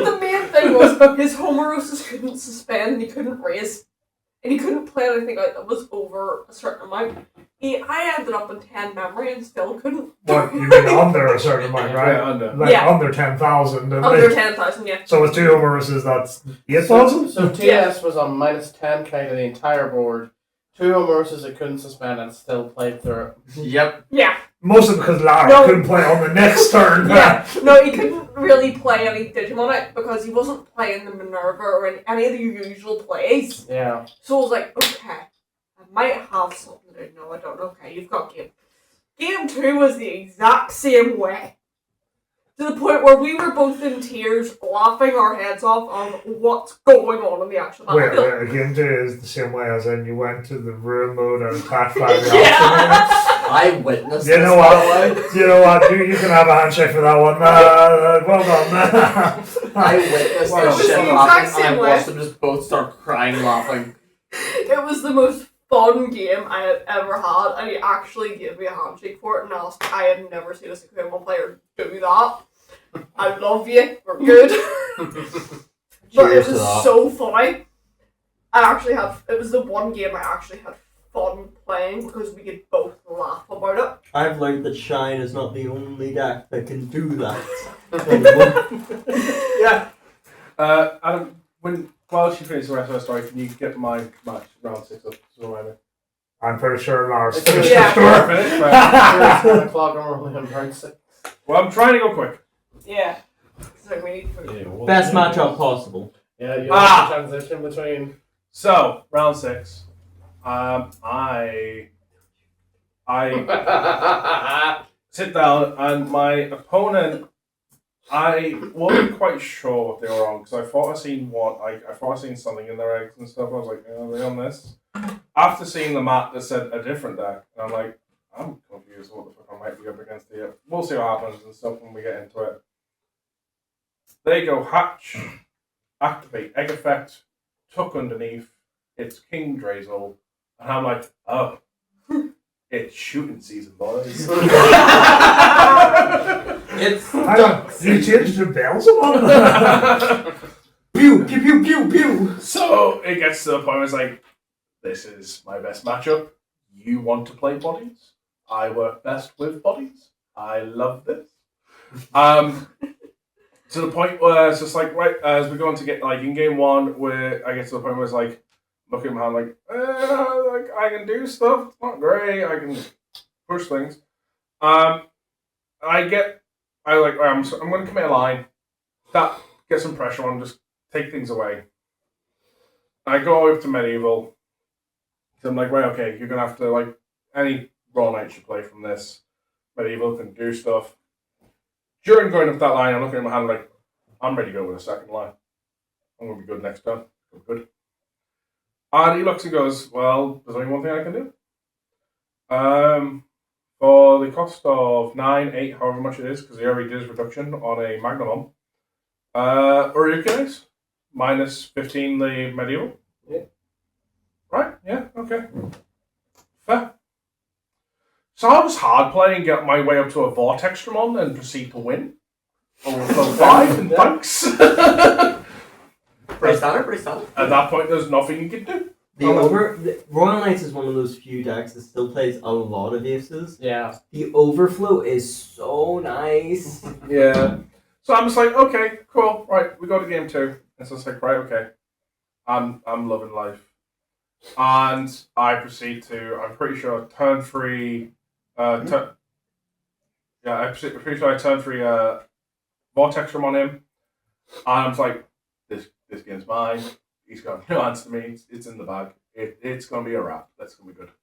F: the main thing was his Homeroses couldn't suspend, he couldn't raise, and he couldn't play anything out that was over a certain amount. I ended up in 10 memory and still couldn't.
G: What, you mean under a certain amount, right?
A: Yeah, under.
G: Like
F: Yeah.
G: under 10,000.
F: Under 10,000, yeah.
G: So with 2 Homeroses, that's 8,000?
E: So TS was on minus 10k to the entire board. 2 Homeroses it couldn't suspend and still played through it.
H: Yep.
F: Yeah.
G: Mostly because Lara
F: No.
G: couldn't play on the next turn.
F: Yeah. No, he couldn't really play any Digimon out because he wasn't playing the Minerva or any of the usual plays.
E: Yeah.
F: So I was like, okay, I might have something to do. No, I don't. Okay, you've got game. Game 2 was the exact same way. To the point where we were both in tears, laughing our heads off on what's going on in the actual
G: Wait,
F: battlefield.
G: game 2 is the same way as in you went to the room mode and attacked by the
F: Yeah.
H: I witnessed
G: You
H: this,
G: know
H: by
G: what?
H: the way.
G: You know what? You can have a handshake for that one. Well done.
H: I witnessed
A: Well,
H: this
F: it's
H: shit
F: the exact
H: happen,
F: same
H: and I
F: way.
H: watched them just both start crying, laughing.
F: It was the most fun game I had ever had, and he actually gave me a handshake for it and asked. I had never seen a Sakuamon player do that. I love you. We're good. But it
J: Cheers to
F: was
J: that.
F: so funny. It was the one game I actually had fun playing because we could both laugh about it.
J: I've learned that Shine is not the only deck that can do that.
A: Yeah. Adam, while she finishes the rest of her story, can you get my match round 6 up? So
G: I'm pretty sure Lars
E: It's
G: finished
F: yeah.
G: the story.
A: finished. Right.
E: It's 10 o'clock and we're only on round 6.
A: Well, I'm trying to go quick.
F: Yeah. So we need food.
J: Best matchup possible.
E: Yeah, you have to transition between.
A: So round 6. I sit down and my opponent. I wasn't quite sure what they were on because I thought I seen one. I thought I seen something in their eggs and stuff. I was like, are they on this? After seeing the map that said a different deck, and I'm like, I'm confused what the fuck I might be up against here. We'll see what happens and stuff when we get into it. They go hatch, activate egg effect, tuck underneath. It's King Drazel, and I'm like, oh, it's shooting season, boys.
H: It's
G: You changed your bells on?
H: pew, pew, pew, pew, pew.
A: So it gets to the point where it's like, this is my best matchup. You want to play bodies? I work best with bodies. I love this. To the point where it's just like, right, as we go on to get, like, in game 1, where I get to the point where it's like, looking at my hand, like I can do stuff. It's not great. I can push things. I'm going to commit a line. That get some pressure on, just take things away. I go over to medieval. So I'm like, right, okay, you're gonna have to, like, any Raw Knight should play from this. Medieval can do stuff. During going up that line, I'm looking at my hand like, I'm ready to go with a second line. I'm gonna be good next turn. I'm good. And he looks and goes, well, there's only one thing I can do. For the cost of 9, 8, however much it is, because he already did his reduction on a Magnum, Uryukenes, minus 15 the medieval.
E: Yeah.
A: Right, yeah, okay. Fair. So I was hard playing, get my way up to a Vortextramon and proceed to win. Overflow 5 and thanks.
H: Pretty standard, pretty standard.
A: At that point, there's nothing you can do.
J: Royal Knights is one of those few decks that still plays a lot of aces.
E: Yeah.
J: The overflow is so nice.
A: Yeah. So I'm just like, okay, cool, right, we go to game 2. And so it's like, right, okay. I'm loving life. And I proceed to, I'm pretty sure, turn 3, I'm pretty sure I turn 3 Vortex Room on him. And I'm just like, this game's mine. He's got no answer to me. It's in the bag. It's going to be a wrap. That's going to be good.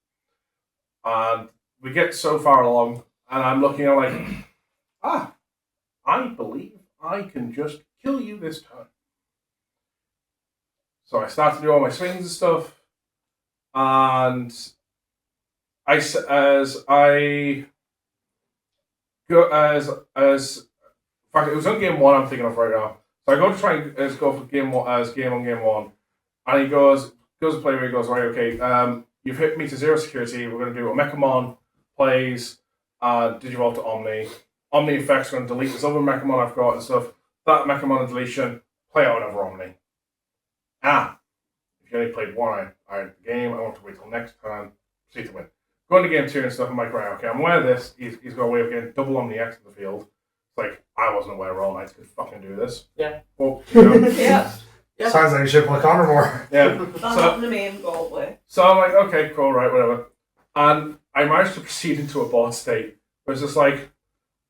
A: And we get so far along, and I'm looking at like, I believe I can just kill you this turn. So I start to do all my swings and stuff, and in fact, it was on game 1 I'm thinking of right now. So I go to try and go for game 1 as game on game 1, and he goes to play where he goes, right, okay, you've hit me to 0 security, we're going to do a Mechamon, plays, Digivolve to Omni. Omni effect's going to delete this other Mechamon I've got and stuff. That Mechamon deletion, play out another Omni. If you only played 1, I had the game, I want to wait till next turn, proceed to win. Going to game 2 and stuff, I'm like, right, okay, I'm aware of this, he's got a way of getting double Omni X in the field. It's like, I wasn't aware Royal Knights could fucking do this.
E: Yeah.
A: Well, you know.
F: Yeah.
G: Sounds like you should play Connor more.
A: Yeah.
F: That's not the main goal play.
A: So I'm like, okay, cool, right, whatever. And I managed to proceed into a board state where it's just like,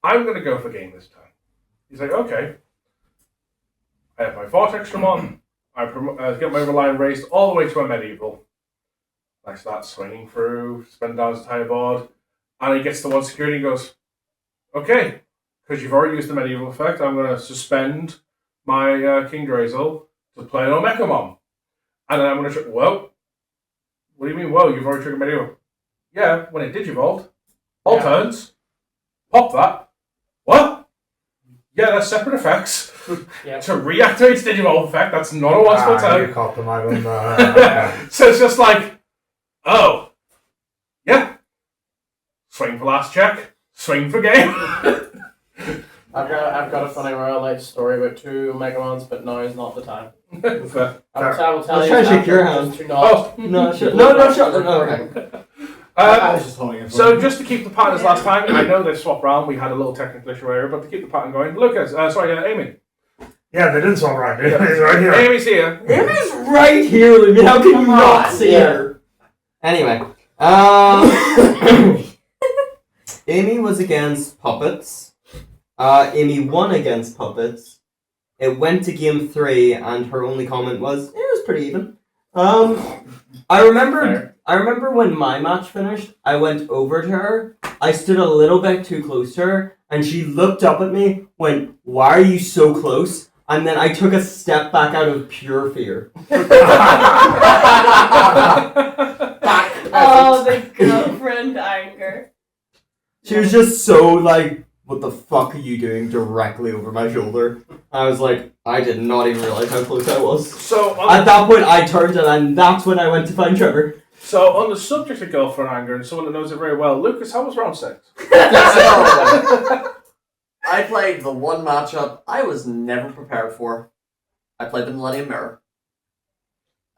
A: I'm going to go for game this turn. He's like, okay. I have my Vortex Room on. I get my Reliant raised all the way to a Medieval. I start swinging through, spend down his entire board. And he gets to 1 security and goes, okay, because you've already used the Medieval effect, I'm going to suspend my King Drazel to play an Omecamon. And then I'm going to what do you mean, whoa, you've already triggered Medieval? Yeah, when it Digivolved. All turns. Pop that. What? Yeah, that's separate effects.
E: Yeah.
A: To reactivate its Digivolve effect, that's not a once per turn.
G: You caught them, I don't know.
A: So it's just like, oh, yeah. Swing for last check. Swing for game.
E: I've got a funny Royal Knights story about 2 Megamons, but now is not the time.
A: Fair.
E: I will tell
J: I was
E: you.
J: trying to shake your
E: after,
J: hand.
E: just to not-
J: No, shut okay.
C: I was just holding it.
A: So just to keep the pattern as last time, I know they swapped around. We had a little technical issue earlier, but to keep the pattern going, Lucas, Amy.
G: Yeah, they didn't swap around. He's right here.
A: Amy's here.
J: Amy's right here, Lumen. How can you not see her? Anyway, Amy was against Puppets. Amy won against Puppets. It went to game 3, and her only comment was, "It was pretty even." I remember when my match finished. I went over to her. I stood a little bit too close to her, and she looked up at me, went, "Why are you so close?" And then I took a step back out of pure fear.
F: Oh, the girlfriend anger.
J: She was just so like, "What the fuck are you doing?" directly over my shoulder. I was like, I did not even realize how close I was.
A: So
J: At that point, I turned and that's when I went to find Trevor.
A: So on the subject of girlfriend anger, and someone that knows it very well, Lucas, how was round 6?
H: I played the one matchup I was never prepared for. I played the Millennium Mirror.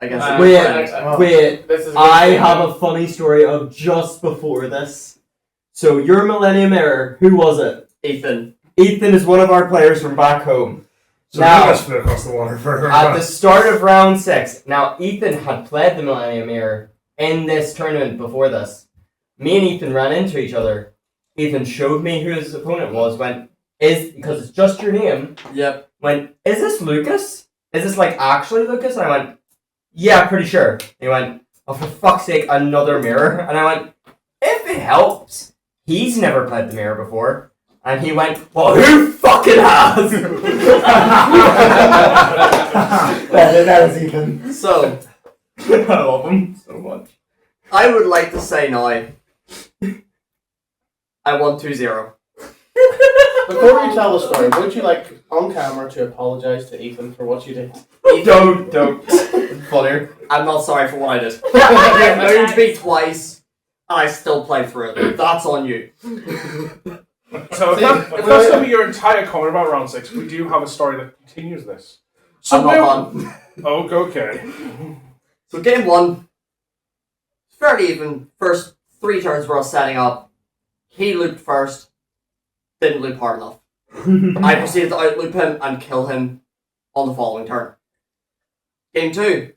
H: Against
J: Wait,
E: This is
J: I have a funny story of just before this. So your Millennium Error, who was it?
H: Ethan.
J: Ethan is one of our players from back home.
G: So
J: Now-
G: Lucas flew across the water for her.
J: At the start of round 6, now Ethan had played the Millennium Mirror in this tournament before this. Me and Ethan ran into each other. Ethan showed me who his opponent was, because it's just your name,
H: Yep.
J: went, "Is this Lucas? Is this like actually Lucas?" And I went, "Yeah, pretty sure." He went, "Oh, for fuck's sake, another mirror." And I went, "If it helps, he's never played the mirror before." And he went, "Well, who fucking has?"
G: that was Ethan.
H: So,
J: I love him so much.
H: I would like to say now, I won 2-0.
E: Before you tell the story, would you like on camera to apologise to Ethan for what you did?
J: Don't. Funnier.
H: I'm not sorry for what I did. You mooned me twice, and I still played through it. That's on you.
A: So if that's going to be your entire comment about round 6, we do have a story that continues this. So
H: I'm not done.
A: Oh, okay.
H: So game 1, fairly even. First 3 turns were us setting up. He looped first, didn't loop hard enough. I proceeded to outloop him and kill him on the following turn. Game 2.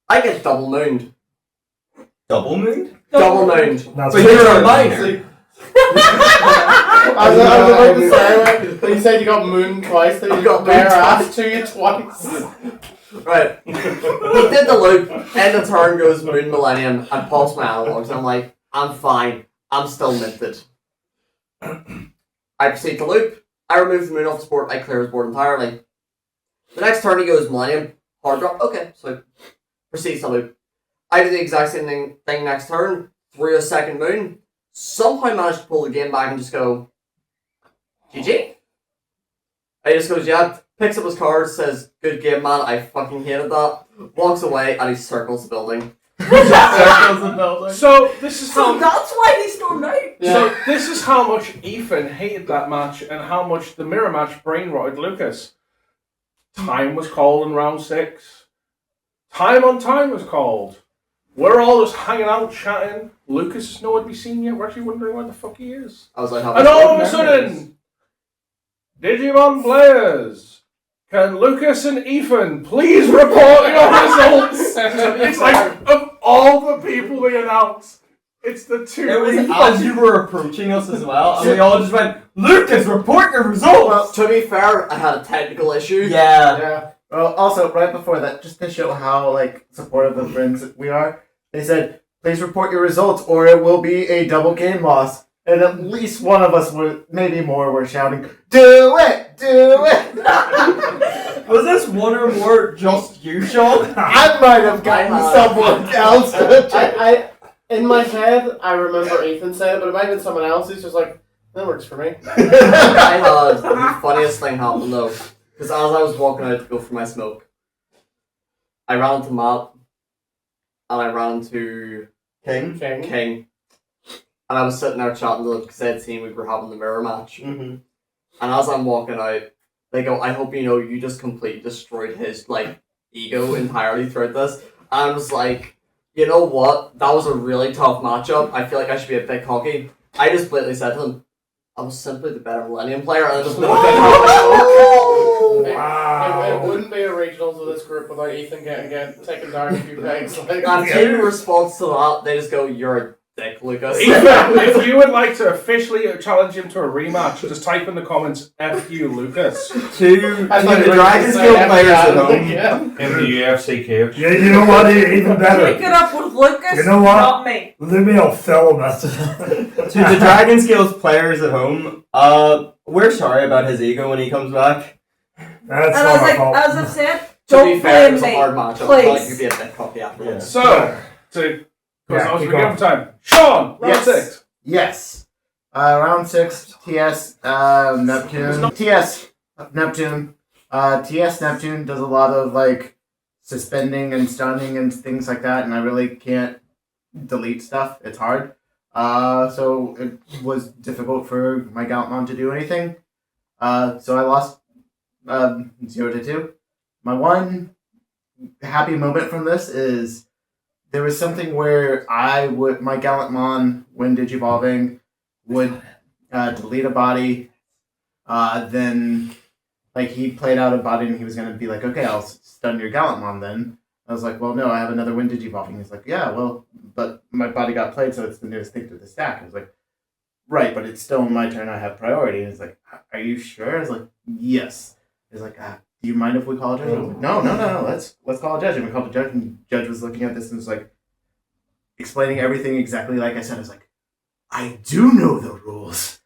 H: I get double mooned.
J: Double moon?
H: Double mooned.
G: That's
J: But you're a minor.
E: I was about to say, but you said you got mooned twice, so you got bare ass to you twice.
H: Right. He did the loop, end of turn goes Moon Millennium, and pulse my analogs. I'm like, I'm fine. I'm still minted. I proceed to loop. I remove the moon off the board. I clear his board entirely. The next turn he goes Millennium. Hard drop. Okay, so proceeds to loop. I do the exact same thing next turn. Through a second moon. Somehow managed to pull the game back and just go, GG. He just goes, yeah, picks up his card, says, good game, man, I fucking hated that. Walks away and he circles the building.
A: So this is
F: So
A: how.
F: that's why he stormed out.
A: So this is how much Ethan hated that match and how much the mirror match brain rotted Lucas. Time was called in round 6. Time on time was called. We're all just hanging out chatting. Lucas is nowhere to be seen yet. We're actually wondering where the fuck he is.
H: I was like,
A: And all of a sudden, Digimon players, can Lucas and Ethan please report your results? It's like, of all the people they announced, it's the two.
J: It was as you were approaching us as well, and we all just went, Lucas, report your results!
H: Well, to be fair, I had a technical issue.
J: Yeah.
C: Yeah. Well, also, right before that, just to show how, like, supportive of friends we are, they said, please report your results or it will be a double game loss. And at least one of us, maybe more, were shouting, do it! Do it!
J: Was this one or more just you, Sean?
C: I might have gotten someone else to
E: In my head, I remember Ethan saying it, but it might have been someone else who's just like, that works for me.
H: I had the funniest thing happen though. Because as I was walking out to go for my smoke, I ran into Matt, and I ran into
J: King.
H: King, and I was sitting there chatting to them because they'd seen we were having the mirror match.
J: Mm-hmm.
H: And as I'm walking out, they go, I hope you know you just completely destroyed his, like, ego entirely throughout this. And I was like, you know what? That was a really tough matchup. I feel like I should be a bit cocky. I just blatantly said to them, I was simply the better Millennium player, and I just walked out.
E: It wouldn't be a regionals of this group without Ethan getting taken down a few pegs. Like,
H: And in response to that, they just go, you're a dick, Lucas.
A: Ethan, if you would like to officially challenge him to a rematch, just type in the comments, F you, Lucas.
J: To the Dragon Skill players at home.
B: In the UFC cage.
G: Yeah, you know what? Even better.
F: Pick it up with Lucas,
G: You know what?
F: not me.
G: Lumio film it.
J: To the Dragon Skills players at home, we're sorry about his ego when he comes back.
G: That's
F: And
G: not my fault.
F: as I've said,
H: To be
F: don't
H: fair, it
F: blame
H: was a
F: me.
H: hard matchup. I felt like
F: Please.
H: you'd be a bit cocky afterwards.
A: So, because
G: Yeah,
A: I was
G: keep
A: beginning
G: going.
A: of time. Sean, round
C: Yes.
A: 6.
C: Yes. Round 6, TS Neptune. TS Neptune. TS Neptune does a lot of, like, suspending and stunning and things like that, and I really can't delete stuff. It's hard. So it was difficult for my Gauntmon to do anything. So I lost 0-2. My one happy moment from this is there was something where my Gallantmon, when Digivolving, would delete a body, then like he played out a body and he was gonna be like, okay, I'll stun your Gallantmon then. I was like, well, no, I have another Wind Digivolving. He's like, yeah, well, but my body got played, so it's the newest thing to the stack. I was like, right, but it's still my turn. I have priority. And he's like, are you sure? I was like, yes. He's like, do you mind if we call a judge? I was like, no. Let's call a judge. And we called a judge, and the judge was looking at this and was like, explaining everything exactly like I said. I was like, I do know the rules.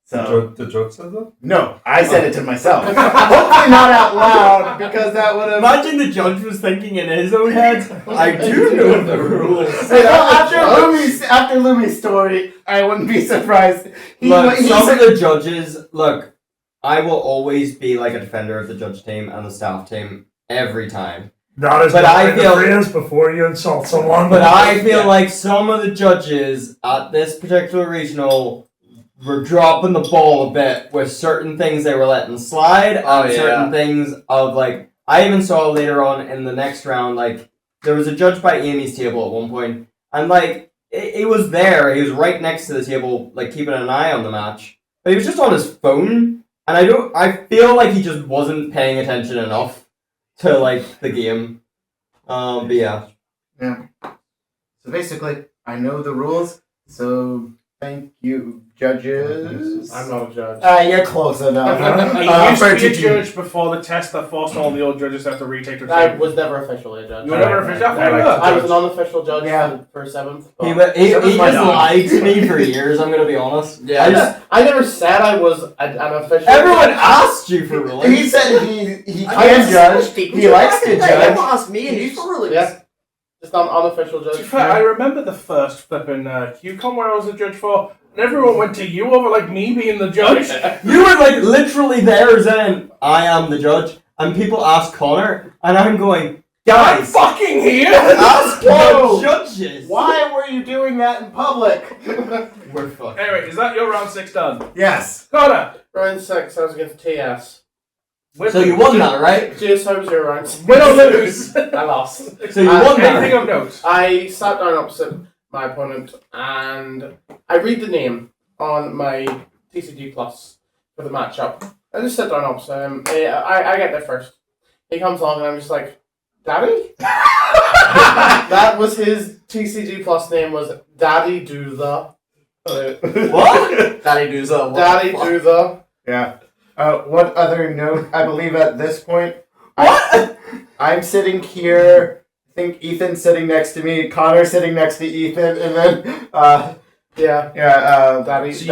C: So
B: The judge said that?
C: no, I said it to myself. Hopefully not out loud, because that would have.
J: Imagine the judge was thinking in his own head, I do know the rules.
C: After Lumi's story, I wouldn't be surprised.
J: Look, some of the judges, look, I will always be like a defender of the judge team and the staff team every time.
G: That is
J: But I feel-
G: the phrase before you insult someone.
J: But I feel like some of the judges at this particular regional were dropping the ball a bit with certain things they were letting slide,
H: Oh,
J: and
H: yeah.
J: certain things of like I even saw later on in the next round, like there was a judge by Amy's table at one point, and like he was there. He was right next to the table, like keeping an eye on the match. But he was just on his phone, and I feel like he just wasn't paying attention enough to like the game. But yeah.
C: Yeah. So basically, I know the rules. So thank you, judges.
E: I'm not a judge.
C: You're close enough.
A: He used to be a judge before the test that forced all the old judges to have to retake their
E: I
A: table.
E: was never officially a judge.
A: You were never official?
E: I was an unofficial judge
C: Yeah.
E: for 7th.
J: He
E: but-
J: just
E: Seventh might not.
J: lied to me for years. I'm gonna be honest.
E: I never said I was an official.
J: Everyone
E: judge.
J: asked you for ruling.
C: He said he
H: I
C: can
H: guess
C: judge.
H: people
C: He likes to
H: They
C: judge.
H: asked me and you for rulings.
E: Yeah. Just an unofficial
A: To
E: judge.
A: be fair, I remember the first flipping QCon where I was a judge for, and everyone went to you over like me being the judge.
J: You were like literally there saying, I am the judge, and people ask Connor, and I'm going,
A: I'm
J: guys,
A: fucking here!
J: ask
C: Whoa.
J: the judges!
C: Why were you doing that in public?
J: We're fucked.
A: Anyway, is that your round 6 done?
C: Yes.
A: Connor!
E: Round 6, I was against TS.
J: So you won that, right?
E: Jace, how was your round?
A: Win or lose?
E: I lost.
J: So you won
A: Anything
J: that.
A: of note?
E: I sat down opposite my opponent and I read the name on my TCG Plus for the matchup. I just sit down opposite him. I get there first. He comes along and I'm just like, Daddy? That was his TCG Plus name was Daddy Do The.
J: What?
H: Daddy do's a
E: Daddy Do The.
C: Yeah. What other note? I believe at this point,
J: What?
C: I'm sitting here. I think Ethan's sitting next to me. Connor's sitting next to Ethan, and then
E: Yeah.
C: Daddy.
A: So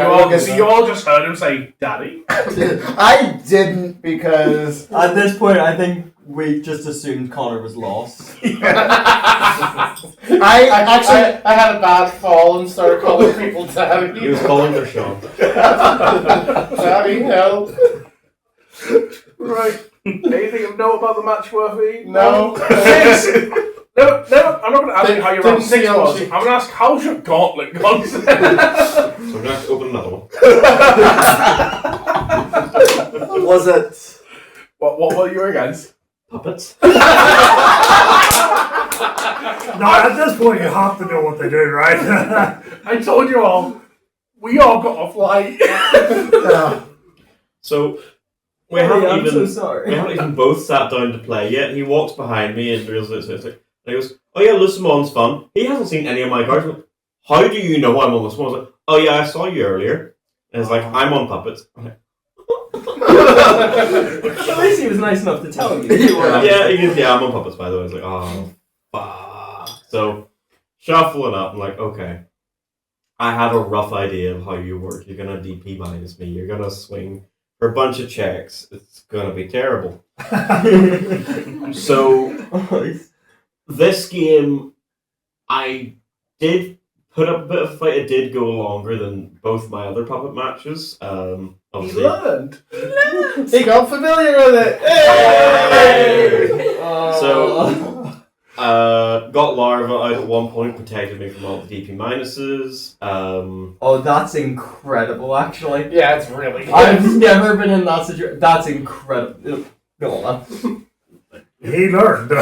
A: you all just heard him say, Daddy?
C: I didn't because
J: At this point, I think we just assumed Connor was lost.
E: I had a bad fall and started calling people Daddy.
I: He was calling their shot.
E: Daddy, help.
A: Right. Anything of note about the match, Worthy?
E: No.
A: 6! No, I'm not going to ask you how your round
E: Didn't see
A: 6
E: on
A: was.
E: the
A: I'm going to ask how's your gauntlet gone?
I: So I'm going to have to open another one.
H: Was it?
A: What were you against?
I: Puppets?
G: No, at this point, you have to know what they do, right?
A: I told you all. We all got off light.
I: So, we
J: I'm
I: haven't
J: so
I: even
J: sorry.
I: we haven't even both sat down to play yet. He walks behind me and realizes it's like, and he goes, "Oh yeah, Lucimon's fun." He hasn't seen any of my cards. I'm like, how do you know I'm on Lucimon? I was like, "Oh yeah, I saw you earlier." And it's like, "I'm on puppets." I'm like,
J: At least he was nice enough to tell you.
I: yeah, he goes, "Yeah, I'm on puppets." By the way, I was like, "Oh fuck." So shuffling up, I'm like, "Okay, I have a rough idea of how you work. You're gonna DP minus me. You're gonna swing for a bunch of checks. It's gonna be terrible." So this game, I did put up a bit of a fight. It did go longer than both my other puppet matches.
A: He
I: Obviously,
A: learned.
E: He got familiar with it.
I: Hey!
J: So,
I: got Larva out at one point, protected me from all the DP minuses.
J: oh, that's incredible, actually.
E: Yeah, it's really good.
J: I've never been in that situation. That's incredible. Go on.
G: He learned.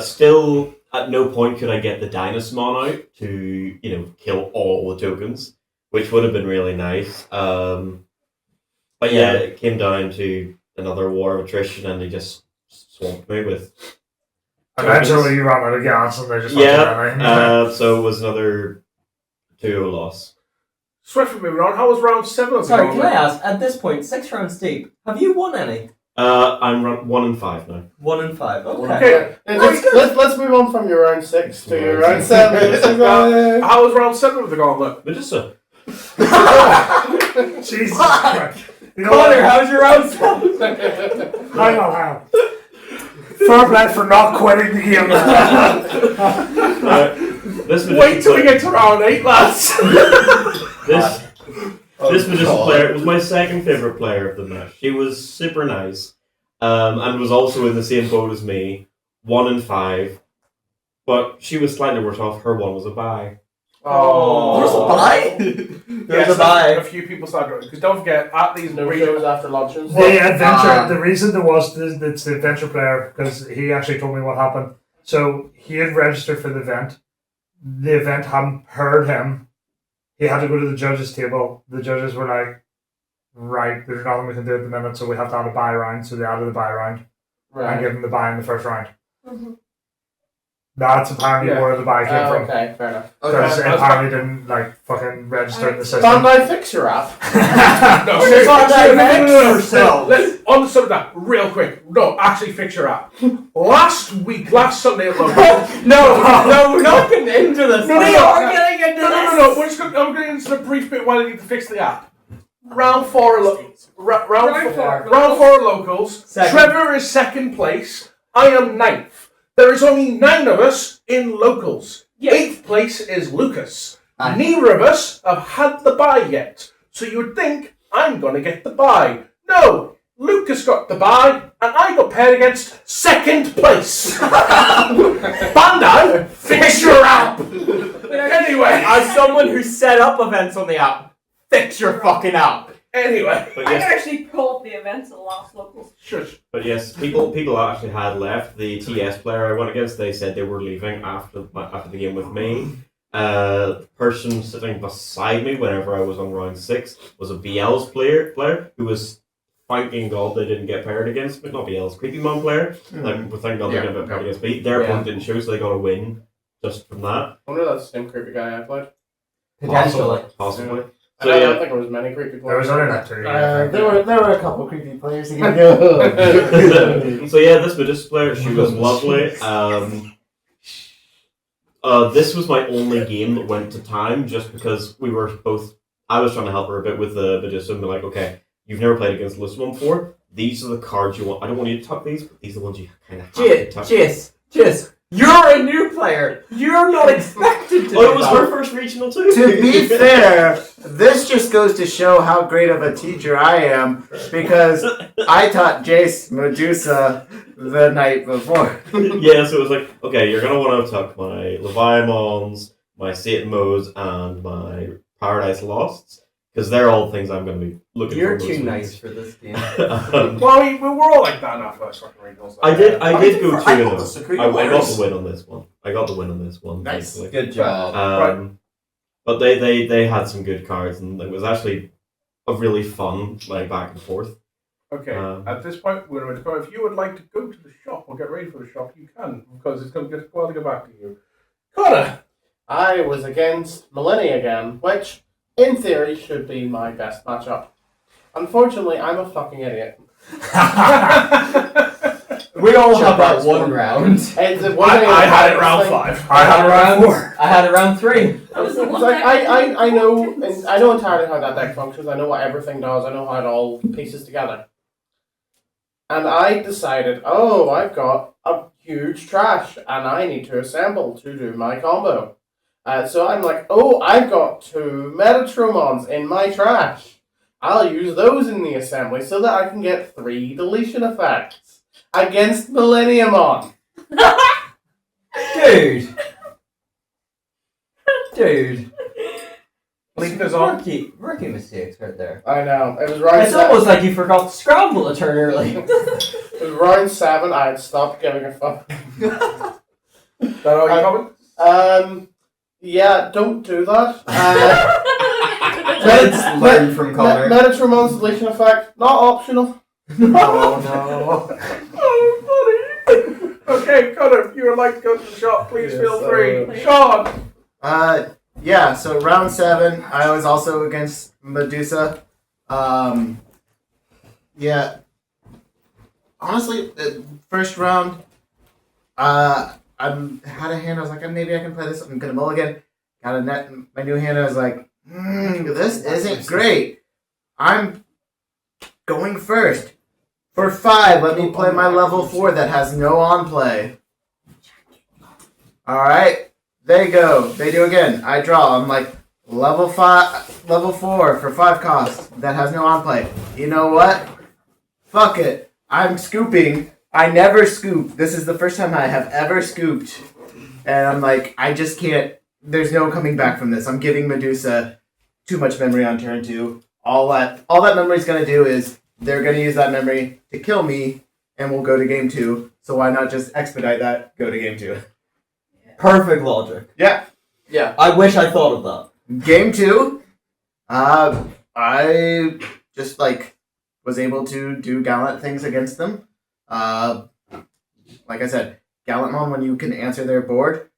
I: Still, at no point could I get the Dynasmon out to, kill all the tokens, which would have been really nice. But yeah, it came down to another war of attrition, and they just swamped me with
G: Eventually, you ran out of gas, and they just
I: so it was another 2-0 loss.
A: Swiftly moving on. How was round 7 of the
J: Sorry, can
A: gauntlet?
J: I ask, at this point, 6 rounds deep, have you won any?
I: I'm 1-5 now.
J: 1 and 5. Okay.
A: Okay.
E: Let's move on from your round 6 to your round 7.
A: How was round 7 of the gauntlet?
I: Medusa.
G: Jesus Christ. You know
J: Connor,
G: what?
J: how's your round 7?
G: Hang on. Fair play for not quitting the game.
I: This
A: Wait till we get to round 8, lads.
I: This Medusa player was my second favourite player of the match. She was super nice, and was also in the same boat as me, 1-5. But she was slightly worse off. Her one was a bye.
E: Oh.
J: There's a bye? There's
A: Yes,
J: a bye.
A: a few people started because don't forget at these
E: No
A: regional
E: shows after lunches.
G: The adventure, the reason there was the adventure player, because he actually told me what happened. So he had registered for the event. The event hadn't heard him. He had to go to the judges' table. The judges were like, right, there's nothing we can do at the minute, so we have to add a bye round. So they added the bye round and gave him the bye in the first round.
F: Mm-hmm.
G: That's apparently where the bye came from.
E: Okay, fair enough.
G: Because
A: Okay.
G: it apparently didn't like fucking register in the system.
E: Bandai, fix your app.
A: No,
E: Fix
A: seriously,
E: Bandai,
A: no,
E: fix yourself.
A: Let's on the subject of that real quick. No, actually, fix your app. Last Sunday at Logan.
J: No, we're not getting into this.
A: No,
F: We are getting into
A: No. We're just going. I'm going into the brief bit while I need to fix the app. Round 4 locals.
J: Second.
A: Trevor is second place. I am 9th. There is only 9 of us in locals.
F: Yes.
A: 8th place is Lucas. Neither of us have had the bye yet. So you would think I'm going to get the bye. No, Lucas got the bye, and I got paired against second place. Bandai, fix your app. Anyway.
J: As someone who set up events on the app, fix your fucking app.
A: Anyway.
I: But
F: I can
I: yes,
F: actually pull up the events of the last locals.
A: Shush.
I: but yes, people actually had left. The TS player I went against, they said they were leaving after the game with me. The person sitting beside me whenever I was on round 6 was a BL's player who was thanking God they didn't get paired against me. Not BL's, Creepymon player. Like, thank God they didn't get paired against me. Their opponent didn't show, so they got a win just from that.
E: I wonder if that's the same creepy guy I played.
J: Potentially.
I: Possibly.
E: I
I: So
E: don't
I: yeah,
E: think there was many creepy
G: There was
E: players.
G: only like 2.
C: There were a couple creepy players again.
I: so yeah, this Medusa player, she was lovely. This was my only game that went to time, just because we were both. I was trying to help her a bit with the Medusa, and be like, okay, you've never played against Lumus before. These are the cards you want. I don't want you to tuck these, but these are the ones you kind of have to tuck.
J: Jis, you're a new player. You're not expected to.
I: Oh, it was her first regional too.
C: To be fair, this just goes to show how great of a teacher I am, because I taught Jace Medusa the night before.
I: Yeah, so it was like, okay, you're gonna want to tuck my Leviamons, my Satan Modes, and my Paradise Losts, because they're all things I'm going to be looking
J: You're
I: for.
J: too
I: most
J: nice
I: weeks.
J: for this game.
A: Well, we were all like that in our first fucking regionals.
I: I did go
C: I
I: to
C: thought
I: them.
C: this was great
I: I got
C: players.
I: the win on this one.
C: Nice.
I: thankfully.
J: Good job.
I: But they had some good cards, and it was actually a really fun back and forth.
A: Okay, at this point, we're going to go. If you would like to go to the shop or get ready for the shop, you can, because it's going to get a while to get back to you. Connor!
E: I was against Millennia again, which, in theory, should be my best matchup. Unfortunately, I'm a fucking idiot.
J: We all have that one round.
E: It's the one
A: I
E: thing
A: had it
E: this
A: round
E: thing-
A: 5.
G: I had round 4.
J: I had it round 3.
F: That was the
E: It's
F: one
E: like I know
F: practiced.
E: I know entirely how that deck functions. I know what everything does. I know how it all pieces together. And I decided, oh, I've got a huge trash, and I need to assemble to do my combo. So I'm like, oh, I've got 2 Metatromons in my trash. I'll use those in the assembly so that I can get 3 deletion effects against Millenniumon.
J: Dude.
A: Blinkers on.
J: Rookie mistakes right there.
E: I know. It was round
J: It's
E: 7.
J: almost like you forgot to scramble a turn early.
E: It was round 7. I had stopped giving a fuck.
A: Is that all you comment?
E: Yeah, don't do that.
J: Let's learn from Connor.
E: Metatromon's deletion effect, not optional.
C: Oh
A: Okay, Connor, if you would like to go to the shop, please
C: Yes,
A: feel free.
F: Please.
A: Sean!
C: no. Yeah, so round 7, I was also against Medusa. Yeah. Honestly, first round, I had a hand, I was like, maybe I can play this, I'm gonna mulligan. Got a net, my new hand, I was like, this isn't great. I'm going first. For 5, let me play my level 4 that has no on play. Alright, they go. They do again. I draw. I'm like, level 4 for 5 costs that has no on play. You know what? Fuck it. I'm scooping. I never scoop. This is the first time I have ever scooped. And I'm like, I just can't. There's no coming back from this. I'm giving Medusa too much memory on turn 2. All that memory's gonna do is they're gonna use that memory to kill me, and we'll go to game 2. So why not just expedite that? Go to game 2.
J: Perfect logic.
C: Yeah.
H: Yeah.
J: I wish I thought of that.
C: Game 2. I just was able to do gallant things against them. Like I said, Gallantmon, when you can answer their board,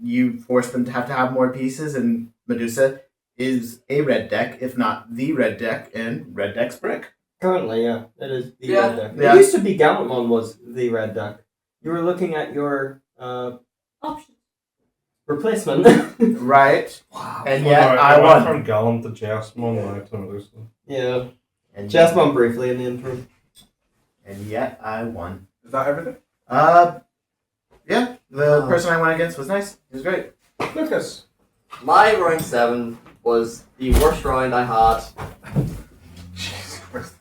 C: you force them to have more pieces, and Medusa is a red deck, if not the red deck, and red deck's brick.
J: Currently, yeah, it is the
H: Yeah.
J: red deck.
C: Yeah.
J: It used to be Gallantmon was the red deck. You were looking at your
F: Options.
J: replacement.
C: Right.
B: Wow.
C: And yet I won.
B: From Gallant to Jasmine, now to Medusa.
J: Yeah.
C: And
J: Jasmine briefly in the intro.
C: And yet I won.
A: Is that everything?
C: Yeah. The person I went against was nice. It was great.
A: Lucas.
H: My round 7 was the worst round I had
A: Jesus Christ.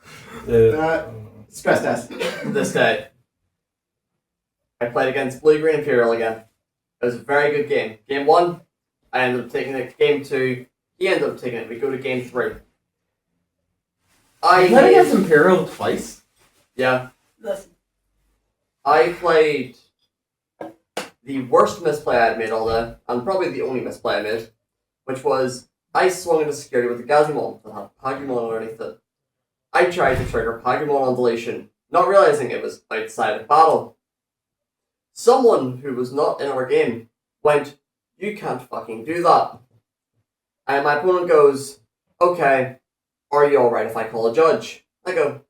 C: Stress test.
H: this day. I played against Blue Green Imperial again. It was a very good game. Game 1, I ended up taking it. Game 2, he ended up taking it. We go to game 3.
J: You played against Imperial twice?
H: Yeah.
F: Listen.
H: I played the worst misplay I had made all day, and probably the only misplay I made, which was I swung into security with the Gazimon that had Pagumon underneath it. I tried to trigger Pagumon on deletion, not realizing it was outside of battle. Someone who was not in our game went, "You can't fucking do that." And my opponent goes, "Okay, are you alright if I call a judge?" I go,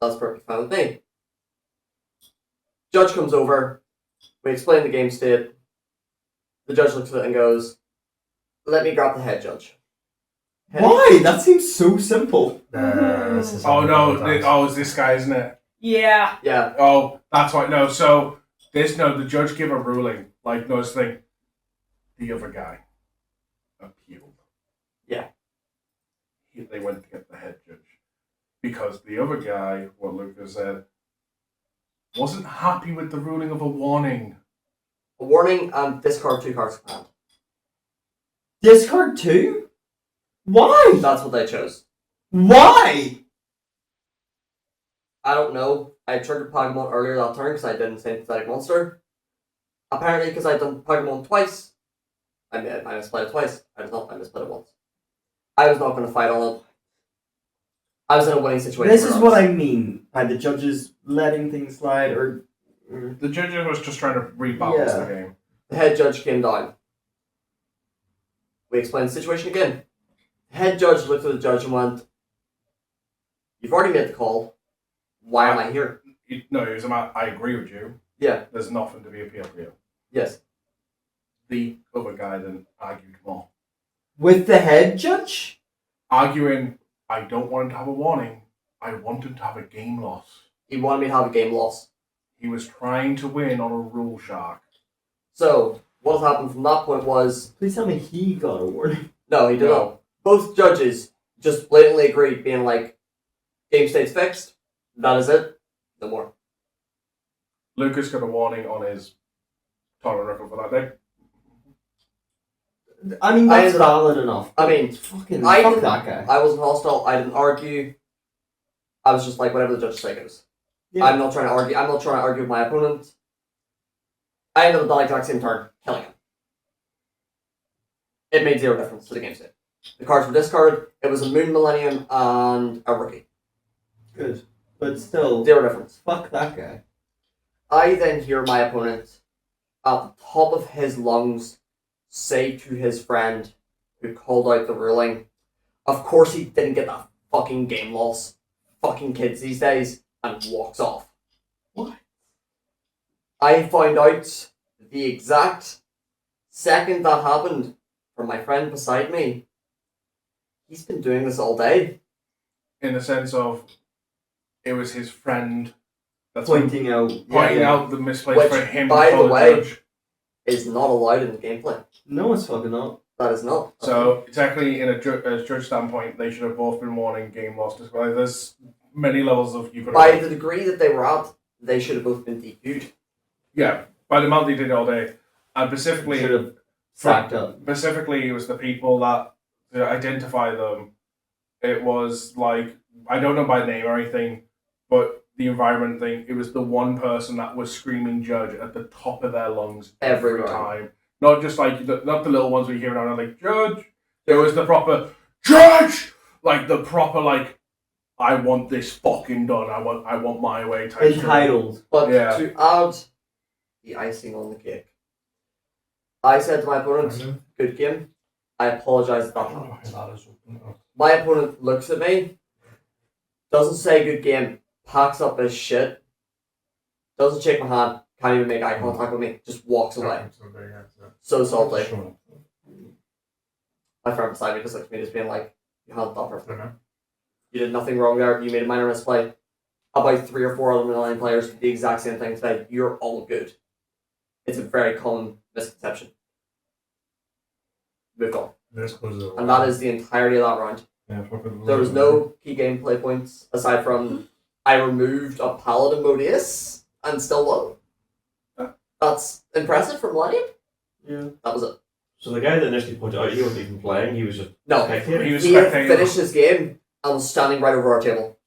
H: "That's perfectly fine with me." Judge comes over, we explain the game state. The judge looks at it and goes, "Let me grab the head judge."
J: Why? That seems so simple.
G: This is
A: Oh no!
G: unbelievable.
A: Oh, it's this guy, isn't it?
F: Yeah.
H: Yeah,
A: Oh, that's why. No, so the judge gave a ruling. Like, no, this thing. The other guy appealed.
H: Yeah.
A: They went to get the head judge because the other guy, what Lucas said, wasn't happy with the ruling of a warning.
H: a warning and discard 2 cards from hand.
J: Discard 2? Why?
H: That's what they chose.
J: Why?
H: I don't know. I triggered Pokemon earlier that turn because I didn't say Synthetic Monster. Apparently, because I'd done Pokemon twice, I misplayed it twice. I did not, I misplayed it once. I was not going to fight on it. I was in a winning situation.
J: This is what I mean by the judges letting things slide, or
A: The judge was just trying to rebalance
J: Yeah.
A: the game.
H: The head judge came down. We explained the situation again. The head judge looked at the judge and went, "You've already made the call. Why am I here?"
A: No, he was about, I agree with you.
H: Yeah.
A: There's nothing to be appealed here.
H: Yes.
A: The other guy then argued more.
J: with the head judge?
A: Arguing, I don't want him to have a warning. I want him to have a game loss.
H: He wanted me to have a game loss.
A: He was trying to win on a rule shark.
H: So, what happened from that point was,
J: Please tell me he got a warning.
H: no, he did
A: No.
H: not. Both judges just blatantly agreed, being like, game state's fixed. That is it. No more.
A: Lucas got a warning on his tournament record for that day.
J: I mean,
H: I
J: that's
H: ended up-
J: valid enough.
H: I mean,
J: fucking
H: I
J: fuck
H: didn't-
J: that guy.
H: I wasn't hostile. I didn't argue. I was just like, whatever the judge say goes.
J: Yeah.
H: I'm not trying to argue. I'm not trying to argue with my opponent. I ended up the exact same turn, killing him. It made 0 difference to the game state. The cards were discarded. It was a Moon Millennium and a Rookie.
J: Good. But still,
H: 0 difference.
J: fuck that guy.
H: I then hear my opponent at the top of his lungs say to his friend who called out the ruling, "Of course he didn't get that fucking game loss. Fucking kids these days," and walks off.
J: What?
H: I found out the exact second that happened from my friend beside me. He's been doing this all day.
A: In the sense of, it was his friend that's
J: Pointing out.
A: pointing
J: yeah.
A: out the misplace
H: Which,
A: for him
H: by
A: to call
H: the
A: the
H: way-
A: judge.
H: Is not allowed in the gameplay.
J: No, it's fucking not.
H: That is not.
A: So, technically, in a judge standpoint, they should have both been warning game loss. There's many levels of you could
H: By
A: have.
H: the degree that they were at, they should have both been DQ'd.
A: Yeah, by the amount they did all day. And specifically,
J: Should have sacked up.
A: specifically, it was the people that, to identify them, it was like, I don't know by name or anything, but the environment thing, it was the one person that was screaming judge at the top of their lungs
H: Every
A: every
H: round.
A: time. Not just like not the little ones we hear around like judge. There was the proper judge, like the proper like I want this fucking done. I want my way type.
J: Entitled.
H: But
A: Yeah.
H: to add the icing on the cake, I said to my opponent, good game. I apologise if that happened. My opponent looks at me, doesn't say good game, packs up his shit, doesn't shake my hand, can't even make eye contact with me, just walks away. So salty. My friend beside me just looks at me just being like, you handled that perfectly. You did nothing wrong there, you made a minor misplay. About 3 or 4 other middle players did the exact same thing today. You're all good. It's a very common misconception. Moved on. And that is the entirety of that round. There was no key gameplay points aside from I removed a Paladin Modius and still won. That's impressive from Millennium.
I: Yeah.
H: That was it.
I: So the guy that initially pointed out he wasn't even playing, he was just
H: No,
I: spectating.
A: He was
H: he had
A: spectating.
H: finished his game and was standing right over our table.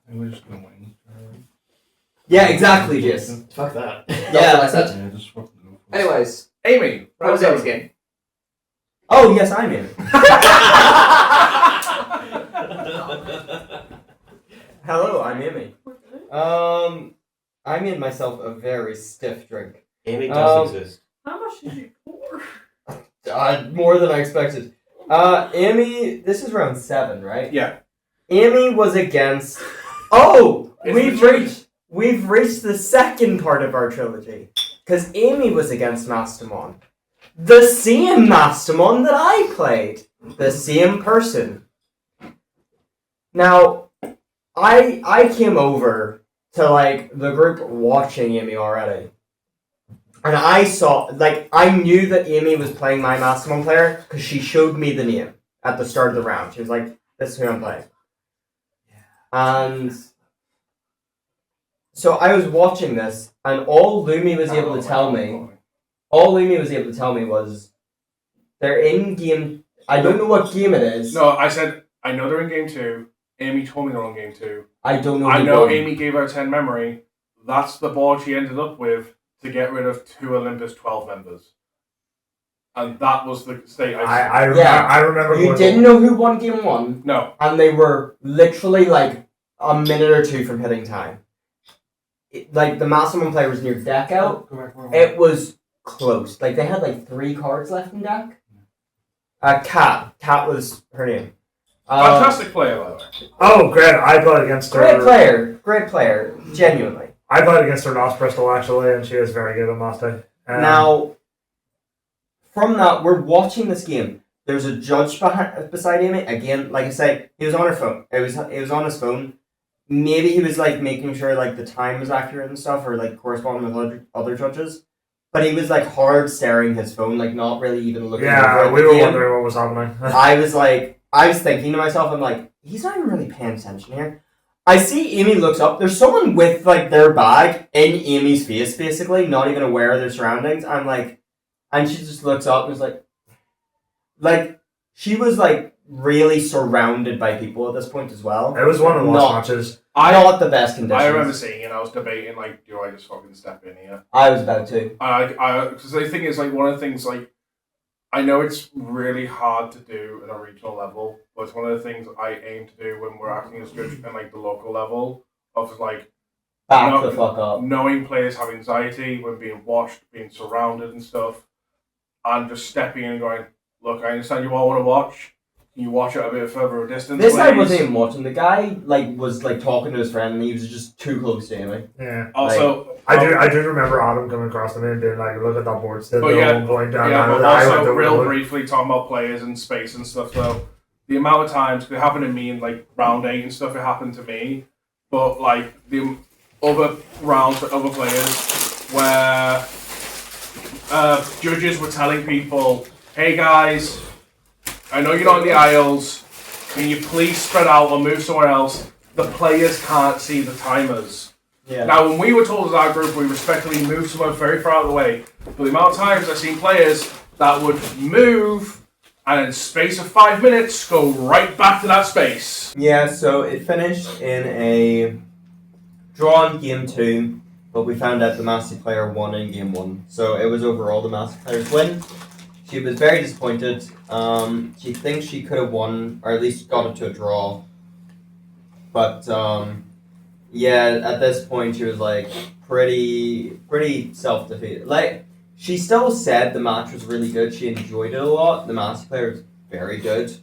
B: I think we're just gonna win.
J: Yeah, exactly, Jason.
I: Fuck that.
H: That's
J: Yeah.
H: what I said.
B: Yeah, just fucking go for it.
H: Anyways,
A: Amy,
H: how was Amy's game?
J: Oh, yes, I'm in. Hello, I'm Amy. I made myself a very stiff drink.
I: Amy does exist.
F: How much did you pour?
J: More than I expected. Amy, this is round 7, right?
A: Yeah.
J: Amy was against. Oh,
A: It's
J: we've reached the second part of our trilogy, because Amy was against Mastamon, the same Mastamon that I played, the same person. Now, I came over to like the group watching Amy already. And I saw, like, I knew that Amy was playing my Mastamon player because she showed me the name at the start of the round. She was like, this is who I'm playing. And so I was watching this, and all Lumi was able to tell me was they're in game. I don't know what game it is.
A: No, I said I know they're in game 2. Amy told me they're on game 2.
J: I don't know.
A: I
J: who
A: know
J: won.
A: Amy gave her 10 memory. That's the board she ended up with to get rid of 2 Olympus 12 members. And that was the state
G: I
J: Yeah.
G: remember.
J: You
G: going-
J: didn't know who won game 1,
A: No.
J: and they were literally like a minute or 2 from hitting time. Like the Mastamon player was near deck out. It was close. Like they had like 3 cards left in deck. Kat was her name.
A: Fantastic player, by the way.
G: Oh, great! I played against her.
J: Great player, genuinely.
G: I played against her last Bristol actually, and she was very good on last day.
J: Now, from that, we're watching this game. There's a judge beside Amy. Again, like I said, he was on her phone. It was on his phone. Maybe he was like making sure like the time was accurate and stuff, or like corresponding with other judges. But he was like hard staring his phone, like not really even looking. over
G: yeah,
J: at
G: we
J: the
G: were
J: game.
G: wondering what was happening.
J: I was thinking to myself, I'm like, he's not even really paying attention here. I see Amy looks up. There's someone with like their bag in Amy's face, basically, not even aware of their surroundings. I'm like, and she just looks up and is like she was like really surrounded by people at this point as well.
G: It was one of the last
J: Not-
G: matches.
J: Not the best conditions.
A: I remember seeing it and I was debating, like, do I just fucking step in here?
J: I was about to.
A: Because the thing is, like, one of the things, like, I know it's really hard to do at a regional level, but it's one of the things I aim to do when we're acting as judge at, like, the local level, of, like,
J: Back the fuck up.
A: knowing players have anxiety when being watched, being surrounded and stuff, and just stepping in and going, look, I understand you all want to watch. Can you watch it a bit further a distance?
J: This guy
A: please?
J: wasn't even watching. The guy like was like talking to his friend, and he was just too close to Amy.
G: Yeah.
A: Also,
G: I do remember Adam coming across to me and being like, look at that board still
A: But
G: at
A: yeah,
G: one point down.
A: yeah,
G: and
A: but
G: I went
A: also
G: over
A: real
G: to look.
A: briefly talking about players and space and stuff though. The amount of times, 'cause it happened to me in like round 8 and stuff, it happened to me. But like the other rounds for other players where judges were telling people, hey guys, I know you're not in the aisles, can you please spread out or move somewhere else? The players can't see the timers.
J: Yeah.
A: Now, when we were told as our group, we respectfully moved somewhere very far out of the way. But the amount of times I've seen players that would move and in space of 5 minutes go right back to that space.
J: Yeah, so it finished in a draw in game 2, but we found out the Massey player won in game 1. So it was overall the Massey player's win. She was very disappointed. She thinks she could have won, or at least got it to a draw. But yeah, at this point she was like pretty self-defeated. Like, she still said the match was really good. She enjoyed it a lot. The Massey player was very good.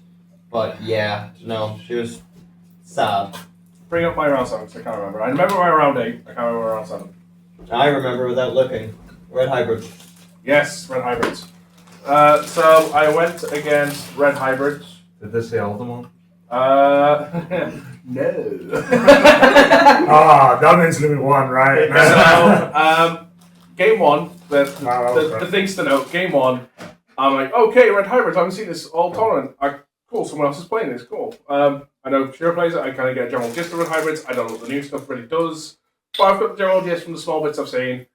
J: But yeah, no, she was sad.
A: Bring up my round 7, 'cause I can't remember. I remember my round 8, I can't remember my round 7.
J: I remember without looking. Red Hybrid.
A: Yes, Red Hybrids. So I went against Red Hybrids.
B: Did they say Aldemon?
A: No.
G: Ah, that means Lumus won, right?
A: So, game 1, the things to note, game 1, I'm like, okay, Red Hybrids, I haven't seen this all tournament. Cool, someone else is playing this, cool. I know Shira plays it, I kind of get a general gist of Red Hybrids, I don't know what the new stuff really does, but I've got the general gist from the small bits I've seen.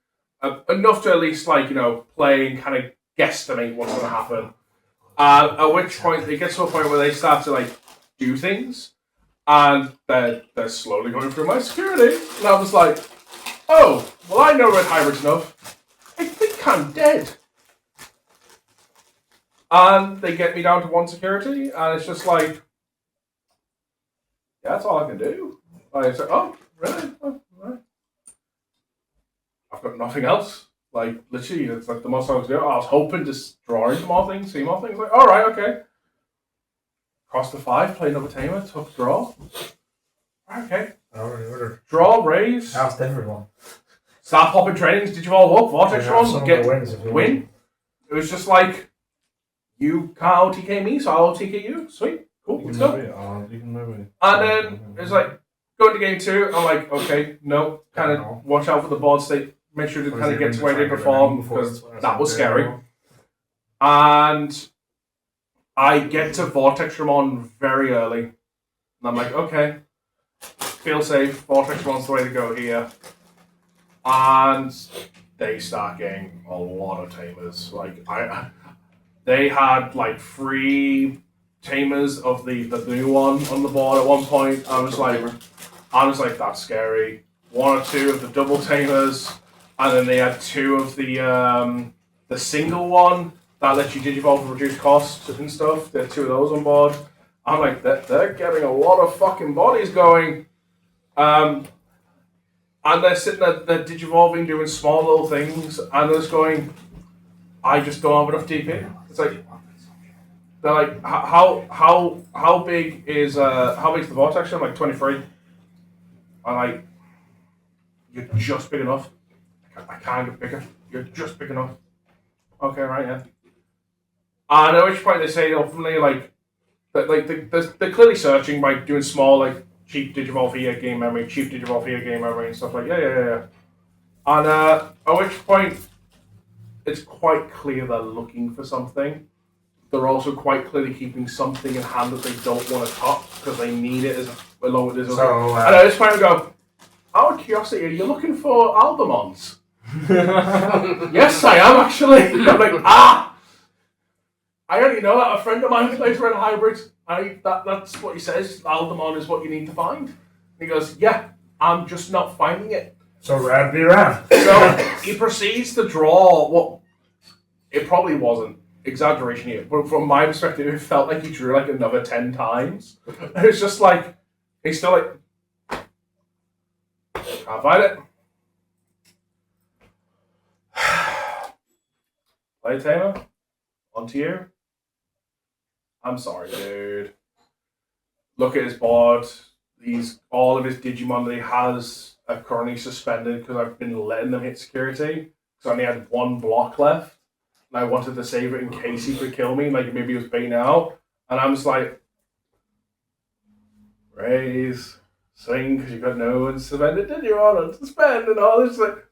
A: Enough to at least, like, play and kind of guesstimate what's going to happen. At which point, it gets to a point where they start to, like, do things, and they're slowly going through my security, and I was like, oh, well, I know Red Hybrids enough. I think I'm dead. And they get me down to 1 security, and it's just like, yeah, that's all I can do. I say, oh, really? Oh, right. I've got nothing else. Like, literally, it's like the most I was doing. I was hoping to draw into more things, see more things. Like, all right, okay. Cross the 5, play another tamer, tough draw. Okay. Draw, raise.
G: Asked everyone.
A: Start popping trainings, did you all up? Vortex run, get win. It was just like, you can't OTK me, so I'll OTK you. Sweet, cool, let's go. And then it's like, go into game 2, I'm like, okay, no, kind of watch out for the board state, make sure to kind of get to where they perform, because that was scary. And I get to Vortex Ramon very early. And I'm like, okay, feel safe, Vortex Ramon's the way to go here. And they start getting a lot of tamers. Like, they had like 3 tamers of the new one on the board at one point. I was like, that's scary. 1 or 2 of the double tamers, and then they had 2 of the single one that lets you digivolve and reduce costs and stuff. There are 2 of those on board. I'm like, they're getting a lot of fucking bodies going. And they're sitting there, they're digivolving, doing small little things, and they're just going, I just don't have enough DP. It's like, they're like, how big is the vortex? I'm like 23. I'm like, you're just big enough. I can't get bigger. You're just big enough. Okay, right, yeah. And at which point they say ultimately they're clearly searching by doing small like cheap digivolve here game memory, cheap digivolve here game memory and stuff like yeah. And at which point it's quite clear they're looking for something. They're also quite clearly keeping something in hand that they don't want to top because they need it as along with this.
G: So,
A: and at this point I go, out of curiosity, are you looking for Aldemons? Yes, I am actually. I'm like, I only know that a friend of mine plays Red Hybrids. That's what he says. Aldemon is what you need to find. And he goes, yeah, I'm just not finding it.
G: So Red be Red.
A: So he proceeds to draw what it probably wasn't. Exaggeration here, but from my perspective, it felt like he drew like another 10 times. It was just like, he's still like, can't find it. Play Tamer, on to you. I'm sorry, dude. Look at his board. All of his Digimon that he has are currently suspended because I've been letting them hit security. Because I only had 1 block left. And I wanted to save it in case he could kill me, like maybe he was baiting out. And I'm just like, raise, swing, because you've got no one suspended, did you? On suspend and all this, like,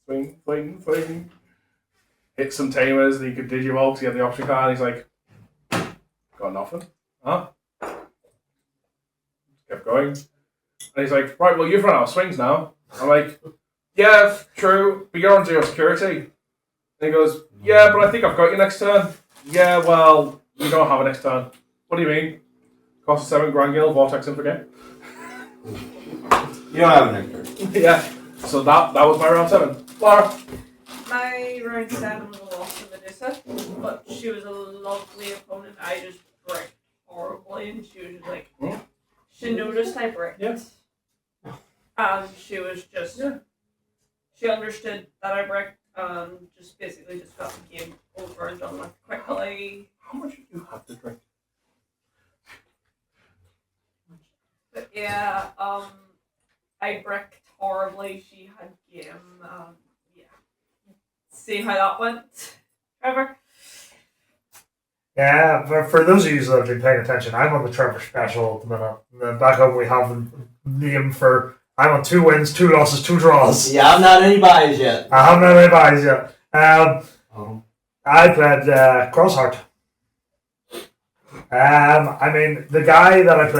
A: swing. Hit some tamers, and he could digivolve because he had the option card, and he's like, got nothing. Huh? Kept going. And he's like, right, well, you've run out of swings now. I'm like, yeah, true, but you're on 0 security. And he goes, yeah, but I think I've got you next turn. Yeah, well, you don't have a next turn. What do you mean? Cost 7 Grand Guild, Vortex in for game.
J: You don't have an victory.
A: Yeah. So that was my round 7. Laura.
F: My round 7 was a loss to Medusa, but she was a lovely opponent. I just bricked horribly, and she was just like, she noticed I bricked.
A: Yes.
F: And she was just, she understood that I bricked, and just basically just got the game over and done with quickly.
A: How much did you have to drink?
F: But yeah, I bricked horribly. She had game. See how that went, Trevor?
G: Yeah, for those of you that have been paying attention, I'm on the Trevor special at the minute. And then back home we have the name for I'm on 2 wins, 2 losses, 2 draws.
J: You haven't had any buys yet.
G: I haven't had any buys yet. I played Crossheart. I mean, the guy that I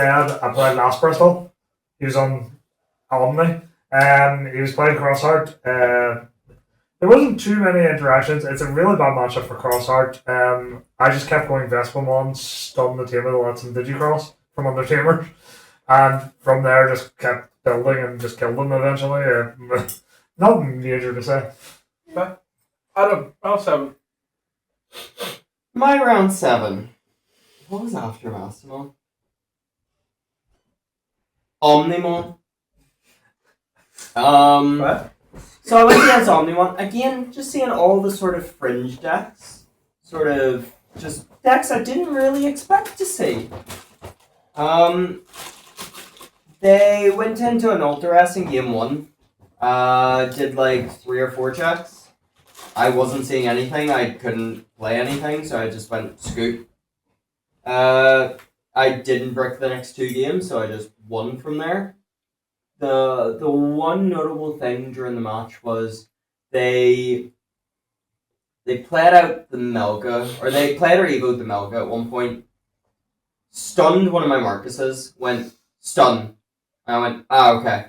G: played last Bristol. He was on Omni. He was playing Crossheart. There wasn't too many interactions. It's a really bad matchup for Crossheart. I just kept going Vespamon, stun the Tamer, let some Digicross from under Tamer. And from there, just kept building and just killed them eventually. Nothing major to say.
A: Adam, round 7.
J: My round 7. What was after Mastamon? Omnimon.
A: What?
J: So I went against Omnimon. Again, just seeing all the sort of fringe decks. Sort of just decks I didn't really expect to see. They went into an Ultra in game 1. Did like 3 or 4 checks. I wasn't seeing anything. I couldn't play anything, so I just went scoop. I didn't brick the next 2 games, so I just won from there. The one notable thing during the match was they played out the Melga, or they played or evoed the Melga at one point, stunned one of my Marcuses, went stun. I went, okay.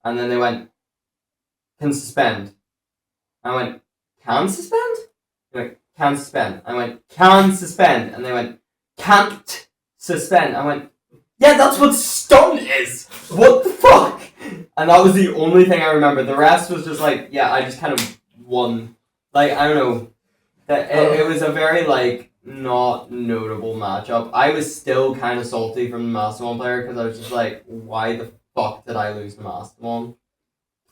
J: And then they went, can suspend. I went, can suspend? They went, can suspend. I went, can suspend. And they went, can't suspend. I went, yeah, that's what stun is! What the fuck? And that was the only thing I remember. The rest was just like, yeah, I just kind of won. Like, I don't know. It was a very, like, not notable matchup. I was still kind of salty from the Mastamon player because I was just like, why the fuck did I lose the Mastamon?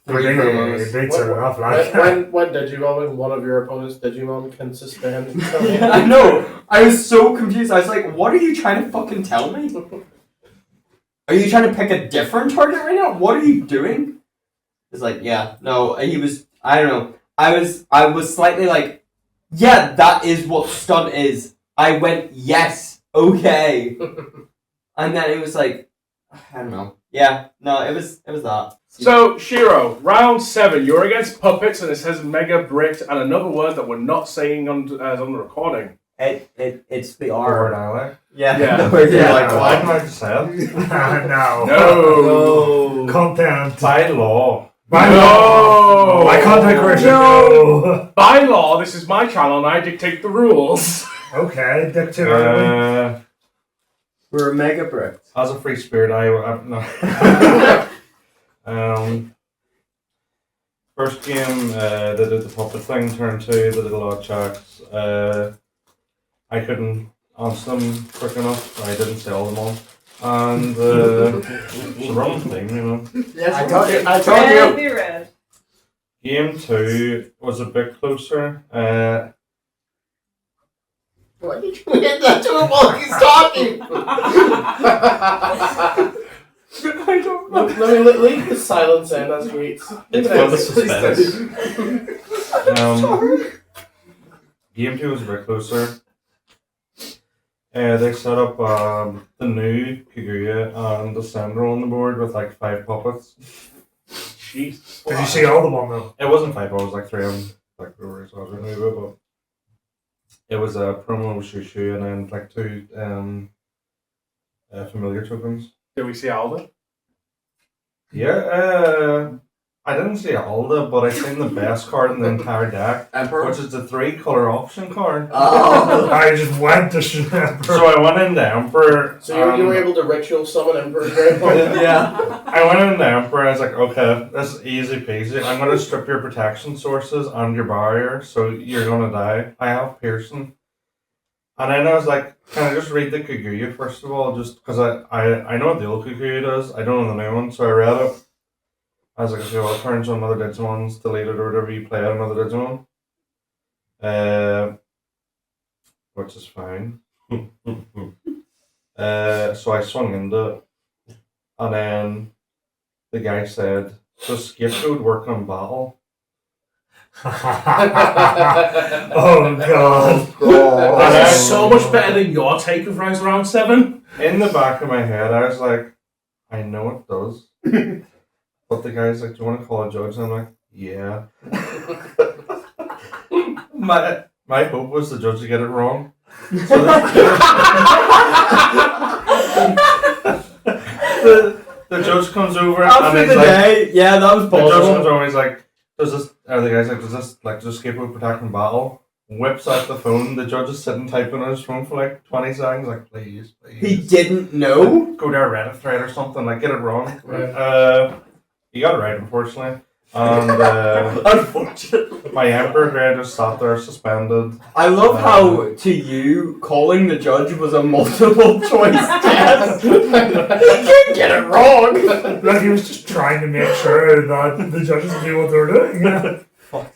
J: 3 promos.
E: When Digimon, one of your opponents, Digimon, can suspend.
J: I know. I was so confused. I was like, what are you trying to fucking tell me? Are you trying to pick a different target right now? What are you doing? It's like, yeah, no, he was, I don't know. I was slightly like, yeah, that is what stun is. I went, yes, okay. And then it was like, I don't know. Yeah, no, it was that.
A: So, Shiro, round 7, you're against Puppets, and it says Mega Bricked, and another word that we're not saying on the recording.
J: It's the
B: Or
J: R.
B: Alex.
J: Yeah.
A: Yeah.
B: Why didn't I just say it?
G: No.
A: No.
G: Content.
B: By law.
G: By
A: No.
G: law. By content creation. No.
A: By law, this is my channel, and I dictate the rules.
G: Okay, dictator.
J: We're mega bricked.
B: As a free spirit, no. First game, they did the puppet thing. Turn 2, they did a lot of checks. I couldn't answer them quick enough. I didn't say all of them all. And it's a wrong thing, you know.
E: Yes, I told you.
F: Be red.
B: Game 2 was a bit closer.
E: Why did you hit that to him while he's talking?
A: I don't know.
E: Let me leave the silence in as he eats.
I: It's for the suspense.
B: Game 2 was a bit closer. They set up the new Kaguya and the Sender on the board with like 5 puppets.
A: Jeez.
G: Did you see all of them though?
B: It wasn't 5, it was like 3 of them. Like the words I was going to but it was a promo Shushu and then like 2 familiar tokens.
A: Did we see Alden?
B: Yeah, I didn't see Alda, but I seen the best card in the entire deck,
H: Emperor.
B: which is the 3-color option card.
H: Oh.
G: I just went to
B: So I went into Emperor.
E: So you were able to ritual summon Emperor Greypoint?
H: Yeah.
B: I went into Emperor and I was like, okay, this is easy peasy. I'm going to strip your protection sources and your barrier, so you're going to die. I have Pearson. And then I was like, can I just read the Kaguya first of all? Just because I know what the old Kaguya does. I don't know the new one, so I read it. I was like, okay, well, it turns on another Digimon's deleted or whatever, you play another Digimon. Which is fine. So I swung into it. And then the guy said, does scapegoat work on battle?
G: Oh god.
A: This is so much better than your take of Rise Round 7.
B: In the back of my head, I was like, I know it does. But the guy's like, do you want to call a judge? And I'm like, yeah. my hope was the judge to get it wrong. So the judge comes over
J: After
B: and
J: the
B: he's like,
J: day, yeah, that was
B: the judge comes
J: possible.
B: over and he's like, the guy's like, does scapegoat protect from battle? Whips out the phone. The judge is sitting typing on his phone for like 20 seconds, like, please.
J: He didn't know.
B: Go to a Reddit thread or something, like, get it wrong.
E: Right.
B: You got it right, unfortunately. And
H: Unfortunately.
B: my Emperor grade just sat there suspended.
J: I love how, to you, calling the judge was a multiple choice test. He couldn't get it wrong.
G: Like he was just trying to make sure that the judges knew what they were doing. Yeah.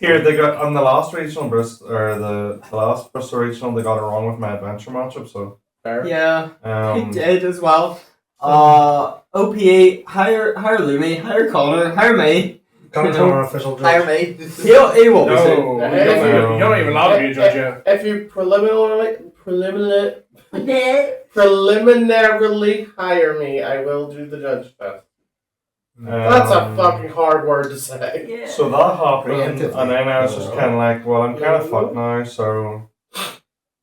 B: Here, they got on the last regional Bristol, or the last Bristol regional, they got it wrong with my adventure matchup, so.
E: Fair.
J: Yeah, he
B: Um,
J: did as well. OPA, hire Lumi, hire Connor, hire me.
G: Come to an official judge.
H: Hire me.
J: He won't be soon.
A: No, you're not even allowed to be a judge yet.
E: If you preliminarily hire me, I will do the judge test. That's a fucking hard word to say.
F: Yeah.
B: So that happened,
C: Preemptively.
B: and then I was just kind of like, well, I'm kind of fucked now, so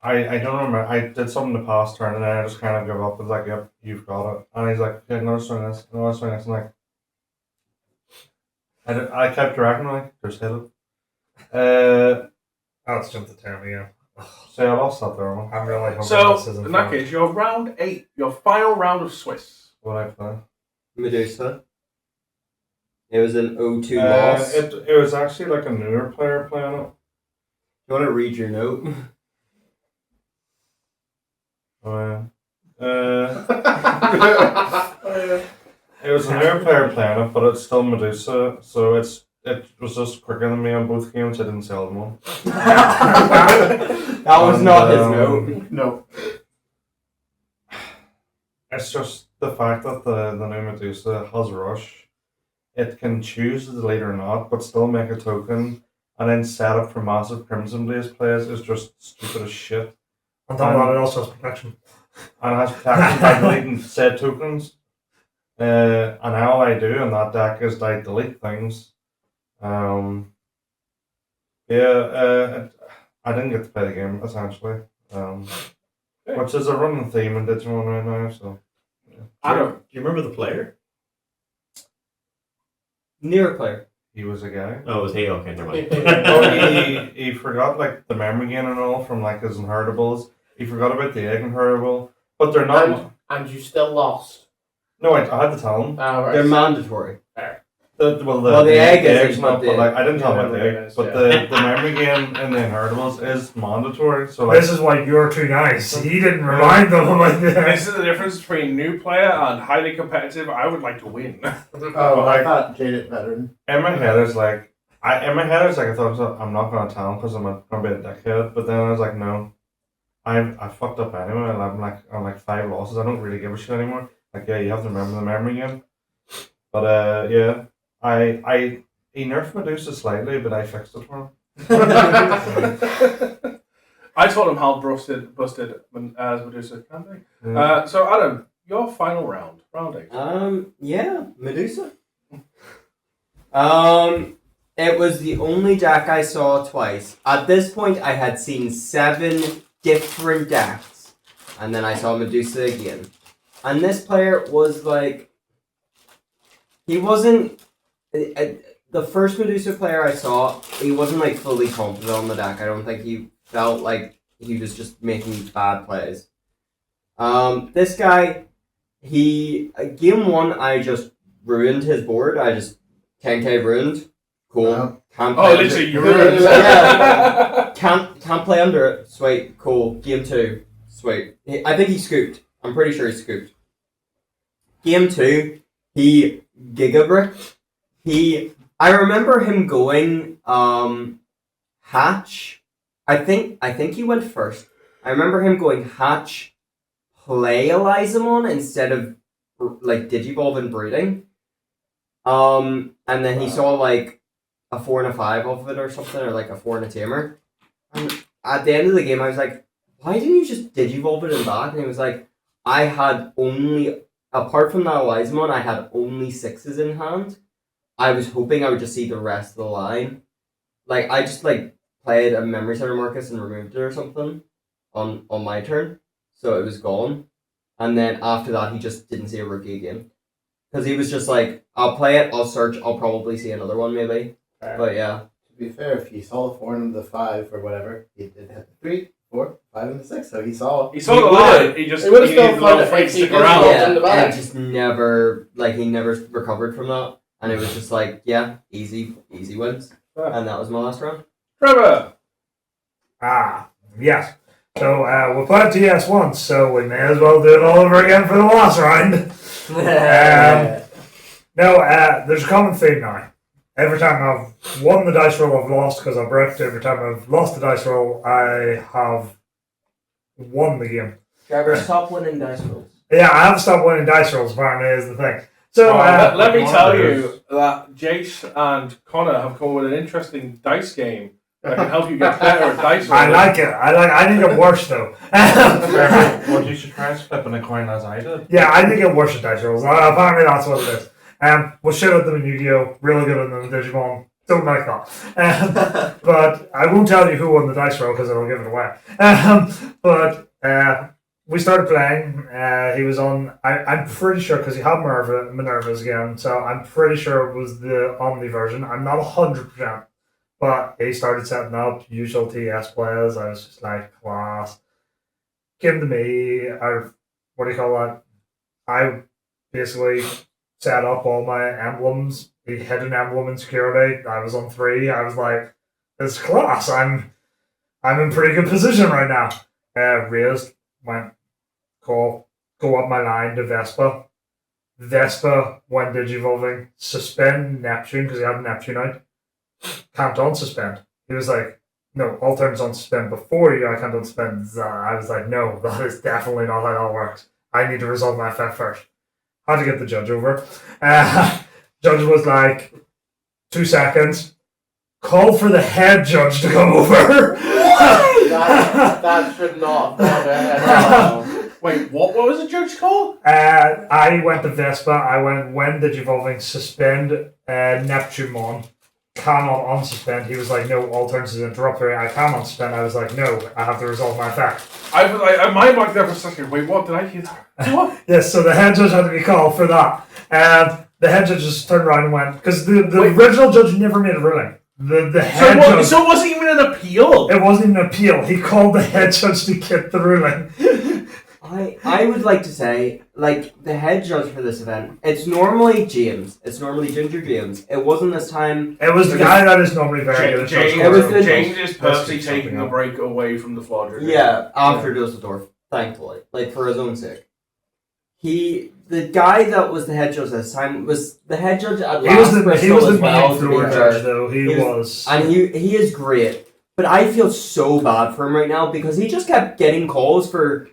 B: I don't remember. I did something the past turn, and then I just kind of give up. It's like, yep, you've got it. And he's like, okay, no, swing this, no, swing this. I'm like, I kept directing, like, just hit it.
G: Let's jump the term again.
B: So yeah, I lost that there. One.
G: I'm really hoping this
A: So,
G: isn't
A: in that
G: fun.
A: case, your round 8, your final round of Swiss.
B: What I play?
J: Medusa. It was an 0-2 loss.
B: It was actually like a newer player playing it.
J: You want to read your note?
B: Oh, yeah. It was a newer player playing it, but it's still Medusa, so it was just quicker than me on both games. I didn't sell them all.
J: That was not his note.
H: No.
B: It's just the fact that the new Medusa has Rush. It can choose to delete or not, but still make a token, and then set up for massive Crimson Blaze plays is just stupid as shit.
G: On top of that, it also has protection.
B: And it has protection by deleting said tokens. And all I do in that deck is I delete things. I didn't get to play the game, essentially. Which is a running theme in Digimon right now, so.
A: Adam,
I: Do you remember the player?
J: Near player.
B: He was a guy.
I: Oh, was he? Okay, never mind.
B: Oh, he forgot like the memory gain and all from like his inheritables. He forgot about the egg inheritable, but they're not.
E: And you still lost.
B: No, I had to tell him.
E: Oh, right.
J: They're mandatory.
B: The
J: egg
B: egg's
J: isn't,
B: not,
J: but
B: but like I didn't tell him
E: Yeah,
B: about the
E: the
B: egg,
E: egg is,
B: but
E: yeah.
B: the memory gain in the inheritables is mandatory. So like,
G: This is why you're too nice. He didn't remind them about
A: this
G: this.
A: is the difference between new player and highly competitive. I would like to win.
C: Oh, I thought Jaded veteran.
B: in my head is like, I thought I'm not gonna tell him because I'm gonna be a dickhead. But then I was like, no, I fucked up anyway, and I'm like 5 losses. I don't really give a shit anymore. Like, yeah, you have to remember the memory game. But yeah, he nerfed Medusa slightly, but I fixed it for him.
A: I told him how busted as Medusa can be.
B: Yeah.
A: So, Adam, your final round, round 8.
J: Yeah, Medusa. It was the only deck I saw twice. At this point, I had seen 7 different decks, and then I saw Medusa again. And this player was like, he wasn't. The the first Medusa player I saw, he wasn't like fully confident on the deck. I don't think he felt like he was just making bad plays. This guy, game 1, I just ruined his board. I just 10k ruined. Cool.
C: Wow.
J: Can't
A: Oh,
J: play
A: literally, you
J: under-
A: ruined it.
J: Yeah. Can't play under it. Sweet. Cool. Game 2. Sweet. I think he scooped. I'm pretty sure he scooped. Game 2, he gigabricked. I remember him going hatch. I think he went first. I remember him going hatch, play Elizamon instead of like Digivolve and breeding. And then he saw like a 4 and a 5 of it or something, or like a 4 and a tamer. And at the end of the game, I was like, why didn't you just Digivolve it in back? And he was like, I had only, apart from that Elizamon, I had only 6s in hand. I was hoping I would just see the rest of the line. Like, I just like played a Memory Center Marcus and removed it or something on my turn. So it was gone. And then after that, he just didn't see a rookie again. Because he was just like, I'll play it, I'll search, I'll probably see another one maybe. But yeah.
C: To be fair, if he saw the 4 and the 5 or whatever, he did have the 3, 4, 5, and the 6. So he saw.
A: He saw the line. He just
E: He would've still
A: needed a
E: found
A: little
E: it
A: fake stick
E: if he
A: around.
E: did.
J: Yeah,
E: in the back.
J: and just never, like, he never recovered from that. And it was just like, yeah, easy wins. And that was my last round.
A: Trevor.
G: Yes. So we're playing TS once, so we may as well do it all over again for the last round. There's a common theme now. Every time I've won the dice roll, I've lost because I've bricked. Every time I've lost the dice roll, I have won the game.
J: Trevor, stop winning dice rolls.
G: Yeah, I have stopped winning dice rolls, apparently, is the thing. So,
A: let me tell
B: Wonders.
A: you that Jace and Connor have come up with an interesting dice game that can help you get better at dice
G: I
A: rolling.
G: like it. I think it worse, though.
B: Well, you should try flipping a coin as I did.
G: Yeah, I think it worse at dice rolls. Apparently, that's what it is. We'll shit at them in Yu-Gi-Oh! Really good at them in Digimon. Don't like that. But I won't tell you who won the dice roll because it'll give it away. We started playing. He was on. I'm pretty sure because he had Minerva's again, so I'm pretty sure it was the Omni version. I'm not 100%, but he started setting up usual TS players. I was just like, class. Came to me. What do you call that? I basically set up all my emblems. He hit an emblem in security. I was on 3. I was like, this is class. I'm in pretty good position right now. Raised, went, go up my line to Vespa. Vespa, when digivolving, suspend Neptune, because he had Neptune out. Can't unsuspend. He was like, no, all turns unsuspend before you, I can't unsuspend. I was like, no, that is definitely not how that works. I need to resolve my effect first. Had to get the judge over. Judge was like, 2 seconds. Call for the head judge to come over.
E: That should not have gone ahead.
A: Wait, what was the judge called?
G: I went to Vespa. I went, when digivolving, suspend Neptunemon. Cannot unsuspend. He was like, no, all turns is interrupted. I can unsuspend. I was like, no, I have to resolve my effect.
A: I was like, my mind there for a second. Wait, what did I hear? What?
G: Yes, so the head judge had to be called for that. The head judge just turned around and went, because the original judge never made a ruling. The head judge.
A: So it wasn't even an appeal.
G: It wasn't even an appeal. He called the head judge to get the ruling.
J: I would like to say, like, the head judge for this event, it's normally James. It's normally Ginger James. It wasn't this time.
G: It was the guy that is normally very good at judge
A: James,
J: It was the-
A: James is purposely
B: Let's keep
A: taking a
B: something
A: break away from the Flodger.
J: Yeah, after Dusseldorf, thankfully. Like, for his own sake. The guy that was the head judge this time was the head judge at
G: He was
J: last
G: the
J: Bristol as
G: main
J: well, to be
G: floor
J: fair.
G: judge, though. He was.
J: And he is great. But I feel so bad for him right now because he just kept getting calls for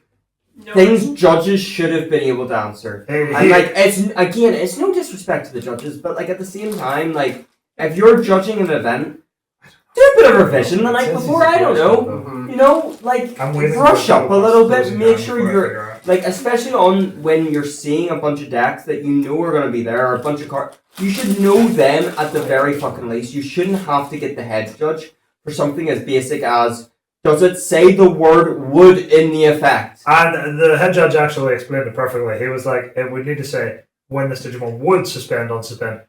F: No,
J: things judges should have been able to answer.
G: He-
J: And like, it's no disrespect to the judges, but like at the same time, like if you're judging an event, do a bit of revision the night before. I don't know, you know, like
G: I'm waiting
J: brush
G: for
J: up a little bit.
G: closing
J: Make
G: down
J: sure
G: before I
J: you're
G: figure out.
J: like, especially on when you're seeing a bunch of decks that you know are going to be there, or a bunch of cards. You should know them at the very fucking least. You shouldn't have to get the head judge for something as basic as, does it say the word would in the effect?
G: And the head judge actually explained it perfectly. He was like, it would need to say, when this Digimon would suspend,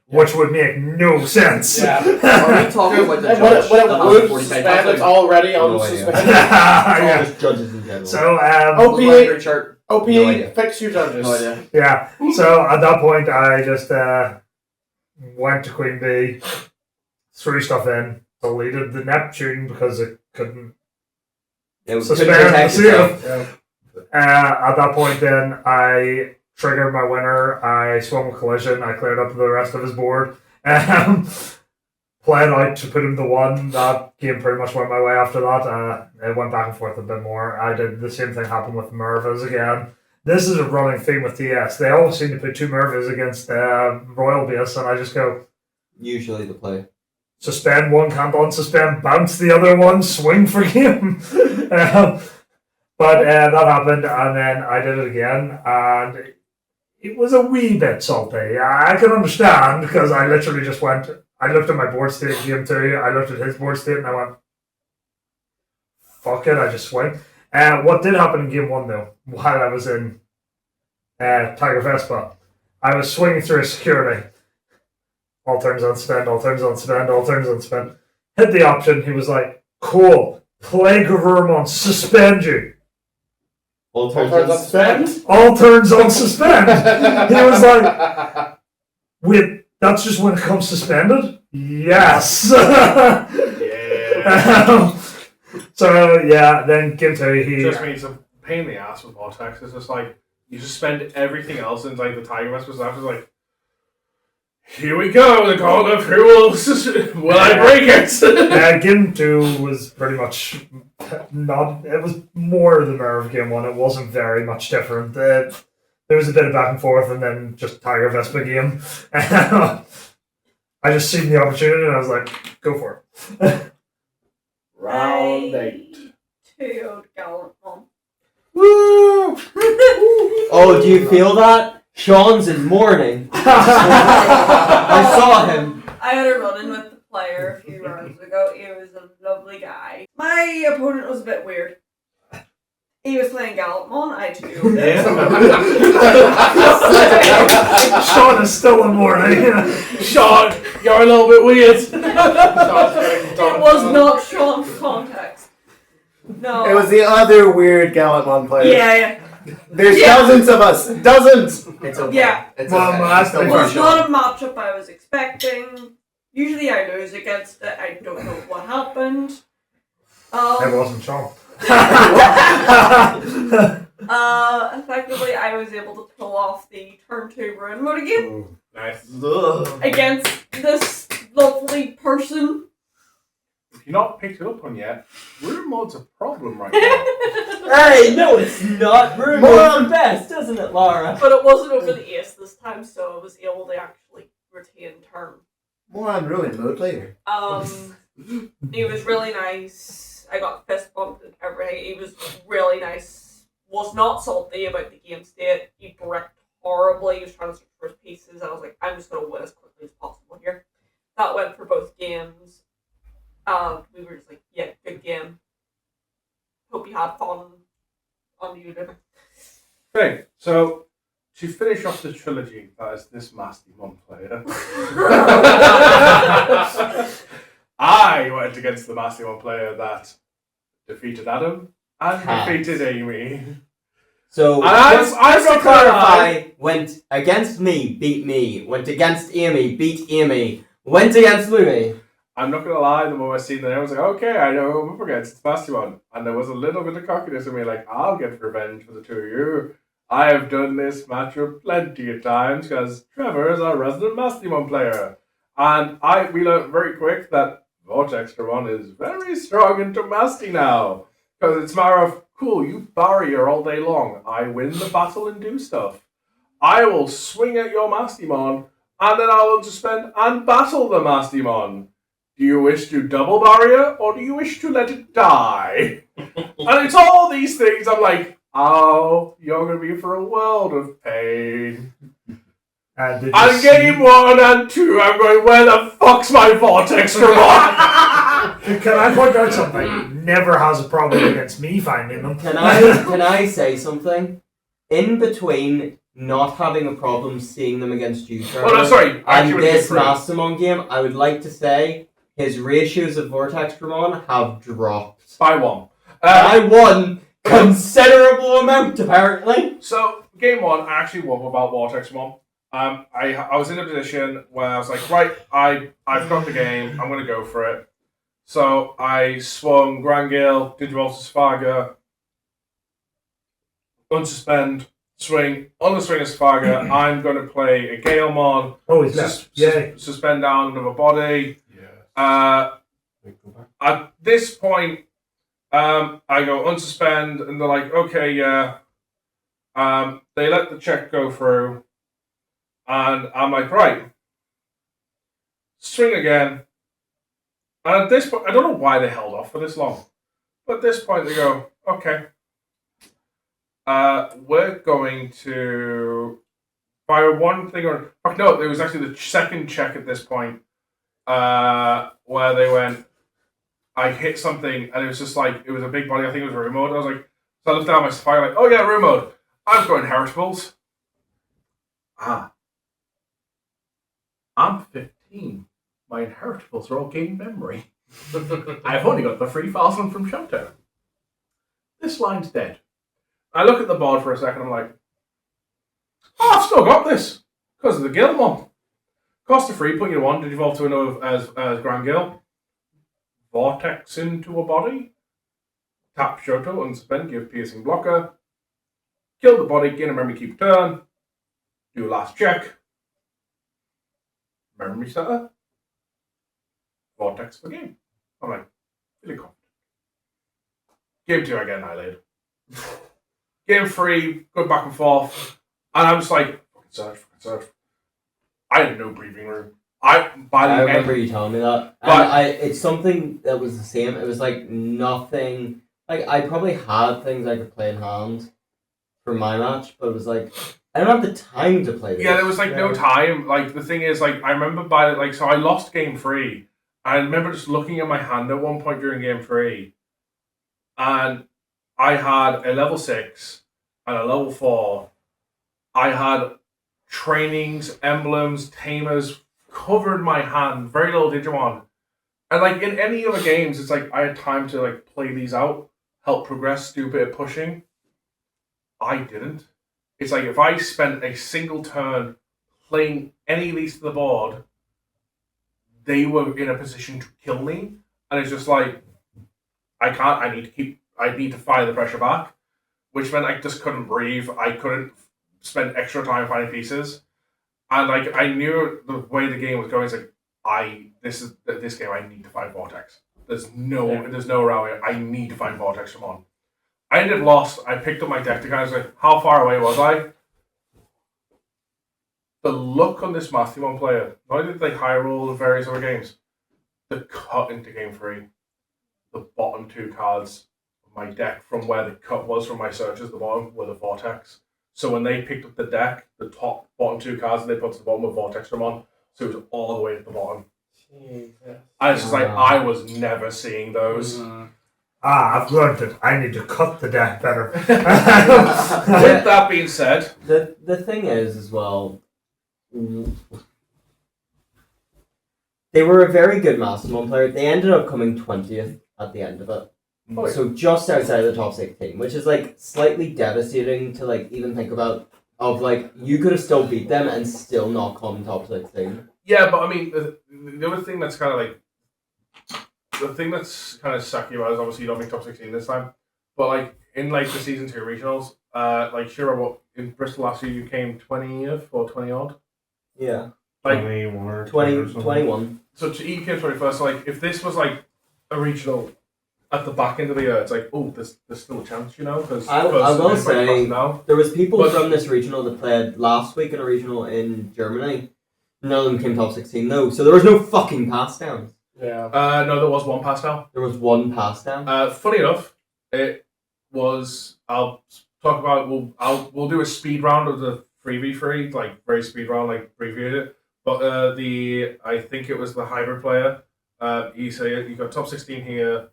G: which would make no sense.
E: Yeah.
H: Are we talking about the
E: And
H: judge?
E: when it
H: that
E: would
H: has 40
E: suspend,
H: pages?
E: it's already on
J: No idea.
E: suspend.
G: Yeah.
J: Just judges in general.
G: So,
E: OPE,
H: Great chart.
E: OPE,
J: No idea.
E: fix your judges.
H: No idea.
G: yeah. So at that point, I just went to Queen Bee, threw stuff in, deleted the Neptune because it couldn't
J: It was
G: suspend
J: couldn't
G: the
J: protect
G: seal.
J: itself.
G: At that point, then I triggered my winner. I swung with collision. I cleared up the rest of his board. Played out to put him to 1. That game pretty much went my way after that. It went back and forth a bit more. I did the same thing happen with Mervas again. This is a running theme with TS. They always seem to put 2 Mervas against Royal Base, and I just go
J: Usually the play.
G: suspend one, can't unsuspend, bounce the other one, swing for game. But that happened, and then I did it again, and it was a wee bit salty. I can understand, because I literally just went, I looked at my board state game 2, I looked at his board state, and I went, fuck it, I just swing. What did happen in game 1, though, while I was in Tiger Vespa, I was swinging through a security. All turns unspent, all turns unspent, all turns unspent. Hit the option, he was like, cool, play Gravurmon, suspend you.
J: All
E: Turns
J: turns
E: on
J: on
E: suspend.
G: All turns on suspend. He was like, wait, that's just when it comes suspended? Yes.
A: Yeah.
G: So, yeah, then game 2,
A: It
G: he...
A: just means a pain in the ass with Vortex. It's just like, you suspend everything else and like the Tiger West was after like, here we go, the gauntlet of who will I break it?
G: Game 2 was pretty much not... It was more the Merv game 1. It wasn't very much different. There was a bit of back and forth and then just Tiger Vespa game. I just seen the opportunity and I was like, go for it.
E: Round 8.
F: 2 Gallant Mom.
G: Woo!
J: Oh, do you feel that? Sean's in mourning. I saw him.
F: I had a run-in with the player a few rounds ago. He was a lovely guy. My opponent was a bit weird. He was playing Gallantmon, I too.
G: Sean is still in mourning.
A: Sean, you're a little bit weird.
F: It was not Sean's context. No.
C: It was the other weird Gallantmon player.
F: Yeah.
C: There's
F: Yeah.
C: dozens of us. Dozens.
H: It's okay.
F: Yeah.
H: It's
G: Well,
H: okay.
G: that's
H: Still
G: the
F: It
H: fun.
F: was not a matchup I was expecting. Usually I lose against it. I don't know what happened.
G: It wasn't Sean.
F: Effectively, I was able to pull off the turn 2 ruin mode again
A: Nice.
F: against this lovely person.
A: If you're not picked it up on yet, Ruin Mode's a problem right now.
J: Hey, no, it's not. Ruin Mode's the best, isn't it, Laura?
F: But it wasn't over the ace this time, so I was able to actually retain turn.
C: More on ruin mode later.
F: He was really nice. I got fist bumped and everything. He was really nice. Was not salty about the game state. He bricked horribly. He was trying to search for his pieces. I was like, I'm just going to win as quickly as possible here. That went for both games. We were just like, yeah, good game. Hope you had fun on YouTube.
A: Okay, so to finish off the trilogy that is this Mastimon player, I went against the Mastimon player that defeated Adam and defeated Amy.
J: So,
A: And I'm
J: just
A: not
J: to clarify, went against me, beat me. Went against Amy, beat Amy. Went against Lumi.
A: I'm not gonna lie, the moment I seen that, I was like, okay, I know who I'm up against, it's Bastion. And there was a little bit of cockiness in me, like, I'll get revenge for the two of you. I have done this matchup plenty of times, because Trevor is our resident Bastion player. And we learned very quick that Vortextramon is very strong into Masty now. Because it's a matter of, cool, you barrier all day long. I win the battle and do stuff. I will swing at your Mastimon, and then I will suspend and battle the Mastimon. Do you wish to double barrier, or do you wish to let it die? And it's all these things. I'm like, oh, you're going to be for a world of pain.
G: And
A: game 1 and 2, I'm going, where the fuck's my Vortex Ramon?
G: Can I point out something? Never has a problem against me finding them.
J: Can I say something? In between not having a problem seeing them against you, Trevor.
A: Oh no, sorry. Actually,
J: And
A: when you
J: this
A: get
J: Mastermon game, I would like to say his ratios of Vortex Dramon have dropped.
A: by one.
J: By one considerable amount, apparently.
A: So game one, I actually won without Vortex Mon. I was in a position where I was like, right, I've got the game. I'm gonna go for it. So I swung Grand Gale, Digivolta Sparga, unsuspend, swing. On the swing of Sparga, I'm going to play a Galemon,
G: Oh, he's left. Yay.
A: suspend down another body.
B: Yeah.
A: At this point, I go unsuspend, and they're like, okay, yeah. They let the check go through, and I'm like, right, swing again. And at this point, I don't know why they held off for this long, but at this point they go, okay, we're going to fire one thing or no, it was actually the second check at this point, where they went, I hit something and it was just like, it was a big body, I think it was a room mode. I was like, so I looked down my fire like, oh yeah, room mode. I've got inheritables. I'm 15. My inheritables are all game memory. I've only got the 3,000 from Showtime. This line's dead. I look at the board for a second, I'm like, oh, I've still got this. Because of the Gilmon. Cost of 3, put you on, did evolve to another as Grand Gil. Vortex into a body. Tap Shoto, unsuspend, give piercing blocker. Kill the body, gain a memory, keep turn. Do a last check. Memory setter. Vortex for game. I'm like, really confident. Game 2, I get annihilated. Game 3, go back and forth. And I'm just like, fucking search. I had no breathing room. I
J: remember you telling me that. And it's something that was the same. It was like nothing. Like, I probably had things I could play in hand for my match, but it was like, I don't have the time to play this.
A: Yeah, there was like no time. Like, the thing is, like, I remember so I lost game 3. I remember just looking at my hand at one point during game 3, and I had a level 6 and a level 4. I had trainings, emblems, tamers covered my hand, very little Digimon. And like in any other games, it's like I had time to like play these out, help progress, do a bit of pushing. I didn't. It's like if I spent a single turn playing any of these to the board, they were in a position to kill me. And it's just like, I can't, I need to fire the pressure back, which meant I just couldn't breathe. I couldn't spend extra time finding pieces. And like, I knew the way the game was going. It's like, this game, I need to find Vortex. There's no around it. I need to find Vortex from on. I ended up lost. I picked up my deck to kind of say, how far away was I? The look on this Mastermon player, not only did they high roll in various other games, the cut into game 3, the bottom 2 cards of my deck from where the cut was from my searches, the bottom were the Vortex. So when they picked up the deck, the bottom 2 cards that they put to the bottom were Vortex from on, so it was all the way at the bottom.
E: Jesus.
A: And it's just like, I was never seeing those.
G: I've learned it. I need to cut the deck better.
A: With that being said,
J: the thing is as well, they were a very good Mastermon player. They ended up coming 20th at the end of it.
A: Oh, yeah.
J: So just outside of the top 16, which is like slightly devastating to like even think about. Of like, you could have still beat them and still not come top 16.
A: Yeah, but I mean, the other thing that's kind of like, the thing that's kind of sucky about it is obviously you don't make top 16 this time. But like, in like the season 2 regionals, like sure, what in Bristol last year you came 20th or 20 odd?
J: Yeah.
A: Like
B: 21 or
J: 21.
A: So you came 21st, so like if this was like a regional at the back end of the year, it's like, oh, there's still a chance, you know? Because
J: I will say,
A: now.
J: there was people from this regional that played last week in a regional in Germany. None of them came top 16 though, so there was no fucking pass downs.
E: Yeah.
A: No, there was one pass down.
J: There was one pass down.
A: Funny enough, it was. I'll talk about. We'll do a speed round of the 3v3, like very speed round, like previewed it. But I think it was the hybrid player. He got top 16 here,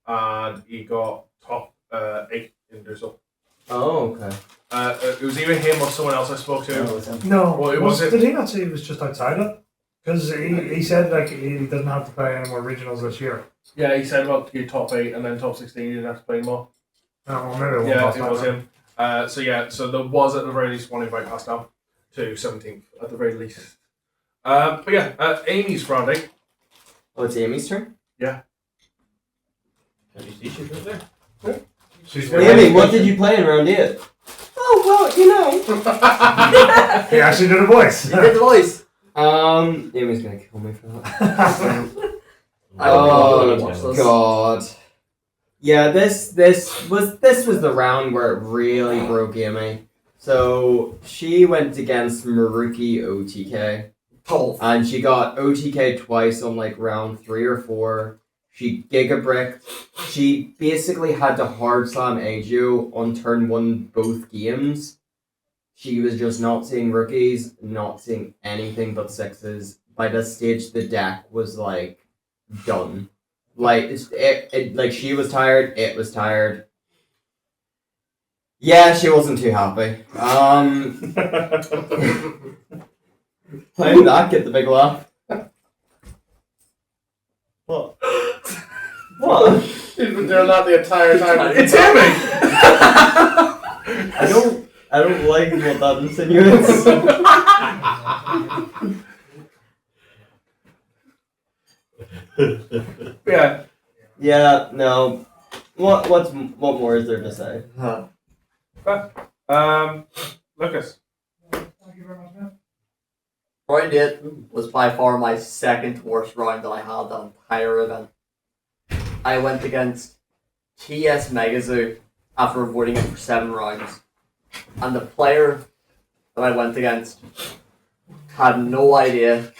A: and he got top 8 in Bristol.
J: Oh, okay.
A: It was either him or someone else I spoke to.
G: No,
A: Well, it wasn't-
G: did he not say he was just outside it? Because he said like he doesn't have to play any more regionals this year.
A: Yeah, he said about your top 8 and then top 16 you didn't have to play more.
G: Oh, well, maybe it
A: Yeah,
G: won't
A: it was him. So there was at the very least one invite passed down to 17th at the very least. But yeah, Amy's Friday.
J: Oh, it's Amy's turn?
I: Can you see she's right there?
G: She's
J: Amy, what did you play in round 8? Oh, well, you know.
G: He actually did a voice.
D: You did the voice.
J: Amy's gonna kill me for that.
D: I don't know
J: Oh,
D: how to watch this.
J: God. Yeah, this was the round where it really broke Amy. So she went against Maruki OTK.
D: Oh,
J: And she got OTK twice on like round 3 or 4. She gigabricked. She basically had to hard slam Aegyo on turn 1 both games. She was just not seeing rookies, not seeing anything but 6s. By this stage, the deck was like done. Like like she was tired. It was tired. Yeah, she wasn't too happy. Playing that, get the big laugh. What? What?
E: He's been doing that the entire time.
A: It's Amy!
J: I don't like what that insinuates.
A: Yeah.
J: Yeah, no. What more is there to say?
A: Lucas.
H: Round 8 was by far my second worst round that I had the entire event. I went against TS Megazoo after avoiding it for 7 rounds. And the player that I went against had no idea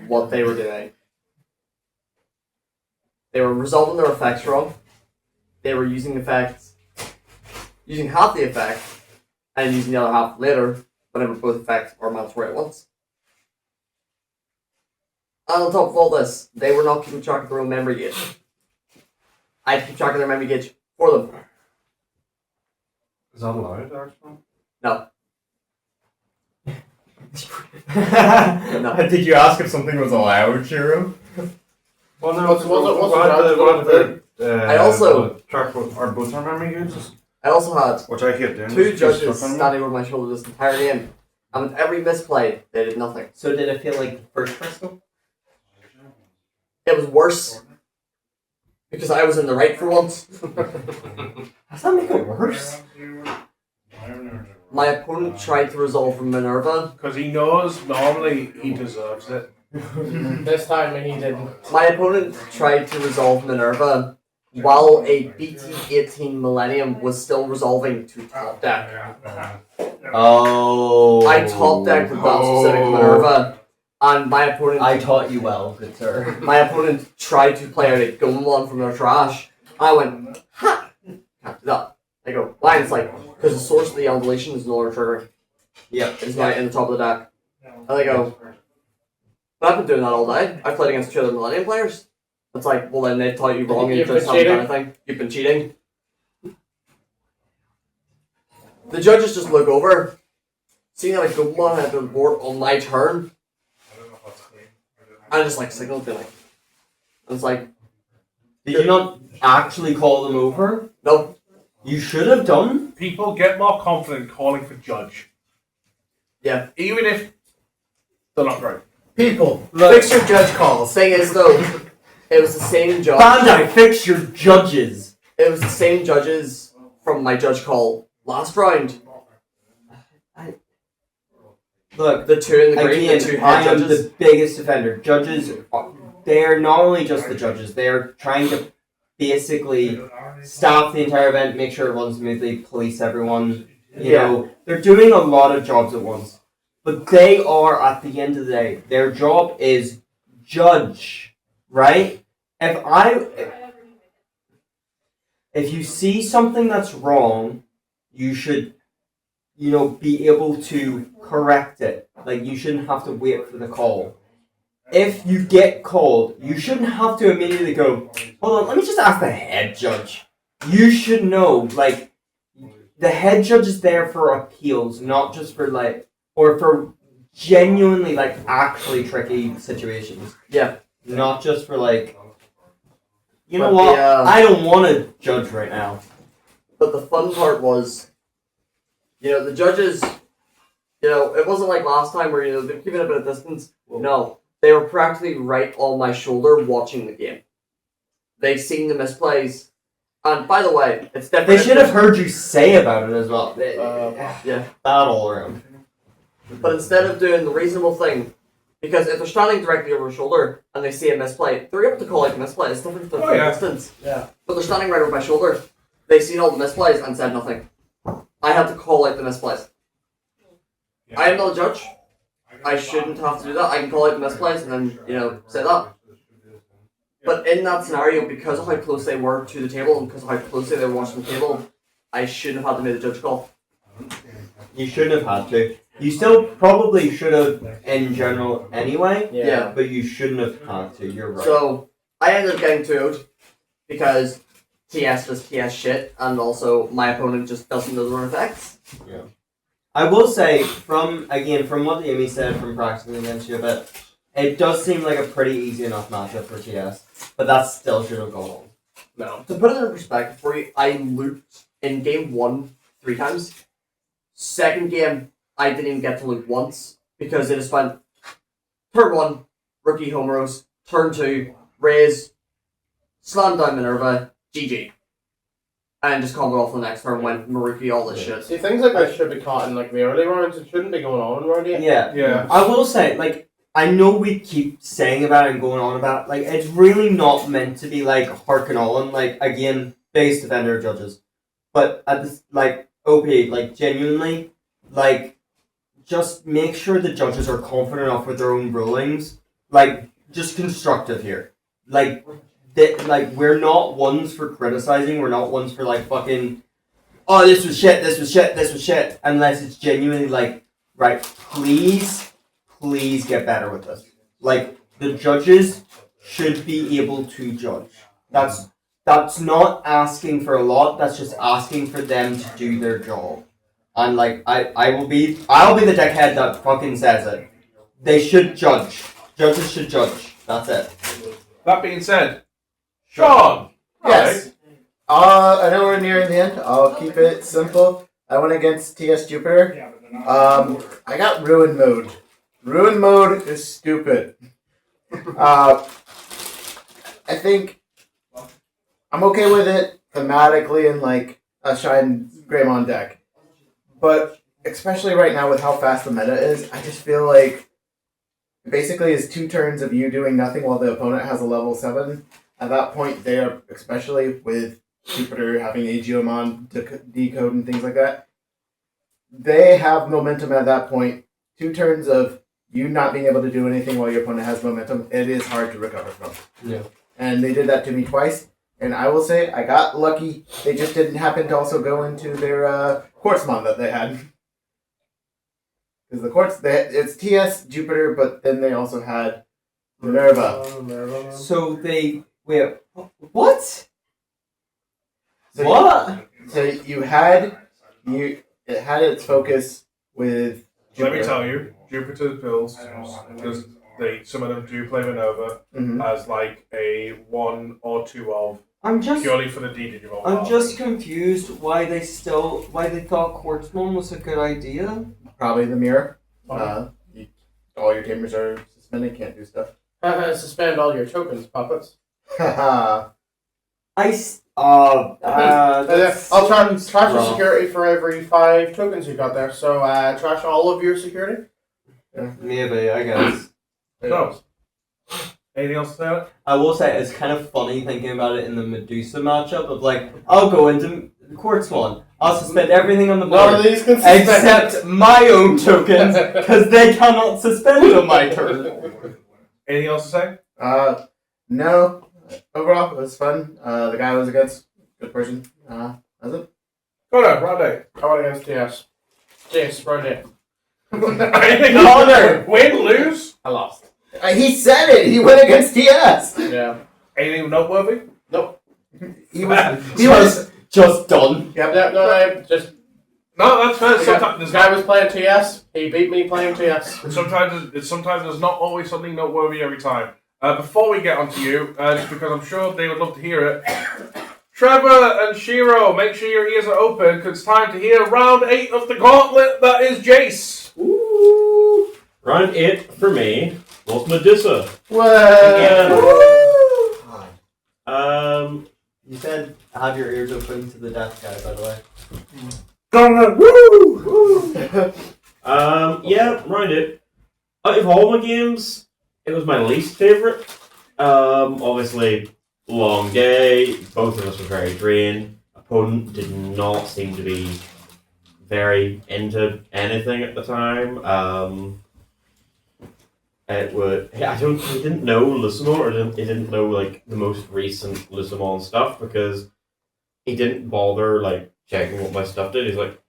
H: what they were doing. They were resolving their effects wrong. They were using half the effect, and using the other half later, whenever both effects are mandatory at once. And on top of all this, they were not keeping track of their own memory gauge. I had to keep track of their memory gauge for them.
B: Is that allowed, actually?
H: No.
J: Did you ask if something was allowed, Shiro?
B: Well, no,
E: What's the
H: I also-
B: track our both our memory gauges,
H: I also had
B: which I hate doing.
H: 2
B: Just
H: judges
B: stuff on me.
H: standing over my shoulder this entire game. And with every misplay, they did nothing.
J: So did it feel like the first Bristol?
H: It was worse. Because I was in the right for once.
J: Does that make it worse?
H: My opponent tried to resolve Minerva.
A: Because he knows normally he deserves it.
E: This time he didn't.
H: My opponent tried to resolve Minerva while a BT-18 Millennium was still resolving to top deck.
J: Oh.
H: I top decked with that specific Minerva, and my opponent
J: I taught you well, good sir.
H: my opponent tried to play out a Gomon from their trash. I went, ha! Can't do that. I go, why? It's like, because the source of the undulation is no longer triggering.
J: Yep.
H: It's right in the top of the deck. And I go, but I've been doing that all day. I've played against 2 other Millennium players. It's like, well then they've taught you wrong and you
E: You've
H: just
E: been
H: haven't done
E: cheating.
H: anything. You've been cheating. The judges just look over, seeing that I go one at the board on my turn, and just like signal to like, and it's like,
J: Did you not actually call them over?
H: no,
J: You should have done.
A: People get more confident calling for judge.
H: Yeah.
A: Even if they're not right.
E: People.
H: fix your judge calls. Thing is though, it was the same judge.
J: Bandai, fix your judges.
H: It was the same judges from my judge call last round.
J: Look,
H: The 2 in the green, the 2
J: again, I
H: head
J: am
H: judges.
J: the biggest defender. Judges, they're not only just the judges, they're trying to basically staff the entire event, make sure it runs smoothly, police everyone. You know, they're doing a lot of jobs at once. But they are, at the end of the day, their job is judge, right? If you see something that's wrong, you should, be able to correct it. Like, you shouldn't have to wait for the call. If you get called, you shouldn't have to immediately go, hold on, let me just ask the head judge. You should know, like, the head judge is there for appeals, not just for like, or for genuinely like actually tricky situations.
H: Yeah.
J: Not just for like, you know
H: But
J: what?
H: the,
J: I don't want to judge right now.
H: But the fun part was, the judges, it wasn't like last time where, they're keeping a bit of distance. No, they were practically right on my shoulder watching the game. They've seen the misplays. And by the way, it's definitely...
J: They should have heard you say about it as well.
H: Yeah.
J: Battle around.
H: But instead of doing the reasonable thing, because if they're standing directly over my shoulder and they see a misplay, they're able to call out the misplay. It's different from distance.
E: Yeah.
H: But they're standing right over my shoulder. They've seen all the misplays and said nothing. I had to call out the misplays.
A: Yeah.
H: I am not a judge. I shouldn't have to do that. I can call out the misplays and then, say that. But in that scenario, because of how close they were to the table and because of how closely they were watching the table, I shouldn't have had to make the judge call.
J: You shouldn't have had to. You still probably should have in general anyway.
H: Yeah.
J: But you shouldn't have had to. You're right.
H: So, I ended up getting 2-0 because TS just TS shit, and also my opponent just doesn't know the run effects.
J: Yeah. I will say, from what Amy said from practicing against you a bit, it does seem like a pretty easy enough matchup for TS, but that still should have gone on.
H: No. To put it in perspective for you, I looped in game 1 3 times. Second game, I didn't even get to loop once because they just went turn 1, rookie home rows, turn 2, raise, slam down Minerva, GG. And just called it off the next turn, went Maruki, all this shit.
E: See, things like that should be caught in like the early rounds. It shouldn't be going on in round 8.
J: Yeah.
A: Yeah.
J: I will say, like, I know we keep saying about it and going on about it. Like, it's really not meant to be, like, harking on, like, again, base defender judges. But at this, like, OP, like, genuinely, like, just make sure the judges are confident enough with their own rulings. Like, just constructive here. Like, we're not ones for criticizing. We're not ones for, like, fucking, oh, this was shit, this was shit, this was shit. Unless it's genuinely, like, right, please get better with this. Like, the judges should be able to judge. That's not asking for a lot. That's just asking for them to do their job. And like, I'll be the dickhead that fucking says it. They should judge. Judges should judge. That's it.
A: That being said, Sean.
C: Yes. I know we're nearing the end. I'll keep it simple. I went against TS Jupiter. I got Ruin Mode. Ruin Mode is stupid. I think I'm okay with it thematically in like a Shine Greymon deck. But especially right now with how fast the meta is, I just feel like basically is 2 turns of you doing nothing while the opponent has a level 7. At that point, they are, especially with Jupiter having a Geomon to decode and things like that, they have momentum at that point. 2 turns of you not being able to do anything while your opponent has momentum, it is hard to recover from.
J: Yeah.
C: And they did that to me twice. And I will say, I got lucky. They just didn't happen to also go into their Quartzmon that they had. Because the Quartz, it's TS, Jupiter, but then they also had Minerva.
J: So they wait. What?
C: So
J: What?
C: it had its focus with Jupiter.
A: Let me tell you, Jupiter's builds, because some of them do play Minerva as like a 1 or 2 of purely for the Digimon.
J: I'm just confused why they thought Quartzmon was a good idea.
C: Probably the mirror. All your tamers are suspended, can't do stuff.
E: Suspend all your tokens, puppets.
C: Haha.
E: I'll trash your security for every 5 tokens you got there. So trash all of your security.
J: Maybe, I guess.
A: So, anything else to say?
J: I will say it's kind of funny thinking about it in the Medusa matchup of like, I'll go into Quartzmon. I'll suspend everything on the board
E: None of these can suspend.
J: except my own tokens because they cannot suspend on my turn.
A: Anything else to say?
C: No. Overall, it was fun. The guy I was against, good person. That's it.
A: Go on, round 8.
E: I went against TS. James, round 8.
A: Anything
C: No.
A: Win, lose?
E: I lost.
C: He said it. He went against TS.
E: Yeah.
A: Anything noteworthy?
E: Nope.
C: He was
J: Just done.
C: Yep.
E: No, I just
A: No, that's fair. Sometimes
E: This guy was playing TS. He beat me playing TS.
A: sometimes there's not always something noteworthy every time. Before we get onto you, just because I'm sure they would love to hear it, Trevor and Shiro, make sure your ears are open because it's time to hear round 8 of the gauntlet. That is Jace.
I: Ooh. Round 8 for me was Medusa. Again.
J: You said have your ears open to the death guy, by the way.
G: Gauntlet, woo!
I: Yeah, round 8. Out of all my games, it was my least favourite. Obviously, long day, both of us were very drained. Opponent did not seem to be very into anything at the time. He didn't know Lucimo, or he didn't know like the most recent Lucimon stuff because he didn't bother like checking what my stuff did. He's like,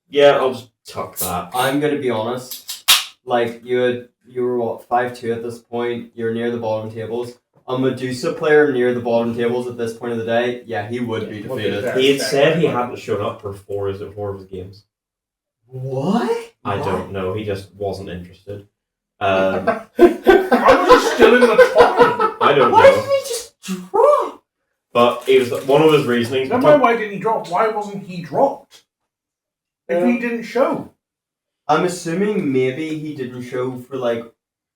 I: yeah, I'll just tuck that.
J: I'm gonna be honest. Like you were what 5-2 at this point. You're near the bottom tables. A Medusa player near the bottom tables at this point of the day, yeah, he would be defeated.
I: He had said he hadn't shown up for four of his games.
J: What?
I: I don't know. He just wasn't interested.
A: Why was he still in the tournament?
I: I don't
J: Why
I: know.
J: did he just drop?
I: But it was one of his reasonings.
A: Never mind why didn't he drop. Why wasn't he dropped? If he didn't show.
J: I'm assuming maybe he didn't show for like,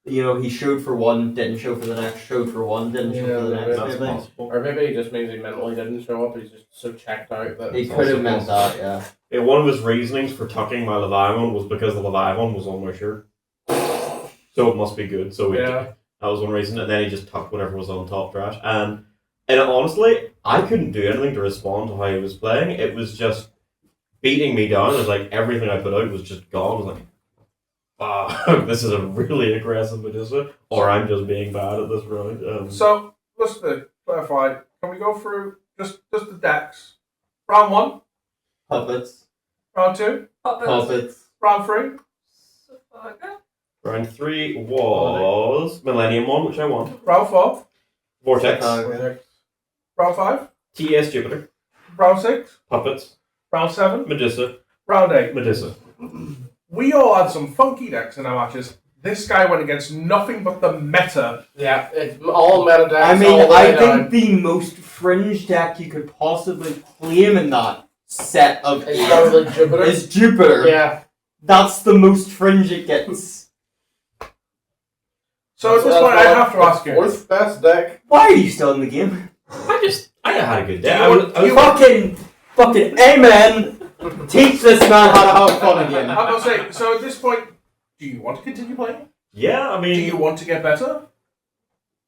J: he showed for one, didn't show for the next, showed for one, didn't show for the next.
I: That's
J: Maybe.
I: possible.
E: Or maybe he just means he mentally didn't show up. He's just so checked out that
J: He could have meant that, yeah.
I: Yeah, one of his reasonings for tucking my Leviathan was because the Leviathan was on my shirt. So it must be good. So that was one reason. And then he just tucked whatever was on top trash. And honestly, I couldn't do anything to respond to how he was playing. It was just beating me down. It was like everything I put out was just gone. I was like, wow, this is a really aggressive Medusa. Or I'm just being bad at this round.
A: So, let's clarify. Can we go through just the decks? Round 1,
J: Puppets.
A: round 2,
J: Puppets.
A: round 3.
F: Safaga.
I: Round 3 was Millennium one, which I won.
A: Round 4,
I: Vortex.
A: round 5,
I: TS Jupiter.
A: round 6,
I: Puppets.
A: round 7,
I: Medusa.
A: round 8.
I: Medusa.
A: We all had some funky decks in our matches. This guy went against nothing but the meta.
E: Yeah, it's all meta decks.
J: I mean,
E: all the
J: I
E: way
J: think
E: down.
J: the most fringe deck you could possibly claim in that set of
E: It's probably Jupiter.
J: is Jupiter.
E: Yeah.
J: That's the most fringe it gets.
A: So at this point, I have to ask you.
E: Fourth best deck.
J: Why are you still in the game?
I: I had a good day.
J: Fucking amen. Teach this man how to have fun again.
A: I'm going to say, so at this point, do you want to continue playing?
I: Yeah, I
A: Do you
I: mean,
A: want to get better?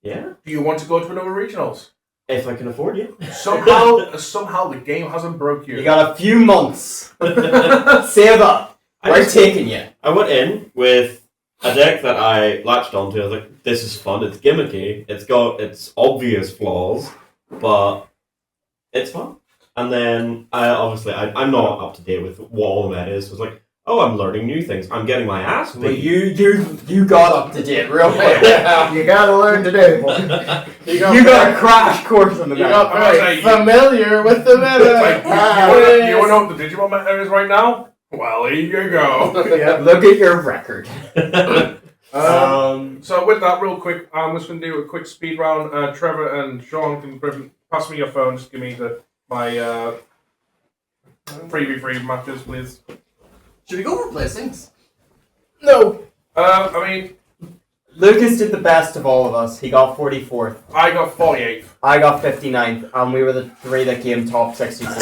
I: yeah,
A: Do you want to go to another regionals?
I: if I can afford you.
A: Somehow the game hasn't broke you.
J: You got a few months. Save up. We're taking you.
I: I went in with a deck that I latched onto. I was like, this is fun. It's gimmicky. It's got its obvious flaws, but it's fun. And then, I'm not up to date with what all the meta is. So it's like, oh, I'm learning new things. I'm getting my ass
J: Well,
I: beat.
J: you got up to date real quick.
C: You gotta learn today, boy.
E: You got,
J: You got a crash course on the
E: You
J: meta.
E: got
A: I'm gonna
E: very
A: say,
E: familiar with the meta.
A: Like, you want to know what the Digimon meta is right now? Well, here you go.
E: Yeah.
J: Look at your record.
A: So with that, real quick, I'm just going to do a quick speed round. Trevor and Sean can pass me your phone. Just give me my 3v3 matches, please.
H: Should we go for placings?
E: No.
A: I mean,
J: Lucas did the best of all of us. He got 44th.
A: I got 48th.
J: I got 59th, and we were the three that came top 64.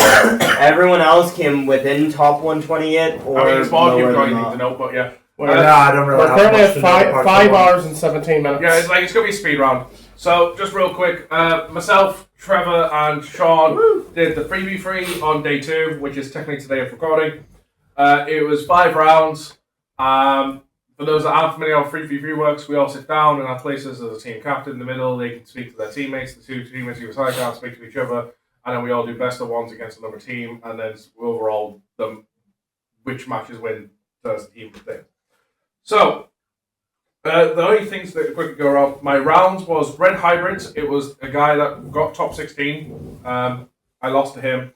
J: Everyone else came within top 128 or
A: I mean, it's more
J: lower
A: people
J: than
A: you need
J: that.
A: to know, but yeah.
G: I don't really
E: We're
G: have
E: currently
G: much
E: at
G: to know about
E: five
G: that one.
E: hours and 17 minutes.
A: Yeah, it's going to be a speed round. So, just real quick, myself, Trevor, and Sean did the 3v3 on day 2, which is technically today of recording. It was 5 rounds. For those that aren't familiar how 3v3 works, we all sit down in our places as a team captain in the middle. They can speak to their teammates, the two teammates who side can speak to each other, and then we all do best of ones against another team, and then overall, which matches win first team thing. So, the only things that quickly go around, my rounds was Red Hybrids. It was a guy that got top 16. I lost to him.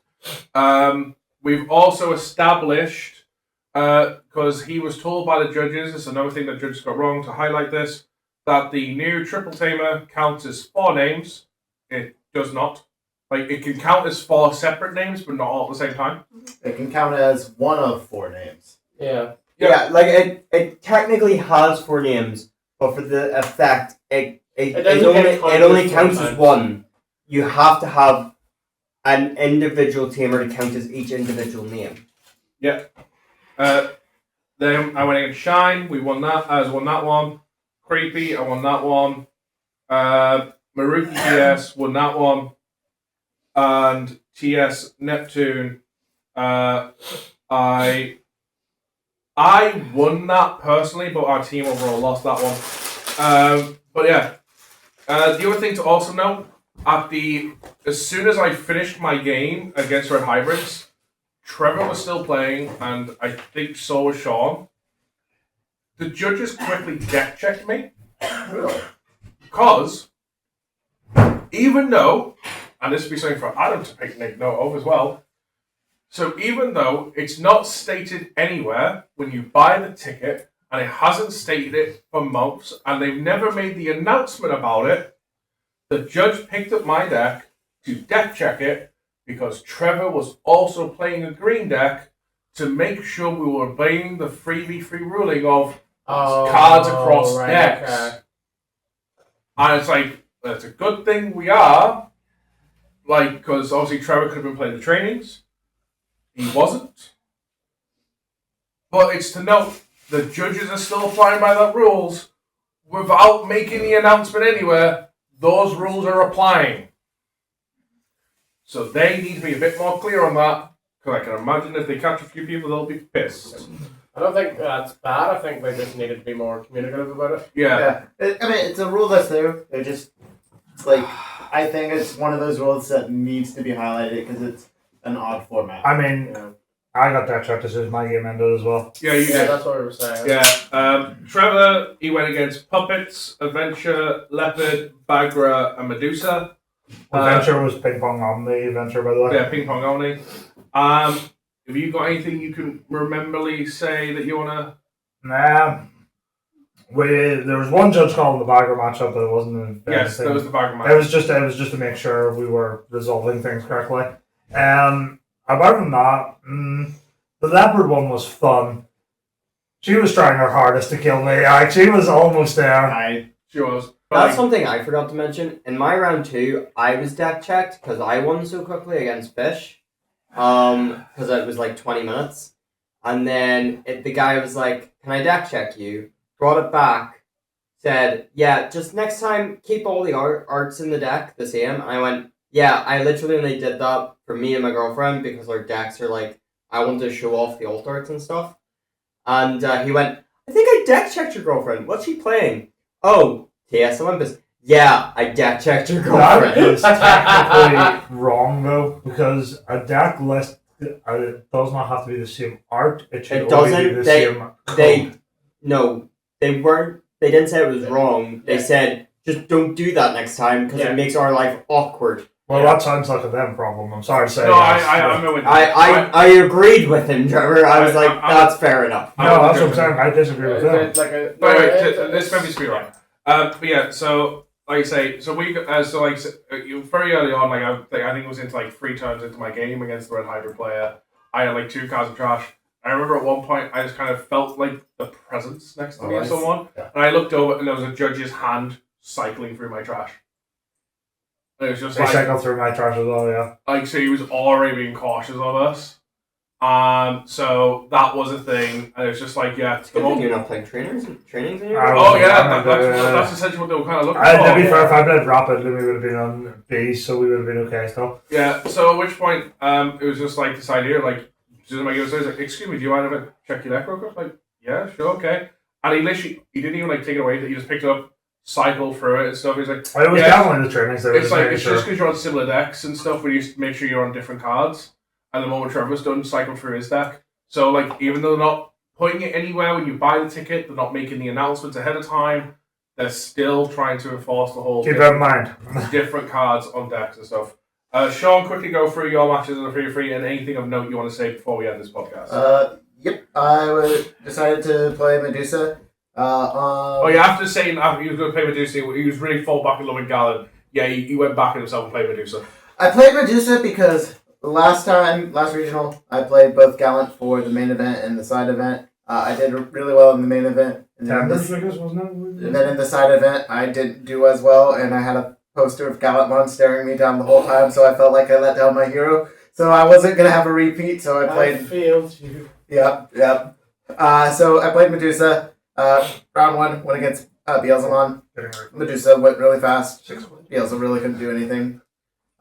A: we've also established, because he was told by the judges, it's another thing that judges got wrong to highlight this, that the new triple tamer counts as 4 names. It does not. Like, it can count as 4 separate names, but not all at the same time.
C: It can count as one of 4 names.
E: Yeah.
J: Yeah, like it technically has 4 names, but for the effect, it only counts as 1. You have to have an individual tamer to count as each individual name.
A: Yeah. Then I went against Shine. We won that. I won that one. Creepy. I won that one. Maruki TS won that one. And TS Neptune. I won that personally, but our team overall lost that one. But yeah. The other thing to also note, as soon as I finished my game against Red Hybrids, Trevor was still playing, and I think so was Sean. The judges quickly deck checked me. Because, even though, and this would be something for Adam to take note of as well, so even though it's not stated anywhere when you buy the ticket, and it hasn't stated it for months, and they've never made the announcement about it, the judge picked up my deck to deck check it, because Trevor was also playing a green deck to make sure we were obeying the 3v3 ruling of cards across decks. Okay. And it's like, that's a good thing we are, like, because obviously Trevor could have been playing the trainings. He wasn't. But it's to note, the judges are still applying by that rules without making the announcement anywhere. Those rules are applying. So they need to be a bit more clear on that, because I can imagine if they catch a few people, they'll be pissed.
E: I don't think that's bad. I think they just needed to be more communicative about it.
A: Yeah.
C: I mean, it's a rule that's there. It's like, I think it's one of those rules that needs to be highlighted because it's an odd format.
G: I mean, I got that checked as soon as my game ended as well.
A: Yeah, you did.
E: That's what we were saying.
A: Yeah. Trevor, he went against Puppets, Adventure, Leopard, Bagra, and Medusa.
G: Adventure was ping pong only. Adventure, by the way.
A: Yeah, ping pong only. Have you got anything you can rememberly say that you wanna?
G: Nah. There was one judge calling the Bagger matchup, but it wasn't.
A: Yes, that was the Bagra match.
G: It was just to make sure we were resolving things correctly. Apart from that, the leopard one was fun. She was trying her hardest to kill me. She was almost there.
A: She was.
J: That's something I forgot to mention. In my round 2, I was deck checked because I won so quickly against Fish. Because it was like 20 minutes. And then the guy was like, "Can I deck check you?" Brought it back. Said, "Yeah, just next time keep all the arts in the deck the same." And I went, "Yeah, I literally only did that for me and my girlfriend because our decks are like, I want to show off the alt arts and stuff." And he went, "I think I deck checked your girlfriend. What's she playing?" "Oh, TS Olympus." "Yeah, I deck checked your girlfriend."
G: That is technically wrong though, because a deck list does not have to be the same art. It should only be the same code.
J: They weren't. They didn't say it was wrong. They said just don't do that next time because it makes our life awkward.
G: Well, that sounds like a them problem. I'm sorry to say.
A: No, I'm with you.
J: I agreed with him, Trevor. I was like, that's fair enough.
G: No, that's what I'm saying. I disagree with them.
A: This made me speak right. But yeah, so like I say, you very early on, I think it was into like 3 turns into my game against the Red Hydra player. I had like 2 cards of trash. I remember at one point I just kind of felt like the presence next to me or someone, and I looked over and there was a judge's hand cycling through my trash. And it was just
G: they cycled through my trash as well, yeah.
A: Like, so he was already being cautious of us. So that was a thing, and it was just like, yeah.
J: It's good thing you're not playing trainings in your
A: that's essentially what they were kind of looking for.
G: To be fair, if I played rapidly, we would have been on B, so we would have been okay still.
A: Yeah, so at which point, it was just like this idea, like, my game says, like, "Excuse me, do you mind if I check your deck real quick?" Like, "Yeah, sure, okay." And he didn't even like take it away, he just picked it up, cycled through it and stuff. He's like,
G: it was definitely the trainings.
A: It's like, it's just because you're on similar decks and stuff, we used to make sure you're on different cards. And the moment Trevor's done, cycle through his deck. So, like, even though they're not putting it anywhere when you buy the ticket, they're not making the announcements ahead of time, they're still trying to enforce the whole
G: keep that in mind.
A: different cards on decks and stuff. Sean, quickly go through your matches in the 3v3 and anything of note you want to say before we end this podcast.
C: Yep. Decided to play Medusa.
A: Oh yeah, after saying he was going to play Medusa, he was really fall back in love with Galen. Yeah, he went back on himself and played Medusa.
C: I played Medusa because last regional, I played both Gallant for the main event and the side event. I did really well in the main event. And then, and then in the side event, I didn't do as well, and I had a poster of Gallantmon staring me down the whole time, so I felt like I let down my hero. So I wasn't going to have a repeat, so I played...
E: I failed you.
C: Yep. So I played Medusa. Round 1 went against Beelzemon. Medusa went really fast. Beelzemon really couldn't do anything.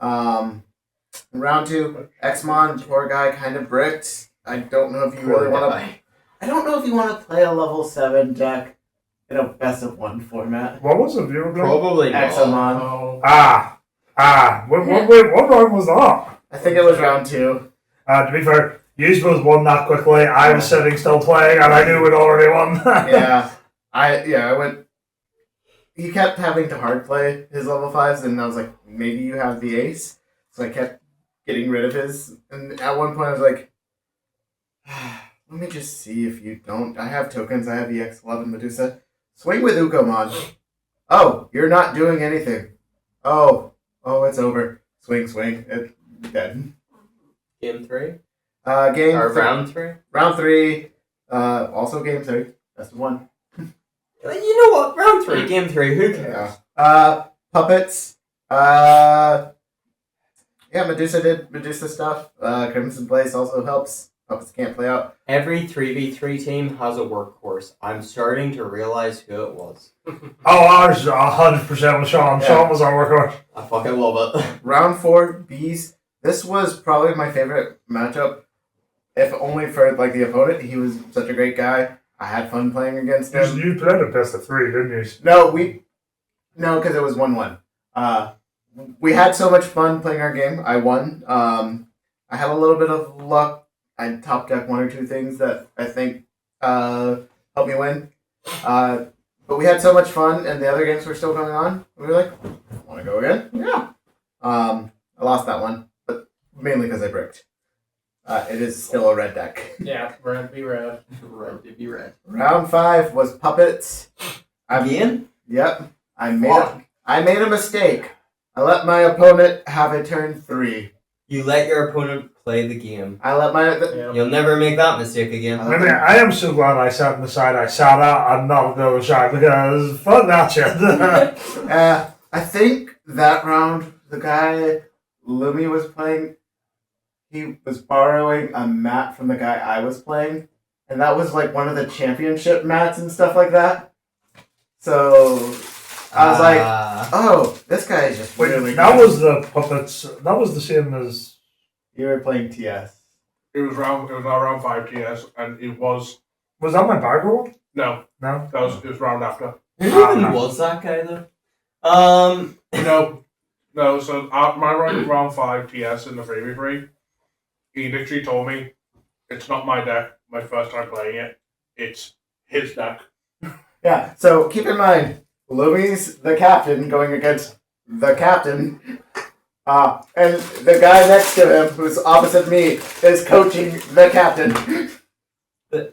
C: Round 2, Xmon, poor guy, kind of bricked. I don't know if you really want to... I don't know if you want to play a level 7 deck in a best of 1 format.
G: What was it? You were
J: Probably not.
C: Examon.
G: What round was that?
C: I think it was round 2.
G: To be fair, Yuzma won that quickly. I was sitting still playing, and I knew we'd already won.
C: I went... He kept having to hard play his level 5s, and I was like, maybe you have the ace. So I kept getting rid of his. And at one point I was like, let me just see if you don't. I have tokens. I have EX11 Medusa. Swing with Ukomon. Oh, you're not doing anything. Oh, it's over. Swing. It's dead.
J: Game 3?
C: Round
J: 3?
C: Round 3. Also game 3. Best of 1.
J: You know what? Round 3, game 3. Who cares?
C: Puppets. Medusa did Medusa stuff. Crimson Blaze also helps. Puppets can't play out.
J: Every 3v3 team has a workhorse. I'm starting to realize who it was.
G: Ours 100% was Sean.
C: Yeah.
G: Sean was our workhorse.
J: I fucking love it.
C: Round 4, Bees. This was probably my favorite matchup. If only for the opponent. He was such a great guy. I had fun playing against him.
G: You played a best of 3, didn't you?
C: No, because it was 1-1. We had so much fun playing our game. I won. I had a little bit of luck. I top decked 1 or 2 things that I think helped me win. But we had so much fun, and the other games were still going on. We were like, want to go again? Yeah. I lost that one, but mainly because I bricked. It is still a red deck.
E: Yeah, red be red.
H: Red be red.
C: Round 5 was puppets.
J: Again?
C: Yep. I made a mistake. I let my opponent have a turn 3.
J: You let your opponent play the game.
C: I let my...
J: You'll never make that mistake again.
G: I am so glad I sat on the side I sat at and not the other side, because fuck that shit.
C: I think that round, the guy Lumi was playing, he was borrowing a mat from the guy I was playing, and that was one of the championship mats and stuff like that. So I was like, this guy is just really
G: that
C: good.
G: was the puppets. That was the same as...
C: You were playing TS.
A: It was round 5 TS, and it was...
G: Was that my bagger one?
A: No.
G: No?
A: It was round after.
J: Who even was that guy, though?
A: No, so my round 5 TS in the 3v3, he literally told me, it's not my deck, my first time playing it, it's his deck.
C: Yeah, so keep in mind, Lumi's the captain going against the captain. And the guy next to him, who's opposite me, is coaching the captain.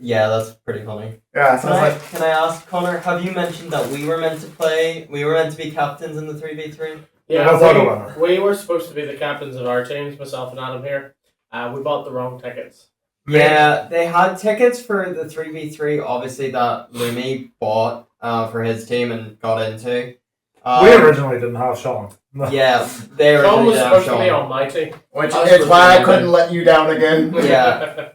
J: Yeah, that's pretty funny.
C: Yeah, so
J: Can I ask, Connor, have you mentioned that we were meant to be captains in the 3v3?
E: Yeah, we were supposed to be the captains of our teams, myself and Adam here. We bought the wrong tickets.
J: Yeah, they had tickets for the 3v3, obviously, that Lumi bought for his team and got into.
G: We originally didn't have Sean.
J: Yeah, they were.
E: Sean was supposed to be on my team.
C: Which is why I couldn't let you down again.
J: Yeah.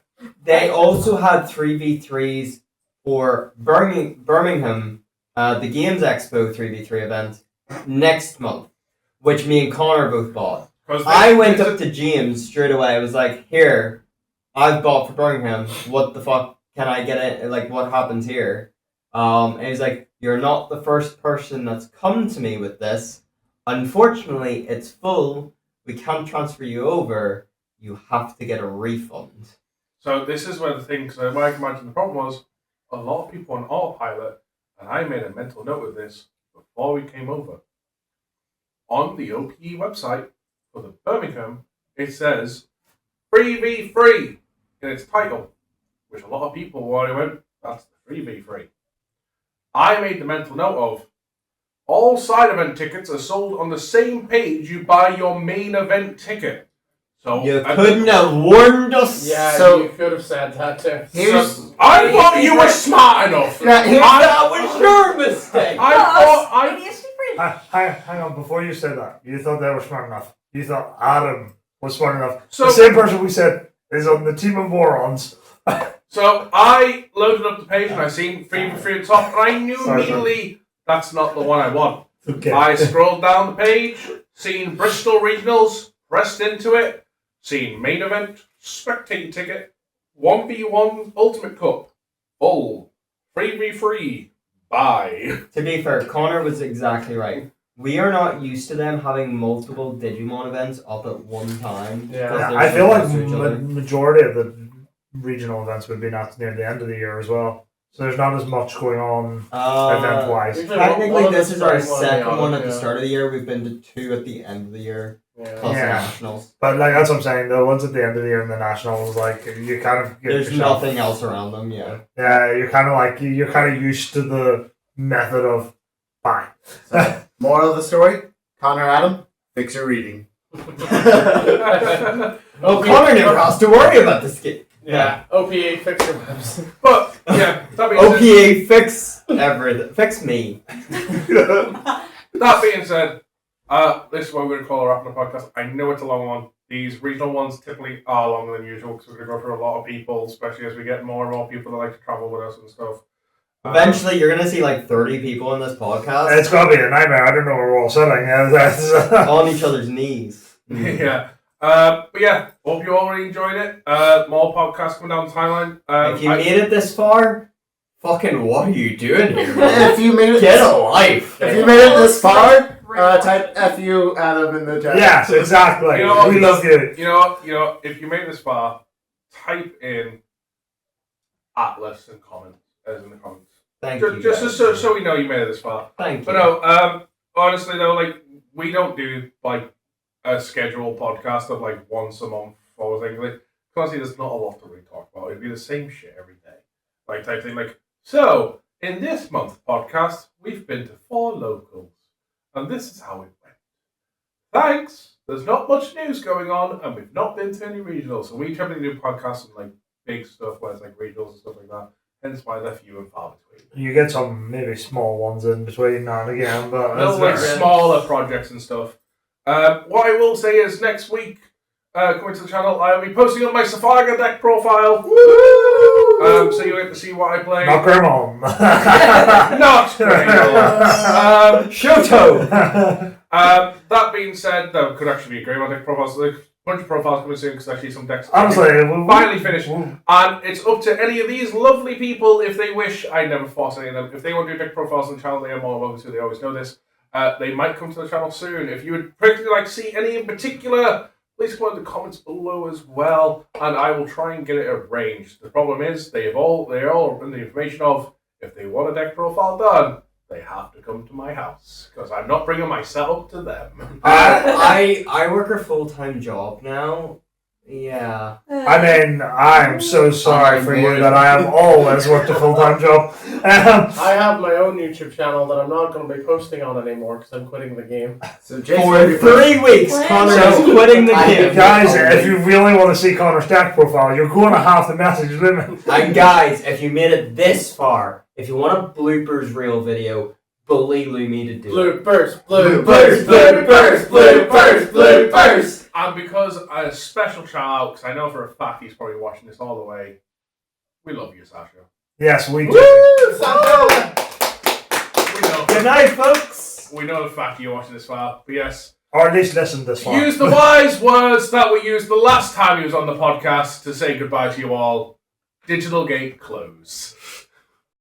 J: They also had 3v3s for Birmingham, the Games Expo 3v3 event, next month, which me and Connor both bought. I went up to James straight away. I was like, here, I've bought for Birmingham. What the fuck can I get it? What happens here? And he's like, you're not the first person that's come to me with this. Unfortunately, it's full. We can't transfer you over. You have to get a refund.
A: So this is where the thing, because I can imagine the problem was, a lot of people on autopilot, and I made a mental note of this before we came over. On the OPE website, for the Birmingham, it says 3v3 in its title, which a lot of people already went, that's the 3v3. I made the mental note of, all side event tickets are sold on the same page you buy your main event ticket. So
J: You couldn't have warned us.
E: Yeah,
C: So-
E: you could have said that too.
A: I thought you were smart enough.
J: That was your mistake.
G: Hang on, before you said that, you thought they were smart enough. You thought Adam was smart enough.
A: So-
G: the same person we said is on the team of morons.
A: So I loaded up the page and I seen 3v3 at the top, and I knew
G: Sorry,
A: immediately that's not the one I want.
G: Okay.
A: I scrolled down the page, seen Bristol regionals, pressed into it, seen main event, spectator ticket, 1v1 Ultimate Cup, full, 3v3, buy.
J: To be fair, Connor was exactly right. We are not used to them having multiple Digimon events up at one time.
E: Yeah.
J: 'cause
G: Yeah,
J: they're
G: I
J: so
G: feel like
J: close to each other.
G: majority of the regional events would be not near the end of the year as well. So there's not as much going on event-wise.
E: Usually
J: Technically,
E: one of
J: this
E: the
J: is our
E: spring
J: second
E: the
J: one at
E: other,
J: the
E: yeah.
J: start of the year. We've been to 2 at the end of the year,
E: Yeah.
J: plus the
G: Yeah.
J: nationals.
G: But like that's what I'm saying. The ones at the end of the year and the nationals, like you kind of get
J: There's
G: yourself-
J: nothing else around them. Yeah.
G: Yeah, you're kind of like you're kind of used to the method of buy.
C: Moral of the story: Connor Adam, fix your reading.
J: Oh, Connor never has to worry about this game.
E: Yeah. OPA fix your webs.
A: But, yeah, that being said,
J: OPA, fix everything. Fix me.
A: that being said, this is what we're going to call a wrap on the podcast. I know it's a long one. These regional ones typically are longer than usual because we're going to go through a lot of people, especially as we get more and more people that like to travel with us and stuff.
J: Eventually, you're gonna see like 30 people in this podcast
G: It's gonna be a nightmare. I don't know where we're all sitting. That's
J: on each other's knees.
A: Yeah. But yeah, hope you all really enjoyed it. More podcasts coming down the timeline.
J: If you made it this far, fucking what are you doing here, man?
C: If you made it,
J: Get a life.
C: if you made it this far, type "FU" Adam in the chat.
G: yes, exactly.
A: You know what?
G: We love you.
A: You know, if you made it this far, type in Atlas and comment as in the comments.
J: Thank you.
A: Just
J: guys.
A: so we know you made it this far.
J: Thank you.
A: But no, honestly though, like we don't do like a scheduled podcast of like once a month or things like. Honestly, there's not a lot to really talk about. It'd be the same shit every day, like type thing. Like so, in this month's podcast, we've been to 4 locals, and this is how it went. Thanks. There's not much news going on, and we've not been to any regionals. So we typically do podcasts and like big stuff where it's like regionals and stuff like that. Hence why they're few and far between.
G: You get some maybe small ones in between now and again, but
A: No, like
G: that's
A: smaller projects and stuff. What I will say is next week, coming to the channel, I'll be posting up my Safaga deck profile. So you'll get to see what I play.
G: not Grimon.
A: Not great.
J: Shoto!
A: That being said, there could actually be a Greymon deck profile. So there's a bunch of profiles coming soon because actually some decks
G: Honestly,
A: finally finished. And it's up to any of these lovely people if they wish. I never force any of them. If they want to do deck profiles on the channel, they are more welcome to. They always know this. They might come to the channel soon. If you would particularly like to see any in particular, please put in the comments below as well, and I will try and get it arranged. The problem is they're all in the information of if they want a deck profile done, they have to come to my house because I'm not bringing myself to them.
J: I work a full-time job now. Yeah.
G: I mean, I'm so sorry for you that I have always worked a full-time job.
E: I have my own YouTube channel that I'm not going to be posting on anymore because I'm quitting the game.
C: So Jason,
J: For 3 weeks, Connor is quitting the game.
G: Guys, if you really want to see Connor's deck profile, you're going to have to message Lumen.
J: And guys, if you made it this far, if you want a bloopers reel video, bully Lumi to do it.
E: Bloopers.
A: And because a special shout out, because I know for a fact he's probably watching this all the way, we love you, Sasha.
G: Yes, we do.
E: Woo! Sasha!
A: We know.
J: Good night, folks.
A: We know the fact you're watching this far, but yes.
G: Or at least listen this far.
A: Use the wise words that we used the last time he was on the podcast to say goodbye to you all. Digital gate close.